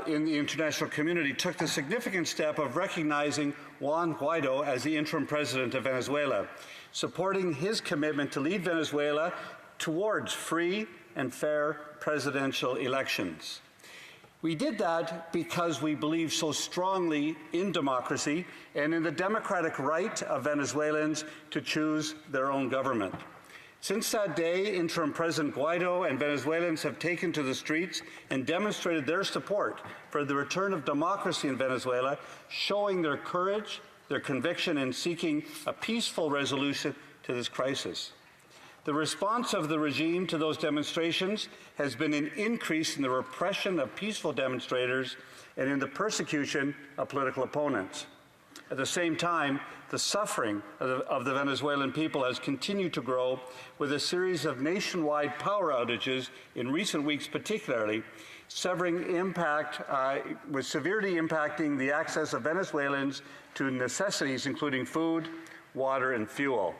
S19: in the international community, took the significant step of recognizing Juan Guaido as the interim president of Venezuela, supporting his commitment to lead Venezuela towards free and fair presidential elections. We did that because we believe so strongly in democracy and in the democratic right of Venezuelans to choose their own government. Since that day, interim President Guaido and Venezuelans have taken to the streets and demonstrated their support for the return of democracy in Venezuela, showing their courage, their conviction in seeking a peaceful resolution to this crisis. The response of the regime to those demonstrations has been an increase in the repression of peaceful demonstrators and in the persecution of political opponents. At the same time, the suffering of the Venezuelan people has continued to grow, with a series of nationwide power outages in recent weeks particularly, severely impacting the access of Venezuelans to necessities including food, water, and fuel.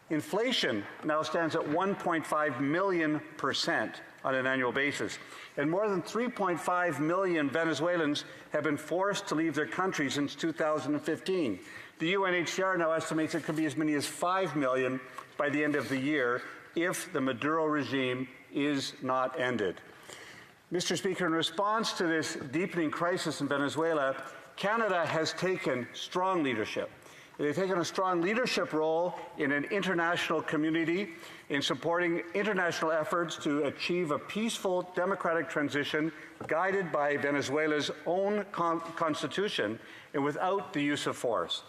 S19: Inflation now stands at 1.5 million% on an annual basis, and more than 3.5 million Venezuelans have been forced to leave their country since 2015. The UNHCR now estimates it could be as many as 5 million by the end of the year if the Maduro regime is not ended. Mr. Speaker, in response to this deepening crisis in Venezuela, Canada has taken strong leadership. They've taken a strong leadership role in an international community in supporting international efforts to achieve a peaceful democratic transition guided by Venezuela's own constitution and without the use of force.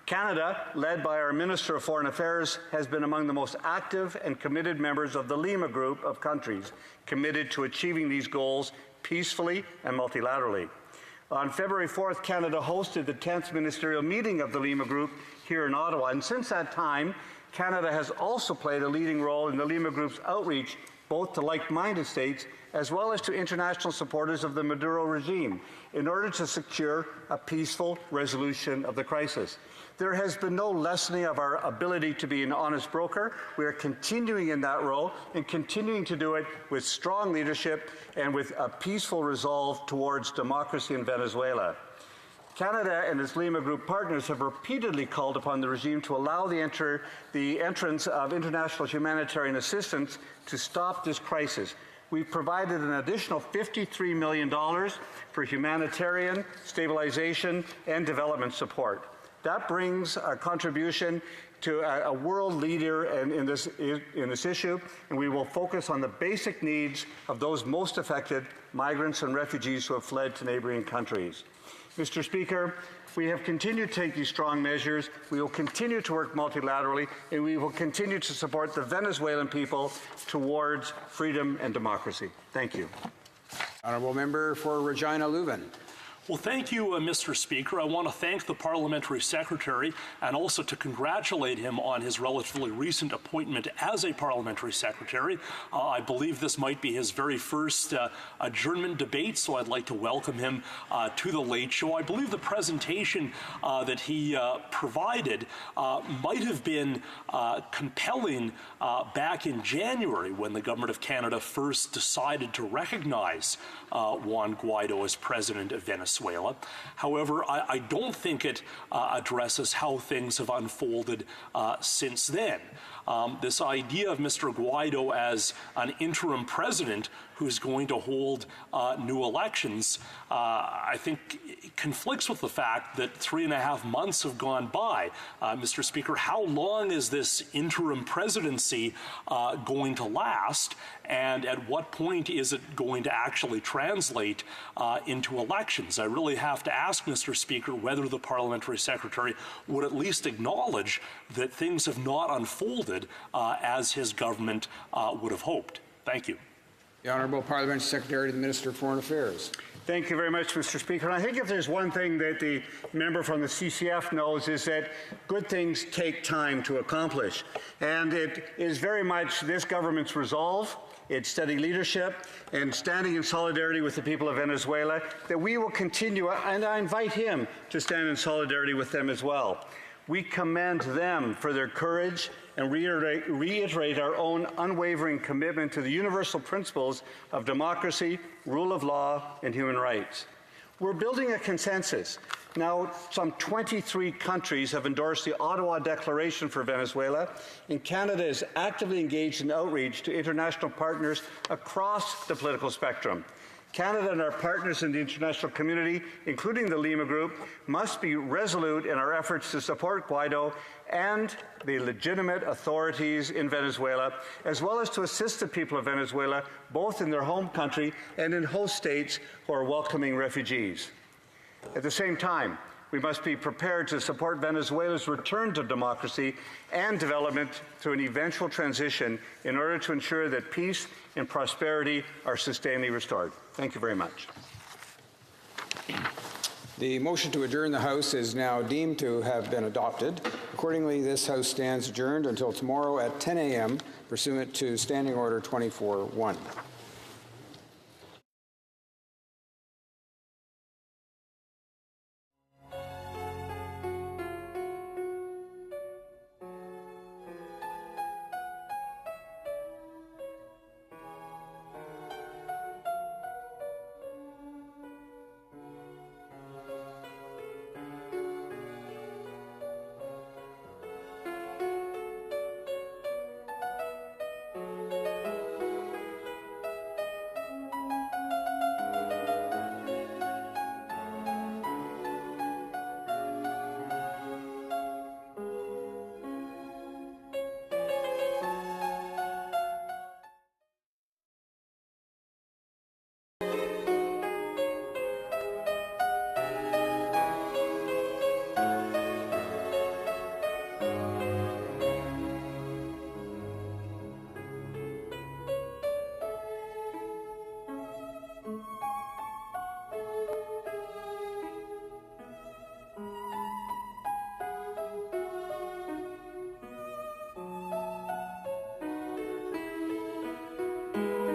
S19: Canada, led by our Minister of Foreign Affairs, has been among the most active and committed members of the Lima Group of countries committed to achieving these goals peacefully and multilaterally. On February 4th, Canada hosted the 10th ministerial meeting of the Lima Group here in Ottawa, and since that time, Canada has also played a leading role in the Lima Group's outreach both to like-minded states as well as to international supporters of the Maduro regime in order to secure a peaceful resolution of the crisis. There has been no lessening of our ability to be an honest broker. We are continuing in that role and continuing to do it with strong leadership and with a peaceful resolve towards democracy in Venezuela. Canada and its Lima Group partners have repeatedly called upon the regime to allow the entrance of international humanitarian assistance to stop this crisis. We've provided an additional $53 million for humanitarian, stabilization, and development support. That brings our contribution to a world leader in this issue, and we will focus on the basic needs of those most affected, migrants and refugees who have fled to neighboring countries. Mr. Speaker, we have continued to take these strong measures. We will continue to work multilaterally, and we will continue to support the Venezuelan people towards freedom and democracy. Thank you.
S7: Honourable Member for Regina Louvain.
S20: Well, thank you, Mr. Speaker. I want to thank the Parliamentary Secretary and also to congratulate him on his relatively recent appointment as a Parliamentary Secretary. I believe this might be his very first adjournment debate, so I'd like to welcome him to the Late Show. I believe the presentation that he provided might have been compelling back in January when the Government of Canada first decided to recognize Juan Guaido as President of Venezuela. However, I don't think it addresses how things have unfolded since then. This idea of Mr. Guaido as an interim president who's going to hold new elections, I think conflicts with the fact that 3.5 months have gone by. Mr. Speaker, how long is this interim presidency going to last, and at what point is it going to actually translate into elections? I really have to ask, Mr. Speaker, whether the Parliamentary Secretary would at least acknowledge that things have not unfolded as his government would have hoped. Thank you.
S7: The Honourable Parliamentary Secretary to the Minister of Foreign Affairs.
S19: Thank you very much, Mr. Speaker. And I think if there's one thing that the member from the CCF knows is that good things take time to accomplish. And it is very much this government's resolve, its steady leadership, and standing in solidarity with the people of Venezuela that we will continue, and I invite him to stand in solidarity with them as well. We commend them for their courage and reiterate our own unwavering commitment to the universal principles of democracy, rule of law, and human rights. We're building a consensus. Now, some 23 countries have endorsed the Ottawa Declaration for Venezuela, and Canada is actively engaged in outreach to international partners across the political spectrum. Canada and our partners in the international community, including the Lima Group, must be resolute in our efforts to support Guaido and the legitimate authorities in Venezuela, as well as to assist the people of Venezuela, both in their home country and in host states who are welcoming refugees. At the same time, we must be prepared to support Venezuela's return to democracy and development through an eventual transition in order to ensure that peace and prosperity are sustainably restored. Thank you very much.
S7: The motion to adjourn the House is now deemed to have been adopted. Accordingly, this House stands adjourned until tomorrow at 10 a.m. pursuant to Standing Order 24-1.